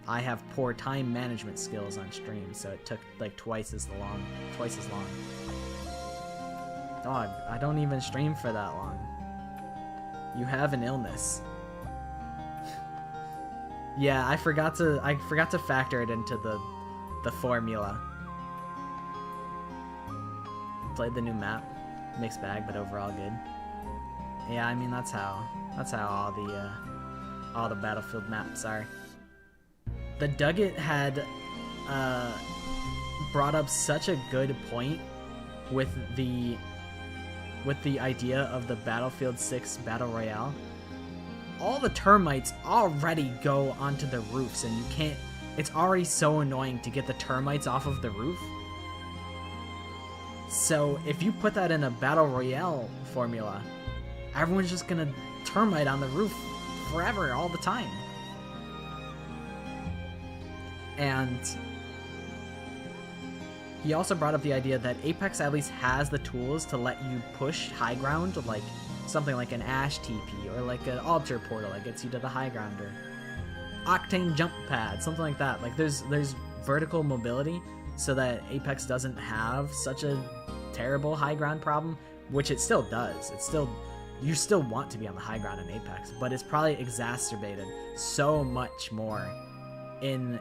I have poor time management skills on stream, so it took like twice as long. Dog, I don't even stream for that long. You have an illness. Yeah, I forgot to factor it into the formula. Played the new map, mixed bag, but overall good. Yeah, I mean that's how all the Battlefield maps are. The Dugget had brought up such a good point with the idea of the Battlefield 6 Battle Royale. All the termites already go onto the roofs, and you can't. It's already so annoying to get the termites off of the roof. So if you put that in a Battle Royale formula, everyone's just gonna termite on the roof forever, all the time. And he also brought up the idea that Apex at least has the tools to let you push high ground, like something like an Ash TP or like an Altar Portal that gets you to the high ground, or Octane Jump Pad, something like that. Like there's vertical mobility so that Apex doesn't have such a terrible high ground problem, which it still does. You still want to be on the high ground in Apex, but it's probably exacerbated so much more in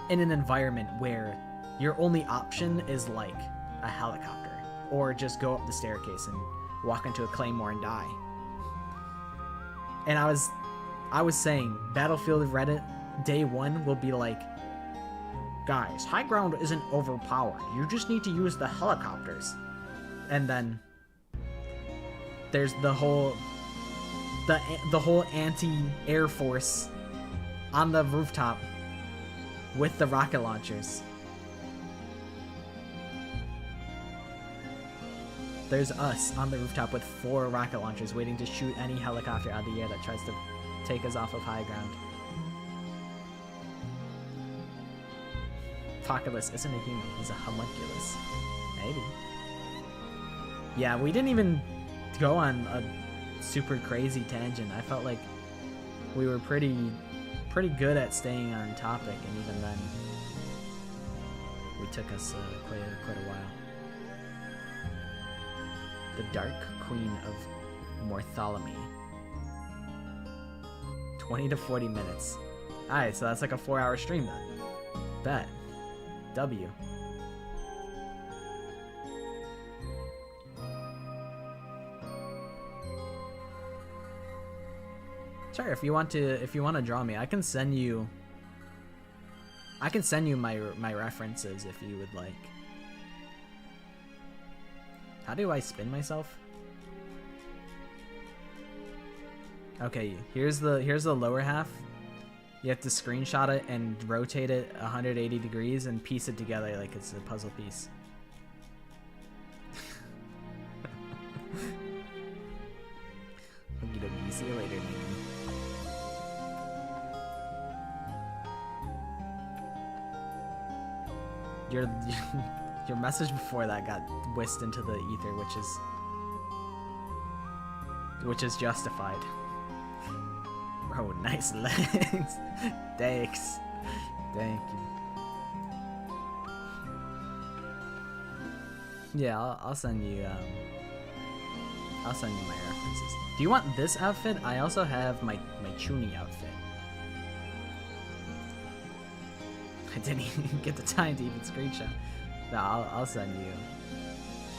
an environment where your only option is like a helicopter, or just go up the staircase and walk into a claymore and die. And I was saying Battlefield Reddit day one will be like, guys, high ground isn't overpowered, you just need to use the helicopters. And then there's the whole anti-air force on the rooftop with the rocket launchers. There's us on the rooftop with 4 rocket launchers waiting to shoot any helicopter out of the air that tries to take us off of high ground. Apocalypse isn't a human, he's a homunculus. Maybe. Yeah, we didn't even go on a super crazy tangent. I felt like we were pretty good at staying on topic, and even then we took us quite a while. The Dark Queen of Mortholomy. 20 to 40 minutes. Alright, so that's like a 4-hour stream then. Bet. W. Sure, if you want to draw me, I can send you my references if you would like. How do I spin myself? Okay, here's the lower half. You have to screenshot it and rotate it 180 degrees and piece it together like it's a puzzle piece. See you later, Nathan. Your message before that got whisked into the ether, which is justified. Bro, nice legs. Thanks. Thank you. Yeah, I'll send you my references. Do you want this outfit? I also have my Chuni outfit. I didn't even get the time to even screenshot. No, I'll send you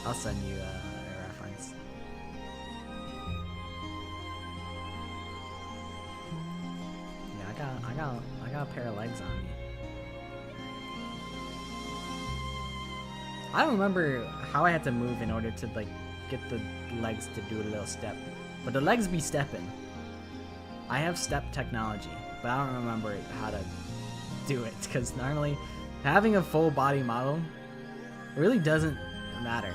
a reference. Yeah, I got a pair of legs on me. I don't remember how I had to move in order to like get the legs to do a little step, but the legs be stepping. I have step technology, but I don't remember how to do it, because normally having a full body model really doesn't matter.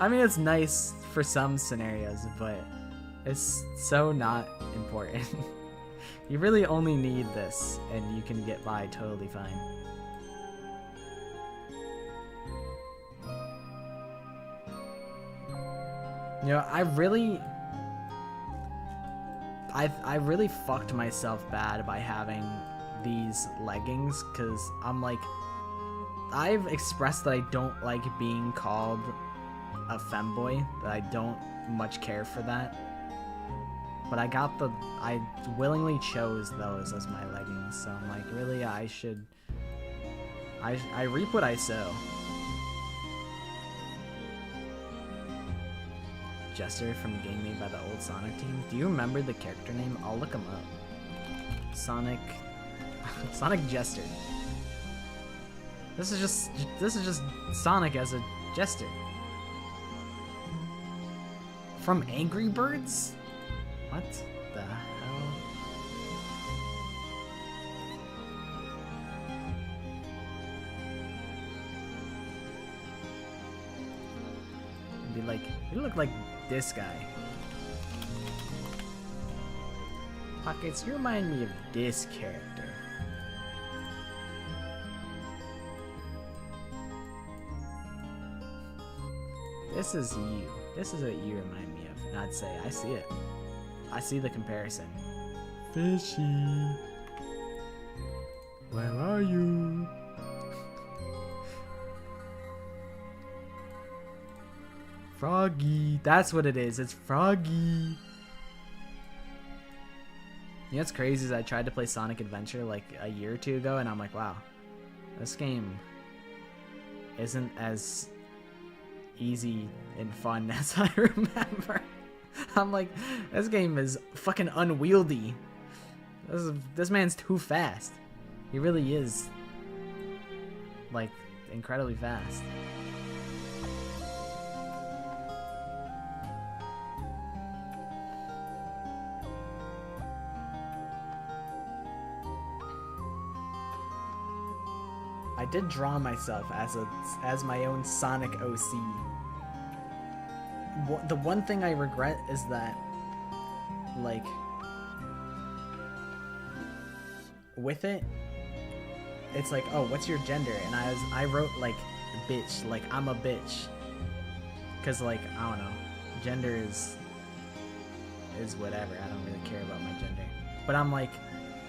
I mean, it's nice for some scenarios, but it's so not important. You really only need this, and you can get by totally fine. You know, I really fucked myself bad by having these leggings, because I'm like, I've expressed that I don't like being called a femboy, that I don't much care for that. But I willingly chose those as my leggings, so I'm like, really, I reap what I sow. Jester from game made by the old Sonic team. Do you remember the character name? I'll look him up. Sonic Jester. This is just Sonic as a jester. From Angry Birds? What the hell? Be like, you look like this guy. Pockets, you remind me of this character. This is you. This is what you remind me of. And I'd say, I see it. I see the comparison. Fishy. Where are you? Froggy. That's what it is. It's Froggy. You know what's crazy is I tried to play Sonic Adventure like a year or two ago, and I'm like, wow, this game isn't as easy and fun as I remember. I'm like, this game is fucking unwieldy. This man's too fast. He really is, like, incredibly fast. I did draw myself as my own Sonic OC. The one thing I regret is that, like, with it, it's like, oh, what's your gender? And I wrote like bitch, like I'm a bitch, cause like I don't know, gender is whatever. I don't really care about my gender. But I'm like,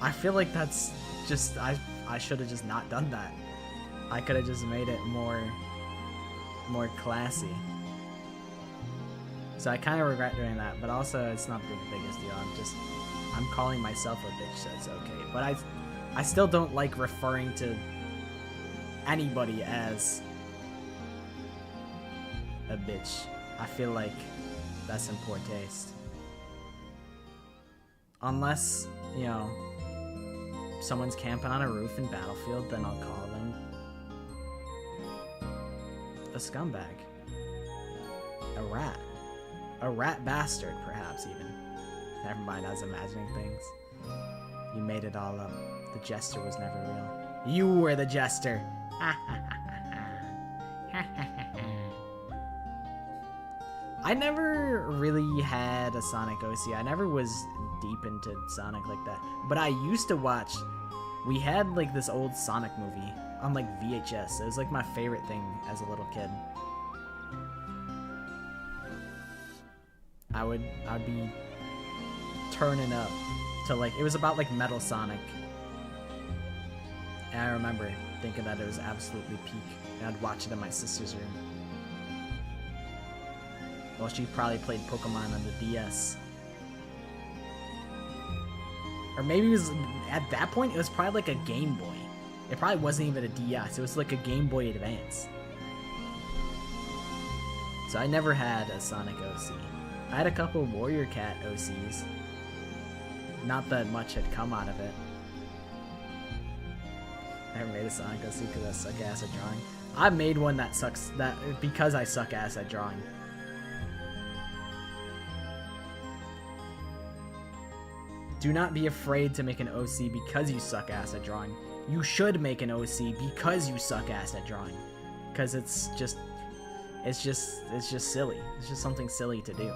I feel like that's just I should have just not done that. I could have just made it more classy. So I kind of regret doing that, but also it's not the biggest deal. I'm calling myself a bitch, so it's okay. But I still don't like referring to anybody as a bitch. I feel like that's in poor taste. Unless, you know, someone's camping on a roof in Battlefield, then I'll call them a scumbag. A rat bastard, perhaps, even. Never mind, I was imagining things. You made it all up. The jester was never real. You were the jester! I never really had a Sonic OC. I never was deep into Sonic like that. But I used to watch... We had, like, this old Sonic movie on, like, VHS. It was, like, my favorite thing as a little kid. I'd be turning up to, like, it was about, like, Metal Sonic. And I remember thinking that it was absolutely peak. And I'd watch it in my sister's room. Well, she probably played Pokemon on the DS. Or maybe it was, at that point, it was probably like a Game Boy. It probably wasn't even a DS. It was like a Game Boy Advance. So I never had a Sonic OC. I had a couple Warrior Cat OCs. Not that much had come out of it. I never made a Sonic OC because I suck ass at drawing. I made one that sucks, because I suck ass at drawing. Do not be afraid to make an OC because you suck ass at drawing. You should make an OC because you suck ass at drawing. because it's just silly. It's just something silly to do.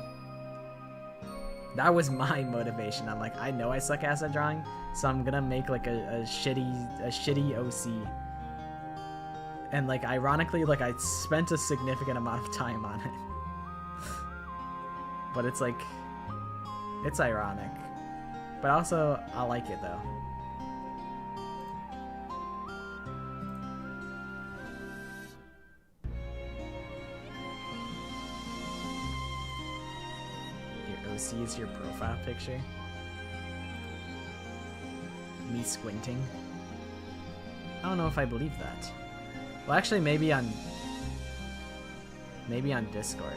That was my motivation. I'm like, I know I suck ass at drawing, so I'm gonna make like a shitty OC. And like, ironically, like I spent a significant amount of time on it. But it's like, it's ironic. But also, I like it though. See is your profile picture. Me squinting. I don't know if I believe that. Well, actually, maybe on Discord.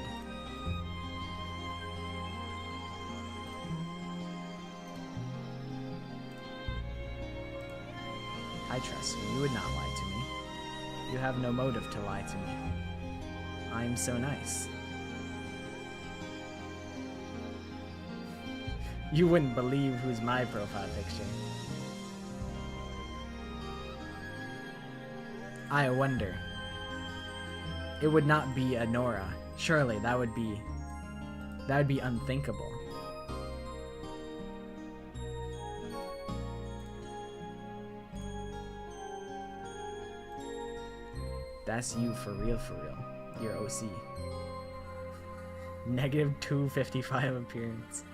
I trust you. You would not lie to me. You have no motive to lie to me. I am so nice. You wouldn't believe who's my profile picture. I wonder. It would not be Anora. Surely that would be unthinkable. That's you for real, your OC. Negative 255 appearance.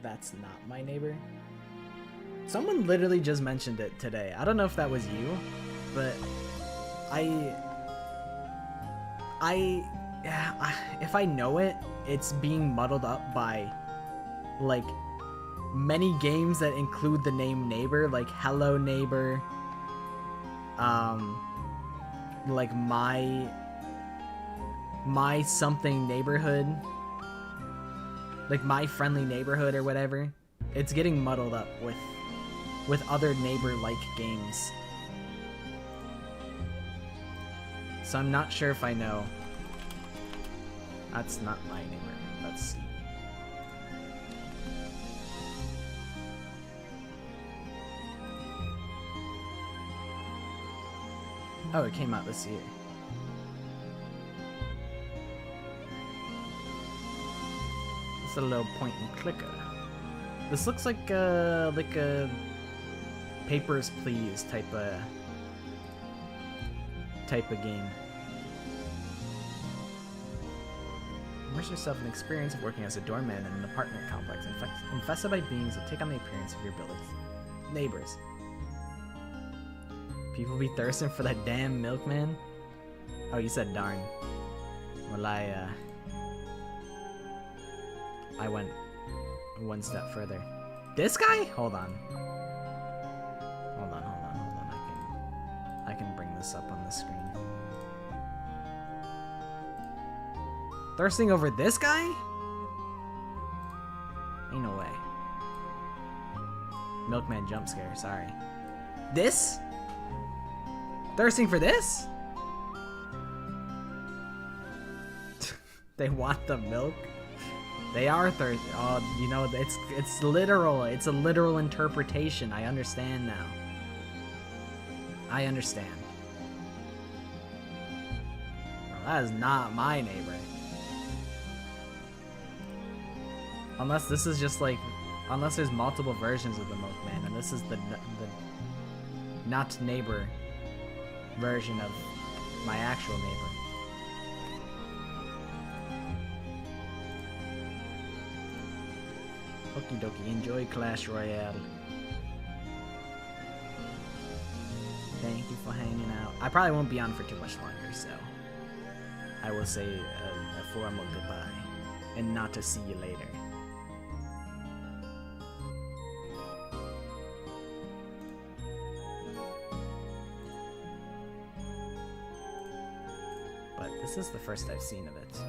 That's not my neighbor. Someone literally just mentioned it today. I don't know if that was you, but if I know it, it's being muddled up by like many games that include the name neighbor, like Hello Neighbor, like my something neighborhood, like My Friendly Neighborhood or whatever. It's getting muddled up with other neighbor-like games. So I'm not sure if I know. That's not my neighbor. Let's see. Oh, it came out this year. It's a little point and clicker. This looks like a Papers, Please type of game. Immerse yourself in the experience of working as a doorman in an apartment complex infested by beings that take on the appearance of your building's neighbors. People be thirsting for that damn milkman? Oh, you said darn. Well, I went one step further. This guy? Hold on. I can bring this up on the screen. Thirsting over this guy? Ain't no way. Milkman jump scare, sorry. This? Thirsting for this? They want the milk? They are thirsty. Oh, you know, it's literal. It's a literal interpretation. I understand now. I understand. Well, that is not my neighbor. Unless this is just like, unless there's multiple versions of the milkman, and this is the not neighbor version of my actual neighbor. Okie dokie, enjoy Clash Royale. Thank you for hanging out. I probably won't be on for too much longer, so I will say a formal goodbye, and not to see you later. But this is the first I've seen of it.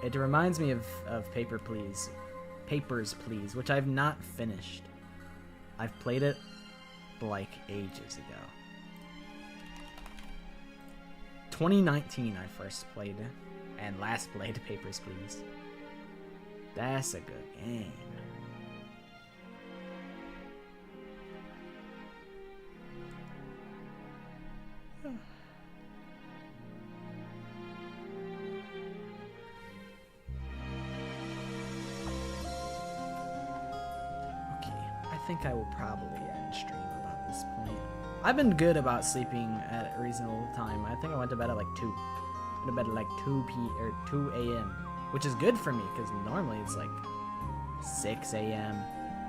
It reminds me of Paper Please, Papers, Please, which I've not finished. I've played it like ages ago. 2019 I first played it, and last played Papers, Please. That's a good game. I think I will probably end stream about this point. I've been good about sleeping at a reasonable time. I think I went to bed at like 2. Went to bed at like 2 a.m. Which is good for me because normally it's like 6 a.m.,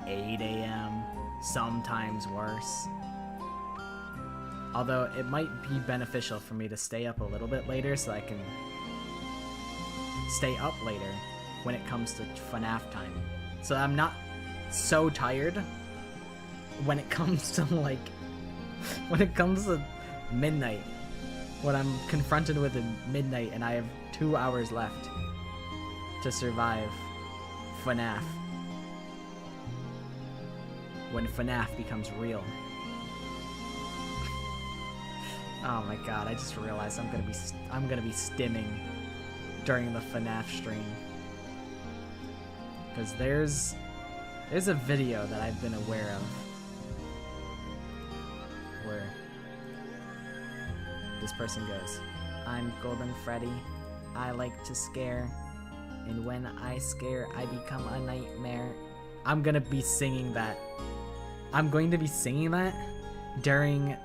8 a.m., sometimes worse. Although it might be beneficial for me to stay up a little bit later so I can stay up later when it comes to FNAF time. So I'm not so tired when it comes to midnight, when I'm confronted with midnight and I have 2 hours left to survive FNAF, when FNAF becomes real. Oh my god, I just realized I'm gonna be stimming during the FNAF stream, because there's a video that I've been aware of where this person goes, "I'm Golden Freddy, I like to scare, and when I scare, I become a nightmare." I'm gonna be singing that. I'm going to be singing that during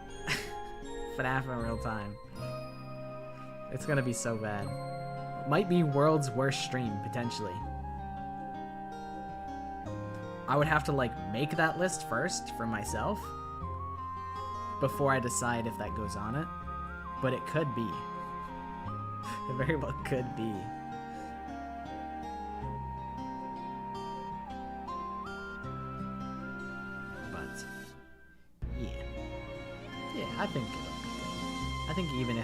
FNAF in real time. It's gonna be so bad. Might be world's worst stream, potentially. I would have to like make that list first for myself before I decide if that goes on it, but it could be. It very well could be. But yeah, I think it'll be good. I think even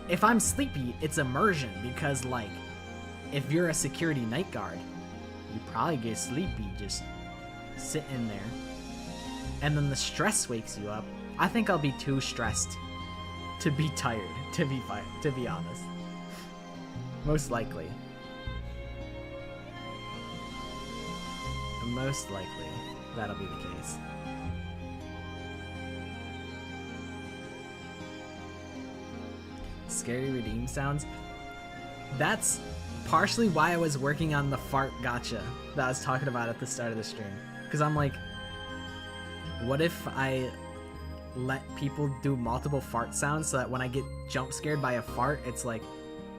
if I'm sleepy, it's immersion, because like if you're a security night guard, you probably get sleepy just sitting there, and then the stress wakes you up. I think I'll be too stressed to be tired, to be honest. Most likely. Most likely, that'll be the case. Scary redeem sounds. That's partially why I was working on the fart gotcha that I was talking about at the start of the stream. Because I'm like, what if I let people do multiple fart sounds so that when I get jump scared by a fart, it's like,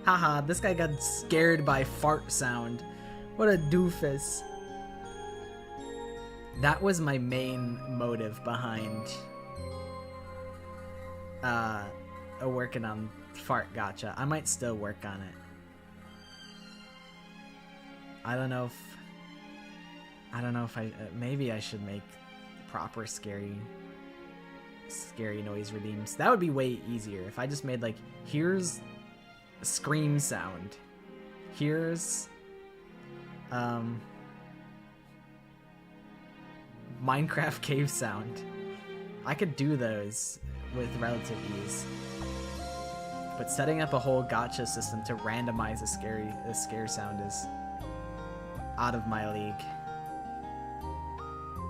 haha, this guy got scared by fart sound. What a doofus. That was my main motive behind working on fart gotcha. I might still work on it. I don't know if maybe I should make proper scary noise redeems. That would be way easier if I just made like, here's a scream sound, here's Minecraft cave sound. I could do those with relative ease. But setting up a whole gotcha system to randomize a scare sound is out of my league.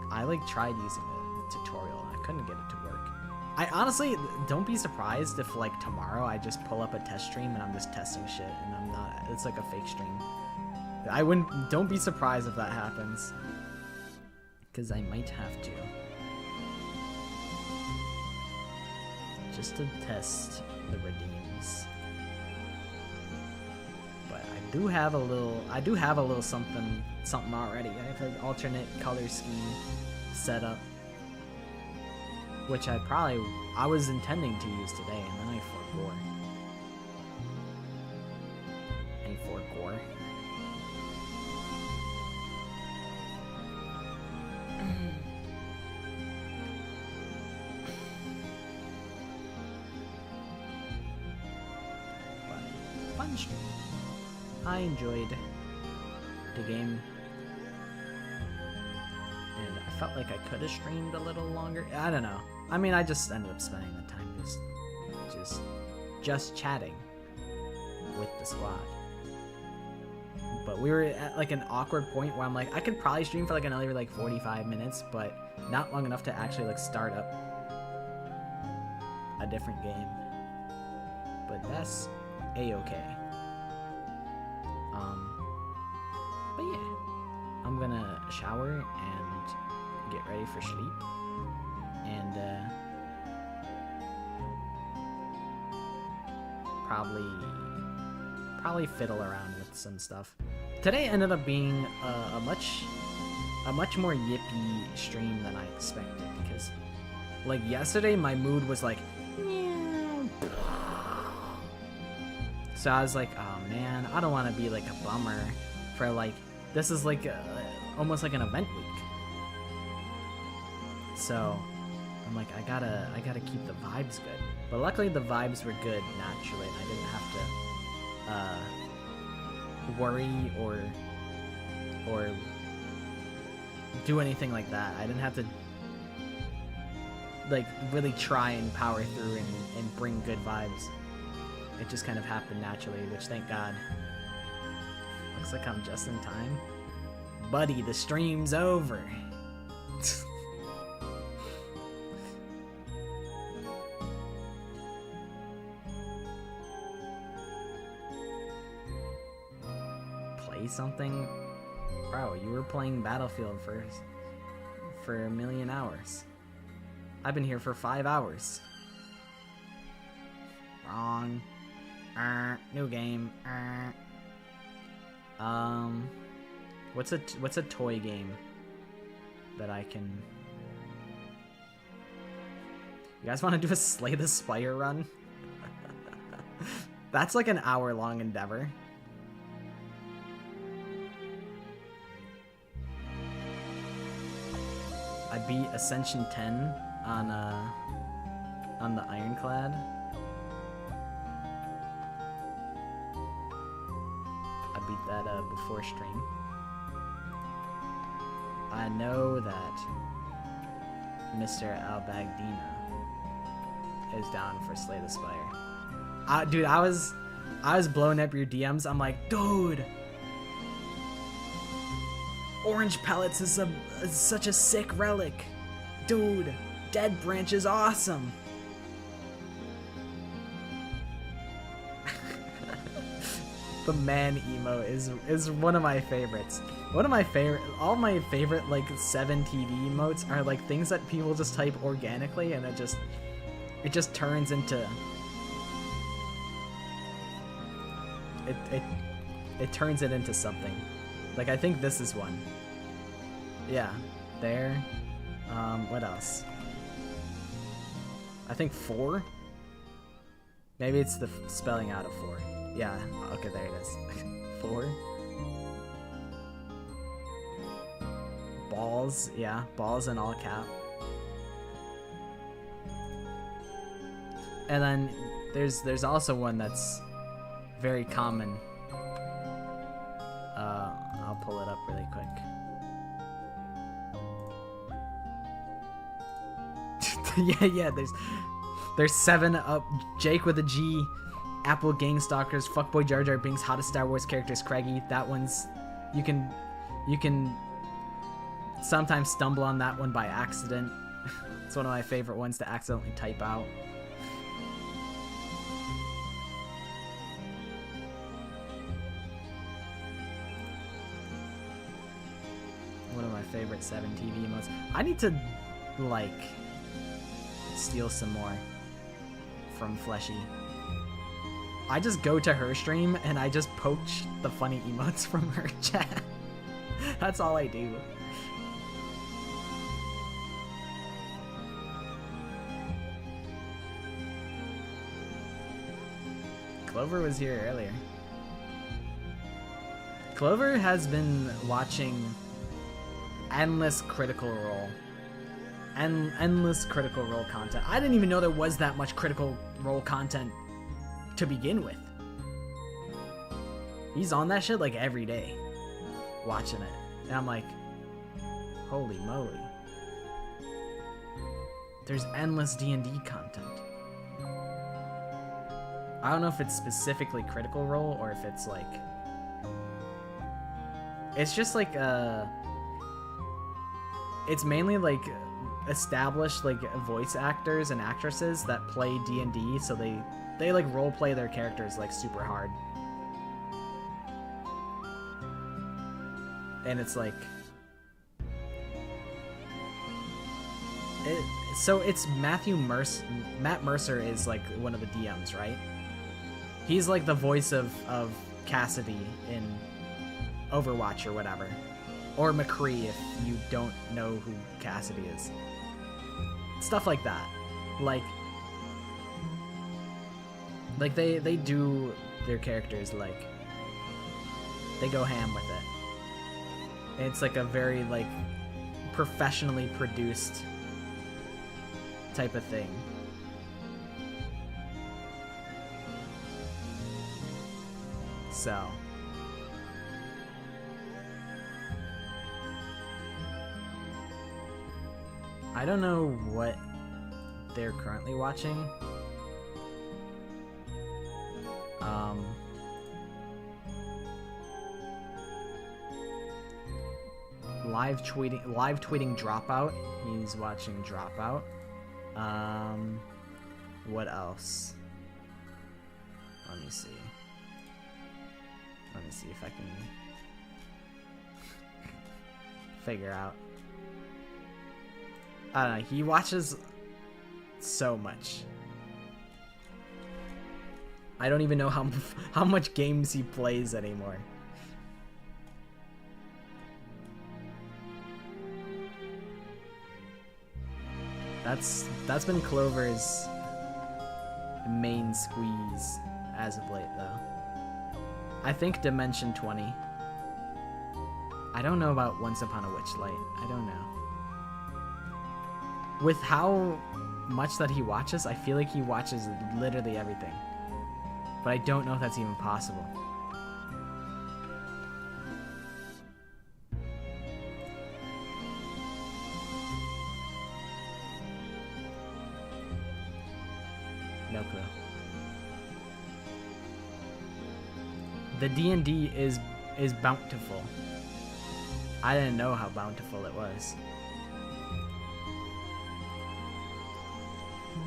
I like tried using a tutorial and I couldn't get it to work. I honestly, don't be surprised if like tomorrow I just pull up a test stream and I'm just testing shit and I'm not, it's like a fake stream. Don't be surprised if that happens. Because I might have to. Just to test the redeems. But I do have a little something already. I have an alternate color scheme set up, which I was intending to use today, and then I forgot. Fun stream. I enjoyed the game. And I felt like I could have streamed a little longer. I don't know. I mean, I just ended up spending the time just chatting with the squad. But we were at like an awkward point where I'm like, I could probably stream for like another like 45 minutes, but not long enough to actually like start up a different game. But that's a-okay. But yeah, I'm gonna shower and get ready for sleep, and probably fiddle around with some stuff. Today ended up being a much more yippy stream than I expected, because like yesterday my mood was like, so I was like, oh man, I don't want to be like a bummer for like, this is like almost like an event week. So I'm like, I gotta keep the vibes good. But luckily the vibes were good naturally, and I didn't have to worry or do anything like that. I didn't have to like really try and power through and bring good vibes. It just kind of happened naturally, which thank God. Looks like I'm just in time. Buddy, the stream's over. Play something? Bro, you were playing Battlefield for a million hours. I've been here for 5 hours. Wrong. New game. What's a toy game that I can... You guys want to do a Slay the Spire run? That's like an hour-long endeavor. I beat Ascension 10 on the Ironclad. I beat that before stream. I know that Mr. Al-Baghdina is down for Slay the Spire. Dude, I was blowing up your DMs. I'm like, dude, orange pellets is such a sick relic. Dude, Dead Branch is awesome. The man emo is one of my favorites. All my favorite like 7 TV emotes are like things that people just type organically, and it just turns into it turns it into something. Like I think this is one. Yeah, there. What else? I think 4. Maybe it's the spelling out of 4. Yeah, okay, there it is. 4. Balls, yeah, balls in all cap. And then there's also one that's very common. I'll pull it up really quick. yeah, there's 7 up, Jake with a G, Apple Gang Stalkers, Fuckboy Jar Jar Binks, hottest Star Wars characters, Craigie. That one's, you can sometimes stumble on that one by accident. It's one of my favorite ones to accidentally type out. One of my favorite 7 TV emotes. I need to, like, steal some more from Fleshy. I just go to her stream and I just poach the funny emotes from her chat. That's all I do. Clover was here earlier. Clover has been watching endless Critical Role. Endless Critical Role content. I didn't even know there was that much Critical Role content to begin with. He's on that shit like every day. watching it. And I'm like, holy moly. There's endless D&D content. I don't know if it's specifically Critical Role or if it's like... It's just like it's mainly like established like voice actors and actresses that play D&D, so they like role play their characters like super hard. And it's like so it's Matt Mercer is like one of the DMs, right? He's like the voice of Cassidy in Overwatch or whatever. Or McCree if you don't know who Cassidy is. Stuff like that. Like they do their characters, like they go ham with it. And it's like a very like professionally produced type of thing. So I don't know what they're currently watching. Live tweeting Dropout. He's watching Dropout. What else? Let me see. Let me see if I can figure out. I don't know, he watches so much. I don't even know how much games he plays anymore. That's been Clover's main squeeze as of late, though. I think Dimension 20. I don't know about Once Upon a Witchlight. I don't know. With how much that he watches, I feel like he watches literally everything. But I don't know if that's even possible. No clue. The D&D is bountiful. I didn't know how bountiful it was.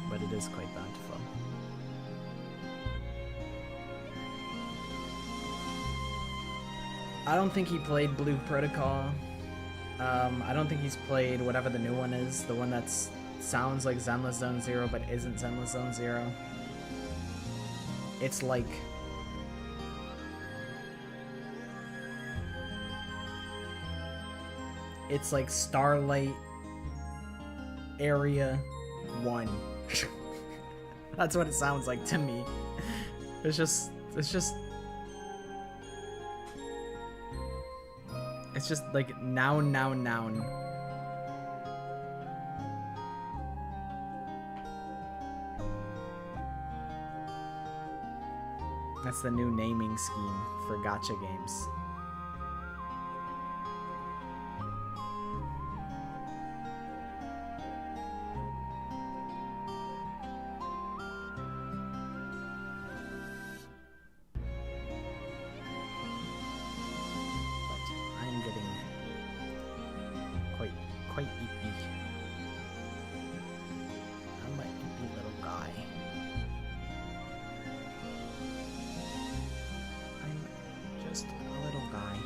But it is quite bountiful. I don't think he played Blue Protocol. I don't think he's played whatever the new one is. The one that sounds like Zenless Zone Zero but isn't Zenless Zone Zero. It's like... It's like Starlight Area 1. That's what it sounds like to me. It's just like noun. That's the new naming scheme for gacha games. Quite eepy. I'm an eepy little guy. I'm just a little guy.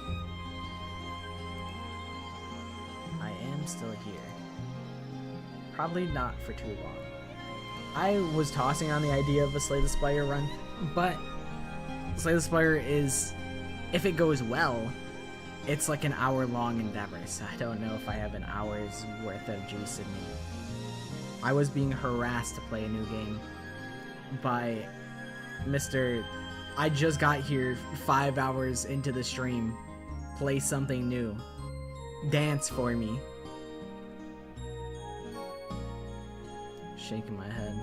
I am still here. Probably not for too long. I was tossing on the idea of a Slay the Spire run, but Slay the Spire is, if it goes well, it's like an hour-long endeavor, so I don't know if I have an hour's worth of juice in me. I was being harassed to play a new game by Mr. I just got here 5 hours into the stream. Play something new. Dance for me. Shaking my head.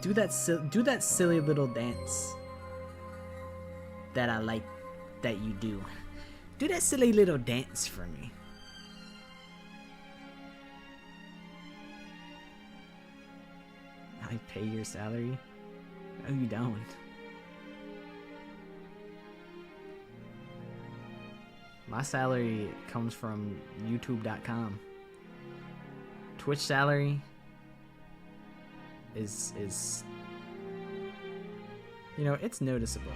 Do that silly little dance. that I like that you do. Do that silly little dance for me. I pay your salary? No, you don't. My salary comes from YouTube.com. Twitch salary is you know, it's noticeable.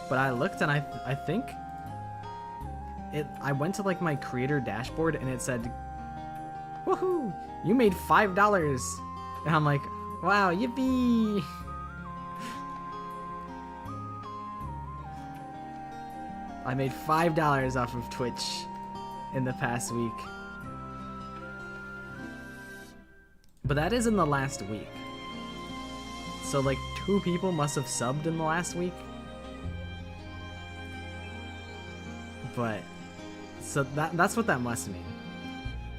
But I looked and I think I went to like my creator dashboard and it said, woohoo, you made $5. And I'm like, wow, yippee. I made $5 off of Twitch in the past week. But that is in the last week. So like 2 people must have subbed in the last week. But so that's what that must mean.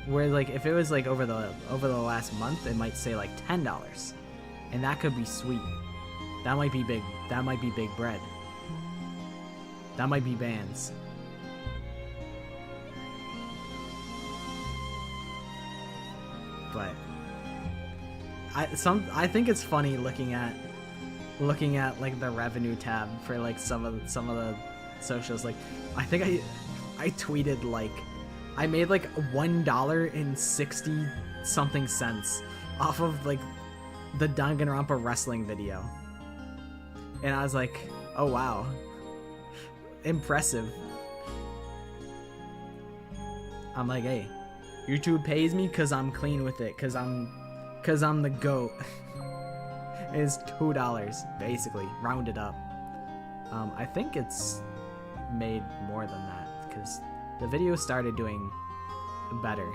Where like if it was like over the last month, it might say like $10. And that could be sweet. That might be big. That might be big bread. That might be bands. But I think it's funny looking at like the revenue tab for like some of the socials. Like I think I tweeted like I made like $1.60 something cents off of like the Danganronpa wrestling video. And I was like, oh wow. Impressive. I'm like, hey, YouTube pays me cause I'm clean with it, cause I'm the GOAT. It's $2 basically, rounded up. I think it's made more than that because the video started doing better.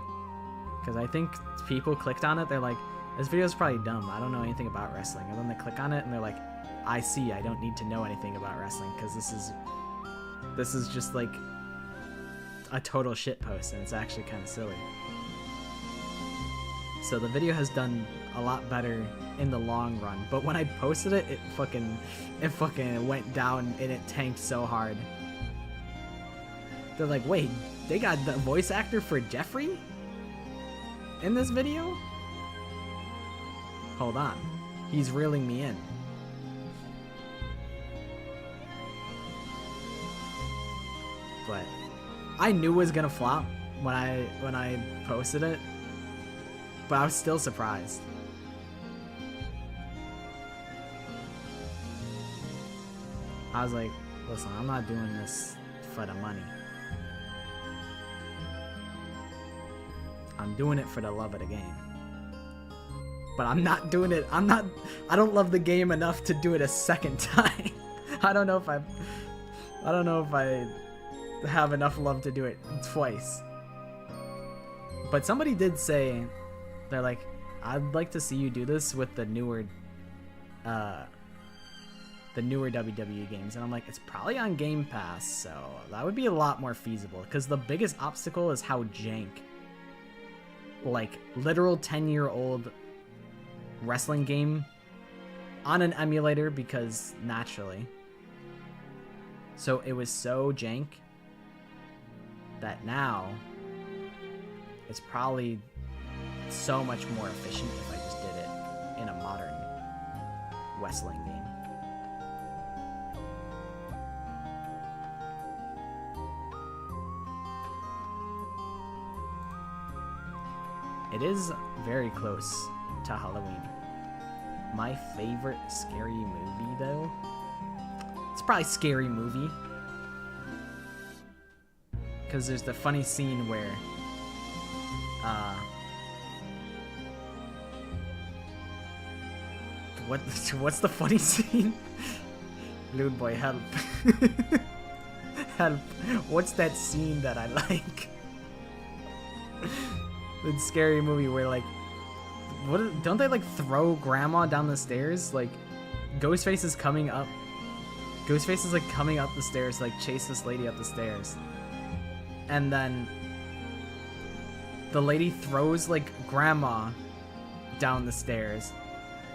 Because I think people clicked on it, they're like, this video's probably dumb, I don't know anything about wrestling. And then they click on it and they're like, I see, I don't need to know anything about wrestling because this is just like a total shit post and it's actually kind of silly. So the video has done a lot better in the long run, but when I posted it, it fucking went down and it tanked so hard. They're like, wait, they got the voice actor for Jeffrey in this video? Hold on, he's reeling me in. But I knew it was gonna flop when I posted it, but I was still surprised. I was like, listen, I'm not doing this for the money. I'm doing it for the love of the game. But I'm not doing it, I don't love the game enough to do it a second time. I don't know if I have enough love to do it twice. But somebody did say, they're like, I'd like to see you do this with the newer WWE games. And I'm like, it's probably on Game Pass, so that would be a lot more feasible. Because the biggest obstacle is how jank, like, literal 10-year-old wrestling game on an emulator, because naturally. So it was so jank that now it's probably so much more efficient if I just did it in a modern wrestling game. It is very close to Halloween. My favorite scary movie, though, it's probably Scary Movie. Because there's the funny scene where what's the funny scene? Lewd boy, help. Help. What's that scene that I like? The Scary Movie where, like, don't they like throw grandma down the stairs? Like, Ghostface is coming up. Ghostface is like coming up the stairs, like chase this lady up the stairs. And then the lady throws like grandma down the stairs.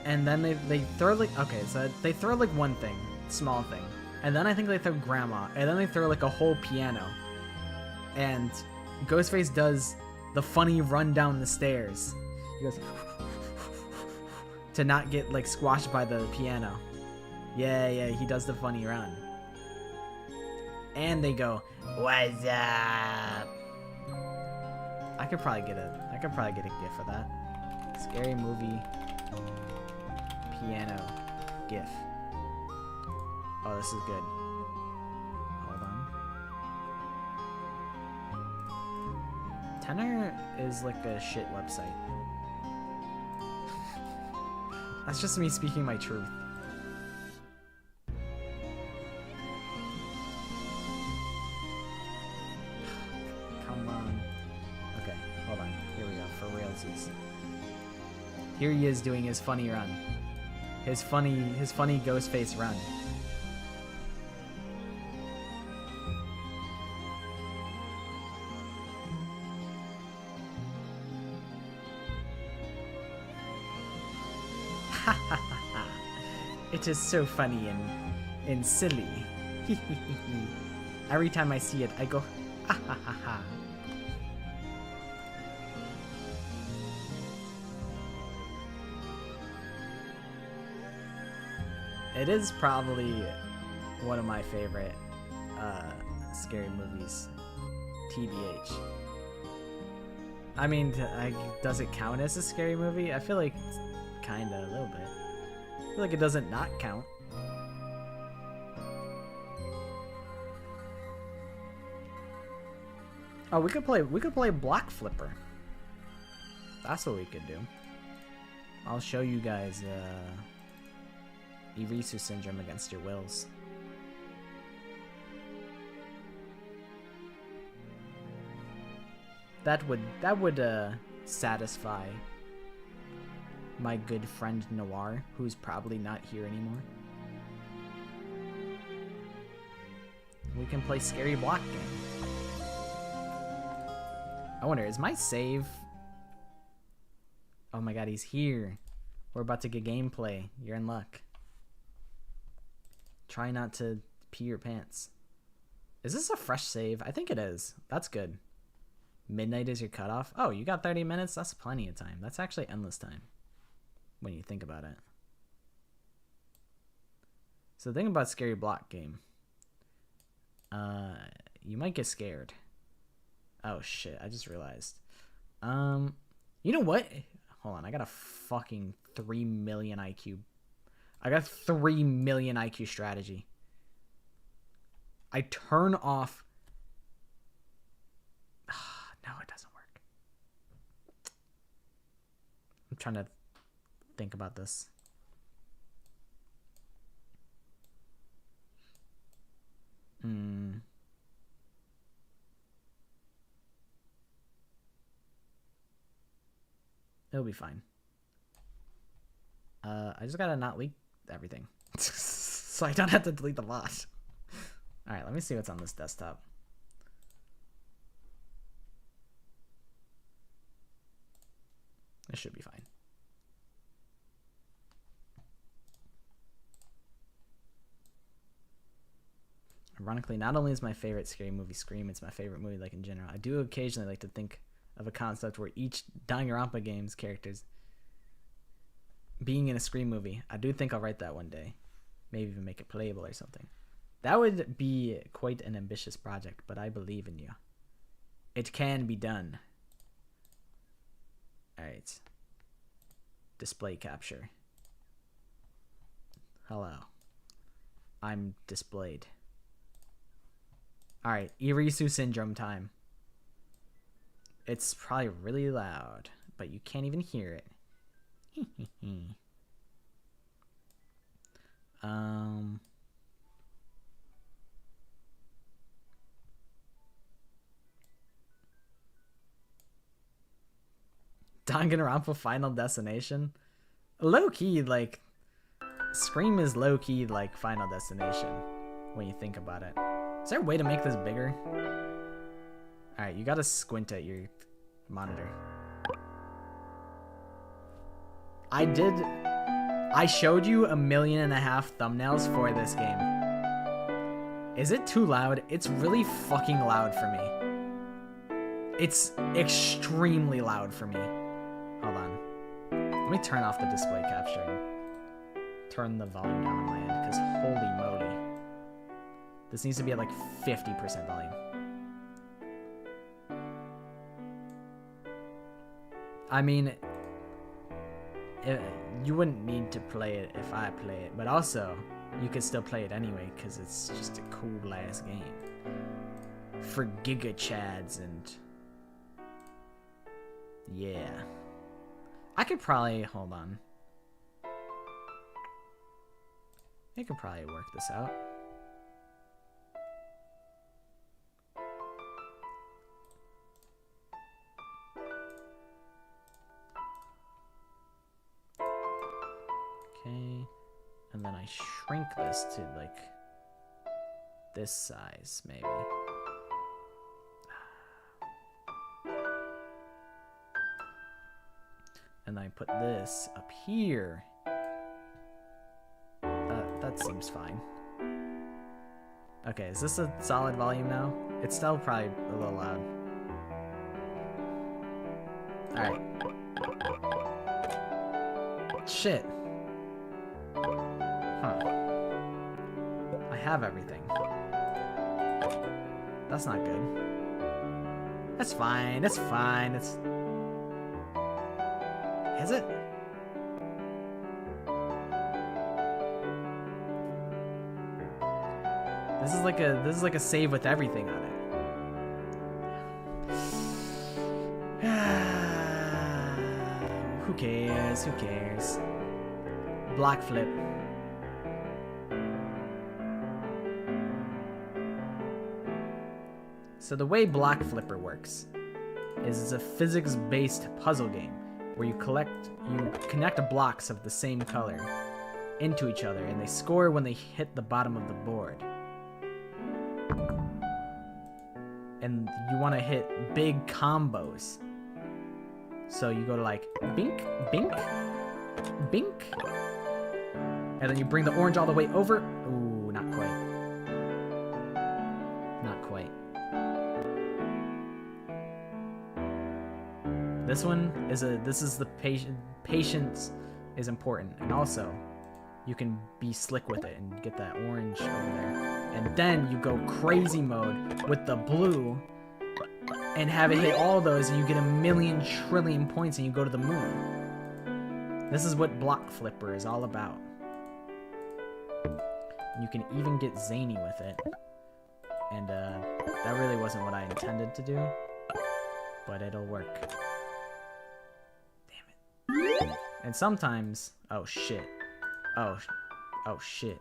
And then they throw like, okay, so they throw like one thing. small thing. And then I think they throw grandma. And then they throw like a whole piano. And Ghostface does the funny run down the stairs. He goes to not get like squashed by the piano. Yeah, he does the funny run. And they go, "What's up?" I could probably get a gif for that. Scary movie piano gif. Oh, this is good. Hold on. Tenor is like a shit website. That's just me speaking my truth. Come on. Okay, hold on. Here we go, for realsies. Here he is doing his funny run. His funny ghost face run. It is so funny and silly. Every time I see it, I go, ha ha ha ha. It is probably one of my favorite scary movies, TBH. I mean, does it count as a scary movie? I feel like kinda, a little bit. I feel like it doesn't not count. Oh, we could play Block Flipper. That's what we could do. I'll show you guys Irisu syndrome against your wills. That would satisfy my good friend Noir, who's probably not here anymore. We can play Scary Block game. I wonder, is my save... Oh my god, he's here. We're about to get gameplay. You're in luck. Try not to pee your pants. Is this a fresh save? I think it is. That's good. Midnight is your cutoff. Oh, you got 30 minutes? That's plenty of time. That's actually endless time when you think about it. So the thing about Scary Block game, you might get scared. Oh shit, I just realized. You know what? Hold on, I got a fucking 3 million IQ. I got 3 million IQ strategy. I turn off... No, it doesn't work. I'm trying to think about this. It'll be fine. I just gotta not leak everything. So I don't have to delete the lot. Alright, let me see what's on this desktop. This should be fine. Ironically, not only is my favorite scary movie Scream, it's my favorite movie like in general. I do occasionally like to think of a concept where each Danganronpa game's characters being in a Scream movie. I do think I'll write that one day. Maybe even make it playable or something. That would be quite an ambitious project, but I believe in you. It can be done. Alright. Display capture. Hello. I'm displayed. Alright, Irisu syndrome time. It's probably really loud, but you can't even hear it. Danganronpa Final Destination? Low-key, like... Scream is low-key, like, Final Destination. When you think about it. Is there a way to make this bigger? Alright, you gotta squint at your monitor. I I showed you 1.5 million thumbnails for this game. Is it too loud? It's really fucking loud for me. It's extremely loud for me. Hold on. Let me turn off the display capture and turn the volume down on my end, because holy moly. This needs to be at like 50% volume. I mean, you wouldn't need to play it if I play it, but also, you could still play it anyway, because it's just a cool-ass game. For Giga Chads and... yeah. I could probably... hold on. I could probably work this out. Okay. And then I shrink this to, like, this size, maybe. And then I put this up here. That seems fine. Okay, is this a solid volume now? It's still probably a little loud. Alright. Shit. Huh. I have everything. That's not good. That's fine. That's fine. It's... is it? This is like a save with everything on it. Who cares? Who cares? Block flip. So the way Block Flipper works is it's a physics-based puzzle game where you connect blocks of the same color into each other, and they score when they hit the bottom of the board. And you want to hit big combos. So you go to like bink, bink, bink, and then you bring the orange all the way over. Ooh, not quite. Not quite. This one is the patience is important, and also you can be slick with it and get that orange over there. And then you go crazy mode with the blue and have it hit all those, and you get 1,000,000 trillion points and you go to the moon. This is what Block Flipper is all about. You can even get zany with it. And that really wasn't what I intended to do, but it'll work. Damn it. And sometimes, oh shit. Oh shit.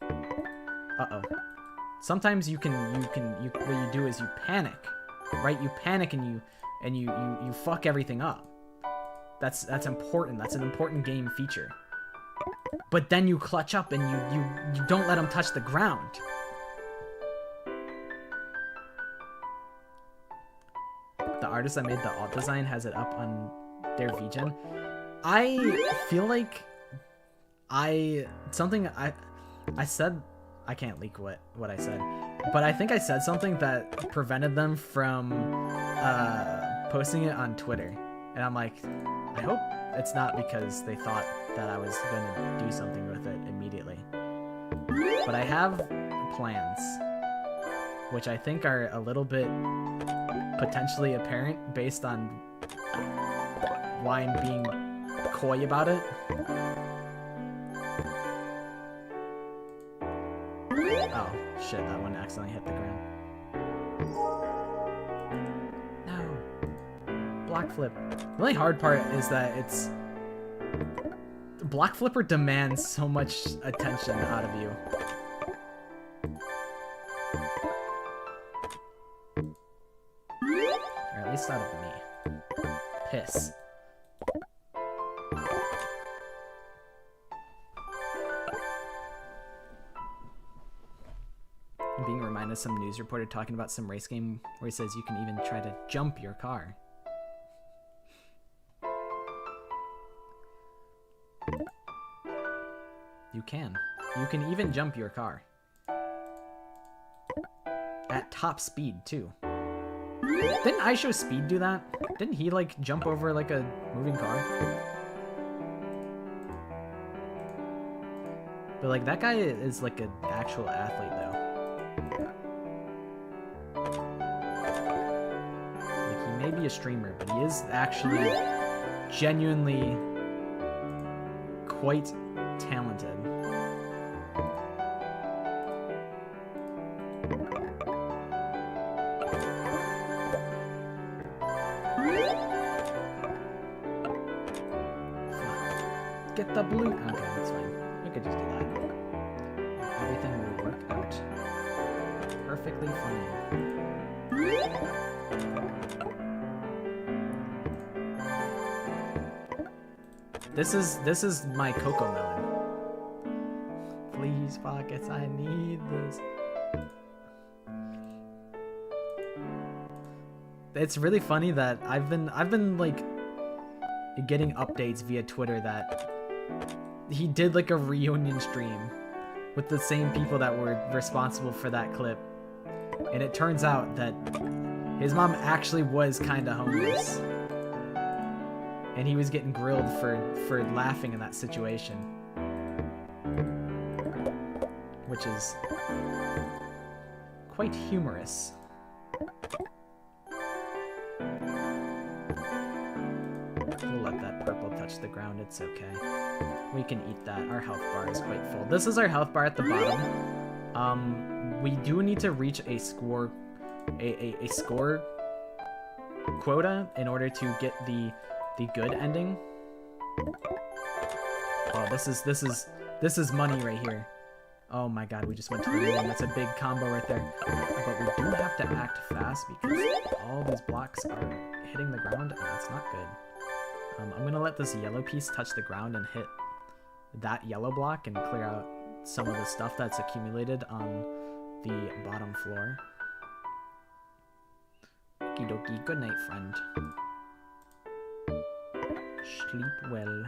Uh-oh. Sometimes what you do is you panic, right? You panic and you fuck everything up. That's important. That's an important game feature. But then you clutch up and you don't let them touch the ground. The artist that made the alt design has it up on their VGen. I feel like I said, I can't leak what I said, but I think I said something that prevented them from posting it on Twitter. And I'm like, I hope it's not because they thought that I was going to do something with it immediately. But I have plans, which I think are a little bit potentially apparent based on why I'm being coy about it. Oh, shit, that one accidentally hit the ground. No. Block flip. The only hard part is that it's... Block Flipper demands so much attention out of you. Or at least out of me. Piss. I'm being reminded of some news reporter talking about some race game where he says you can even try to jump your car. You can. You can even jump your car. At top speed, too. Didn't I Show Speed do that? Didn't he, like, jump over, like, a moving car? But, like, that guy is, like, an actual athlete, though. Like, he may be a streamer, but he is actually genuinely quite talented. Get the blue. Okay, that's fine. We could just do that. Everything will work out perfectly fine. This is my cocoa melon. Please, Pockets, I need this. It's really funny that I've been like getting updates via Twitter that he did like a reunion stream with the same people that were responsible for that clip, and it turns out that his mom actually was kind of homeless, and he was getting grilled for laughing in that situation, which is quite humorous. We'll let that purple touch the ground, it's okay. We can eat that. Our health bar is quite full. This is our health bar at the bottom. We do need to reach a score quota in order to get the good ending. Oh, this is money right here. Oh my god, we just went to the moon. That's a big combo right there. But we do have to act fast because all these blocks are hitting the ground, and that's not good. I'm gonna let this yellow piece touch the ground and hit that yellow block and clear out some of the stuff that's accumulated on the bottom floor. Okie dokie, good night, friend. Sleep well.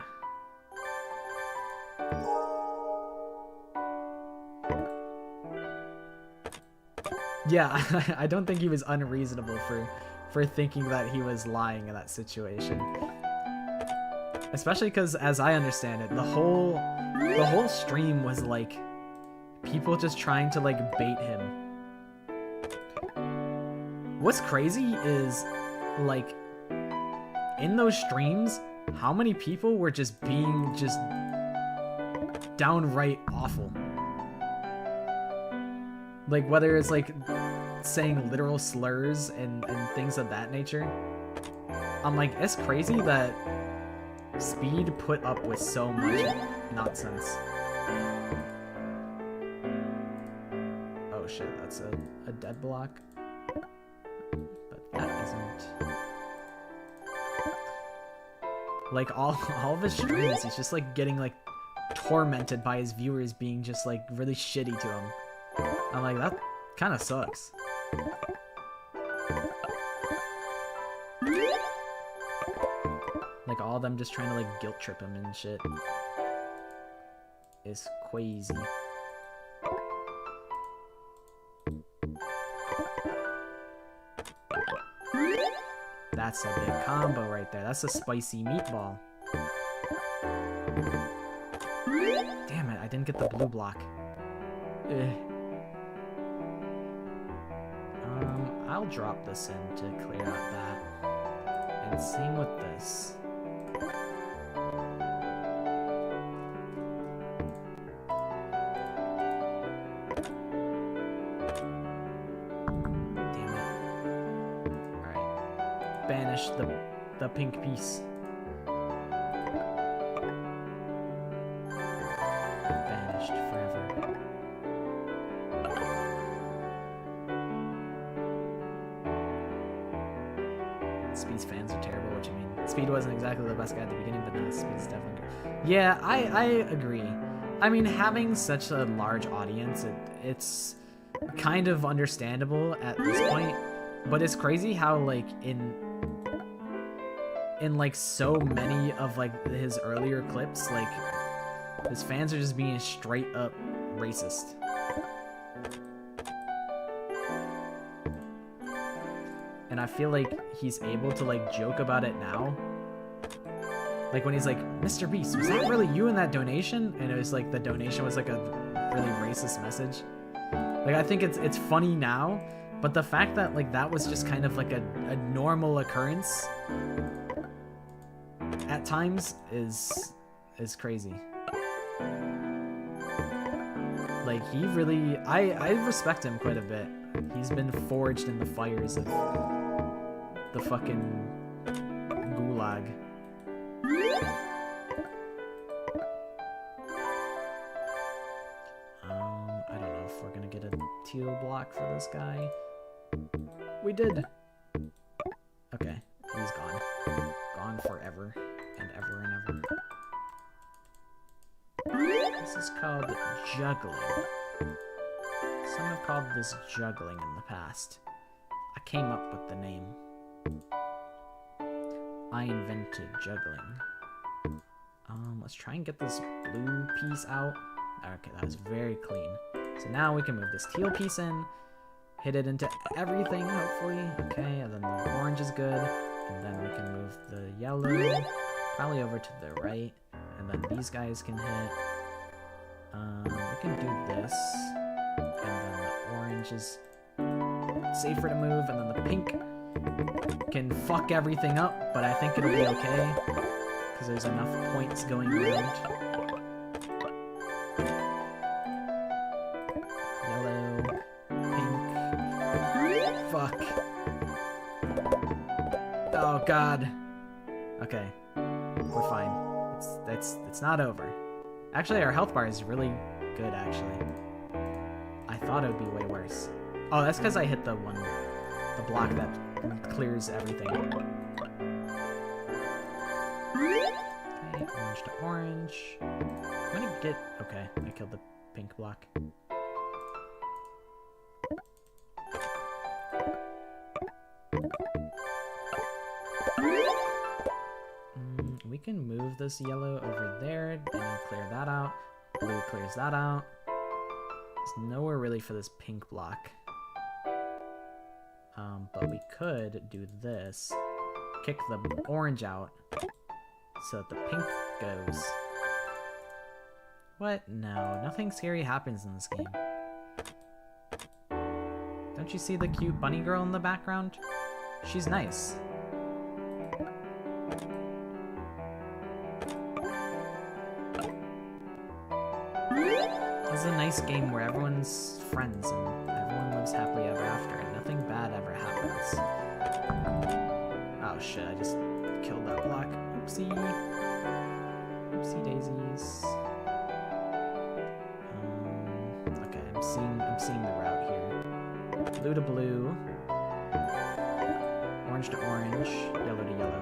Yeah, I don't think he was unreasonable for thinking that he was lying in that situation. Especially because, as I understand it, the whole stream was like people just trying to like bait him. What's crazy is, like, in those streams, how many people were just being just downright awful. Like, whether it's like saying literal slurs and things of that nature. I'm like, it's crazy that Speed put up with so much nonsense. Oh shit, that's a dead block. But that isn't. Like, all of his streams, he's just like getting like tormented by his viewers being just like really shitty to him. I'm like, that kind of sucks. Like, all of them just trying to like guilt trip him and shit. It's crazy. That's a big combo right there. That's a spicy meatball. Damn it, I didn't get the blue block. Ugh. I'll drop this in to clear out that. And same with this. Damn it. Alright. Banish the pink piece. Banished forever. Speed's fans are terrible, what you mean? Speed wasn't exactly the best guy at the beginning, but no, Speed's definitely good. Yeah, I agree. I mean, having such a large audience, it's kind of understandable at this point, but it's crazy how, like, in like so many of like his earlier clips, like His fans are just being straight up racist. And I feel like he's able to like joke about it now. Like when he's like, Mr. Beast, was that really you in that donation? And it was like the donation was like a really racist message. Like I think it's funny now, but the fact that like that was just kind of like a normal occurrence at times is crazy. Like he really, I respect him quite a bit. He's been forged in the fires of the fucking gulag. I don't know if we're gonna get a teal block for this guy. We did. Okay, he's gone. Gone forever and ever and ever. This is called juggling. Some have called this juggling in the past. I came up with the name. I invented juggling. Let's try and get this blue piece out. Okay, that was very clean. So now we can move this teal piece in, hit it into everything, hopefully. Okay, and then the orange is good. And then we can move the yellow probably over to the right. And then these guys can hit. We can do this. And then the orange is safer to move. And then the pink can fuck everything up, but I think it'll be okay. Because there's enough points going around. Yellow, pink, fuck. Oh god. Okay, we're fine. It's not over. Actually, our health bar is really good. Actually, I thought it would be way worse. Oh, that's because I hit the block that clears everything. Okay, orange to orange. I'm gonna get... Okay, I killed the pink block. We can move this yellow over there and clear that out. Blue clears that out. There's nowhere really for this pink block. But we could do this. Kick the orange out so that the pink goes. What? No, nothing scary happens in this game. Don't you see the cute bunny girl in the background? She's nice. This is a nice game where everyone's friends and everyone lives happily ever after and nothing bad ever happens. Oh shit, I just killed that block. Oopsie. Oopsie daisies. Okay, I'm seeing the route here. Blue to blue. Orange to orange. Yellow to yellow.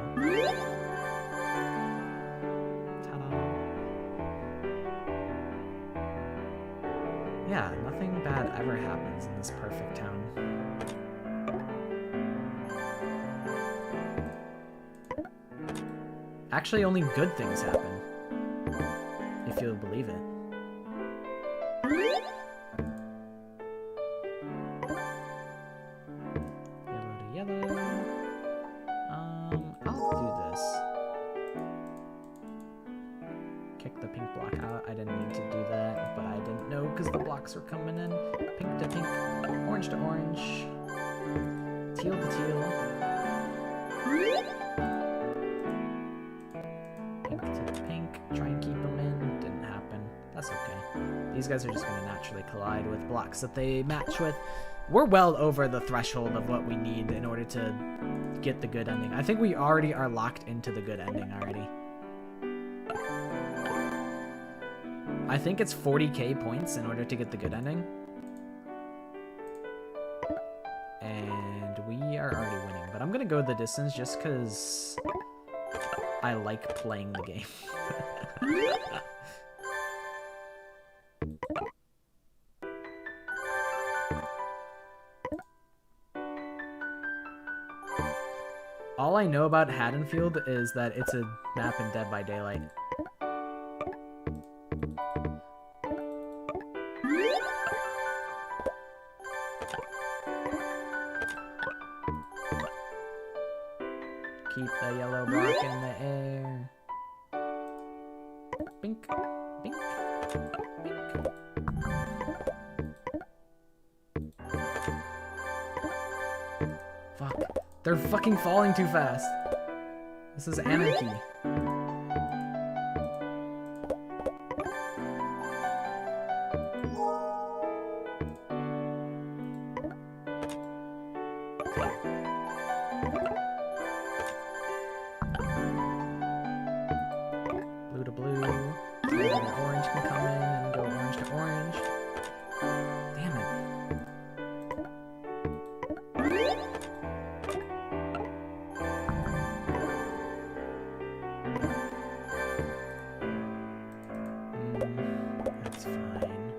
Yeah, nothing bad ever happens in this perfect town. Actually, only good things happen. If you'll believe it. Yellow to yellow. I'll do this. Kick the pink block out. I didn't mean to do that, but I didn't know because the blocks were coming in. Pink to pink, orange to orange, teal to teal, pink to pink. Try and keep them in. Didn't happen. That's okay. These guys are just going to naturally collide with blocks that they match with. We're well over the threshold of what we need in order to get the good ending. I think we already are locked into the good ending already. I think it's 40k points in order to get the good ending. And we are already winning. But I'm going to go the distance just because I like playing the game. All I know about Haddonfield is that it's a map in Dead by Daylight. Keep the yellow block in the air. Bink, bink, bink. Fuck. They're fucking falling too fast. This is anarchy. Blue to blue. So then orange can come in and go orange to orange. Damn it. That's fine.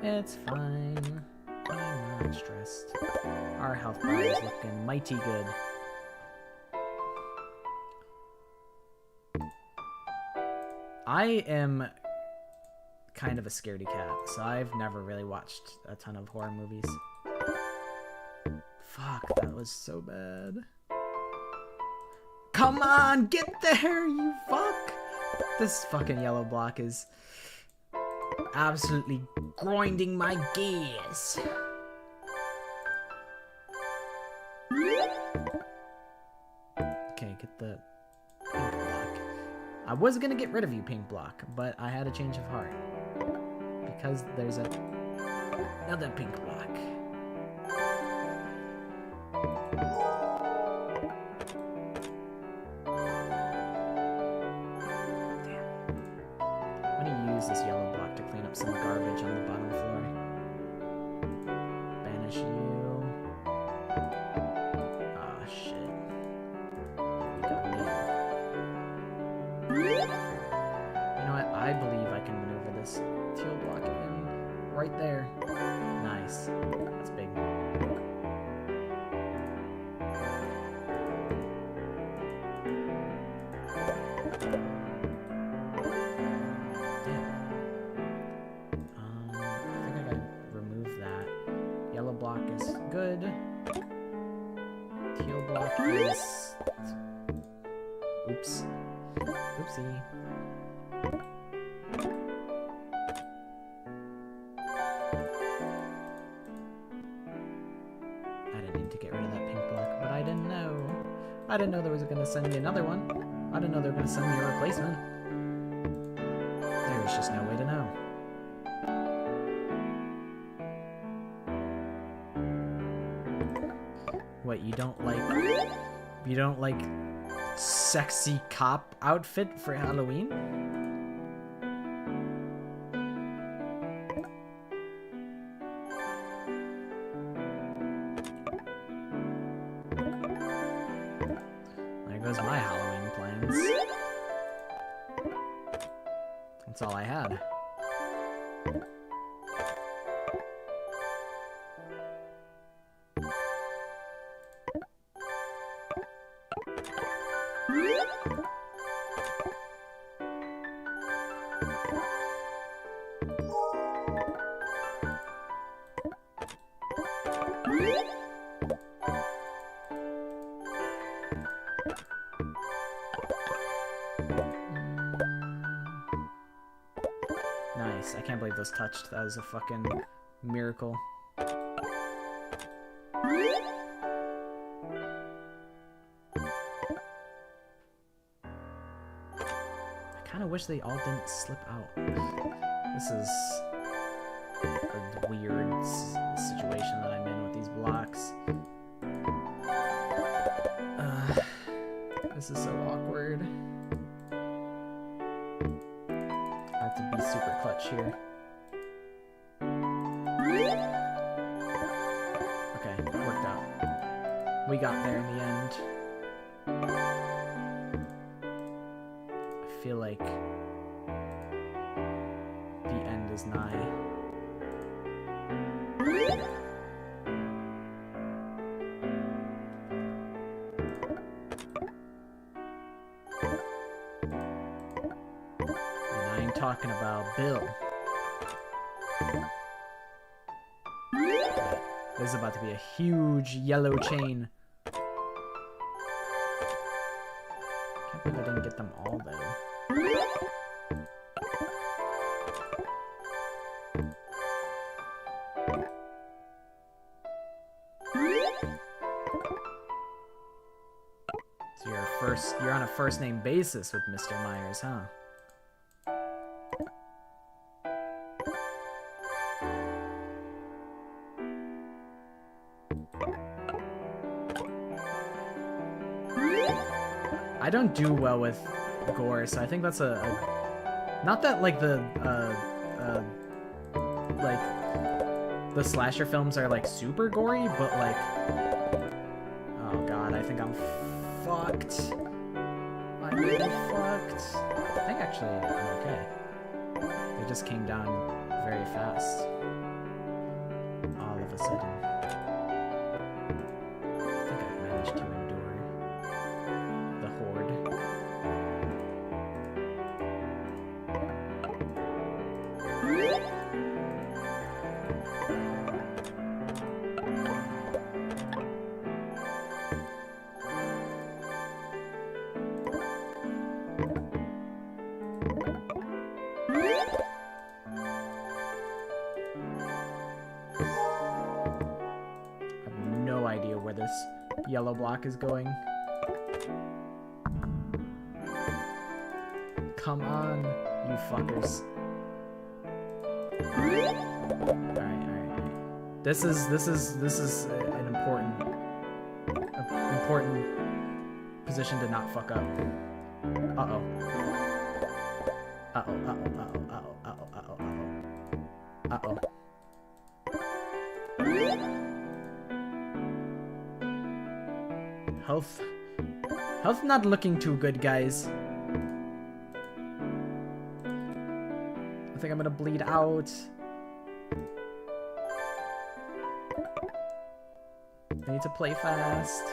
It's fine. I'm not stressed. Our health bar is looking mighty good. I am kind of a scaredy cat, so I've never really watched a ton of horror movies. Fuck, that was so bad. Come on, get there, you fuck! This fucking yellow block is absolutely grinding my gears. Okay, get the pink block. I was gonna get rid of you, pink block, but I had a change of heart. Because there's another pink block. Damn. I'm gonna use this yellow block to clean up some garbage on the bottom floor. Banish you. Ah, shit. You know what? I believe I can maneuver this teal block in right there. Nice. That's big. I think I gotta remove that. Yellow block is good. Teal block is... Oops. Oopsie. I didn't need to get rid of that pink block, but I didn't know. I didn't know they was gonna send me another one. I didn't know they were gonna send me a replacement. There was just no way to know. What, you don't like sexy cop outfit for Halloween? There goes my Halloween plans. That's all I had. Nice. I can't believe those touched. That was a fucking miracle. I kind of wish they all didn't slip out. This is a weird situation that I'm in with these blocks. This is so awkward. I have to be super clutch here. Okay, worked out. We got there in the end. I feel like the end is nigh. And I ain't talking about Bill. This is about to be a huge yellow chain. Can't believe I didn't get them all though. So you're on a first name basis with Mr. Myers, huh? I don't do well with gore, so I think that's not that like the slasher films are like super gory, but like, oh god, I think I'm fucked. I'm really fucked. I think actually I'm okay. They just came down very fast. All of a sudden. I think I've managed to endure the horde. Idea where this yellow block is going. Come on, you fuckers. Alright. This is an important position to not fuck up. Uh-oh. Health not looking too good, guys. I think I'm gonna bleed out. I need to play fast.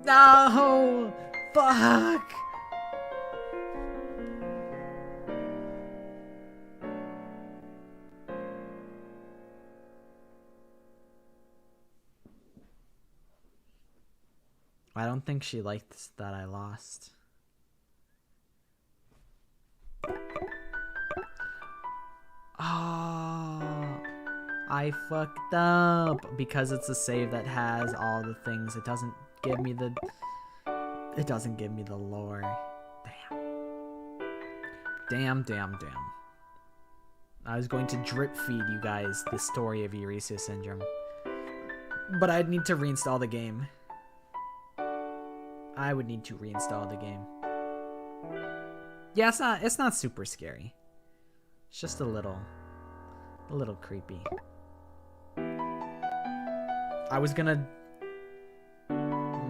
No! Fuck! I don't think she liked that I lost. Oh, I fucked up because it's a save that has all the things. It doesn't give me the lore. Damn. I was going to drip feed you guys the story of Eurystheus Syndrome, but I'd need to reinstall the game. I would need to reinstall the game. Yeah, it's not super scary. It's just a little creepy. I was gonna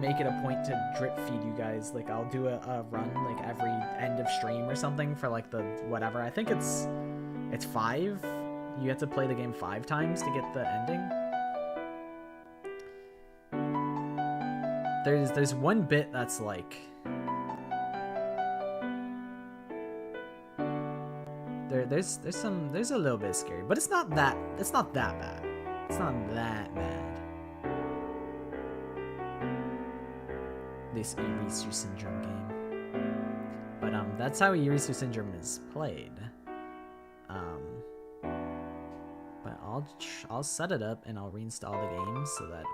make it a point to drip feed you guys. Like, I'll do a run like every end of stream or something for like the whatever. I think it's 5. You have to play the game 5 times to get the ending. There's one bit that's like there's a little bit scary, but it's not that bad. It's not that bad. This Eurystheus Syndrome game. But that's how Eurystheus Syndrome is played. But I'll set it up and I'll reinstall the game so that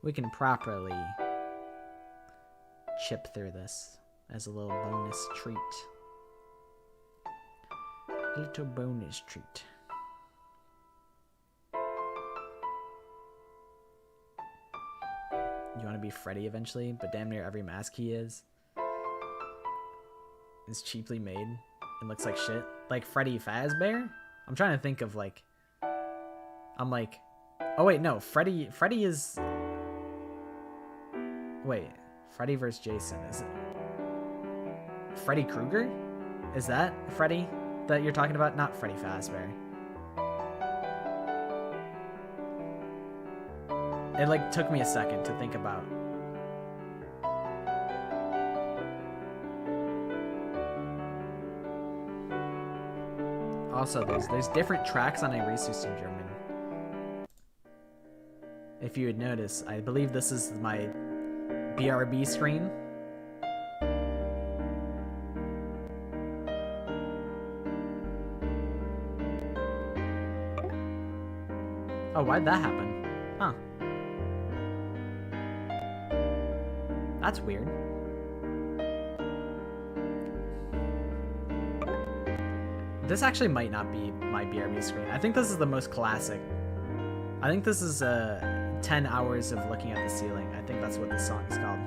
we can properly chip through this as a little bonus treat. A little bonus treat. You want to be Freddy eventually, but damn near every mask he is cheaply made and looks like shit. Like Freddy Fazbear? I'm trying to think of like... I'm like... Oh wait, no. Freddy is... Wait, Freddy vs. Jason, is it? Freddy Krueger? Is that Freddy that you're talking about? Not Freddy Fazbear. It like took me a second to think about. Also, there's different tracks on arose in German. If you would notice, I believe this is my BRB screen. Oh, why'd that happen? Huh. That's weird. This actually might not be my BRB screen. I think this is the most classic. I think this is 10 hours of looking at the ceiling. I think that's what this song is called.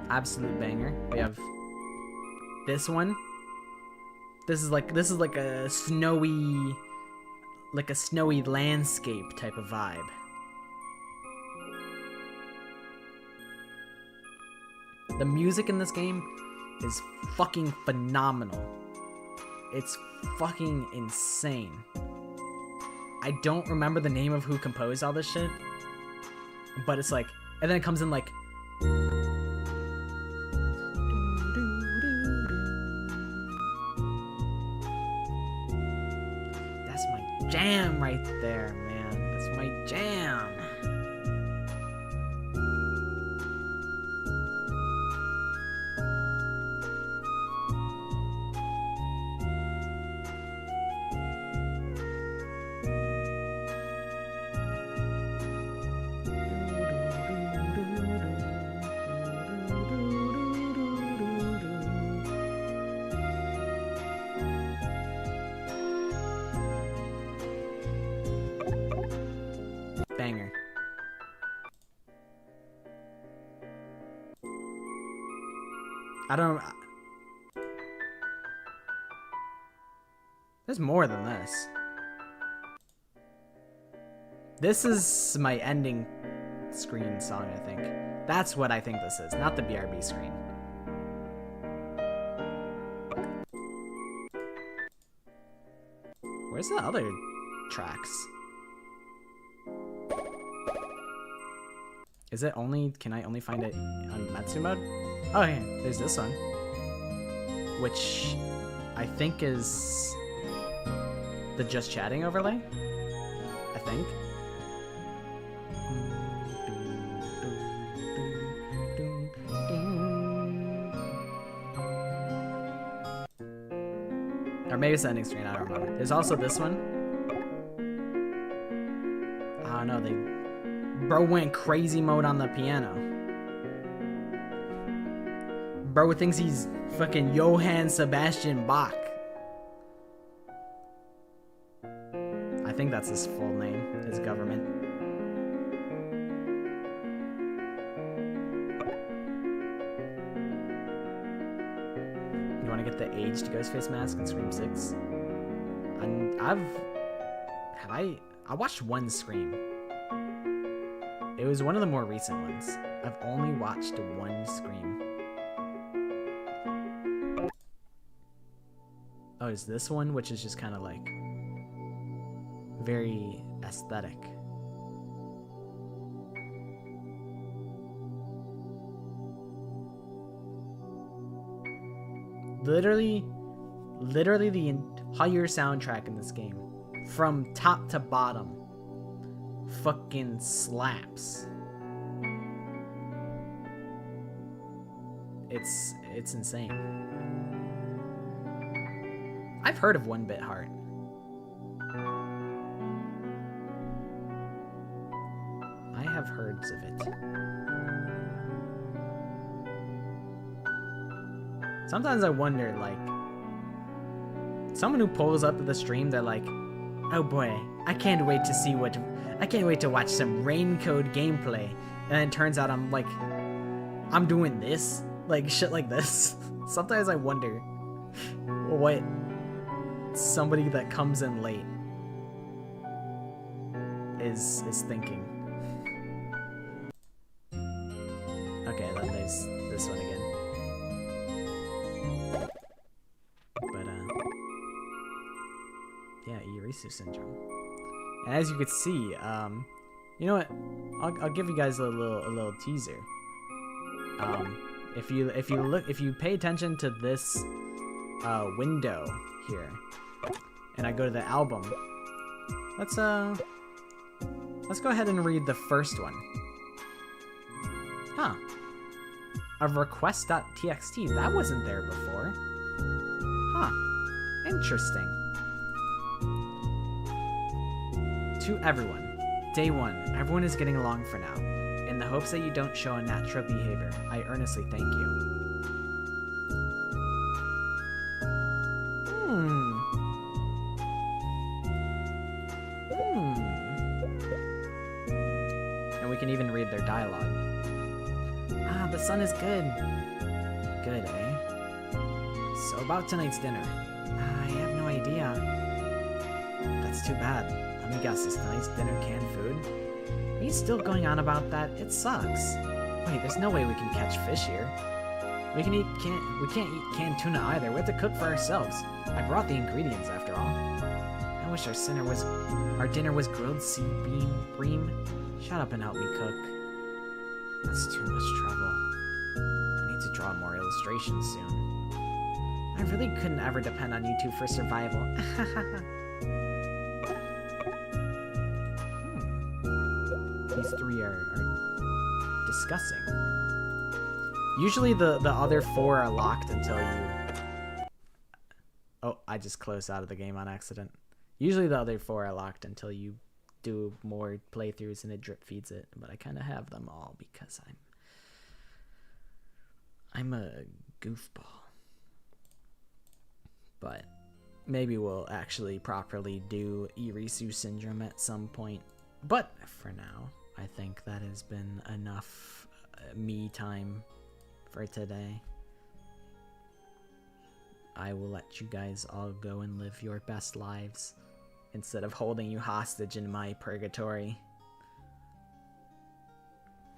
Absolute banger. We have this one. This is like a snowy landscape type of vibe. The music in this game is fucking phenomenal. It's fucking insane. I don't remember the name of who composed all this shit, but it's like, and then it comes in like jam right there, man. That's my jam. Banger. I don't... There's more than this. This is my ending screen song, I think. That's what I think this is, not the BRB screen. Where's the other tracks? Is it only, can I only find it on Matsu mode? Oh yeah, there's this one. Which I think is the just chatting overlay, I think. Or maybe it's the ending screen, I don't remember. There's also this one. I don't know, bro went crazy mode on the piano. Bro thinks he's fucking Johann Sebastian Bach. I think that's his full name, his government. You want to get the aged Ghostface mask in Scream 6? And I watched one Scream. It was one of the more recent ones. I've only watched one Scream. Oh, is this one, which is just kind of like very aesthetic. Literally the entire soundtrack in this game, from top to bottom, fucking slaps. It's insane. I've heard of One Bit Heart. I have heard of it. Sometimes I wonder, like, someone who pulls up to the stream, they're like, oh boy, I can't wait to watch some Raincode gameplay. And then it turns out I'm doing this, like shit like this. Sometimes I wonder what somebody that comes in late is thinking. Okay, then there's this one again. But, yeah, Irisu syndrome. And as you can see, you know what? I'll give you guys a little teaser. If you pay attention to this window here, and I go to the album, let's go ahead and read the first one. Huh. A request.txt. That wasn't there before. Huh. Interesting. To everyone. Day 1. Everyone is getting along for now. In the hopes that you don't show unnatural behavior, I earnestly thank you. And we can even read their dialogue. Ah, the sun is good. Good, eh? So about tonight's dinner. I have no idea. That's too bad. Let me guess, is tonight's dinner canned food? Are you still going on about that? It sucks. Wait, there's no way we can catch fish here. We can't eat canned tuna either. We have to cook for ourselves. I brought the ingredients after all. I wish our dinner was grilled sea bream. Shut up and help me cook. That's too much trouble. I need to draw more illustrations soon. I really couldn't ever depend on you two for survival. These three are discussing. Usually the other 4 are locked until you... Oh, I just closed out of the game on accident. Usually the other 4 are locked until you do more playthroughs and it drip feeds it. But I kind of have them all because I'm a goofball. But maybe we'll actually properly do Irisu syndrome at some point. But for now, I think that has been enough me time for today. I will let you guys all go and live your best lives instead of holding you hostage in my purgatory.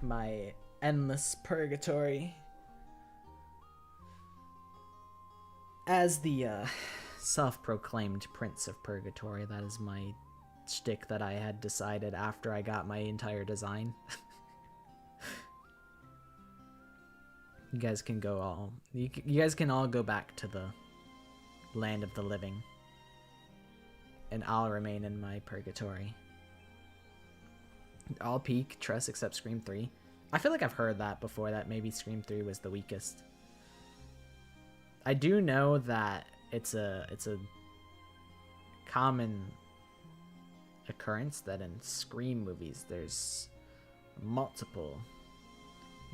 My endless purgatory. As the self-proclaimed Prince of Purgatory, that is my shtick that I had decided after I got my entire design. You guys can all go back to the land of the living, and I'll remain in my purgatory. All peak, trust except Scream 3. I feel like I've heard that before, that maybe Scream 3 was the weakest. I do know that it's a common occurrence that in Scream movies there's multiple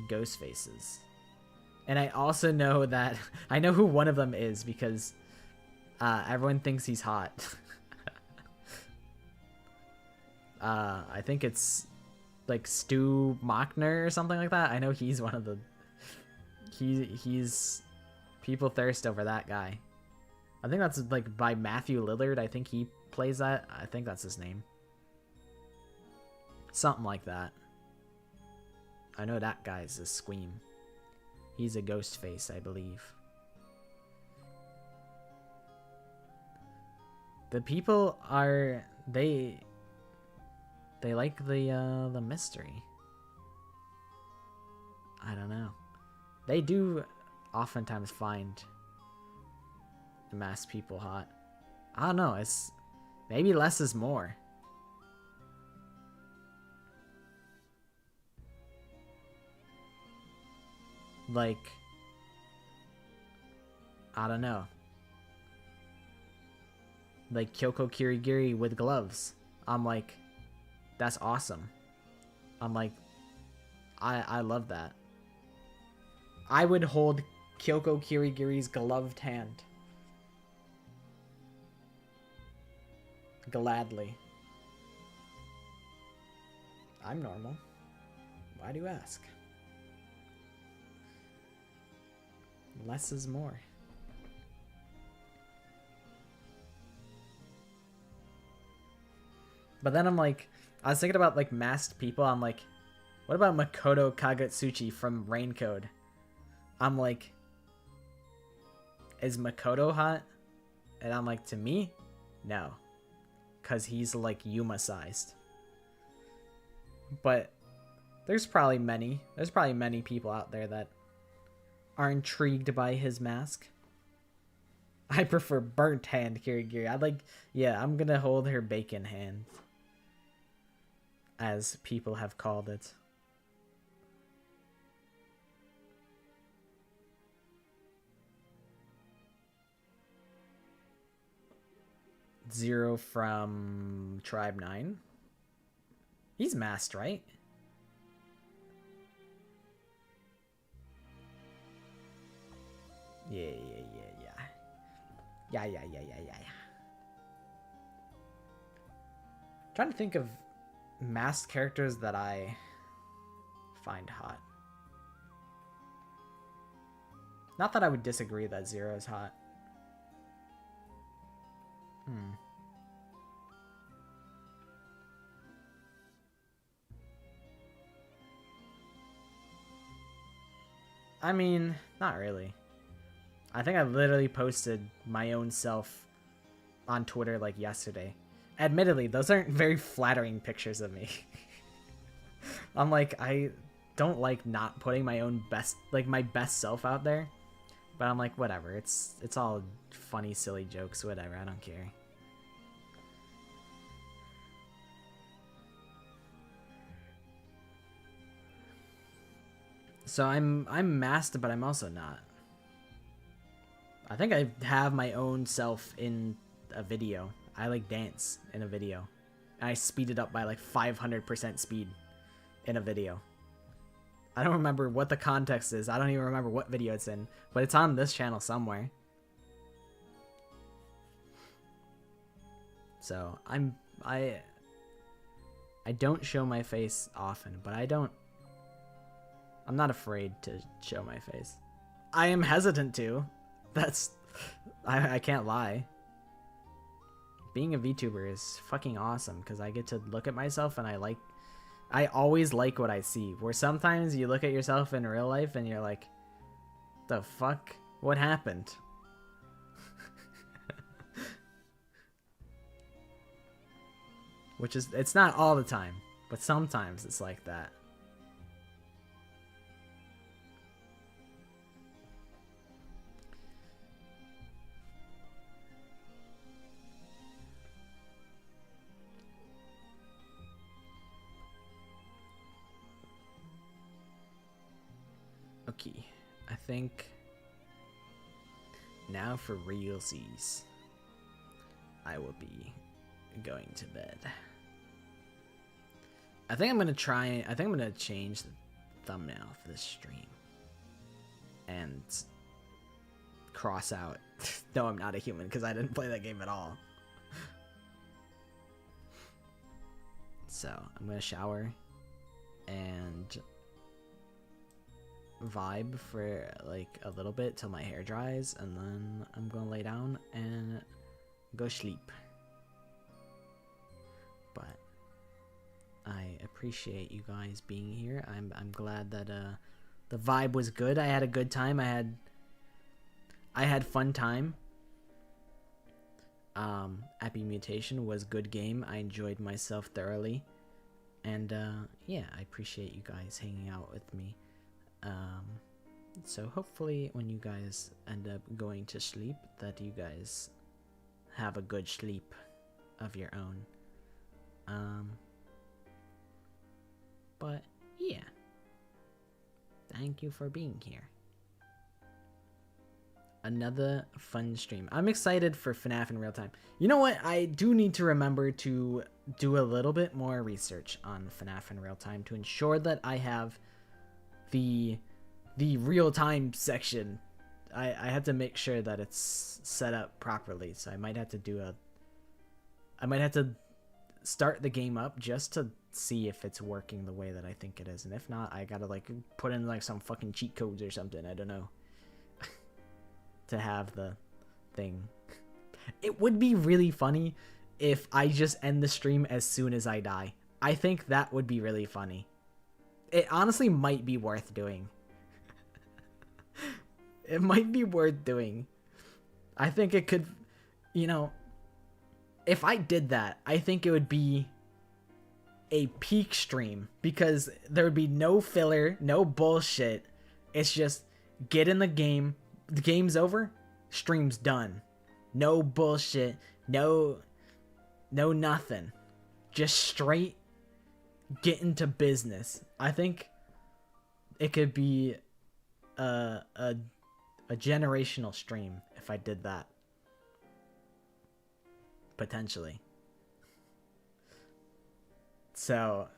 ghost faces. And I also know that I know who one of them is because everyone thinks he's hot. I think it's like Stu Mockner or something like that. I know he's one of the he's people thirst over that guy. I think that's like by Matthew Lillard. I think he plays that. I think that's his name. Something like that. I know that guy's a Squeam. He's a ghost face, I believe. The people are they like the mystery. I don't know. They do oftentimes find the masked people hot. I don't know. It's maybe less is more. Like, I don't know. Like Kyoko Kirigiri with gloves. I'm like, that's awesome. I'm like, I love that. I would hold Kyoko Kirigiri's gloved hand. Gladly. I'm normal. Why do you ask? Less is more. But then I'm like, I was thinking about like masked people. I'm like, What about Makoto Kagetsuchi from Rain Code? I'm like, is Makoto hot? And I'm like, to me, no. Because he's like Yuma sized. But there's probably many people out there that are intrigued by his mask. I prefer burnt hand Kirigiri. I'm gonna hold her bacon hand, as people have called it. Zero from Tribe 9. He's masked, right? Yeah. Trying to think of masked characters that I find hot. Not that I would disagree that Zero is hot. I mean, not really. I think I literally posted my own self on Twitter like yesterday. Admittedly, those aren't very flattering pictures of me. I'm like, I don't like not putting my own best, like my best self out there. But I'm like, whatever. It's all funny, silly jokes, whatever. I don't care. So I'm masked, but I'm also not. I think I have my own self in a video. I like dance in a video. And I speed it up by like 500% speed in a video. I don't remember what the context is. I don't even remember what video it's in, but it's on this channel somewhere. So I don't show my face often, but I'm not afraid to show my face. I am hesitant to. I can't lie. Being a VTuber is fucking awesome because I get to look at myself and I always like what I see. Where sometimes you look at yourself in real life and you're like, the fuck? What happened? It's not all the time, but sometimes it's like that. Okay, I think now for realsies, I will be going to bed. I think I'm gonna change the thumbnail for this stream and cross out no, I'm not a human, because I didn't play that game at all. So I'm gonna shower and vibe for like a little bit till my hair dries, and then I'm gonna lay down and go sleep. But I appreciate you guys being here. I'm glad that the vibe was good. I had a good time. I had fun time. Epimutation was good game. I enjoyed myself thoroughly, and yeah, I appreciate you guys hanging out with me. So hopefully when you guys end up going to sleep, that you guys have a good sleep of your own. But yeah, thank you for being here. Another fun stream. I'm excited for FNAF in real time. You know what? I do need to remember to do a little bit more research on FNAF in real time to ensure that I have the real time section. I have to make sure that it's set up properly. So I might have to start the game up just to see if it's working the way that I think it is. And if not, I gotta like put in like some fucking cheat codes or something. I don't know. To have the thing. It would be really funny if I just end the stream as soon as I die. I think that would be really funny. it honestly might be worth doing. It might be worth doing. I think it could, you know, if I did that, I think it would be a peak stream because there would be no filler, no bullshit. It's just get in the game, the game's over, stream's done. No bullshit, no nothing. Just straight get into business. I think it could be a generational stream if I did that. Potentially. So,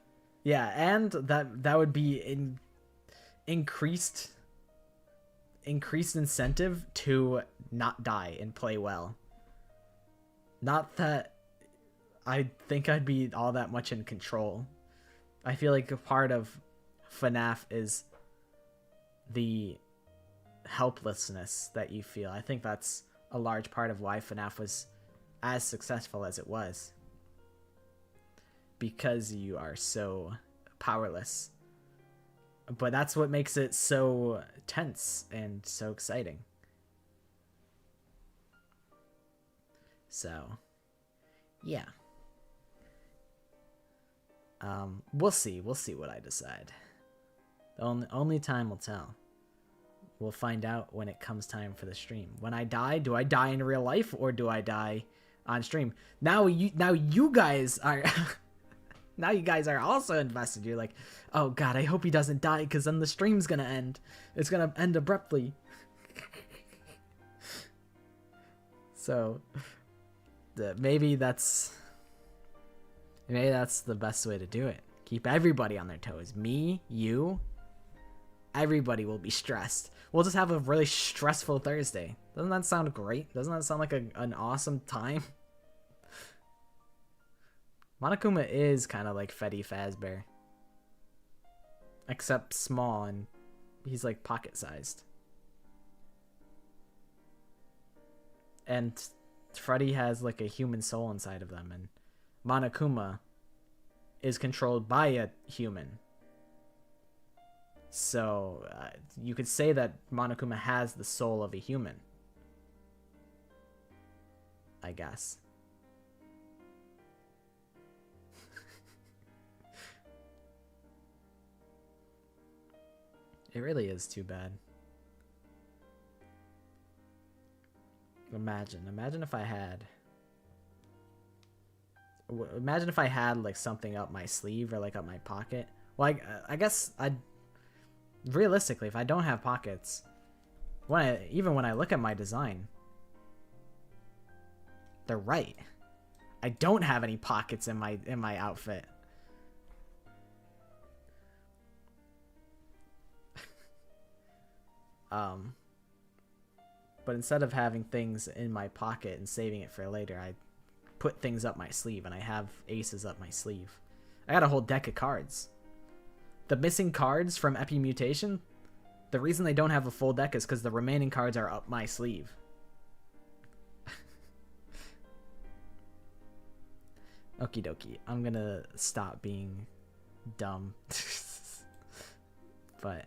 yeah, and that would be increased incentive to not die and play well. Not that I think I'd be all that much in control. I feel like a part of FNAF is the helplessness that you feel. I think that's a large part of why FNAF was as successful as it was. Because you are so powerless. But that's what makes it so tense and so exciting. So, yeah. We'll see what I decide. Only time will tell. We'll find out when it comes time for the stream. When I die, do I die in real life or do I die on stream? Now you guys are now you guys are also invested. You're like, oh god, I hope he doesn't die because then the stream's gonna end. It's gonna end abruptly. So maybe that's the best way to do it. Keep everybody on their toes. Me, you, everybody will be stressed. We'll just have a really stressful Thursday. Doesn't that sound great? Doesn't that sound like an awesome time? Monokuma is kind of like Freddy Fazbear. Except small and he's like pocket-sized. And Freddy has like a human soul inside of them, and Monokuma is controlled by a human. So you could say that Monokuma has the soul of a human, I guess. It really is too bad. Imagine if I had like something up my sleeve or like up my pocket. Well, I guess realistically, if I don't have pockets, even when I look at my design, they're right. I don't have any pockets in my outfit. But instead of having things in my pocket and saving it for later, I put things up my sleeve, and I have aces up my sleeve. I got a whole deck of cards. The missing cards from Epimutation, the reason they don't have a full deck is because the remaining cards are up my sleeve. Okie dokie. I'm gonna stop being dumb. But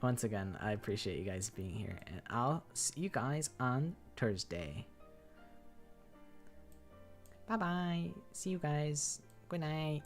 once again, I appreciate you guys being here, and I'll see you guys on Thursday. Bye bye. See you guys. Good night.